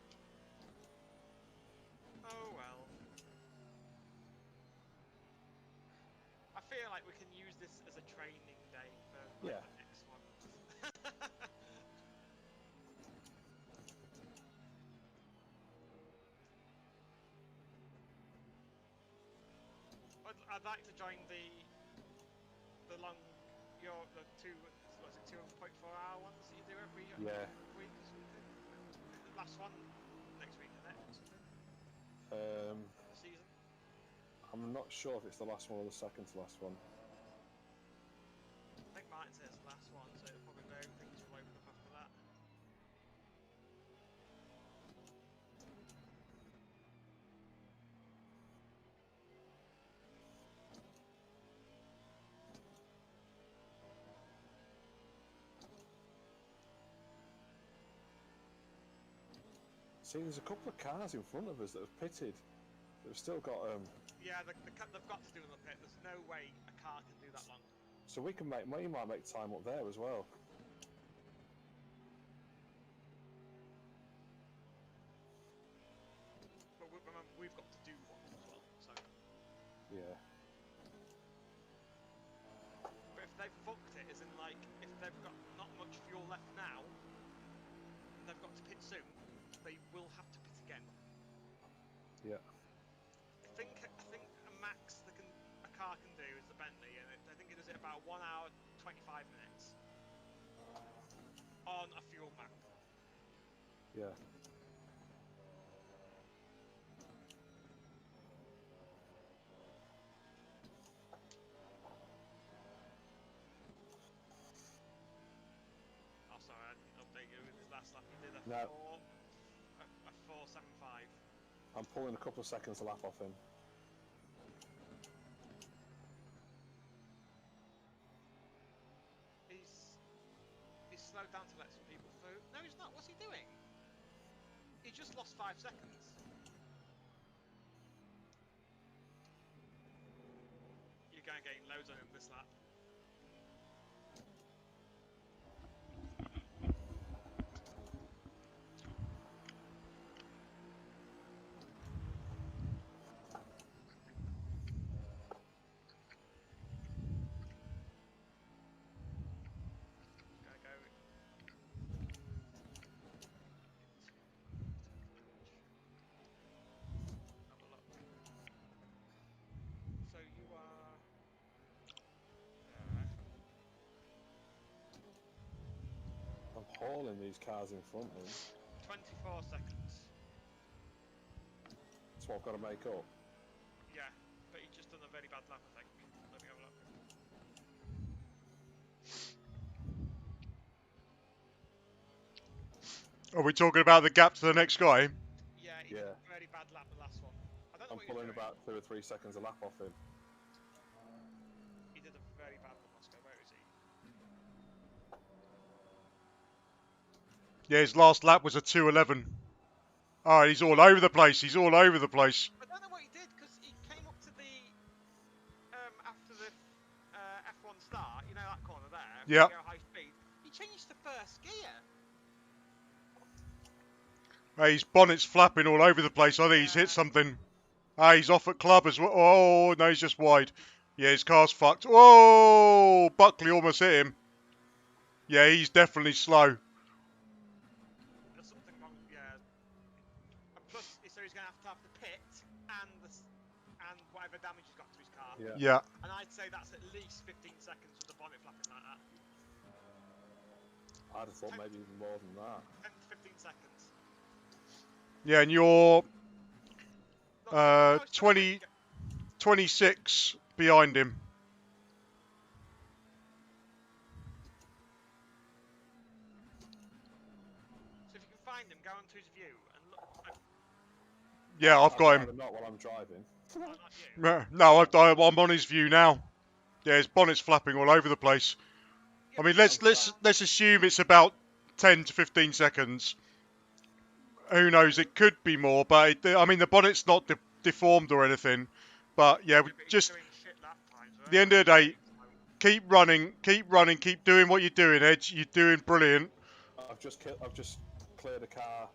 Oh well. I feel like we can use this as a training day for like, the next one. I'd like to join the long the 2.4 hour ones that you do every week or something. The last one next week, isn't it? Or something. The season. I'm not sure if it's the last one or the second to last one. I think Martin says the last one, so it'll probably go. Things will open up after that. See, there's a couple of cars in front of us that have pitted. They've still got Yeah, they've got to do another pit. There's no way a car can do that long. So we might make time up there as well. But remember, we've got to do one as well. So. Yeah. But if they've fucked it, as in like, if they've got not much fuel left now, and they've got to pit soon, they will have to pit again. Yeah. I think a max a car can do is the Bentley, and I think it does it about 1 hour 25 minutes on a fuel map. Yeah. Oh, sorry, I didn't update you with his last lap. He did a 4.75. I'm pulling a couple of seconds lap off him. He's slowed down to let some people through. No, he's not. What's he doing? He just lost 5 seconds. You're going to gain loads on him this lap. So you are hauling these cars in front of him. 24 seconds. That's what I've got to make up. Yeah, but he's just done a very bad lap, I think. Let me have a look. Are we talking about the gap to the next guy? Yeah, he did a very bad lap the last one. I don't know I'm what he was pulling doing. about 2 or 3 seconds a lap off him. He did a very bad one, Moscow. Where is he? Yeah, his last lap was a 2:11. Oh, he's all over the place. He's all over the place. I don't know what he did because he came up to the after the F1 start. You know that corner there. Yeah. Go high speed. He changed to first gear. Hey, his bonnet's flapping all over the place. I think he's hit something. Ah, he's off at club as well. Oh, no, he's just wide. Yeah, his car's fucked. Whoa! Buckley almost hit him. Yeah, he's definitely slow. There's something wrong. Yeah. And plus, so he's going to have the pit and whatever damage he's got to his car. Yeah. And I'd say that's at least 15 seconds with the bonnet flapping like that. I'd have thought maybe even more than that. 10 to 15 seconds. Yeah, and you're Look, 26 behind him. So if you can find him, go onto his view and look. Yeah, I've got him. Not while I'm driving. No, I'm on his view now. Yeah, his bonnet's flapping all over the place. I mean, let's assume it's about 10 to 15 seconds. Who knows? It could be more, but I mean, the bonnet's not deformed or anything. But yeah, just at the end of the day, keep running, keep doing what you're doing, Edge. You're doing brilliant. I've just cleared a car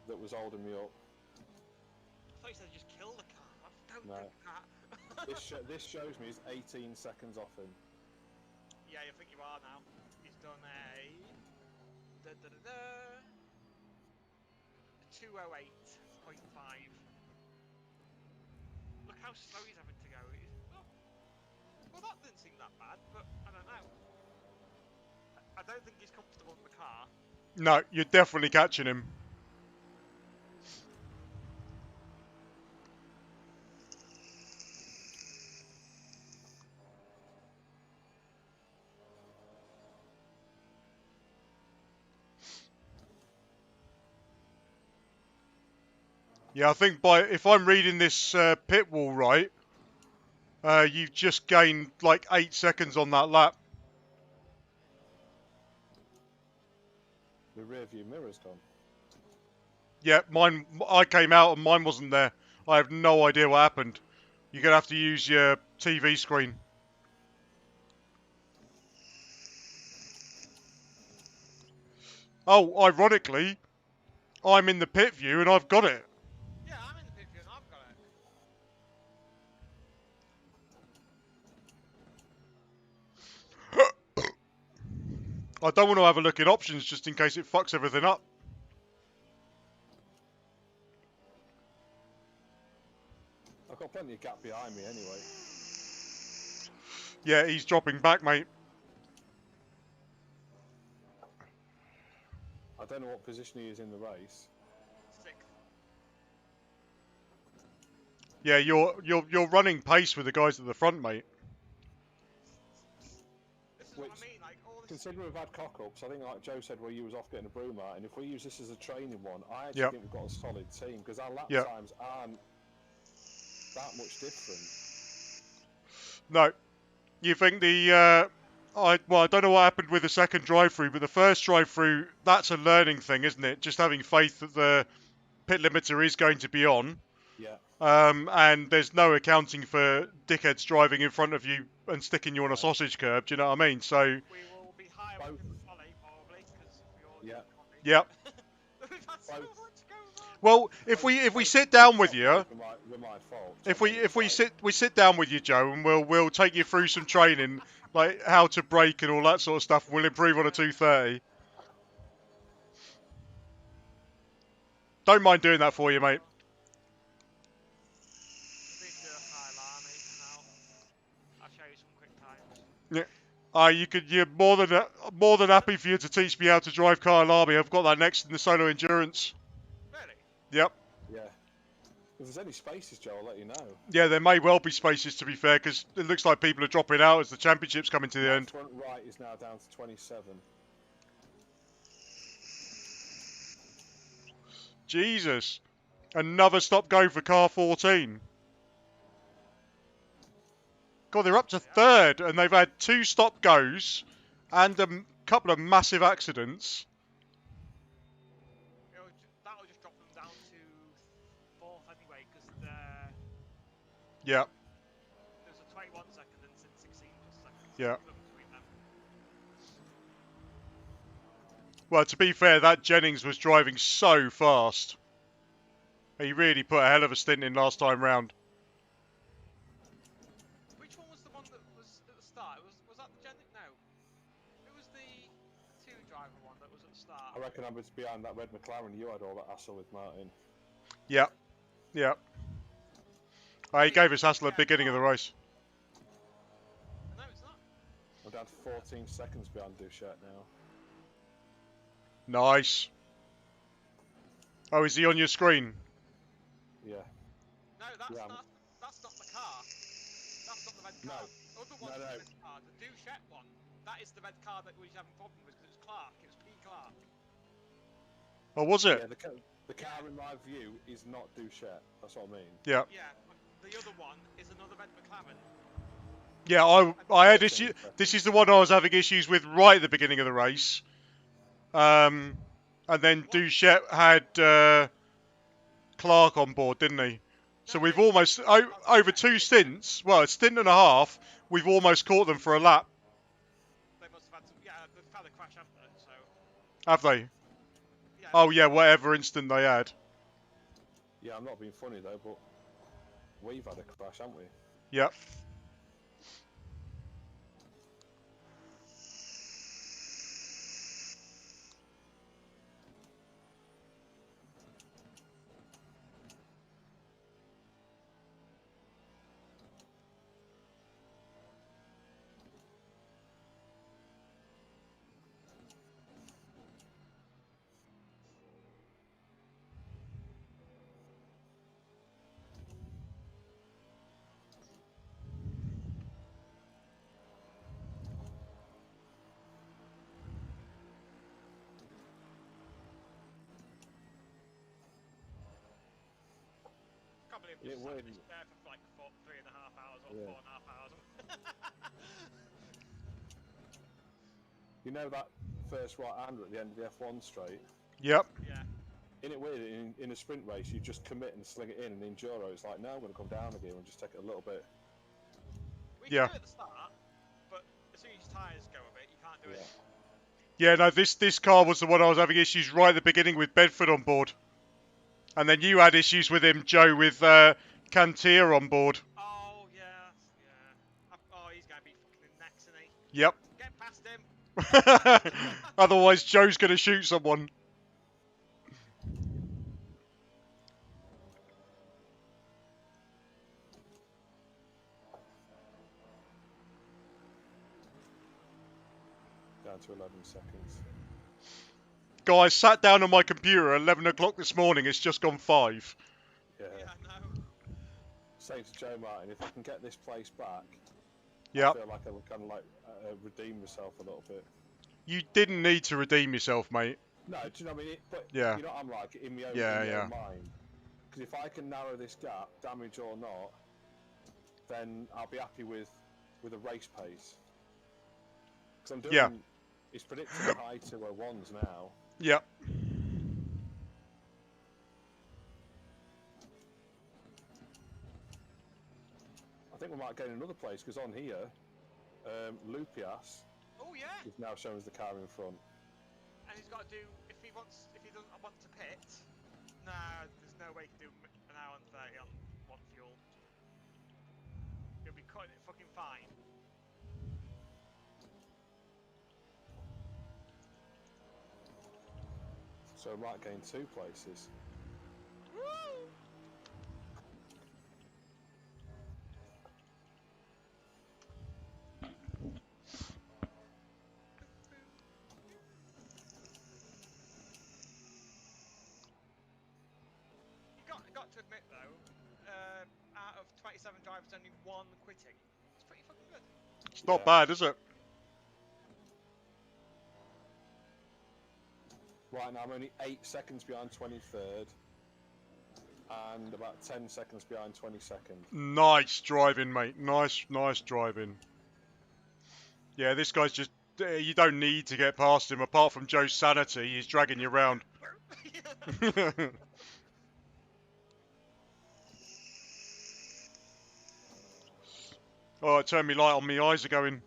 that was holding me up. I thought you said just kill the car. Don't do that. This shows me he's 18 seconds off him. Yeah, I think you are now. He's done a 208.5. Look how slow he's having to go. Well, that didn't seem that bad, but I don't know. I don't think he's comfortable in the car. No, you're definitely catching him. Yeah, I think if I'm reading this pit wall right, you've just gained like 8 seconds on that lap. The rear view mirror's gone. Yeah, I came out and mine wasn't there. I have no idea what happened. You're going to have to use your TV screen. Oh, ironically, I'm in the pit view and I've got it. Yeah, I'm in the pit view and I've got it. I don't want to have a look at options just in case it fucks everything up. I've got plenty of gap behind me anyway. Yeah, he's dropping back, mate. I don't know what position he is in the race. 6th. Yeah, you're running pace with the guys at the front, mate. This is what I mean, like all this. Considering we've had cock-ups, I think like Joe said where you was off getting a broom out, and if we use this as a training one, I actually think we've got a solid team, because our lap times aren't that much different. No. You think I don't know what happened with the second drive-through, but the first drive-through, that's a learning thing, isn't it? Just having faith that the pit limiter is going to be on. Yeah. And there's no accounting for dickheads driving in front of you and sticking you on a sausage curb. Do you know what I mean? So. We will be higher up in the folly, probably, because we all. Yeah. We've had so much going on. Well, if we sit down with you, if we sit down with you, Joe, and we'll take you through some training, like how to brake and all that sort of stuff. We'll improve on a 230. Don't mind doing that for you, mate. I'll show you some quick times. You're more than happy for you to teach me how to drive Kyle Army. I've got that next in the solo endurance. Really? Yep. Yeah. If there's any spaces, Joe, I'll let you know. Yeah, there may well be spaces, to be fair, because it looks like people are dropping out as the championship's coming to the My end. front right is now down to 27. Jesus. Another stop go for car 14. God, they're up to third, and they've had 2 stop goes and a couple of massive accidents. That'll just drop them down to 4th anyway, because Yeah, there's a 21 second and 16 seconds yeah. between them. Well, to be fair, that Jennings was driving so fast. He really put a hell of a stint in last time round. Which one was the one that was at the start? Was that the Jennings? No. Who was the 2 driver one that was at the start? I reckon I was behind that red McLaren. You had all that hassle with Martin. Yep, yep. He gave us hassle at the beginning of the race. No, it's not. I'm down to 14 seconds behind Duchet now. Nice. Oh, is he on your screen? Yeah. No, that's Yeah, not the car. That's not the red car. No. Other one's No. the red car. The Duchet one. That is the red car that we was having problem with because it was Clark. It was P. Clark. Oh, was it? Yeah, the car in my view is not Duchet. That's what I mean. Yeah. Yeah, but the other one is another red McLaren. Yeah, I had issue. This is the one I was having issues with right at the beginning of the race. And then Duchet had Clark on board, didn't he? So we've almost over 2 stints. Well, a stint and a half. We've almost caught them for a lap. They must have had some. Yeah, they've had a crash, haven't they? So. Have they? Yeah. Oh yeah, whatever instant they had. Yeah, I'm not being funny though, but we've had a crash, haven't we? Yep. Can't believe Yeah, just weird. sat in this chair for like 3.5 hours or Yeah. 4.5 hours. You know that first right-hander at the end of the F1 straight? Yep. Yeah. Isn't it weird, in a sprint race, you just commit and sling it in, and Enduro, it's like, no, I'm going to come down again and just take it a little bit. We can do it at the start, but as soon as your tyres go a bit, you can't do it. Yeah, no, this car was the one I was having issues right at the beginning with Bedford on board. And then you had issues with him, Joe, with Cantier on board. Oh, yeah. Oh, he's going to be fucking in next, isn't he? Yep. Get past him. Otherwise, Joe's going to shoot someone. Down to 11 seconds. Guys, sat down on my computer at 11 o'clock this morning. It's just gone 5. Yeah. Yeah, I know. Saying to Joe Martin, if I can get this place back, Yep. I feel like I would kind of like redeem myself a little bit. You didn't need to redeem yourself, mate. No, do you know what I mean? But Yeah. you know what I'm like, in my own, Yeah, in my yeah. own mind. Because if I can narrow this gap, damage or not, then I'll be happy with a race pace. Because I'm doing... Yeah. It's predicting high 201s now. Yep. I think we might gain another place, because on here, Lupias Oh, yeah. is now shown as the car in front. And he's got to do, if he doesn't want to pit, nah, there's no way he can do an hour and 30 on one fuel. He'll be cutting it fucking fine. So we might gain 2 places. Woo! only one quitting. It's pretty fucking good. It's not bad, is it? Right now, I'm only 8 seconds behind 23rd, and about 10 seconds behind 22nd. Nice driving, mate. Nice driving. Yeah, this guy's just... you don't need to get past him. Apart from Joe's sanity, he's dragging you around. Oh, it turned me light on. My eyes are going.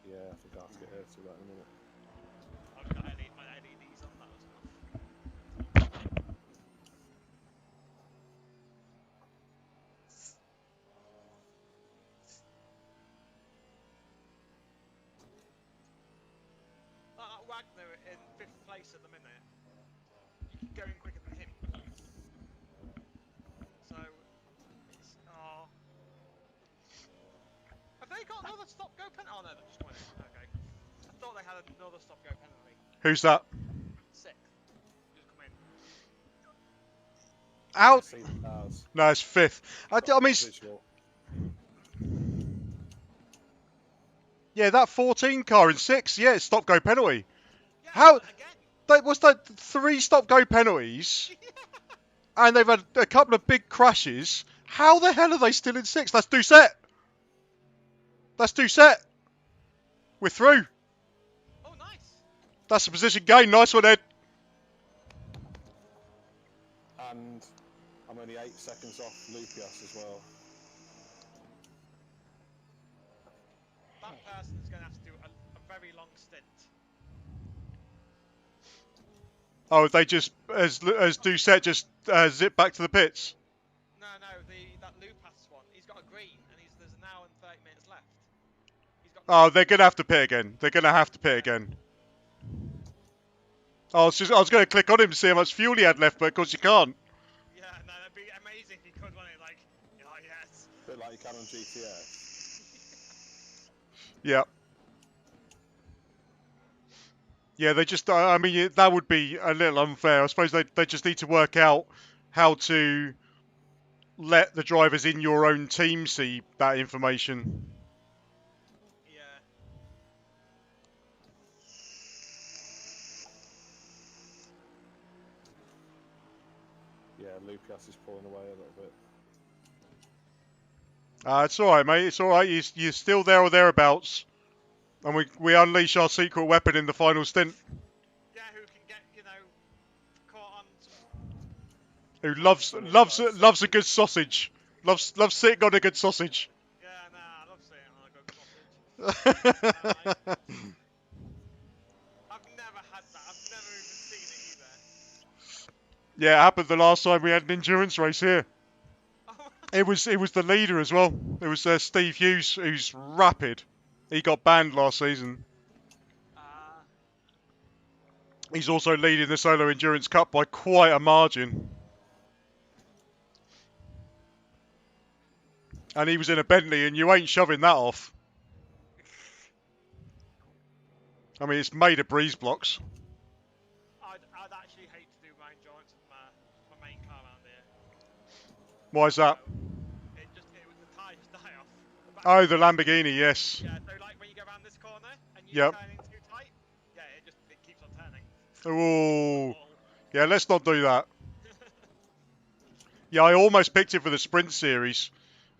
Yeah, I think I have to get here to that in a minute. I've got my LEDs on that as well. Wagner in 5th place at the minute. You can go in quicker than him. So, it's... Oh. Have they got another stop-go penalty? Oh no, they've just won it. Okay. I thought they had another stop-go penalty. Who's that? 6th. Just come in. Out. See the cars. No, it's 5th. I mean, Visual. yeah, that 14 car in 6th. Yeah, it's stop-go penalty. Yeah, How? but again. Was that 3 stop-go penalties? And they've had a couple of big crashes. How the hell are they still in 6th? That's Doucette. That's Doucette. We're through. Oh, nice. That's a position gain. Nice one, Ed. And I'm only 8 seconds off Lupias as well. That person's going to have to do a very long stint. Oh, they just, as Doucette just zipped back to the pits. No, that Lupas one. He's got a green, and there's an hour and 30 minutes left. He's got. Oh, they're going to have to pit again. They're going to have to pit again. I was going to click on him to see how much fuel he had left, but of course you can't. Yeah, no, that'd be amazing if he could, wouldn't it? Like, oh yes. A bit like you can on GTS. Yeah. Yeah, they just, I mean, that would be a little unfair. I suppose they just need to work out how to let the drivers in your own team see that information. Yeah. Yeah, Lupias is pulling away a little bit. It's all right, mate. It's all right. You're still there or thereabouts. And we unleash our secret weapon in the final stint. Yeah, who can get, caught on some... Who loves a good sausage. Loves sitting on a good sausage. Yeah, nah, I love sitting on a good sausage. I've never had that. I've never even seen it either. Yeah, it happened the last time we had an endurance race here. It was the leader as well. It was Steve Hughes, who's rapid. He got banned last season. He's also leading the Solo Endurance Cup by quite a margin. And he was in a Bentley, and you ain't shoving that off. I mean, it's made of breeze blocks. I'd actually hate to do my endurance with my main car around here. Why is that? The tyres die off. Oh, the Lamborghini, yes. Yeah, so like when you go around this corner and you Yep. turn in too tight, yeah, it keeps on turning. Ooh. Yeah, let's not do that. Yeah, I almost picked it for the sprint series.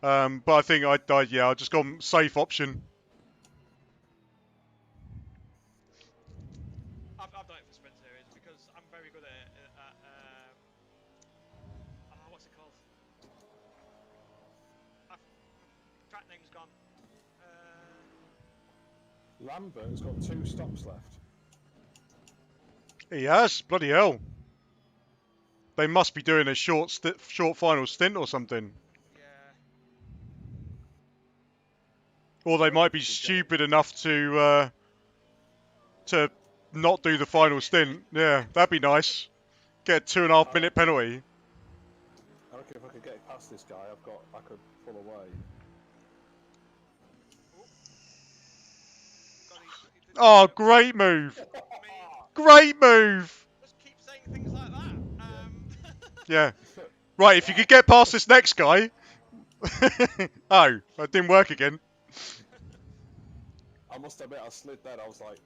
But I think I'll just gone safe option. I've done it for sprint series because I'm very good at what's it called? Track name's gone. Lambert's got 2 stops left. He has, bloody hell. They must be doing a short final stint or something. Yeah. Or they might be stupid enough to not do the final stint. Yeah, that'd be nice. Get a 2.5 minute penalty. I reckon if I could get past this guy, I could pull away. Oh, great move. Great move. Just keep saying things like that. Yeah. Right, if you could get past this next guy. Oh, that didn't work again. I must admit, I slid then. I was like,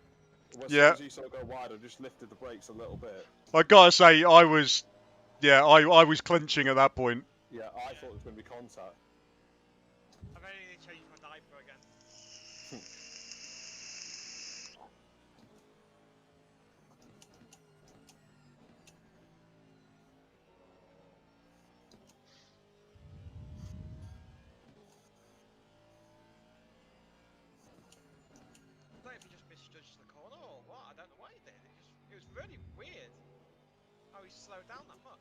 as Yeah. soon as you saw it go wide, I just lifted the brakes a little bit. I gotta say, I was clinching at that point. Yeah, I thought it was going to be contact. I've only changed my diaper again. I don't know if he just misjudged the corner or what. I don't know what he did. It was really weird how he slowed down that much.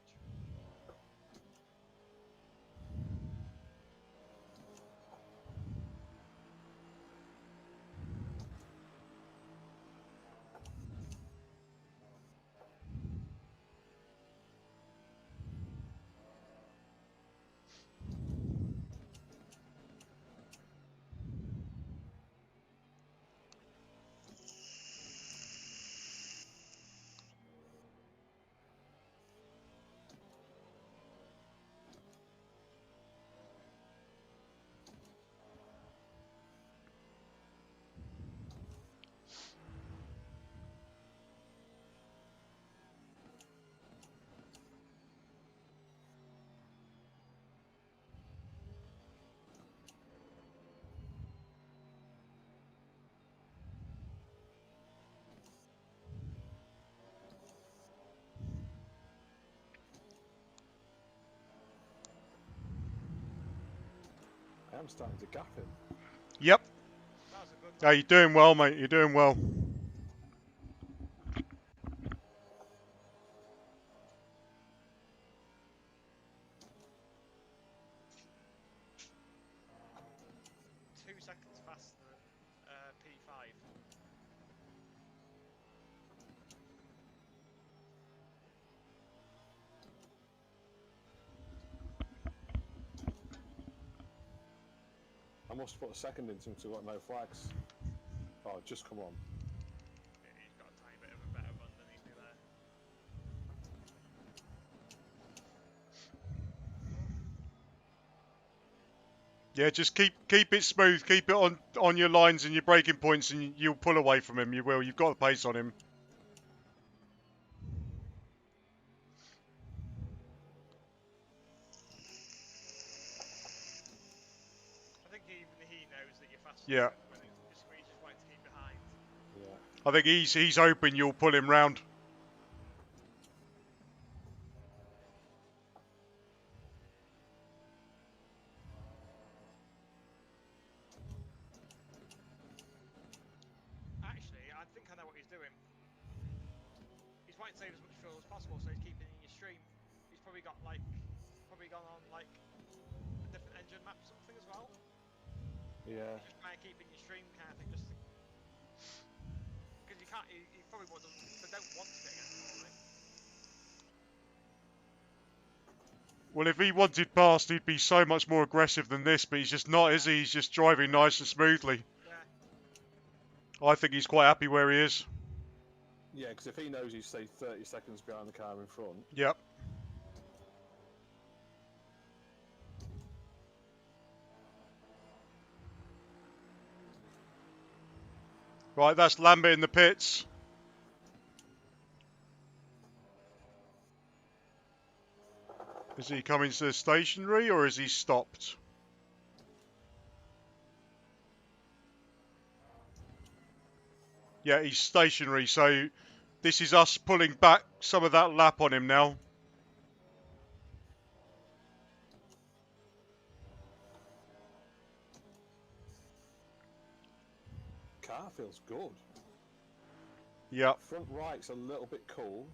I am starting to gap him. Yep. That was a good Oh, lap. you're doing well, mate. You're doing well. 2 seconds faster than P5. I must put a second into him because I've got no flags. Oh, just come on. Yeah, he's got a tiny bit of a better run than he do there. Yeah, just keep it smooth. Keep it on your lines and your braking points, and you'll pull away from him. You will. You've got the pace on him. I think even he knows that you're faster Yeah. than him when he's just wanting to keep behind. Yeah. I think he's hoping you'll pull him round. Actually, I think I know what he's doing. He's wanting to save as much fuel as possible, so he's keeping in your stream. He's probably got gone on like a different engine map or something as well. Yeah. He's just trying to keep in your stream kind of thing, just because you can't. He probably doesn't. They don't want to get against the wall, right? Well, if he wanted past, he'd be so much more aggressive than this, but he's just not, is he? He's just driving nice and smoothly. Yeah. I think he's quite happy where he is. Yeah, because if he knows he's, say, 30 seconds behind the car in front. Yep. Right, that's Lambert in the pits. Is he coming to the stationary or is he stopped? Yeah, he's stationary, so this is us pulling back some of that lap on him now. Car feels good. Yep. Front right's a little bit cool.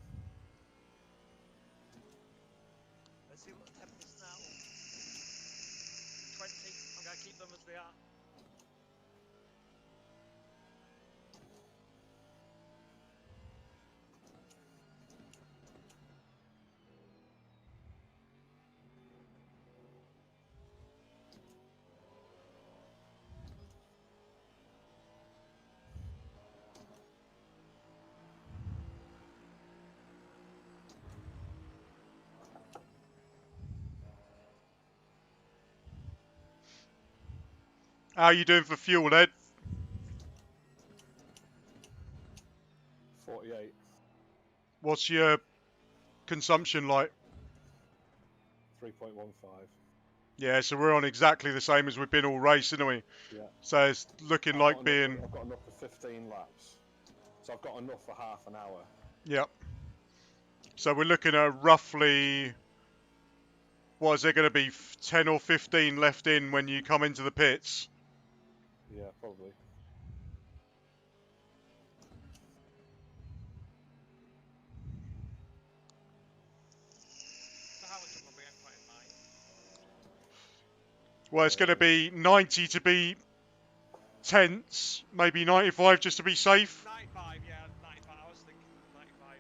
Let's see what the temp is now. 20. I'm going to keep them as they are. How you doing for fuel, Ed? 48. What's your consumption like? 3.15. Yeah, so we're on exactly the same as we've been all race, isn't we? Yeah. So it's looking like being... I've got enough for 15 laps. So I've got enough for half an hour. Yep. So we're looking at roughly... What is there going to be? 10 or 15 left in when you come into the pits? Yeah, probably. So how much am I being put in mine? Well, it's going to be 90 to be tenths, maybe 95 just to be safe. 95, yeah, 95. I was thinking 95.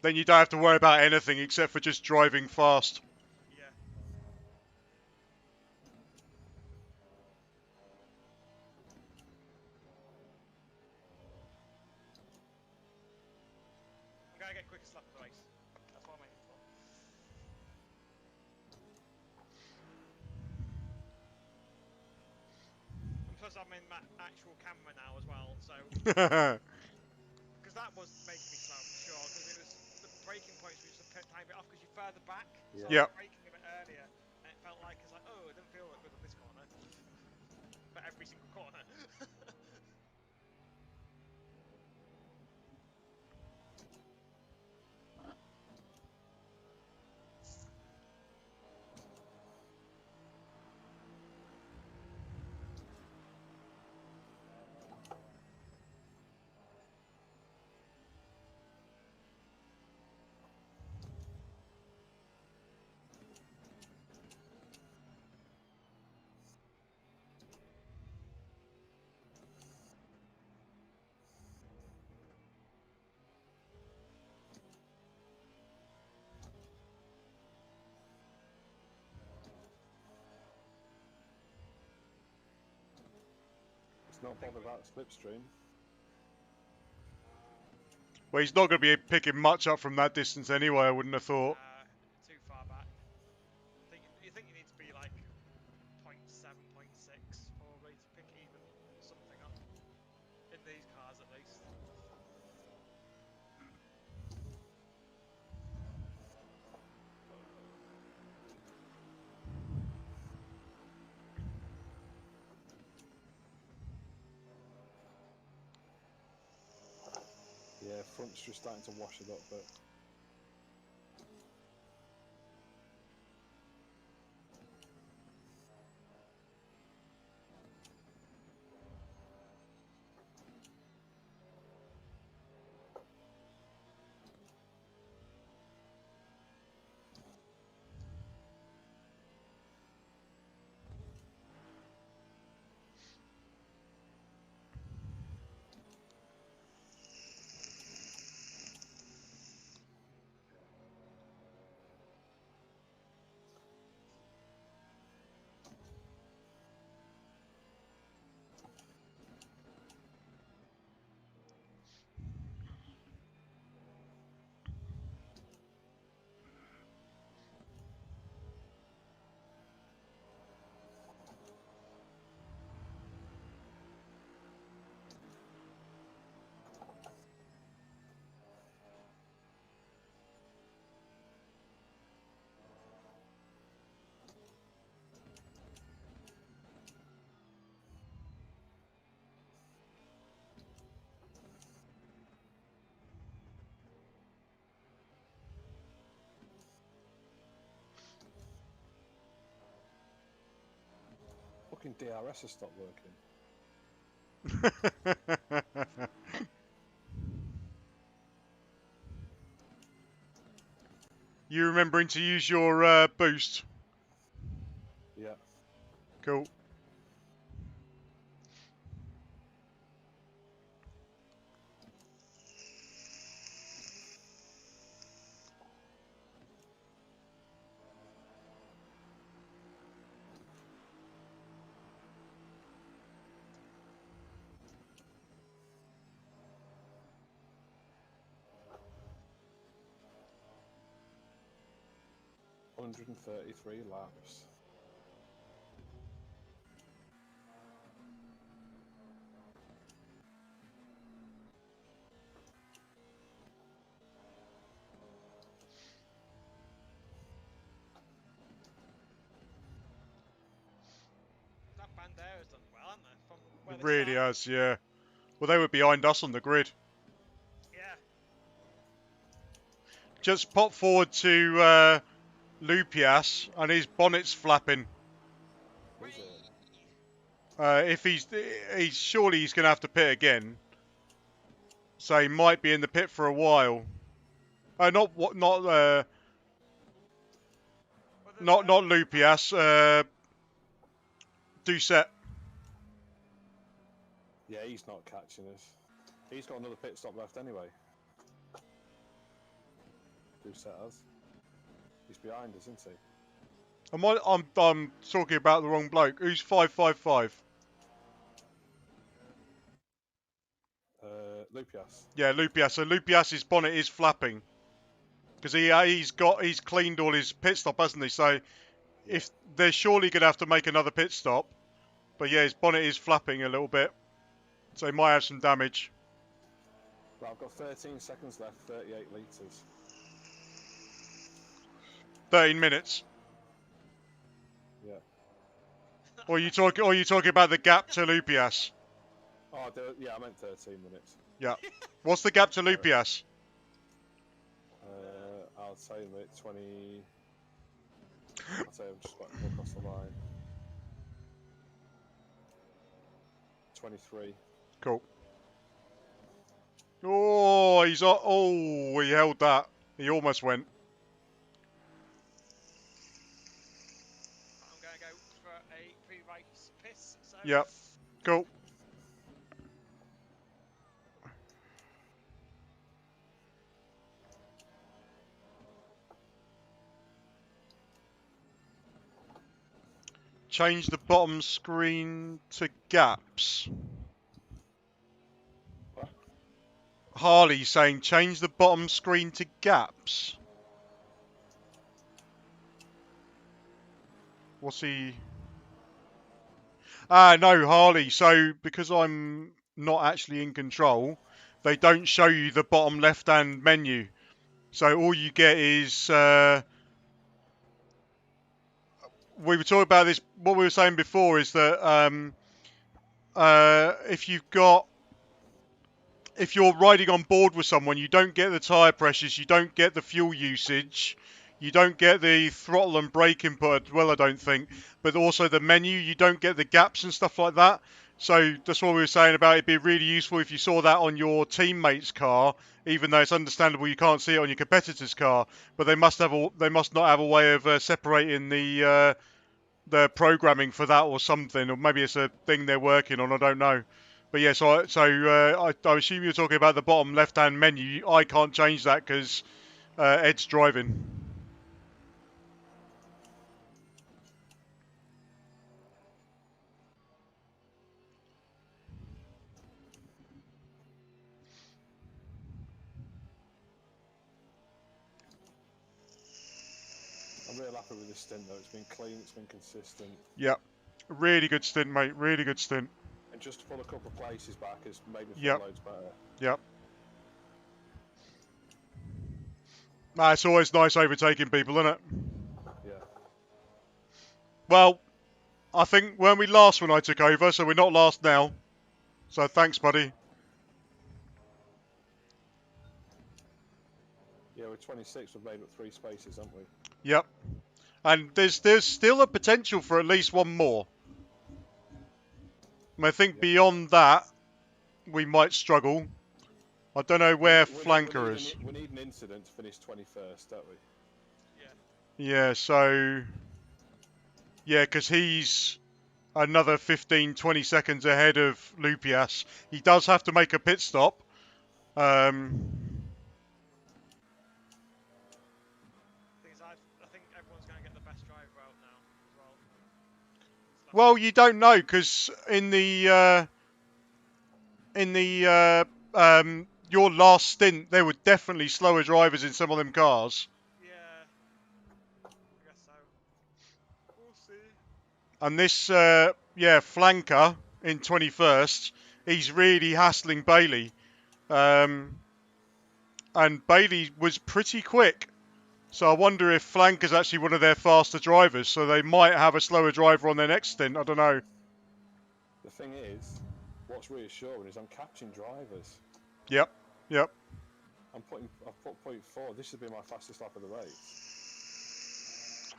Then you don't have to worry about anything except for just driving fast. Yeah. I'm gonna get quickest lap of the race. That's what I'm aiming for. And plus I'm in my actual camera now as well, so... Because that was making me slow for sure, because it was... The braking points were just a tiny bit off because you're further back. So Yeah. I was braking a bit earlier, and it felt like, it's like, oh, it didn't feel that good on this corner. But every single corner. It's not bothered about slipstream. Well, he's not going to be picking much up from that distance anyway, I wouldn't have thought. Too far back. You think you need to be like 0.7, 0.6 probably to pick even something up. In these cars at least. Yeah, front's just starting to wash a little bit. Fucking DRS has stopped working. You remembering to use your boost? Yeah. Cool. 133 laps. That Bandera's done well, haven't they? From where It they really started. has, yeah. Well, they were behind us on the grid. Yeah. Just pop forward to Lupias, and his bonnet's flapping. Is it? If he's surely he's going to have to pit again. So he might be in the pit for a while. Not Well, not Lupias. Doucette. Yeah, he's not catching us. He's got another pit stop left anyway. Doucette has. He's behind us, isn't he? I'm talking about the wrong bloke. Who's 555? Lupias. Yeah, Lupias. So Lupias's bonnet is flapping because he's cleaned all his pit stop, hasn't he? So if they're surely going to have to make another pit stop, but yeah, his bonnet is flapping a little bit, so he might have some damage. Right, I've got 13 seconds left. 38 litres. 13 minutes. Yeah. Or you talking about the gap to Lupias? Oh, yeah, I meant 13 minutes. Yeah. What's the gap to Lupias? I'll say a minute 20. I'll say I'm just about to go across the line. 23. Cool. Oh, he held that. He almost went. I'm going to go for a pre-race piss. So. Yep. Cool. Change the bottom screen to gaps. What? Harley saying change the bottom screen to gaps. What's he? No, Harley. So because I'm not actually in control, they don't show you the bottom left-hand menu. So all you get is we were talking about this. What we were saying before is that if you're riding on board with someone, you don't get the tyre pressures, you don't get the fuel usage, you don't get the throttle and brake input as well, I don't think, but also the menu, you don't get the gaps and stuff like that. So that's what we were saying about it'd be really useful if you saw that on your teammate's car, even though it's understandable you can't see it on your competitor's car. But they must not have a way of separating the programming for that or something, or maybe it's a thing they're working on. I don't know. But yeah, so I assume you're talking about the bottom left-hand menu. I can't change that because Ed's driving. I'm real happy with this stint though. It's been clean, it's been consistent. Yep. Really good stint, mate. Really good stint. And just to pull a couple of places back has made me feel Yep. loads better. Yep. It's always nice overtaking people, isn't it? Yeah. Well, I think weren't we last when I took over, so we're not last now. So thanks, buddy. Yeah, we're 26. We've made up 3 spaces, haven't we? Yep. And there's still a potential for at least one more. And I think beyond that, we might struggle. I don't know where Flanker is. We need an incident to finish 21st, don't we? Yeah, so... Yeah, because he's another 15, 20 seconds ahead of Lupias. He does have to make a pit stop. I think everyone's going to get the best driver out now as well. Well, you don't know, because in the your last stint, there were definitely slower drivers in some of them cars. Yeah. I guess And this, flanker in 21st, he's really hassling Bailey. And Bailey was pretty quick. So I wonder if flanker's actually one of their faster drivers. So they might have a slower driver on their next stint. I don't know. The thing is, what's reassuring is I'm catching drivers. Yep. I've put 0.4. This has been my fastest lap of the race.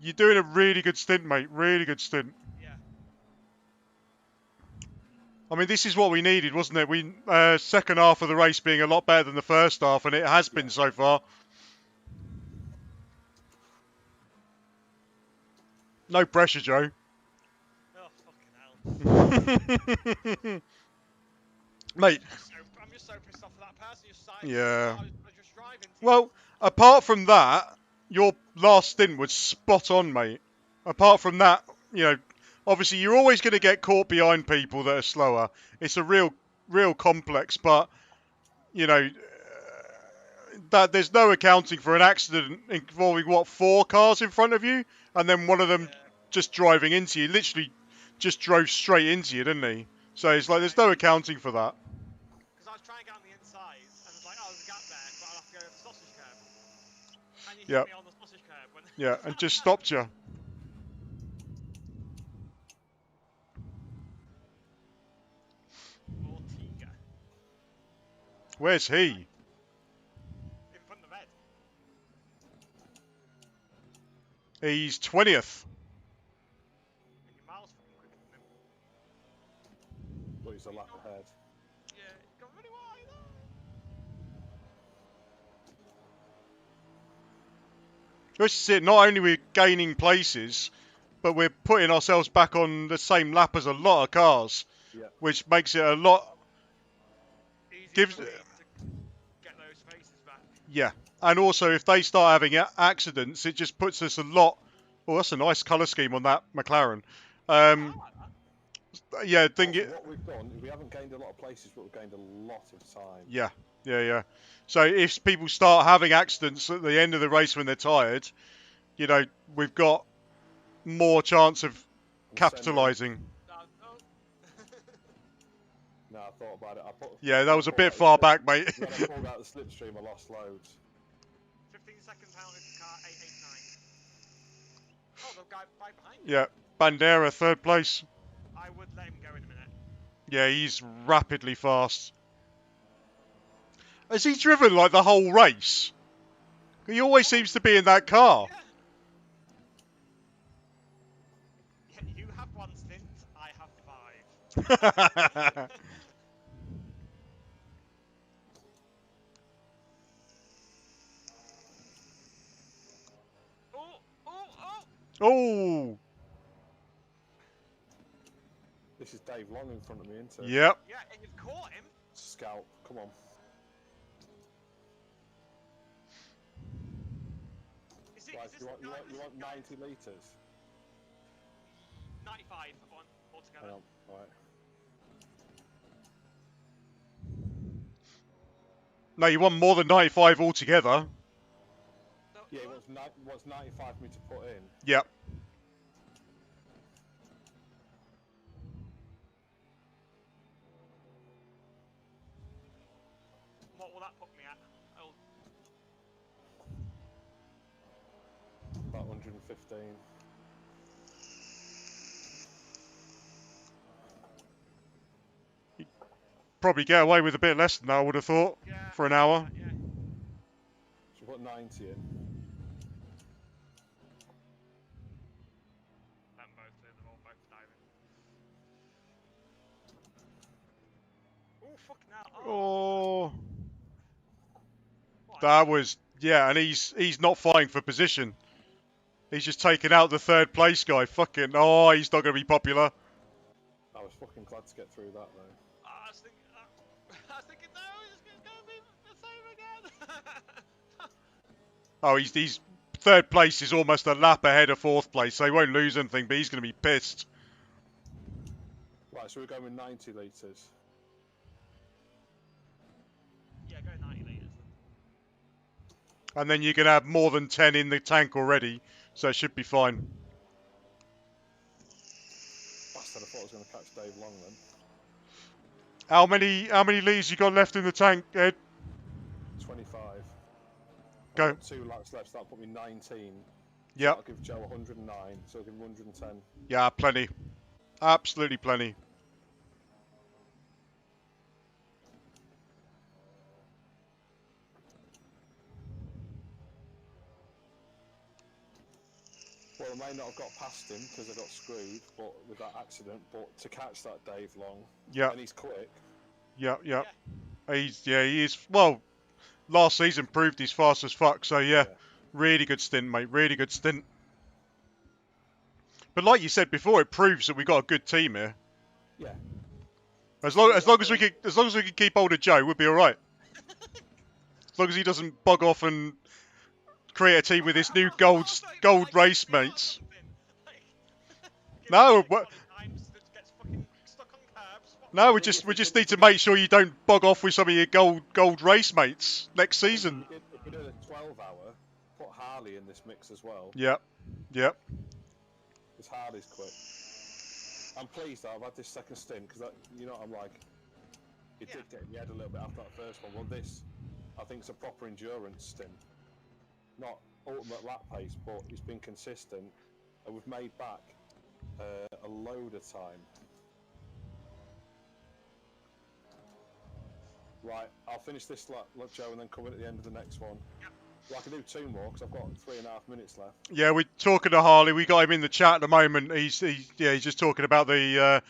You're doing a really good stint, mate. Really good stint. Yeah. I mean, this is what we needed, wasn't it? We second half of the race being a lot better than the first half, and it has been so far. No pressure, Joe. Oh, fucking hell. Mate. I'm just so pissed off at that person. You're starting. Yeah. I was just driving. Well, apart from that, your last stint was spot on, mate. Apart from that, obviously you're always going to get caught behind people that are slower. It's a real complex, but that there's no accounting for an accident involving 4 cars in front of you, and then one of them just driving into you. Literally, just drove straight into you, didn't he? So it's like there's no accounting for that. Because I was trying to get on the inside, and it's like, oh, there's a gap there, but I'll have to go over the sausage curb. And you hit me on the sausage curb. Yeah, and just stopped you. Ortega. Where's he? In front of Ed. He's 20th. And you're miles from quicker than him. But he's a lap ahead. Yeah, he's gone really wide. This is it. Not only we're gaining places, but we're putting ourselves back on the same lap as a lot of cars, which makes it a lot. Easy to get those spaces back. Yeah, and also if they start having accidents, it just puts us a lot. Oh, that's a nice colour scheme on that McLaren. I like that. Yeah, What we've done, we haven't gained a lot of places, but we've gained a lot of time. Yeah. So if people start having accidents at the end of the race when they're tired, we've got more chance of capitalising. No, I thought about it. Yeah, that was a bit far back, mate. When I pulled out the slipstream, I lost loads. 15-second penalty for car 889. Oh, the guy right behind you. Yeah, Bandera, 3rd place. I would let him go in a minute. Yeah, he's rapidly fast. Has he driven like the whole race? He always seems to be in that car. Yeah, you have 1 stint, I have 5. Oh! This is Dave Long in front of me, isn't it? Yep. Yeah, and you've caught him. Scalp, come on. You want 90 litres? 95 altogether. Hang on, right. No, you want more than 95 altogether. Yeah, what's 95 for me to put in? Yep. What will that put me at? About 115. Probably get away with a bit less than that, I would have thought, for an hour. Yeah. So put 90 in. Them both, they're all both diving. Oh, fucking hell. Oh. That was, and he's not fighting for position. He's just taking out the 3rd place guy. Fucking, he's not going to be popular. I was fucking glad to get through that, though. I was thinking, no, it's going to be the same again. Oh, he's 3rd place is almost a lap ahead of 4th place, so he won't lose anything, but he's going to be pissed. Right, so we're going with 90 litres. Yeah, go 90 litres. And then you can have more than 10 in the tank already, so it should be fine. was going to catch Dave Long then. How many litres you got left in the tank, Ed? 25. Go. I've got 2 laps left, so that'll put me 19. So Yep. I'll give Joe 109, so I'll give him 110. Yeah, plenty. Absolutely plenty. Well, I may not have got past him because I got screwed, but with that accident. But to catch that Dave Long, Yeah. and he's quick. Yeah. He is. Well, last season proved he's fast as fuck. So yeah, really good stint, mate. Really good stint. But like you said before, it proves that we've got a good team here. Yeah. As long as we can keep hold of Joe, we'll be all right. As long as he doesn't bug off and create a team with his new gold race mates. No, no, we just need to make sure you don't bug off with some of your gold race mates next season. If you're doing a 12-hour, put Harley in this mix as well. Yep. Because Harley's quick. I'm pleased that I've had this second stint because you know what I'm like. It did get in your head a little bit after that first one. Well, this I think it's a proper endurance stint, not ultimate lap pace, but it's been consistent, and we've made back a load of time. Right, I'll finish this lap, Joe, and then come in at the end of the next one. Well, I can do 2 more because I've got 3.5 minutes left. Yeah, we're talking to Harley. We got him in the chat at the moment. He's just talking about the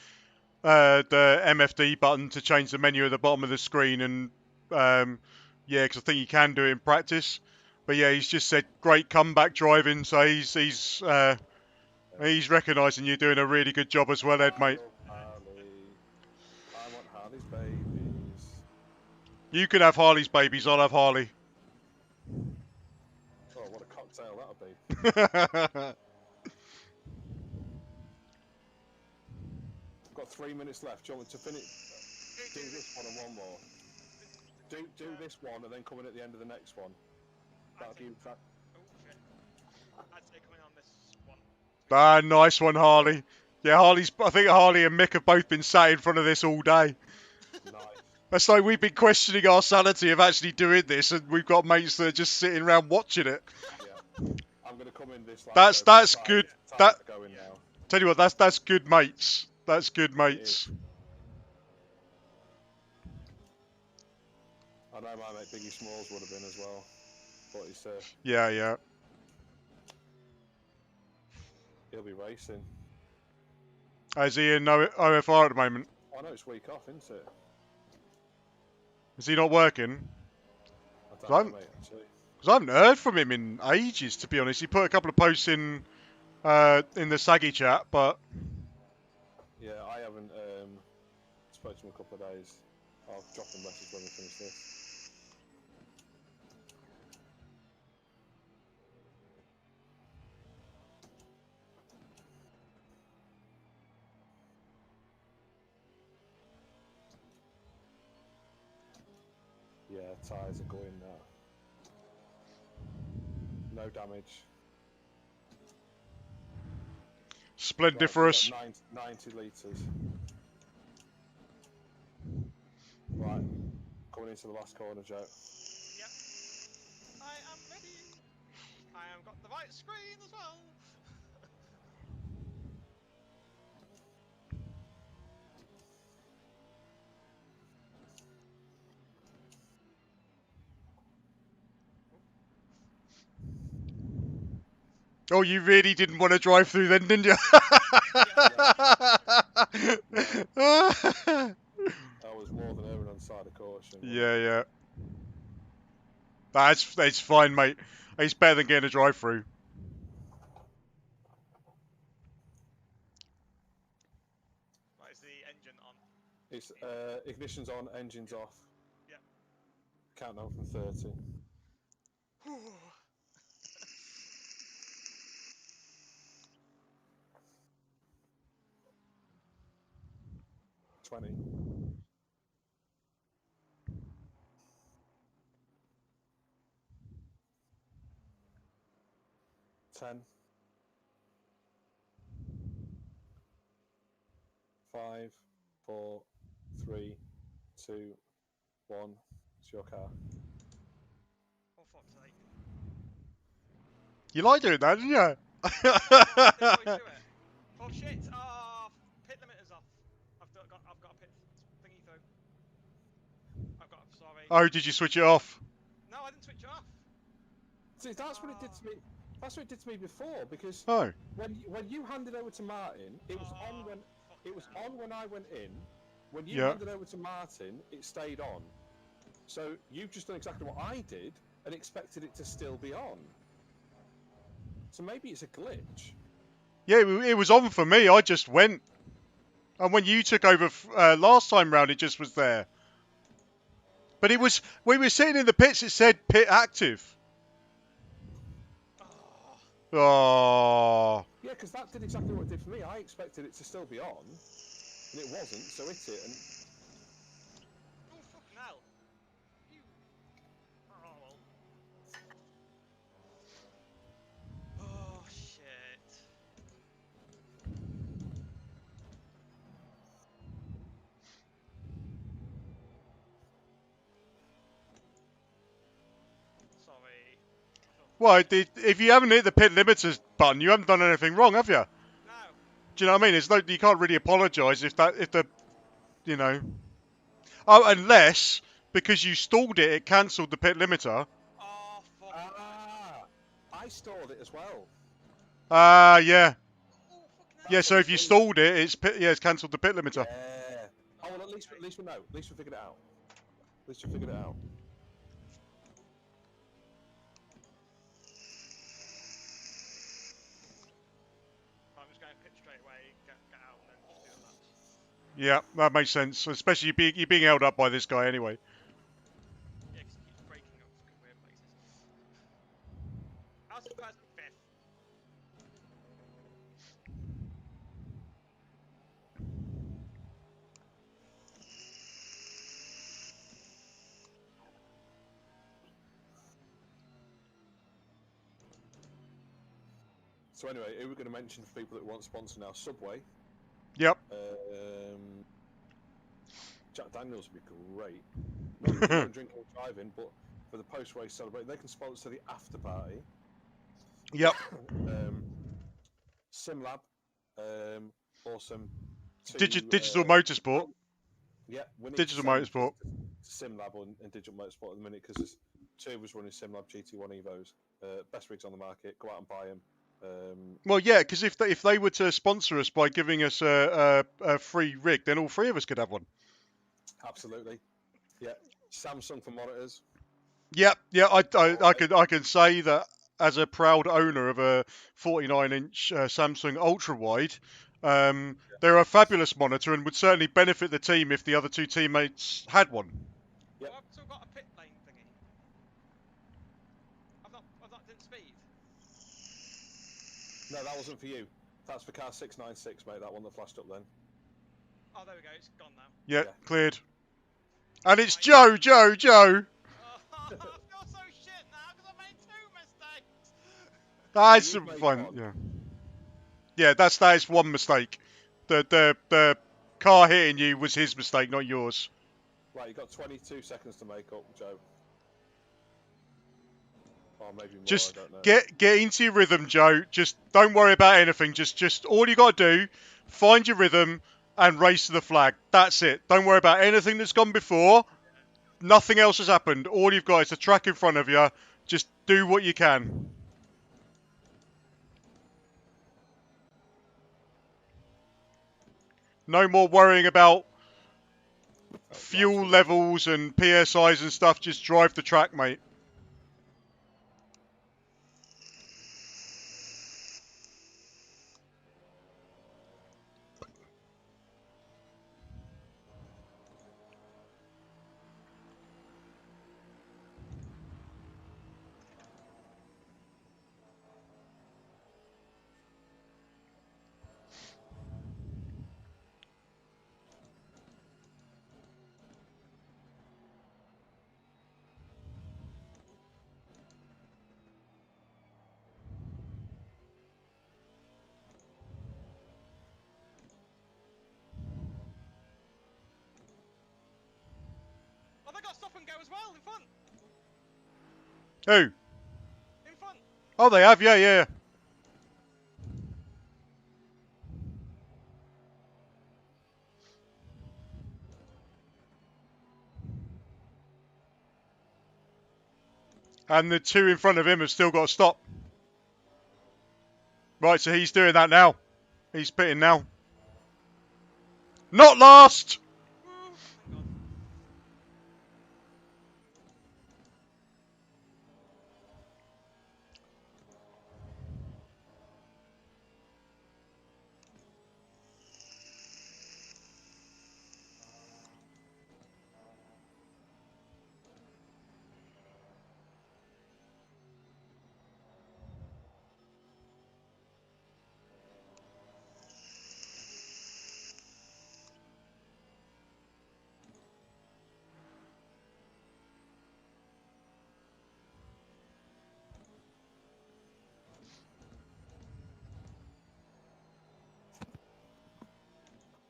MFD button to change the menu at the bottom of the screen, and because I think you can do it in practice. But yeah, he's just said great comeback driving, so he's recognising you're doing a really good job as well, Ed, mate. Harley. I want Harley's babies. You can have Harley's babies. I'll have Harley. Oh, what a cocktail that'll be. I've got 3 minutes left. Do you want me to finish? Do this one and one more. Do this one and then come in at the end of the next one. That'll give you that. I'd say coming on this one. Ah, nice one, Harley. Yeah, I think Harley and Mick have both been sat in front of this all day. Nice. It's like we've been questioning our sanity of actually doing this, and we've got mates that are just sitting around watching it. Yeah. I'm gonna come in this. That's good. Now. Tell you what, that's good mates. That's good mates. I know my mate Biggie Smalls would have been as well, but he's Yeah. He'll be racing. Is he in OFR at the moment? I know it's week off, isn't it? Is he not working? I don't know, mate, actually. Because I haven't heard from him in ages, to be honest. He put a couple of posts in the Saggy chat, but yeah, I haven't spoken to him a couple of days. I'll drop him a message when we finish this. Yeah, tyres are going now. No damage. splendiferous. 90 litres. Right, coming into the last corner, Joe. Yep. I am ready. I have got the right screen as well. Oh, you really didn't want to drive through then, didn't you? I was more than erring on the side of caution. Yeah. That's fine, mate. It's better than getting a drive through. Right, is the engine on? It's ignition's on, engine's off. Yep. Countdown from 30. 20. 10. 5, 4, 3, 2, 1. It's your car. Oh, fuck's sake. You like doing that, didn't you? I didn't always do it. Oh, shit. Oh, pit limiter's off. I've got a pit thingy through. Sorry. Oh, did you switch it off? No, I didn't switch it off. See, that's what it did to me. That's what it did to me before, because Oh. when you handed over to Martin, it was on when I went in. When you handed over to Martin, it stayed on. So you've just done exactly what I did and expected it to still be on. So maybe it's a glitch. Yeah, it was on for me. I just went. And when you took over last time round, it just was there. But it was, we were sitting in the pits, it said pit active. Oh. Yeah, because that did exactly what it did for me. I expected it to still be on, and it wasn't, so it hit and... Oh, fucking hell. You... Oh, well. Oh, shit. Sorry. Well, if you haven't hit the pit limiters button, you haven't done anything wrong, have you? No. Do you know what I mean? It's you can't really apologise if the, you know. Oh, unless because you stalled it, it cancelled the pit limiter. Oh, fuck. I stalled it as well. Yeah. Oh, fucking hell. Yeah, so if you stalled it, it's cancelled the pit limiter. Yeah. Oh, well, at least we know. At least we figured it out. At least we figured it out. I'm just going to pit straight away, get out, and then just do the laps. Yeah, that makes sense. Especially you're being held up by this guy anyway. Yeah, because he keeps breaking up fucking weird places. How's the person 5th? So anyway, who we're going to mention for people that want to sponsor now? Subway. Yep. Jack Daniels would be great. Not for your drinking or driving, but for the post-race celebration. They can sponsor the after party. Yep. SimLab. Awesome. Digital Motorsport. Yeah, we need Digital to send Motorsport. SimLab and Digital Motorsport at the minute because there's 2 of us running SimLab GT1 Evos. Best rigs on the market. Go out and buy them. Well, yeah, because if they were to sponsor us by giving us a free rig, then all 3 of us could have one. Absolutely. Yeah. Samsung for monitors. Yep. Yeah, I can say that as a proud owner of a 49-inch Samsung ultra wide, they're a fabulous monitor and would certainly benefit the team if the other 2 teammates had one. Yep. Oh, I've still got a pit lane thingy. I've not done speed. No, that wasn't for you. That's for car 696, mate. That one that flashed up then. Oh, there we go. It's gone now. Yeah, Yeah. cleared. And it's Joe. Oh, I feel so shit now because I made 2 mistakes. That's you've made fine. one. Yeah. Yeah, that is one mistake. The car hitting you was his mistake, not yours. Right, you've got 22 seconds to make up, Joe. Or maybe more, Just I don't know. get into your rhythm, Joe. Just don't worry about anything. Just all you got to do, find your rhythm and race to the flag. That's it. Don't worry about anything that's gone before. Nothing else has happened. All you've got is the track in front of you. Just do what you can. No more worrying about fuel levels and PSIs and stuff. Just drive the track, mate. got stop and go as well in front. Who? In front. Oh, they have. Yeah, yeah. And the two in front of him have still got to stop. Right, so he's doing that now. He's pitting now. Not last! Woo, thank God.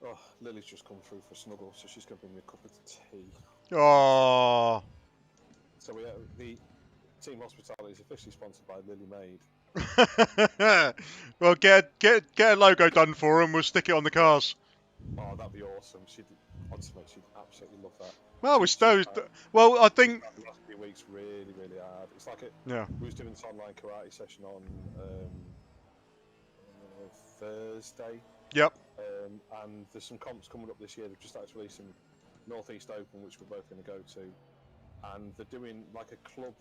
Oh, Lily's just come through for a snuggle, so she's going to bring me a cup of tea. Oh. So the team hospitality is officially sponsored by Lily Maid. Well, get a logo done for him. We'll stick it on the cars. Oh, that'd be awesome. Honestly, she'd absolutely love that. Well, well, I think The last few weeks really, really hard. It's like yeah. we was doing this online karate session on Thursday. Yep. And there's some comps coming up this year. They've just actually released some Northeast Open, which we're both going to go to, and they're doing like a club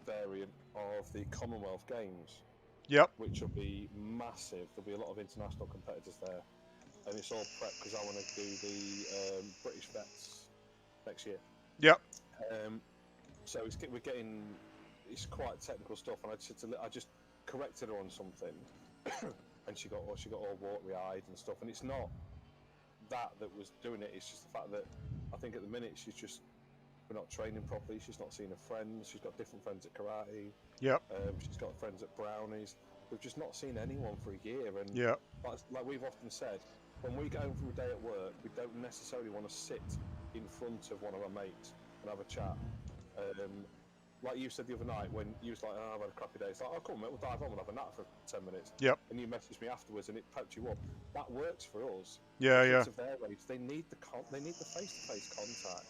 variant of the Commonwealth Games. Yep. Which will be massive. There'll be a lot of international competitors there, and it's all prep because I want to do the British Vets next year. Yep. So it's quite technical stuff, and I just corrected her on something, and she got all watery-eyed and stuff. And it's not that was doing it. It's just the fact that I think at the minute we're not training properly. She's not seeing her friends. She's got different friends at karate. Yep. She's got friends at Brownies. We've just not seen anyone for a year. And yep. like we've often said, when we go home from a day at work, we don't necessarily want to sit in front of one of our mates and have a chat. Like you said the other night when you was like, oh, I've had a crappy day. It's like, oh, come on, mate, we'll dive on and have a nap for 10 minutes. Yep. And you messaged me afterwards and it poked you up. That works for us. Yeah, yeah. Of their age, they need the face-to-face contact.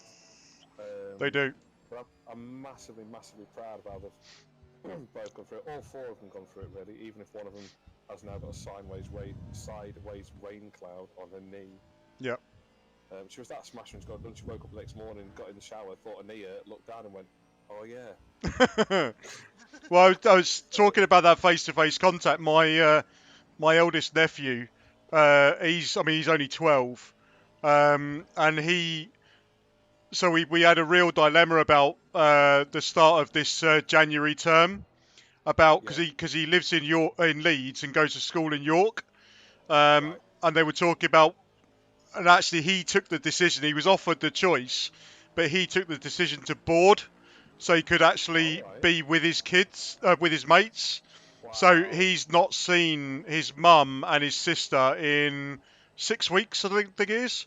They do. But I'm massively, massively proud of how they've both gone through it. All four of them gone through it, really, even if one of them has now got a sideways rain cloud on her knee. Yep. She was that smash when she got done. She woke up the next morning, got in the shower, thought her knee hurt, looked down and went, oh, yeah. Well, I was talking about that face-to-face contact. My eldest nephew, he's only 12, and so we had a real dilemma about the start of this January term, because he lives in Leeds and goes to school in York, Right. and they were talking about, and actually he took the decision. He was offered the choice, but he took the decision to board, so he could actually be with his kids, with his mates. Wow. So he's not seen his mum and his sister in 6 weeks, I think it is.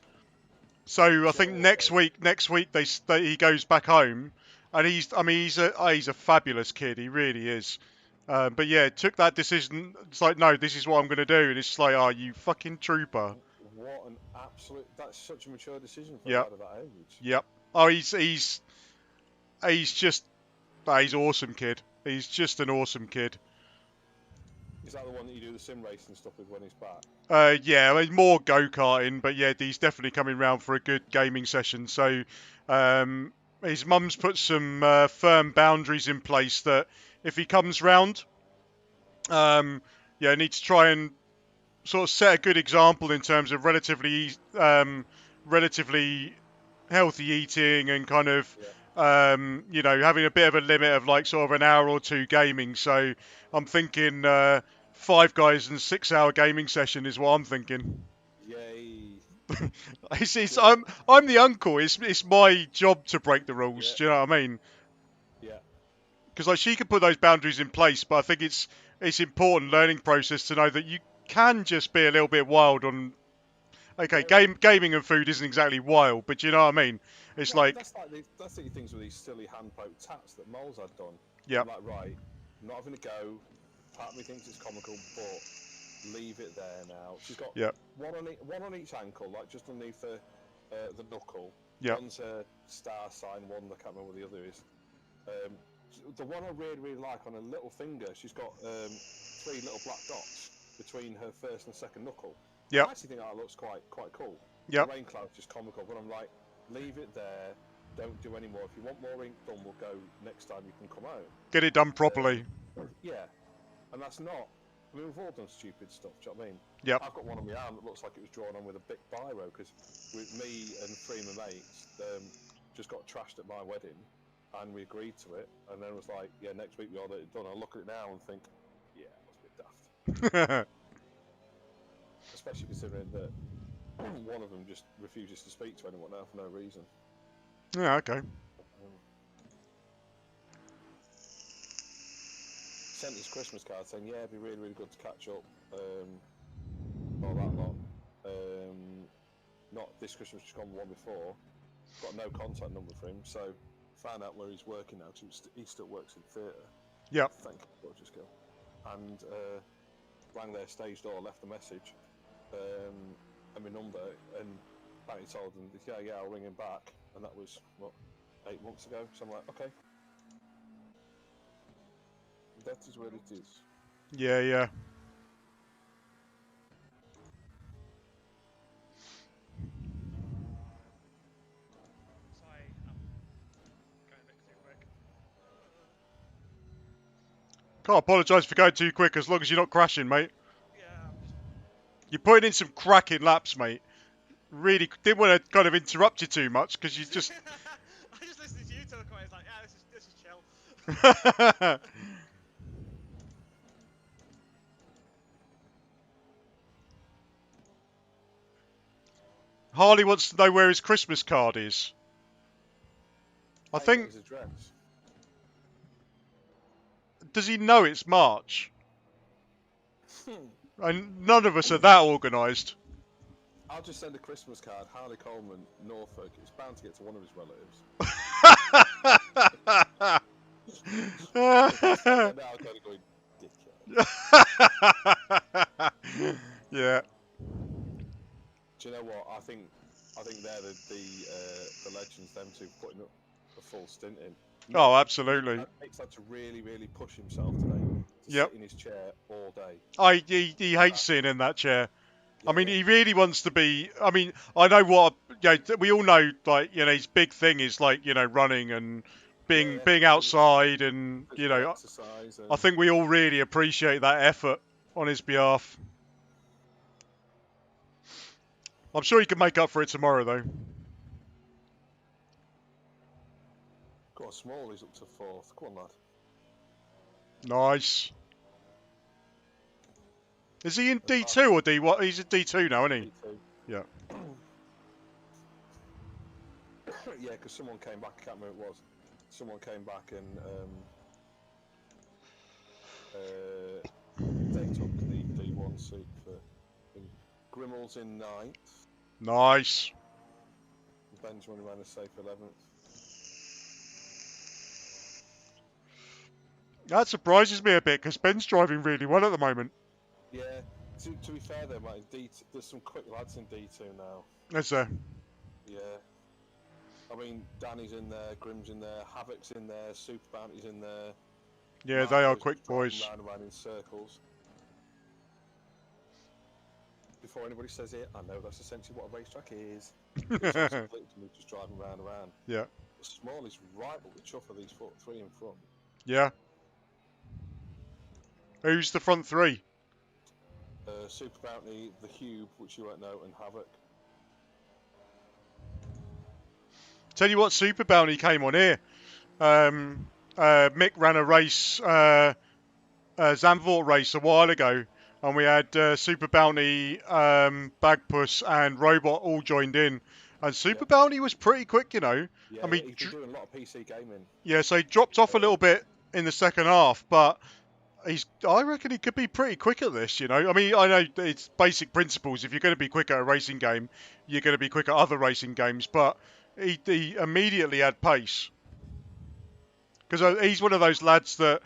So I think next week he goes back home, and he's a fabulous kid. He really is. But yeah, took that decision. It's like, no, this is what I'm going to do, and it's like, oh, you fucking trooper. What an absolute! That's such a mature decision for Yep. a lad of that age. Yep. Oh, he's awesome, kid. He's just an awesome kid. Is that the one that you do the sim racing stuff with when he's back? Yeah, I mean, more go-karting, but yeah, he's definitely coming round for a good gaming session. So his mum's put some firm boundaries in place that if he comes round, need to try and sort of set a good example in terms of relatively healthy eating and kind of having a bit of a limit of like sort of an hour or two gaming. So I'm thinking 5 guys and 6 hour gaming session is what I'm thinking. Yay! I'm the uncle. It's my job to break the rules. Yeah. Do you know what I mean? Yeah. Because like she can put those boundaries in place, but I think it's important learning process to know that you can just be a little bit wild on okay, Yeah. gaming and food isn't exactly wild, but you know what I mean. It's Yeah, like, that's the things with these silly hand-poked tats that Moles had done. Yep. I'm like, right, I'm not having a go. Part of me thinks it's comical, but leave it there now. She's got Yep. one on each ankle, like just underneath the knuckle. Yep. One's a star sign, one I can't remember what the other is. The one I really like on her little finger, she's got 3 little black dots between her first and second knuckle. Yep. I actually think that looks quite cool. Yep. The rain cloud's just comical, but I'm like, leave it there. Don't do any more. If you want more ink done, we'll go next time you can come home. get it done properly. Yeah, and that's not. I mean, we've all done stupid stuff. Do you know what I mean? Yep. I've got one on my arm that looks like it was drawn on with a big biro because with me and 3 of my mates just got trashed at my wedding, and we agreed to it, and then it was like, yeah, next week we all had it done. I look at it now and think, yeah, it was a bit daft. Especially considering that one of them just refuses to speak to anyone now for no reason. Yeah, okay. Sent his Christmas card saying, yeah, it'd be really good to catch up. All that lot. Not this Christmas, just gone the one before. Got no contact number for him, so found out where he's working now because he still works in theatre. Yep. Thank you, gorgeous girl. And rang their stage door, left a message, and my number, and apparently told them, yeah, I'll ring him back. And that was, what, 8 months ago? So I'm like, okay. That is where it is. Yeah, yeah. Sorry, I'm going a bit too quick. Can't apologise for going too quick as long as you're not crashing, mate. Yeah, I'm just... You're putting in some cracking laps, mate. Really didn't want to kind of interrupt you too much because you just. I just listened to you talk away. It's like, yeah, this is chill. Harley wants to know where his Christmas card is. I think. His address. Does he know it's March? And none of us are that organised. I'll just send a Christmas card, Harley Coleman, Norfolk. It's bound to get to one of his relatives. And now I'm kind of going, dickhead. Yeah. Do you know what? I think they're the legends. Them two putting up a full stint in. Oh, absolutely. Nick's had to really push himself today to Yep. sit in his chair all day. He hates sitting in that chair. Yeah, I mean, he really wants to be. I mean, I know what. We all know, like, his big thing is like, running and being outside, and exercise and... I think we all really appreciate that effort on his behalf. I'm sure he can make up for it tomorrow, though. Go on, Small. He's up to 4th. Come on, lad. Nice. Is he in D2 or D1? He's in D2 now, isn't he? D2. Yeah. Yeah, because someone came back. I can't remember who it was. Someone came back and they took the D1 seat for Grimmel's in 9th. Nice. Benjamin ran a safe 11th. That surprises me a bit because Ben's driving really well at the moment. Yeah. To be fair though, mate, there's some quick lads in D2 now. Is there? Yeah. I mean, Danny's in there, Grim's in there, Havoc's in there, Super Bounty's in there. Yeah, they are quick boys. Round and round in circles. Before anybody says it, I know that's essentially what a racetrack is. It's just driving round and round. Yeah. The Small is right up the chuff of these 3 in front. Yeah. Who's the front 3? Super Bounty, the Cube, which you won't know, and Havoc. Tell you what, Super Bounty came on here. Mick ran a race, Zandvoort race a while ago, and we had Super Bounty, Bagpuss, and Robot all joined in. And Super Bounty was pretty quick, Yeah, I mean, he's been doing a lot of PC gaming. Yeah, so he dropped off a little bit in the second half, but I reckon he could be pretty quick at this, you know. I mean, I know it's basic principles. If you're going to be quick at a racing game, you're going to be quick at other racing games. But he immediately had pace. Because he's one of those lads that,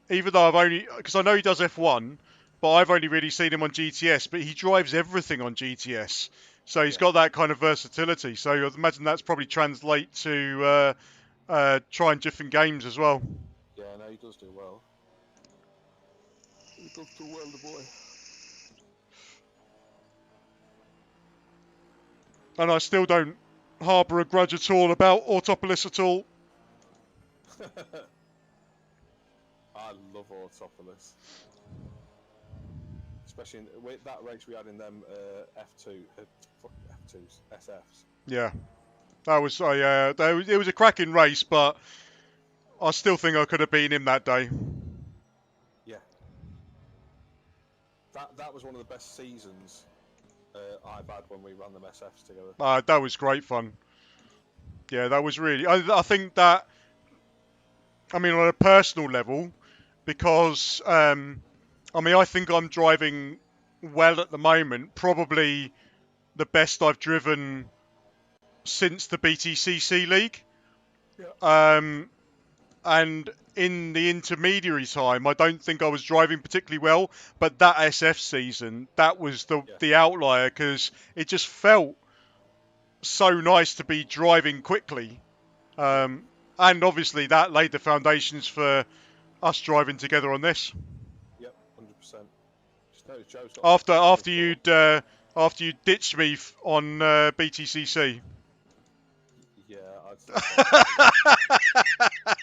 even though because I know he does F1, but I've only really seen him on GTS, but he drives everything on GTS. So he's got that kind of versatility. So I imagine that's probably translate to trying different games as well. Yeah, no, he does do well. He does do well, the boy. And I still don't harbour a grudge at all about Autopolis at all. I love Autopolis. Especially with that race we had in them F2s, SFs. Yeah. That was it was a cracking race, but I still think I could have beaten him that day. Yeah. That was one of the best seasons I've had when we ran them SFs together. That was great fun. Yeah, that was really... I think that... I mean, on a personal level, because... I mean, I think I'm driving well at the moment. Probably the best I've driven since the BTCC League. Yeah. And in the intermediary time, I don't think I was driving particularly well. But that SF season, that was the outlier, because it just felt so nice to be driving quickly. And obviously that laid the foundations for us driving together on this. Yep, 100%. Just noticed Joe's got After you ditched me on BTCC. Yeah, I'd say so.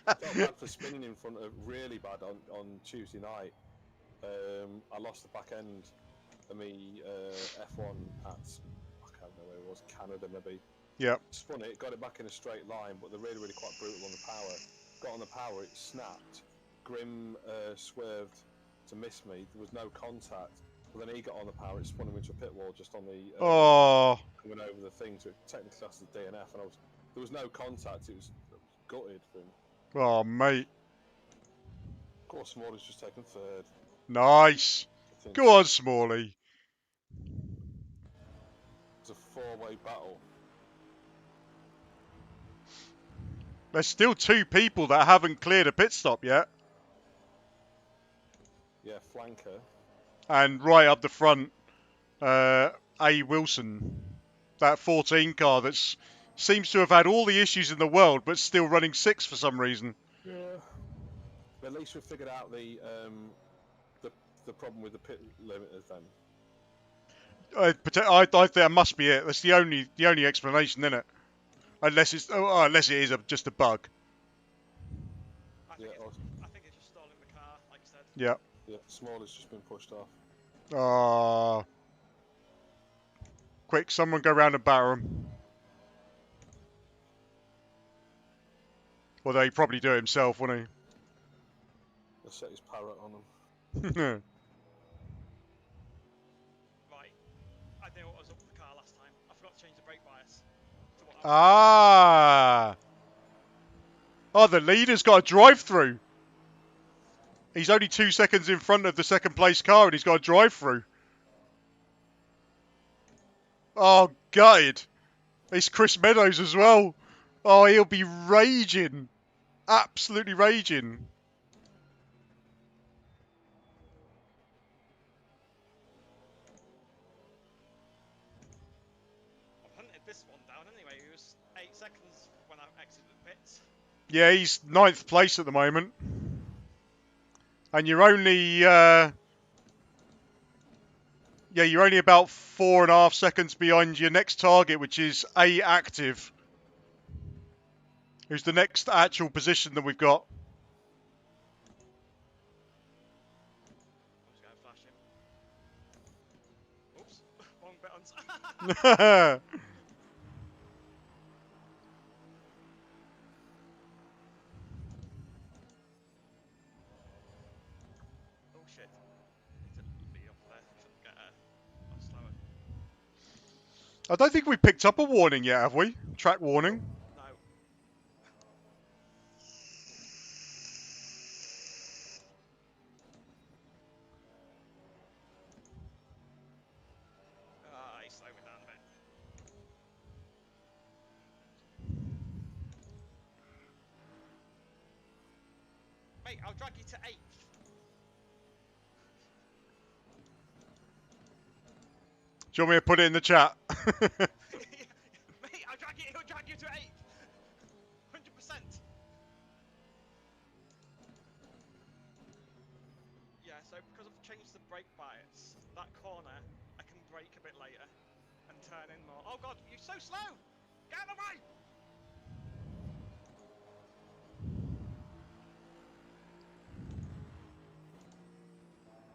I felt bad for spinning in front of really bad on Tuesday night. I lost the back end of me F1 at, I can't remember where it was, Canada maybe. Yeah. Spun it, got it back in a straight line, but they're really quite brutal on the power. Got on the power, it snapped. Grim swerved to miss me. There was no contact. But then he got on the power, it spun him into a pit wall just on the coming over the thing, so it technically classed as DNF, and there was no contact. It was gutted for him. Oh, mate. Of course, Smalley's just taken third. Nice. Go on, Smalley. It's a four-way battle. There's still two people that haven't cleared a pit stop yet. Yeah, flanker. And right up the front, A. Wilson. That 14 car that seems to have had all the issues in the world, but still running 6 for some reason. Yeah. But at least we've figured out the problem with the pit limiters then. I think that must be it. That's the only explanation, isn't it? Unless it is just a bug. I think it's just stalling the car, like you said. Yeah. Yeah, Small has just been pushed off. Quick, someone go round and batter him. Although he'd probably do it himself, wouldn't He'll set his parrot on him. he? Right. I knew what was up with the car last time. I forgot to change the brake bias. Oh, the leader's got a drive-through. He's only 2 seconds in front of the second place car and he's got a drive-through. Oh, gutted. It's Chris Meadows as well. Oh, he'll be raging. Absolutely raging. I've hunted this one down anyway. He was 8 seconds when I exited the pits. Yeah, he's 9th place at the moment. And you're only... you're only about 4.5 seconds behind your next target, which is A active. Who's the next actual position that we've got? I'm just going to flash him. Oops. Wrong buttons. Oh shit. Need to be off there. Shouldn't get slower. I don't think we picked up a warning yet, have we? Track warning? No. Mate, I'll drag you to 8th. Do you want me to put it in the chat? Mate, he'll drag you to 8th. 100%. Yeah, so because I've changed the brake bias, that corner, I can brake a bit later and turn in more. Oh god, you're so slow! Get out of the way!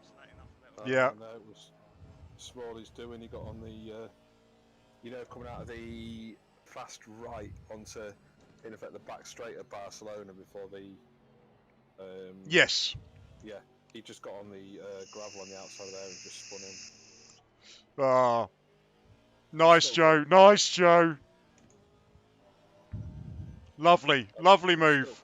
Just letting off a little bit. Yeah. No, it was Smalley's doing. He got on the, coming out of the fast right onto, in effect, the back straight of Barcelona before the. Yes. Yeah, he just got on the gravel on the outside of there and just spun in. Ah. Nice, Still Joe. Nice, Joe. Lovely. Lovely move. Still.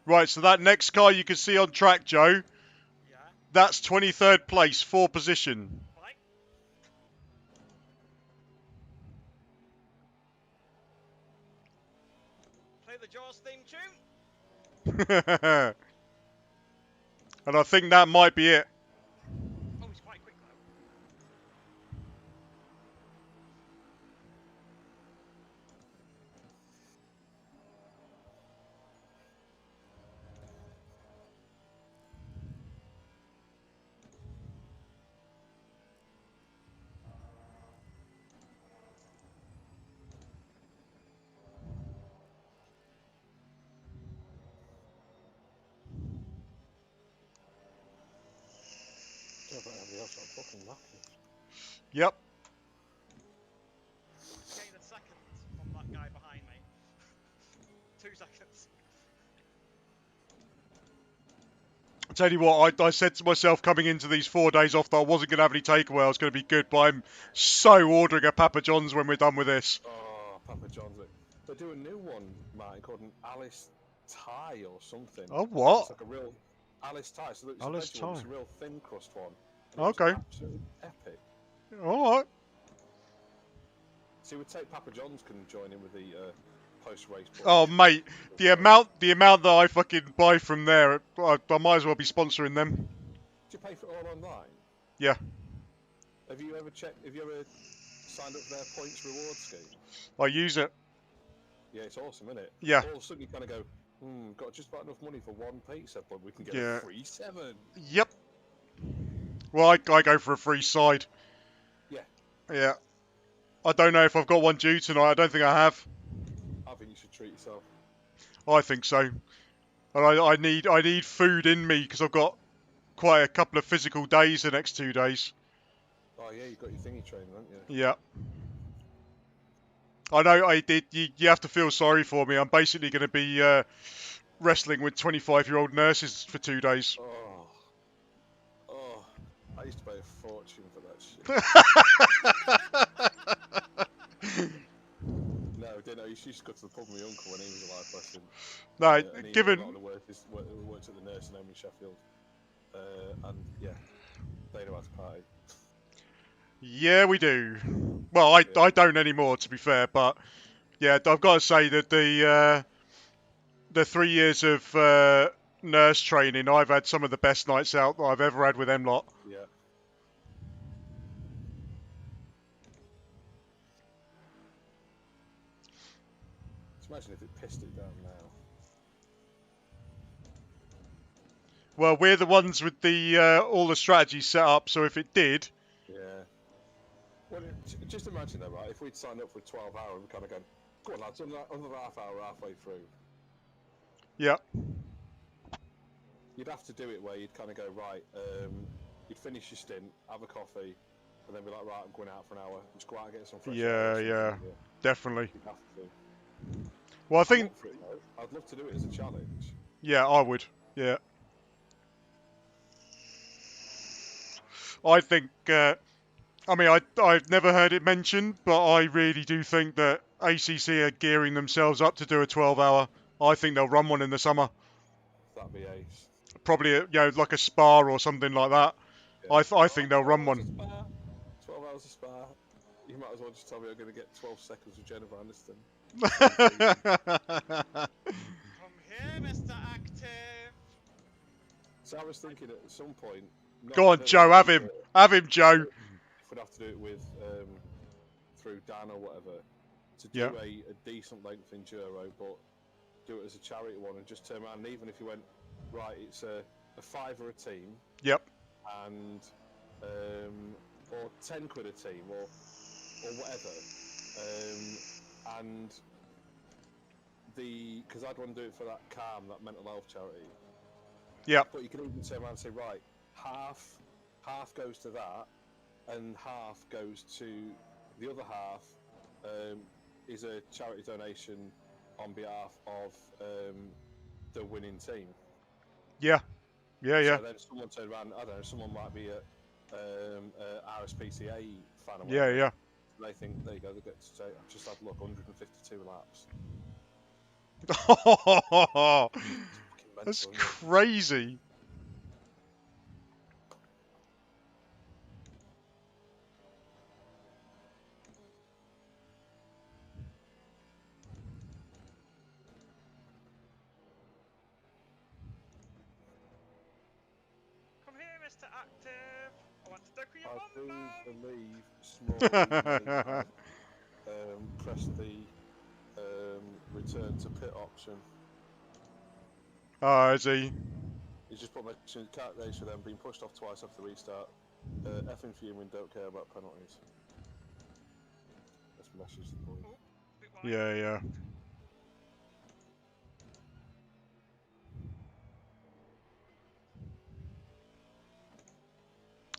Right, so that next car you can see on track, Joe, Yeah, that's 23rd place, 4 position. fine. Play the Jaws theme tune. And I think that might be it. Oh, he's quite quick though. Yeah, but everybody else got fucking lucky. Yep. Gained a second from that guy behind me. 2 seconds. I tell you what, I said to myself coming into these 4 days off that I wasn't going to have any takeaway, I was going to be good, but I'm so ordering a Papa John's when we're done with this. Oh, Papa John's. They do a new one, Martin, called an Alice Thai or something. Oh, what? It's like a real Alice Thai. So it's Alice a veggie one, it's a Thai. real thin crust one. And it was Okay. absolutely epic. Alright. So we would take Papa John's can join in with the post-race. Oh, mate, the amount that I fucking buy from there, I might as well be sponsoring them. Do you pay for it all online? Yeah. Have you ever signed up for their points reward scheme? I use it. Yeah, it's awesome, isn't it? Yeah. All of a sudden you kind of go, got just about enough money for 1 pizza, but we can get Yeah. a free 7. Yep. Well, I go for a free side. Yeah. Yeah. I don't know if I've got one due tonight. I don't think I have. I think you should treat yourself. I think so. And I need food in me because I've got quite a couple of physical days the next 2 days. Oh yeah, you've got your thingy training, haven't you? Yeah. I know. You have to feel sorry for me. I'm basically going to be wrestling with 25-year-old nurses for 2 days. Oh, I used to pay a fortune for that shit. No, I didn't. I used to go to the pub with my uncle when he was alive, bless him. No, And he given. a lot of the workers worked at the nursing home in Sheffield. And yeah, they know how to party. Yeah, we do. Well, I don't anymore, to be fair, but yeah, I've got to say that the 3 years of nurse training, I've had some of the best nights out that I've ever had with them lot. Yeah. Just imagine if it pissed it down now. Well, we're the ones with the all the strategies set up, so if it did, Yeah. Well, just imagine though, right? If we'd signed up for 12 hours, we kind of go, "Go on, lads, another half hour, halfway through." yeah, You'd have to do it where you'd kind of go, right, you'd finish your stint, have a coffee, and then be like, right, I'm going out for an hour. Just go out and get some fresh air. yeah, definitely. You'd have to. Well, I I'm think, up for it, though. I'd love to do it as a challenge. yeah, I would, yeah. I think, I mean, I've never heard it mentioned, but I really do think that ACC are gearing themselves up to do a 12-hour. I think they'll run one in the summer. That'd be ace. Probably, like a spa or something like that. Yeah. I think they'll run 12 hours one. of spa. 12 hours of spa. You might as well just tell me I'm going to get 12 seconds with Jennifer Aniston. Come here, Mr. Active. So I was thinking at some point. Go on, Joe, have him. Have him, Joe. If we'd have to do it with through Dan or whatever, to do Yeah. a decent length enduro, but do it as a charity one and just turn around. And even if you went right, it's a £5 a team. Yep. And or £10 a team or whatever. And because I'd want to do it for that CALM, that mental health charity. Yep. But you can even turn around and say, right, half goes to that, and half goes to the other half is a charity donation on behalf of the winning team. Yeah. Yeah, yeah. So then someone turned around, I don't know, someone might be a RSPCA fan or Yeah, whatever. yeah. They think, there you go, they get to say, I've just had, look, 152 laps. That's Mental, isn't it? crazy. Come here, Mr. Active. I want to duck your I bum do bum. believe Smalley may have pressed the return to pit option. Oh, is he? He's just put my calculation then being pushed off twice after the restart. Effing fuming, don't care about penalties. Let's message the boys. Oh, bit wide. Yeah, yeah.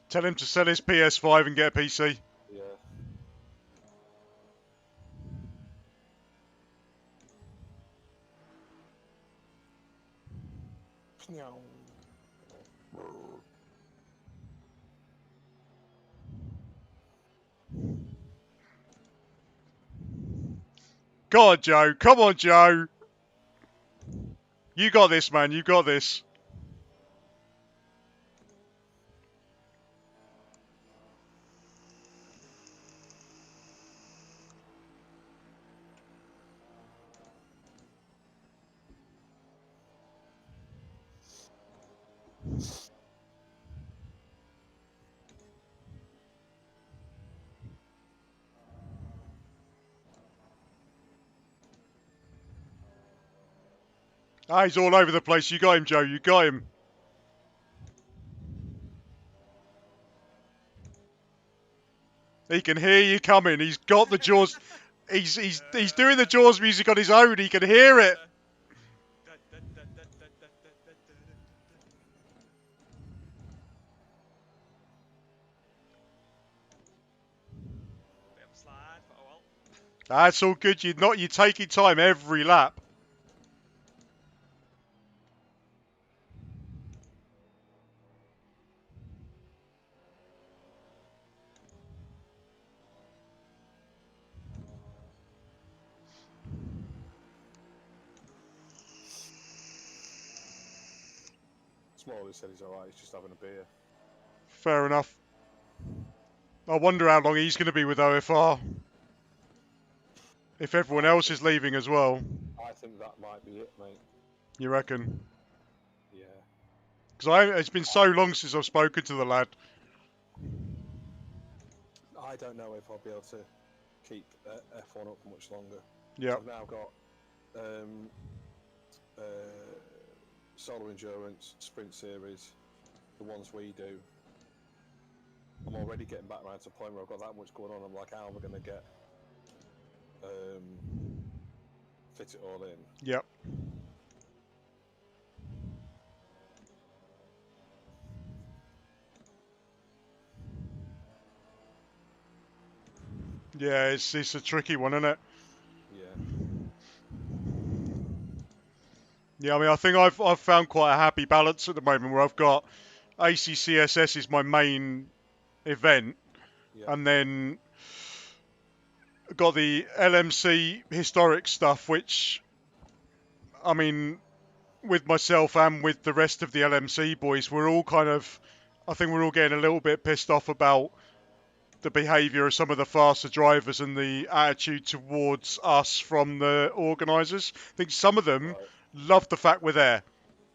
Tell him to sell his PS5 and get a PC. Yeah. Go on, Joe. Come on, Joe. You got this, man. You got this. Ah, he's all over the place. You got him, Joe. You got him. He can hear you coming. He's got the Jaws. He's doing the Jaws music on his own. He can hear it. Bit of a slide, but oh well. That's all good. You're taking time every lap. Smalley said he's alright, he's just having a beer. Fair enough. I wonder how long he's going to be with OFR. If everyone else is leaving as well. I think that might be it, mate. You reckon? Yeah. Because it's been so long since I've spoken to the lad. I don't know if I'll be able to keep F1 up for much longer. Yeah. So I've now got Solo Endurance, Sprint Series, the ones we do. I'm already getting back around to a point where I've got that much going on. I'm like, how am I going to get fit it all in? Yep. Yeah, it's a tricky one, isn't it? Yeah. Yeah, I mean, I think I've found quite a happy balance at the moment where I've got ACCSS is my main event, Yeah. and then got the LMC historic stuff, which, I mean, with myself and with the rest of the LMC boys, we're all kind of, I think we're all getting a little bit pissed off about the behaviour of some of the faster drivers and the attitude towards us from the organisers. I think some of them Right. love the fact we're there.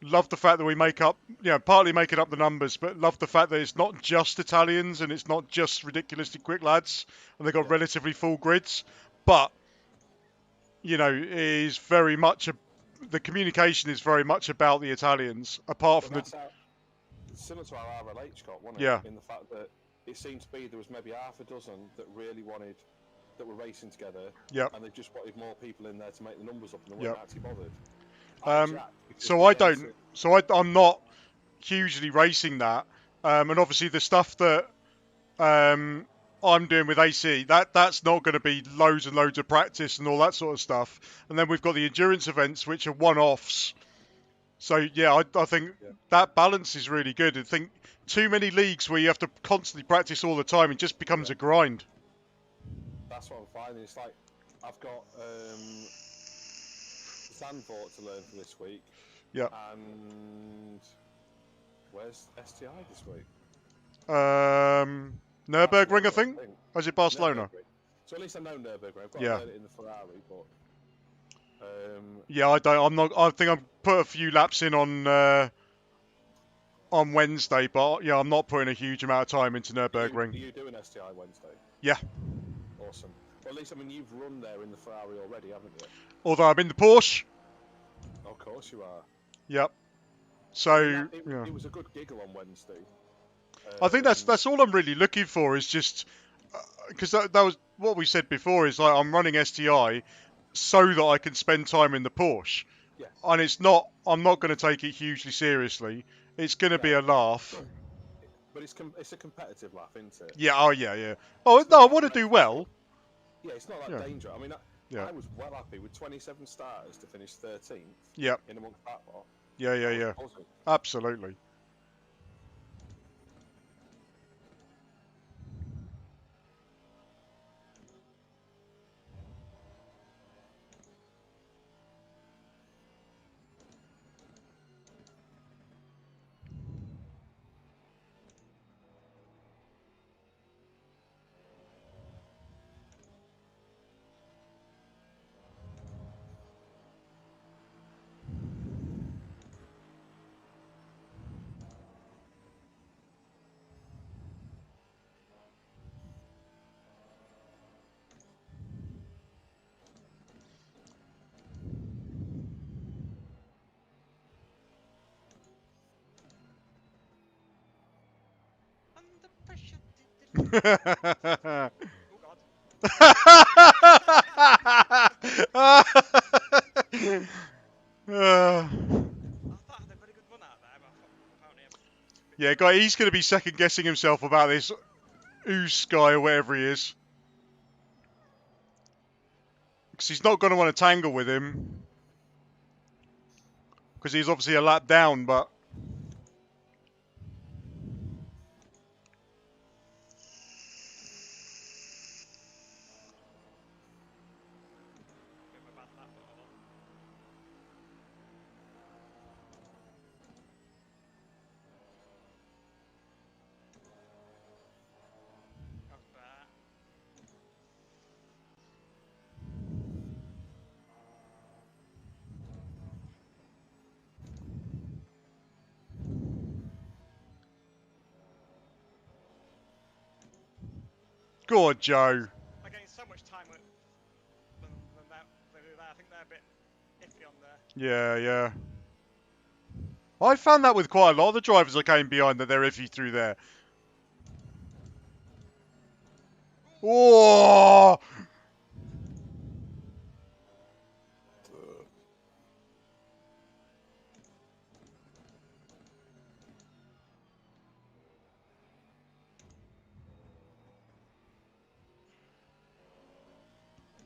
Love the fact that we make up, partly making up the numbers, but love the fact that it's not just Italians and it's not just ridiculously quick lads, and they've got Yeah. relatively full grids. But, it is very much the communication is very much about the Italians, apart But from the that's similar to our RLH got, wasn't it? Yeah. In the fact that it seemed to be there was maybe half a dozen that really wanted, that were racing together, Yep. and they just wanted more people in there to make the numbers up, and they Yep. weren't actually bothered. I'm not hugely racing that, and obviously the stuff that I'm doing with AC, that's not going to be loads and loads of practice and all that sort of stuff. And then we've got the endurance events, which are one-offs. So yeah, I think that balance is really good. I think too many leagues where you have to constantly practice all the time, it just becomes a grind. That's what I'm finding. It's like I've got Zandvoort to learn for this week. Yeah. And where's STI this week? Nürburgring, I think. Or is it Barcelona? So at least I know Nürburgring. I've got to learn it in the Ferrari, but. Yeah, I don't. I'm not. I think I've put a few laps in on Wednesday, but I'm not putting a huge amount of time into Nürburgring. Are you doing STI Wednesday? Yeah. Awesome. Well, at least you've run there in the Ferrari already, haven't you? Although I'm in the Porsche. Of course you are. Yep. So it was a good giggle on Wednesday. I think that's all I'm really looking for is just because that was what we said before is like I'm running STI so that I can spend time in the Porsche. Yeah. And I'm not going to take it hugely seriously. It's going to be a laugh. But it's a competitive laugh, isn't it? Yeah. Oh yeah. Oh no, I want to do well. Yeah, it's not that dangerous. I mean, I was well happy with 27 starters to finish 13th. Yeah. In amongst that lot. Yeah. Absolutely. Under pressure. Oh God. I thought I had a very good run out there, but apparently he's going to be second guessing himself about this Oos guy or whatever he is. Because he's not going to want to tangle with him. Because he's obviously a lap down, but... Go on, Joe. I gained so much time than that. I think they're a bit iffy on there. Yeah. I found that with quite a lot of the drivers that came behind that they're iffy through there. Oh!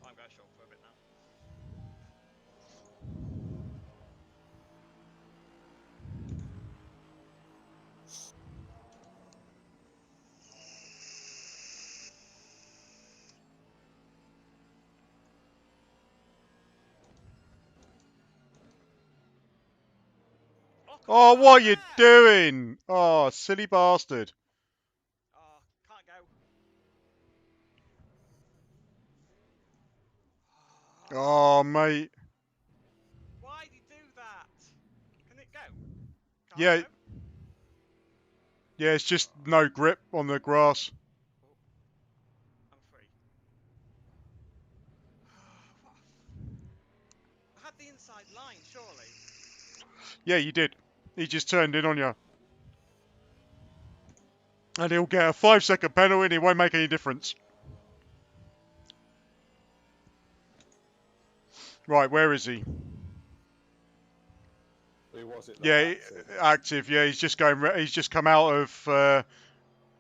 I'm going short for a bit now. Oh, what are you doing? Oh, silly bastard. Oh, can't go. Oh, mate. Why'd he do that? Can it go? Can't Yeah, go? yeah, it's just no grip on the grass. Oh, I'm free. I had the inside line, surely. Yeah, you did. He just turned in on you. And he'll get a 5-second penalty and it won't make any difference. Right, where is he? Who was it? Yeah, Active? active. Yeah, he's just going. He's just come out of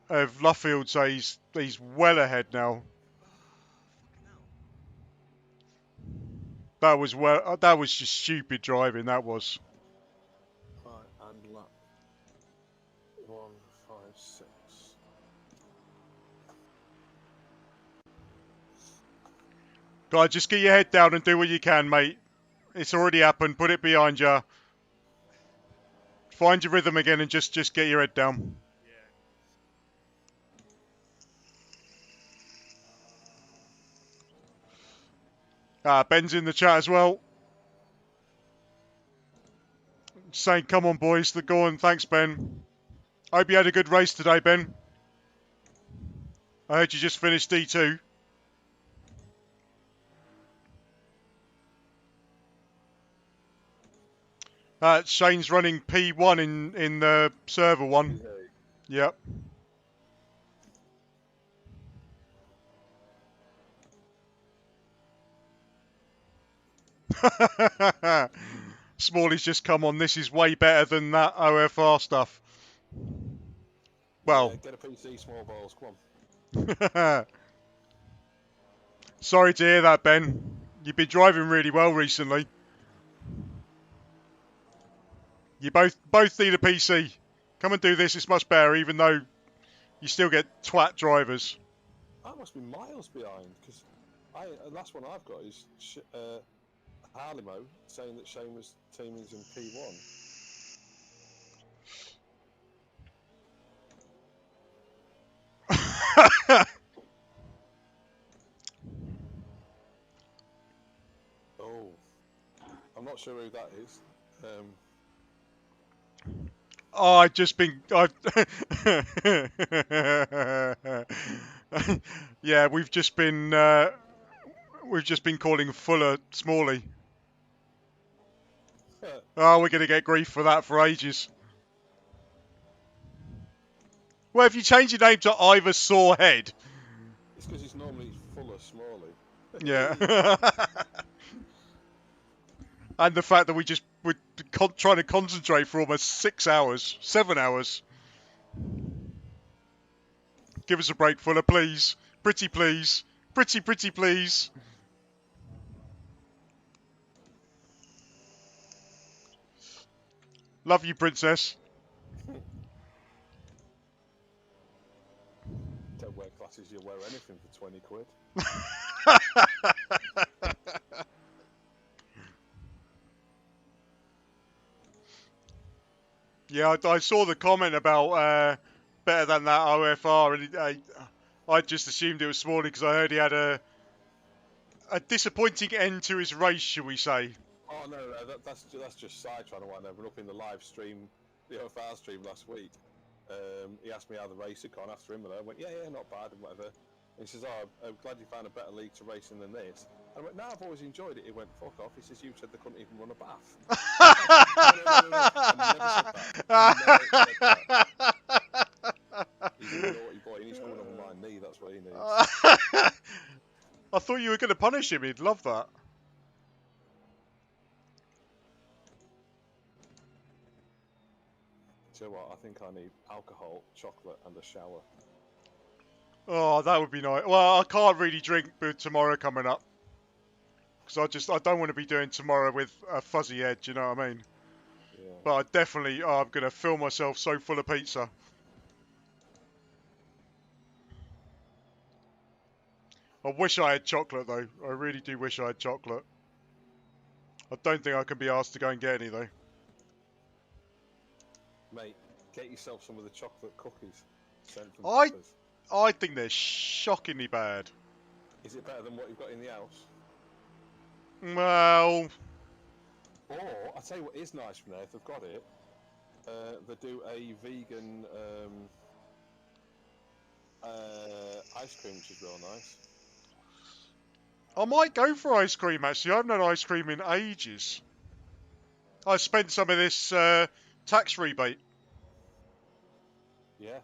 Luffield, so he's well ahead now. Fucking hell. That was just stupid driving. That was. Right, and lap 156. God, just get your head down and do what you can, mate. It's already happened. Put it behind you. Find your rhythm again and just get your head down. Yeah. Ben's in the chat as well. Saying, come on, boys. Go on. Thanks, Ben. Hope you had a good race today, Ben. I heard you just finished D2. Shane's running P1 in the server one. Yep. Smalley's just come on. This is way better than that OFR stuff. Well, Yeah, get a PC, small balls. Come on. Sorry to hear that, Ben. You've been driving really well recently. You both need a PC. Come and do this. It's much better, even though you still get twat drivers. I must be miles behind because the last one I've got is Harlimo saying that Shane was teaming in P1. Oh, I'm not sure who that is. I've just been. Yeah, we've just been calling Fuller Smalley. Oh, we're gonna get grief for that for ages. Well, if you change your name to Ivor Sorehead. It's because he's normally Fuller Smalley. Yeah. And the fact that we're trying to concentrate for almost 6 hours, 7 hours. Give us a break, Fuller, please. Pretty please. Pretty please. Love you, princess. Don't wear glasses, you'll wear anything for 20 quid. Yeah, I saw the comment about better than that OFR, and I just assumed it was Smalley because I heard he had a disappointing end to his race, shall we say. Oh no, that's just sidetrack or whatever. Up in the live stream, the OFR stream last week, he asked me how the race had gone after him, and I went, yeah, not bad, and whatever. And he says, oh, I'm glad you found a better league to race in than this. And I went, no, I've always enjoyed it. He went, fuck off. He says, you said they couldn't even run a bath. No. I never said that. He's a naughty boy. He needs coming over my knee. That's what he needs. I thought you were going to punish him. He'd love that. Do you know what? I think I need alcohol, chocolate, and a shower. Oh, that would be nice. Well, I can't really drink with tomorrow coming up. Because I don't want to be doing tomorrow with a fuzzy head, do you know what I mean? Yeah. But I'm going to fill myself so full of pizza. I wish I had chocolate, though. I really do wish I had chocolate. I don't think I can be asked to go and get any, though. Mate, get yourself some of the chocolate cookies sent from I Papa's. I think they're shockingly bad. Is it better than what you've got in the house? Well, Or I tell you what is nice from there if they've got it. They do a vegan ice cream, which is real nice. I might go for ice cream, actually. I haven't had ice cream in ages. I spent some of this tax rebate. Yeah.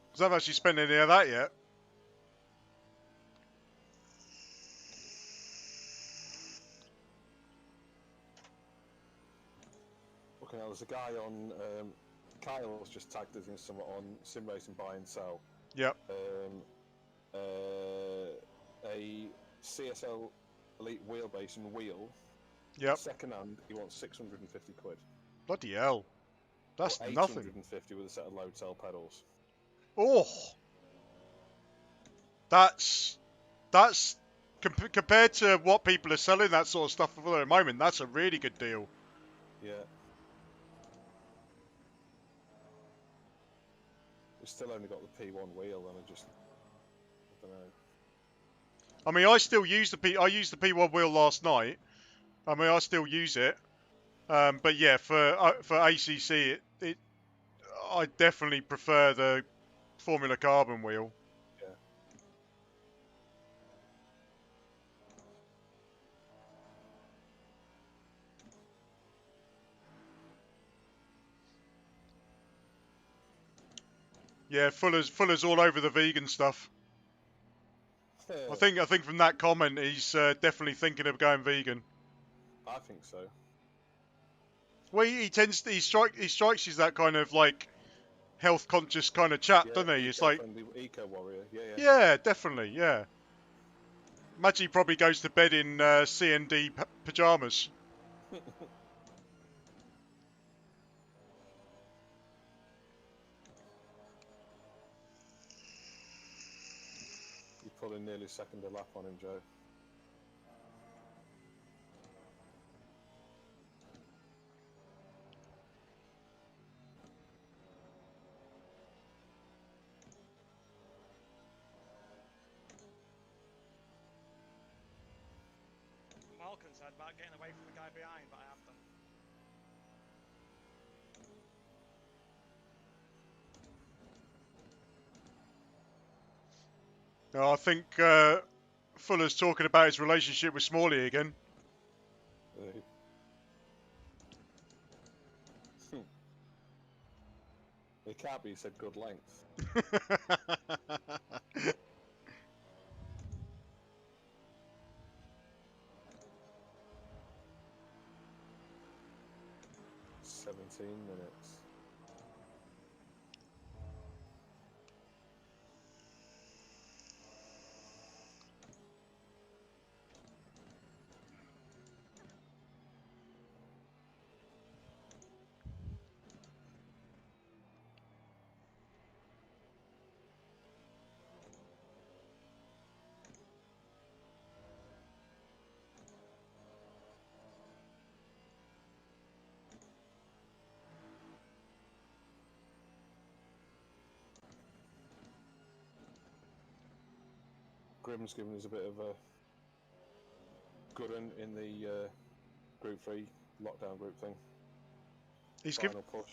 Because I haven't actually spent any of that yet. Okay, now there's a guy on. Kyle's just tagged us in somewhat on sim racing buy and sell. Yep. A CSL Elite wheelbase and wheel. Yep. Second hand, he wants 650 quid. Bloody hell. That's or nothing. 850 with a set of load cell pedals. Oh. That's compared to what people are selling that sort of stuff for at the moment, that's a really good deal. Yeah. We've still only got the P1 wheel, and I don't know. I mean, I still use I used the P1 wheel last night. I mean, I still use it. But yeah, for ACC, I definitely prefer the Formula Carbon wheel. Yeah. Yeah, Fuller's all over the vegan stuff. I think from that comment, he's definitely thinking of going vegan. I think so. Well, he strikes you as that kind of like health conscious kind of chap, doesn't he? It's like eco warrior. Yeah, yeah. Yeah, definitely. Yeah. Imagine he probably goes to bed in C&D pajamas. You're pulling nearly second a lap on him, Joe. Malcolm said about getting away from the guy behind, but I have done. No, I think Fuller's talking about his relationship with Smalley again. It can't be, he said good length. .17 minutes. Grim's given us a bit of a good one in the Group 3 lockdown group thing. He's Final push.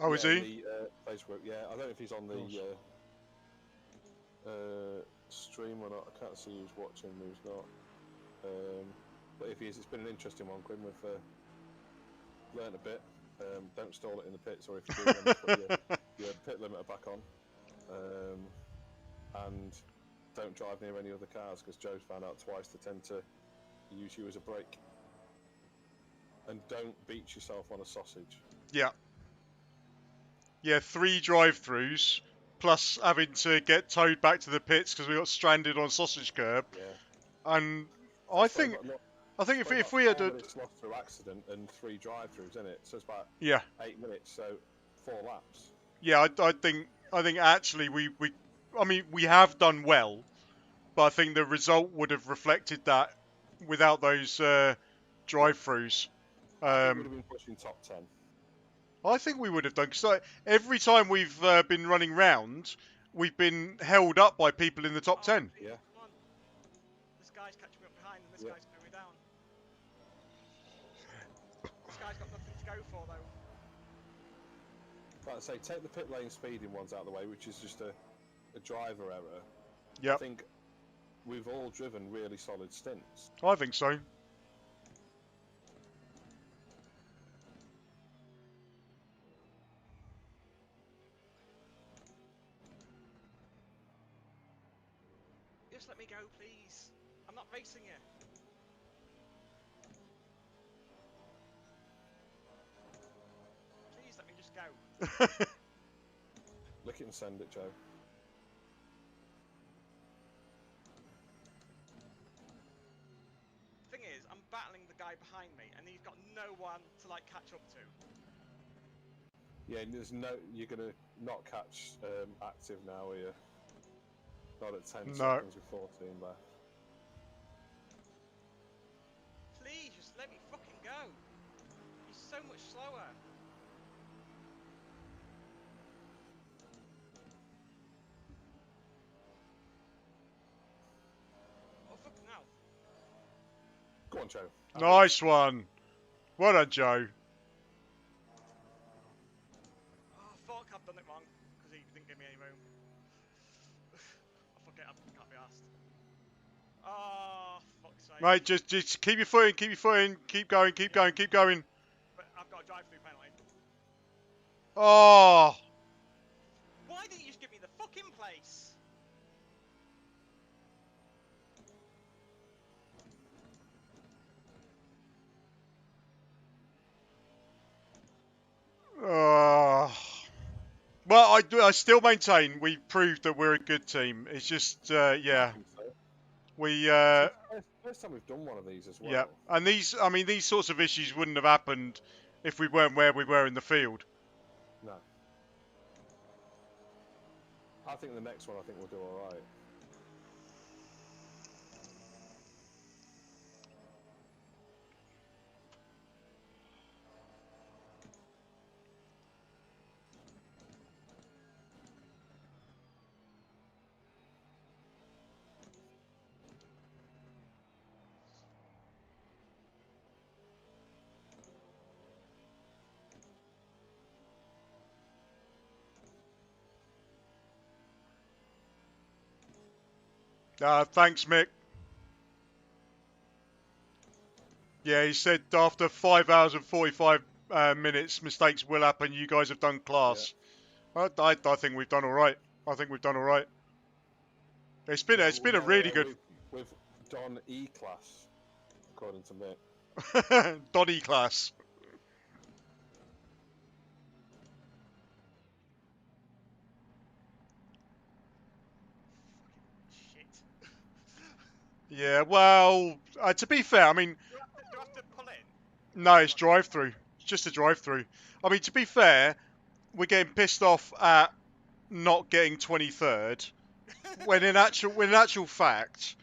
Oh, yeah, is he? The Facebook. Yeah, I don't know if he's on the stream or not. I can't see who's watching, who's not. But if he is, it's been an interesting one. Grim, we've learned a bit. Don't stall it in the pits, or if you do, then put your pit limiter back on. And don't drive near any other cars, because Joe's found out twice they tend to use you as a brake. And don't beat yourself on a sausage. Yeah. Yeah, 3 drive-throughs, plus having to get towed back to the pits because we got stranded on sausage curb. Yeah. And That's I think if we had lost through accident and 3 drive-throughs, isn't it? So it's about 8 minutes, so 4 laps. Yeah, I think actually we have done well, but I think the result would have reflected that without those drive-throughs. I think we would have been pushing top 10. I think we would have done, because every time we've been running round, we've been held up by people in the top 10. Yeah. This guy's catching me up behind, and this guy's going to go for though. Like I say, take the pit lane speeding ones out of the way, which is just a driver error. I Yep, think we've all driven really solid stints. I think so. Just let me go, please. I'm not racing you. Please let me just go. Lick it and send it, Joe. Thing is, I'm battling the guy behind me, and he's got no one to like catch up to. Yeah, there's no. You're gonna not catch active now, are you? Not at 10 No. seconds with 14 left. Please, just let me fucking go. He's so much slower. Oh fucking hell! Go on, Joe. Nice one. Well done, Joe. Oh fuck, I've done it wrong because he didn't give me any room. Oh fuck it, I can't be asked. Oh fuck's sake! Mate, just keep your foot in, keep going, keep going. But I've got a drive-through penalty. Oh, Why didn't you just give me the fucking place? Well, I still maintain we proved that we're a good team. It's just, yeah, I think so. we, First time we've done one of these as well. yeah. And these sorts of issues wouldn't have happened if we weren't where we were in the field. No. I think the next one, I think we'll do all right. Thanks, Mick. Yeah, he said after 5 hours and 45 minutes, mistakes will happen. You guys have done class. Yeah. I think we've done all right. I think we've done all right. It's been a really good. We've done E class, according to Mick. Donny class. Shit. Yeah, well, to be fair, I mean, Do I have to pull in? no, it's drive-through. It's just a drive-through. I mean, to be fair, we're getting pissed off at not getting 23rd, when in actual fact,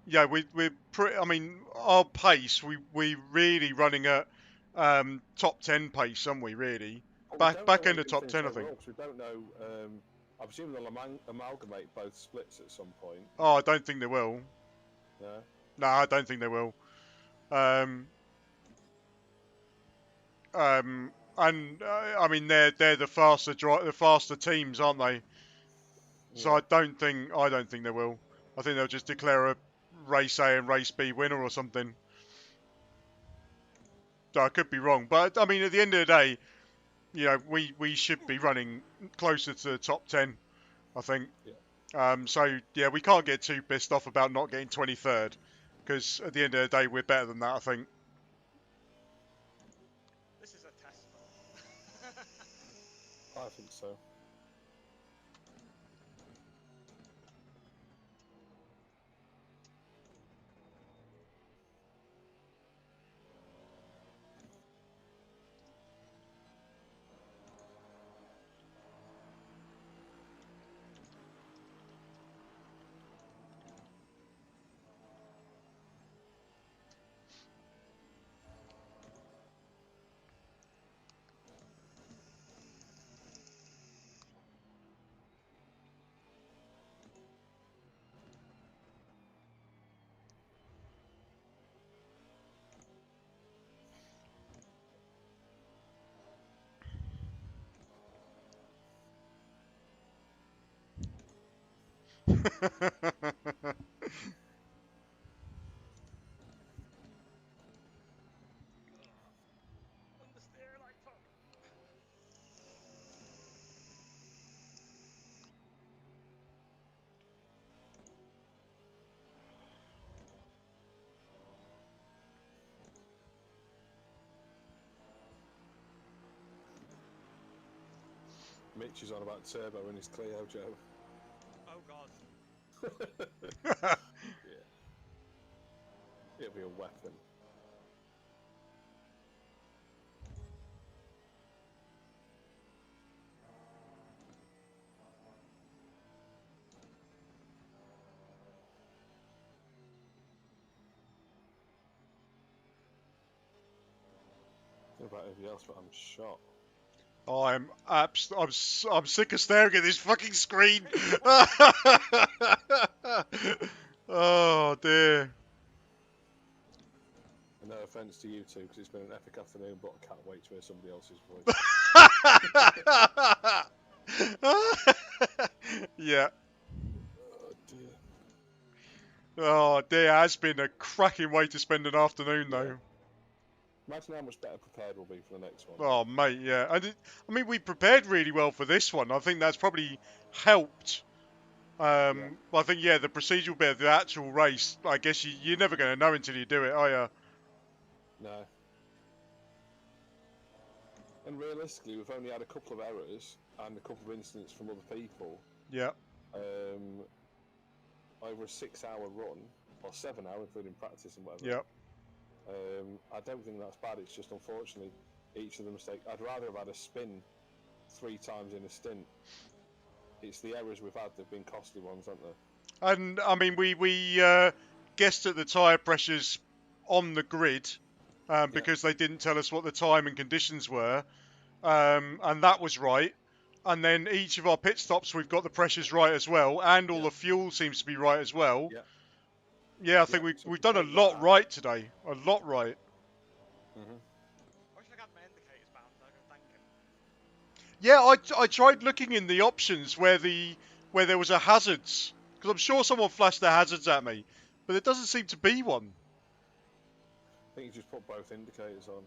yeah, we're pretty. I mean, our pace, we really running at top 10 pace, aren't we? Really, back end of top 10, I think. We don't know. I presume they'll amalgamate both splits at some point. Oh, I don't think they will. Yeah. No, I don't think they will. And I mean, they're the faster teams, aren't they? So Yeah. I don't think they will. I think they'll just declare a race A and race B winner or something. I could be wrong, but I mean, at the end of the day, you know, we should be running closer to the top 10, I think. Yeah. So yeah, we can't get too pissed off about not getting 23rd, because at the end of the day, we're better than that, I think. This is a test though. I think so. Understeer like fuck. Mitch is on about turbo in his Clio, Joe. Oh god. Yeah. It'll be a weapon. I don't know about everybody else, but I'm shot. I'm sick of staring at this fucking screen. Oh dear. And no offence to you two, because it's been an epic afternoon, but I can't wait to hear somebody else's voice. Yeah. Oh dear. Oh dear, has been a cracking way to spend an afternoon Yeah. though. Imagine how much better prepared we'll be for the next one. Oh mate, yeah. I mean, we prepared really well for this one. I think that's probably helped. I think the procedural bit of the actual race. I guess you're never going to know until you do it, are you? No. And realistically, we've only had a couple of errors and a couple of incidents from other people. Yeah. Over a 6-hour run, or 7 hour, including practice and whatever. Yep. I don't think that's bad. It's just unfortunately each of the mistakes. I'd rather have had a spin 3 times in a stint. It's the errors we've had. They've been costly ones, haven't they? And I mean, we guessed at the tyre pressures on the grid because they didn't tell us what the time and conditions were, and that was right. And then each of our pit stops, we've got the pressures right as well, and all the fuel seems to be right as well. Yeah. Yeah, I think So we've to done a take lot that- right today. A lot right. I wish I had my indicators bound so I could thank him. Yeah, I tried looking in the options where there was a hazards, because I'm sure someone flashed their hazards at me, but there doesn't seem to be one. I think you just put both indicators on.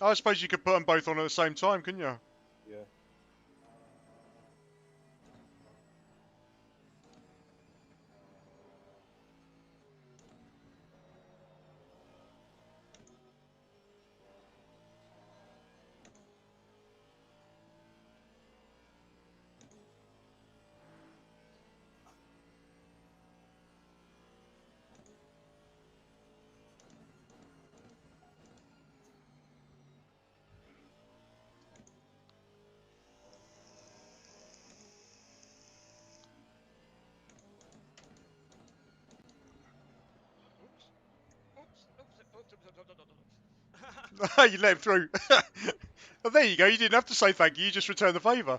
I suppose you could put them both on at the same time, couldn't you? Yeah. You let him through. Well, there you go. You didn't have to say thank you. You just returned the favour.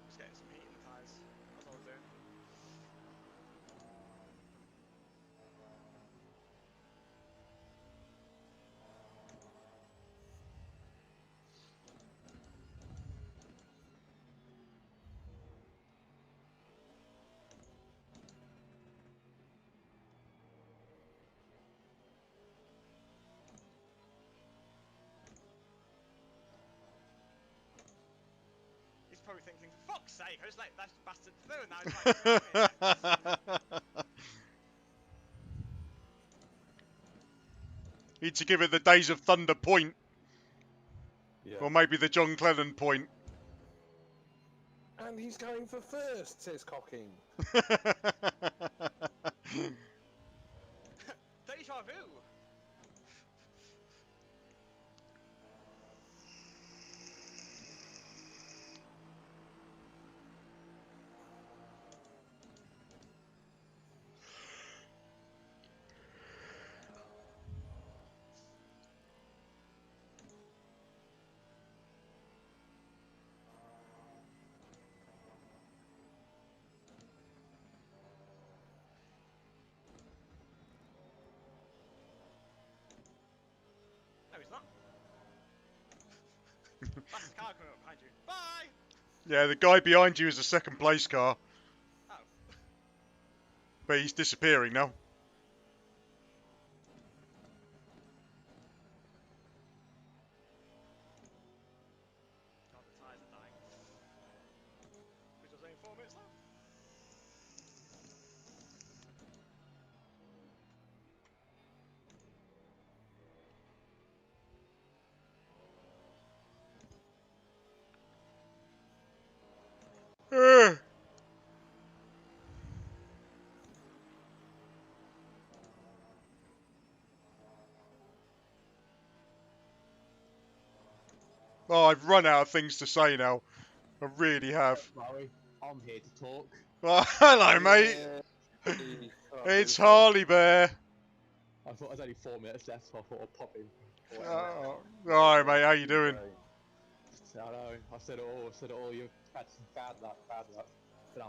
Just getting some heat in the tyres. That's all I'm doing. He's probably thinking, for fuck's sake, I just let that bastard through and now he's like, Need to give it the Days of Thunder point. Yeah. Or maybe the John Clennon point. And he's going for first, says Cocking. Deja vu! car coming up behind you. Bye! Yeah, the guy behind you is a second place car. Oh. But he's disappearing now. God, the tyres are dying. Which was only 4 minutes left. Oh, I've run out of things to say now. I really have. Sorry, I'm here to talk. Oh, hello, mate. It's Harley Bear. I thought there's only 4 minutes left, so I thought I'd pop in. Oh, alright, mate. How you doing? I know. I said it all. I said it all. You've had some bad luck. Bad luck.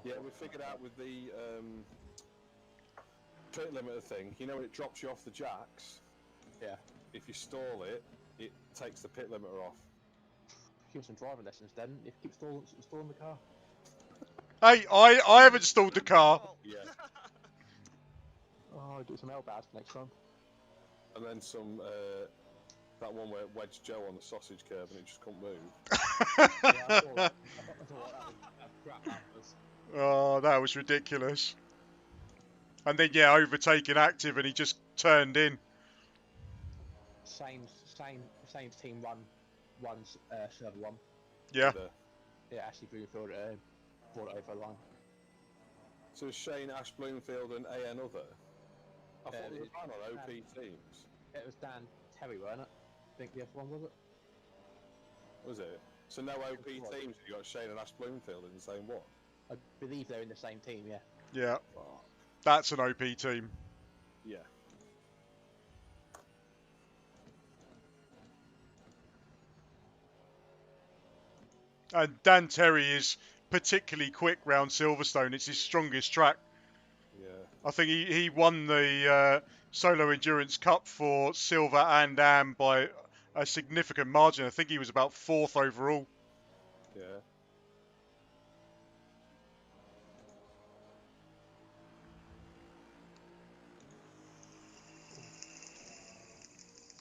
Yeah, we figured out with the pit limiter thing. You know when it drops you off the jacks? Yeah. If you stall it, it takes the pit limiter off. Give some driving lessons then. If you keep stalling the car. Hey, I have installed the car. Yeah. Oh, do some L bad next time. And then some, that one where it wedged Joe on the sausage curb and it just couldn't move. Yeah, I thought that was crap. That was. Oh, that was ridiculous. And then, yeah, overtaking active and he just turned in. Same team runs server one. Yeah. Yeah, Ashley Bloomfield brought it over the line. So is Shane, Ash Bloomfield and AN other? I thought it there was was a ban on OP teams. It was Dan Terry, wasn't it? I think the other one was it? Was it? So no OP teams, you got Shane and Ash Bloomfield in the same one? I believe they're in the same team, yeah. Yeah. Fuck. That's an OP team. Yeah. And Dan Terry is particularly quick round Silverstone. It's his strongest track. Yeah. I think he won the Solo Endurance Cup for Silver and Am by a significant margin. I think he was about 4th overall. Yeah.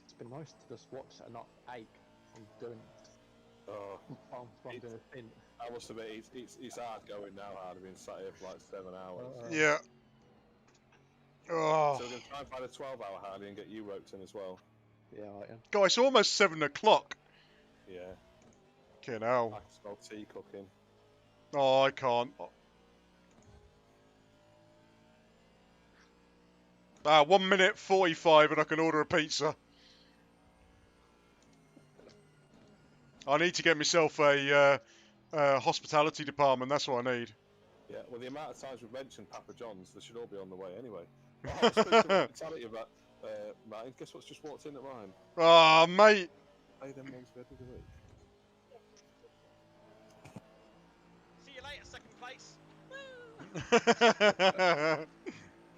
It's been nice to just watch and not ache from doing doing a thing. I must admit, it's hard going now, hard. I've been sat here for like 7 hours. Yeah. Oh. So we're going to try and find a 12-hour Hardy and get you roped in as well. Yeah, right, yeah. God, it's almost 7 o'clock. Yeah. Fucking hell. I can smell tea cooking. Oh, I can't. 1 minute 45 and I can order a pizza. I need to get myself a hospitality department. That's what I need. Yeah, well, the amount of times we've mentioned Papa John's, they should all be on the way anyway. Oh, speaking of hospitality, Martin, guess what's just walked in at mine? Oh, mate. Pay them ones for every week. See you later, second place.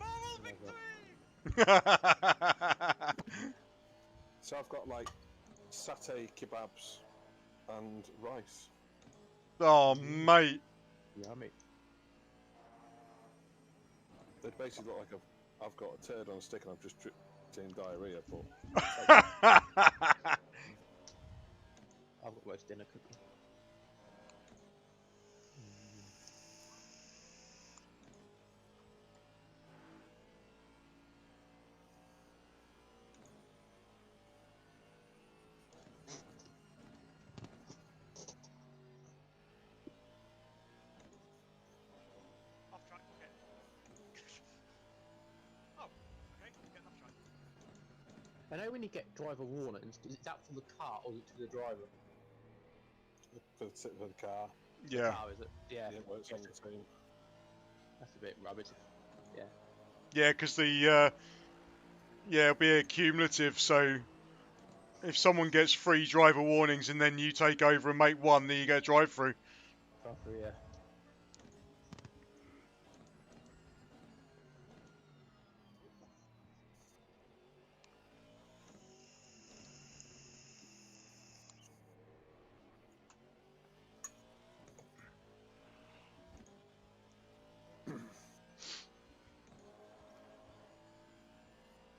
Moral victory! So I've got like satay, kebabs, and rice. Oh, mate. Yummy. They basically look like I've got a turd on a stick and I've just dripped in diarrhea, but I've got roast dinner cooking. Off track, okay. Oh, okay, getting off track. I know when you get driver warnings, is it out for the car or is it to the driver? for the car. Yeah. Car, is it? Yeah. Yeah, it works on the team. That's a bit rubbish. Yeah. Yeah, because it'll be a cumulative, so if someone gets 3 driver warnings and then you take over and make 1, then you get a drive through. Proper, yeah.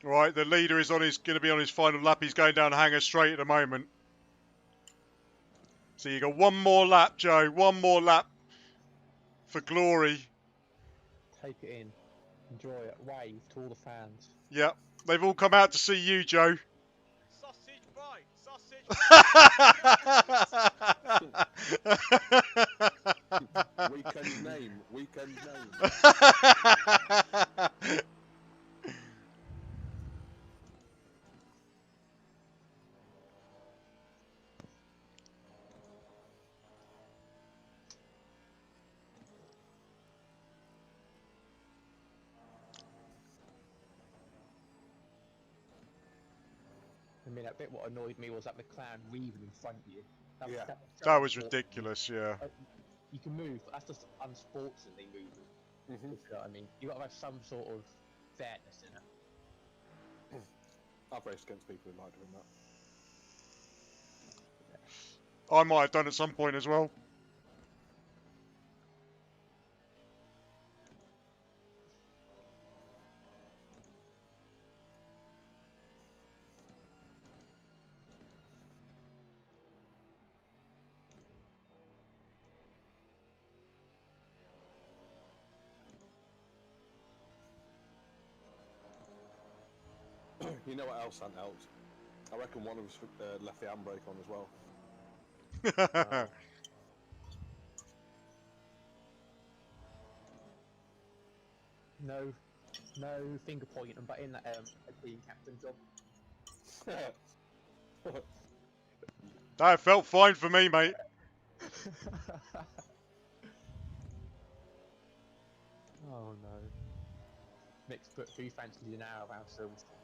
Right, the leader is going to be on his final lap. He's going down Hanger Straight at the moment. So you got one more lap, Joe. One more lap for glory. Take it in. Enjoy it. Wave to all the fans. Yep, they've all come out to see you, Joe. Sausage boy! Sausage Weekend name. Weekend name. I mean, that bit what annoyed me was that McLaren weaving in front of you. Yeah. So That was unfortunate. ridiculous, yeah. You can move, but that's just unsportsmanly moving. Mm-hmm. If you know what I mean, you got to have some sort of fairness in it. I've raced against people who like doing that. I might have done at some point as well. You know what else hasn't helped? I reckon one of us left the handbrake on as well. No finger pointing, but in that team captain job. That felt fine for me, mate. Oh no. Nick's put who fancies you now around Silverstone.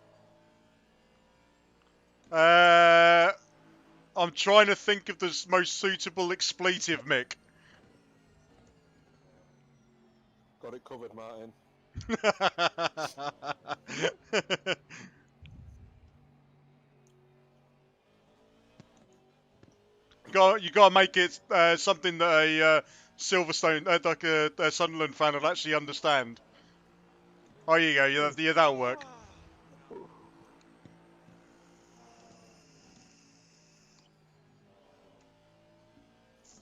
I'm trying to think of the most suitable expletive, Mick. Got it covered, Martin. You got to make it something that a Silverstone, like a Sunderland fan, will actually understand. Oh, here you go. Yeah, that'll work.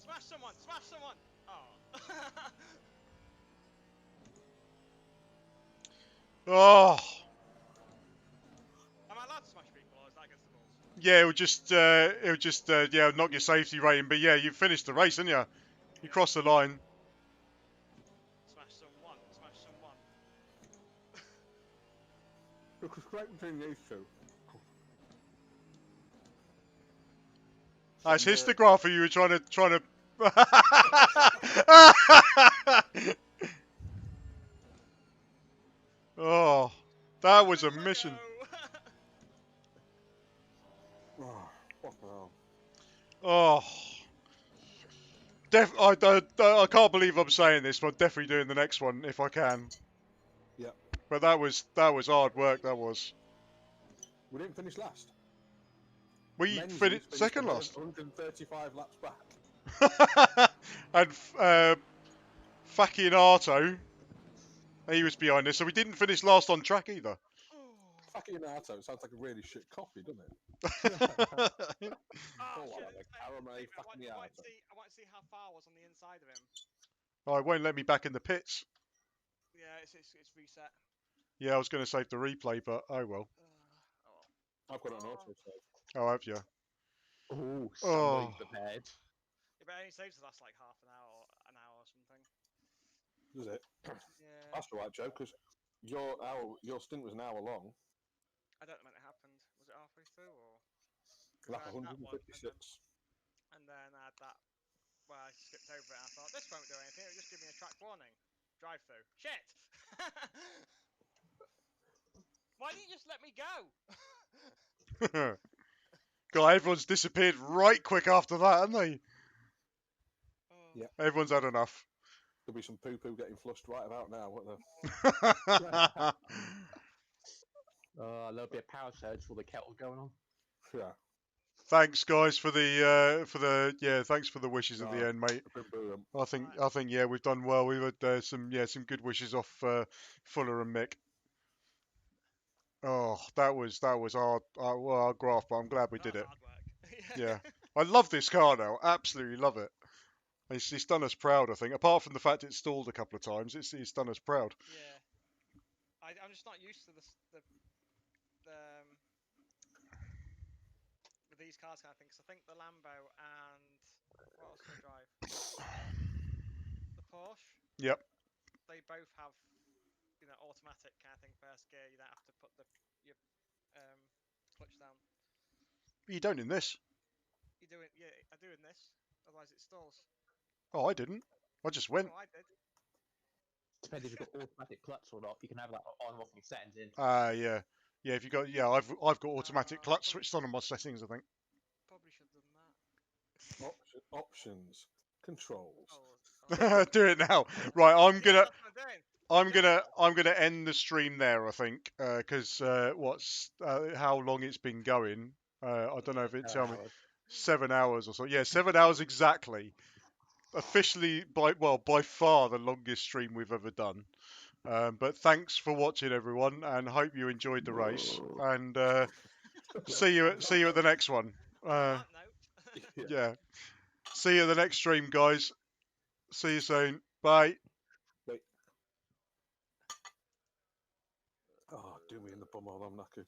Smash someone! Smash someone! Oh. Oh, Am I allowed to smash people, or is that against the rules? yeah. It would just, yeah, knock your safety rating. But yeah, you finished the race, didn't you? You crossed the line. Smash someone! Smash someone! Look, it's great between these two. That's Some, histographer you were trying to. Oh, that was a mission. Oh, what the hell? Oh, I can't believe I'm saying this, but I'm definitely doing the next one if I can. Yep. But that was hard work. That was. We didn't finish last. We Menzies finished second last. 135 laps back. And fucking Arto, he was behind us, so we didn't finish last on track either. Fucking Nato sounds like a really shit copy, doesn't it? Oh, Oh, shit, like I caramel want fucking to Nato. see how far I was on the inside of him. Oh, it won't let me back in the pits. Yeah, it's reset. Yeah, I was going to save the replay, but oh well. I've got it on auto save. Oh, have you? Oh, Oh. somebody prepared. Yeah, but it only saves the last like half an hour or something. Does it? Yeah. That's all right, Joe, because your stint was an hour long. I don't know when it happened. Was it halfway through or? Lap I had that one, 156. and then I had that where I skipped over it. I thought this won't do anything. It'll just give me a track warning. Drive through. Shit! Why didn't you just let me go? God, everyone's disappeared right quick after that, haven't they? Oh. Yeah. Everyone's had enough. There'll be some poo-poo getting flushed right about now. What the? A little bit of power surge for the kettle going on. Yeah. Thanks, guys, for the thanks for the wishes at the end, mate. I think yeah, we've done well. We've had some good wishes off Fuller and Mick. Oh, that was our graph, but I'm glad we That did was it. hard work. Yeah, I love this car now. Absolutely love it. It's done us proud, I think. Apart from the fact it stalled a couple of times, it's done us proud. Yeah. I'm just not used to with these cars kind of thing. Cause I think the Lambo and what else do I drive? The Porsche. Yep. They both have automatic kind of thing first gear. You don't have to put your clutch down. You don't in this. You do it. Yeah, I do in this. Otherwise it stalls. Oh, I didn't. I just went. Oh, I did. Depends if you've got automatic clutch or not. You can have that on and off your settings in. Yeah. Yeah, if you got I've got automatic clutch probably- switched on my settings, I think. Probably should have done that. Options, controls. Oh, Do it now. Right, I'm yes, gonna that's what I'm doing. I'm gonna end the stream there, I think, because how long it's been going. I don't know if it tell me 7 hours or so. Yeah, 7 hours exactly. Officially by far the longest stream we've ever done. But thanks for watching, everyone, and hope you enjoyed the race. And see you at the next one. On that note. Yeah. See you at the next stream, guys. See you soon. Bye. Wait. Oh, do me in the bum while I'm knackered.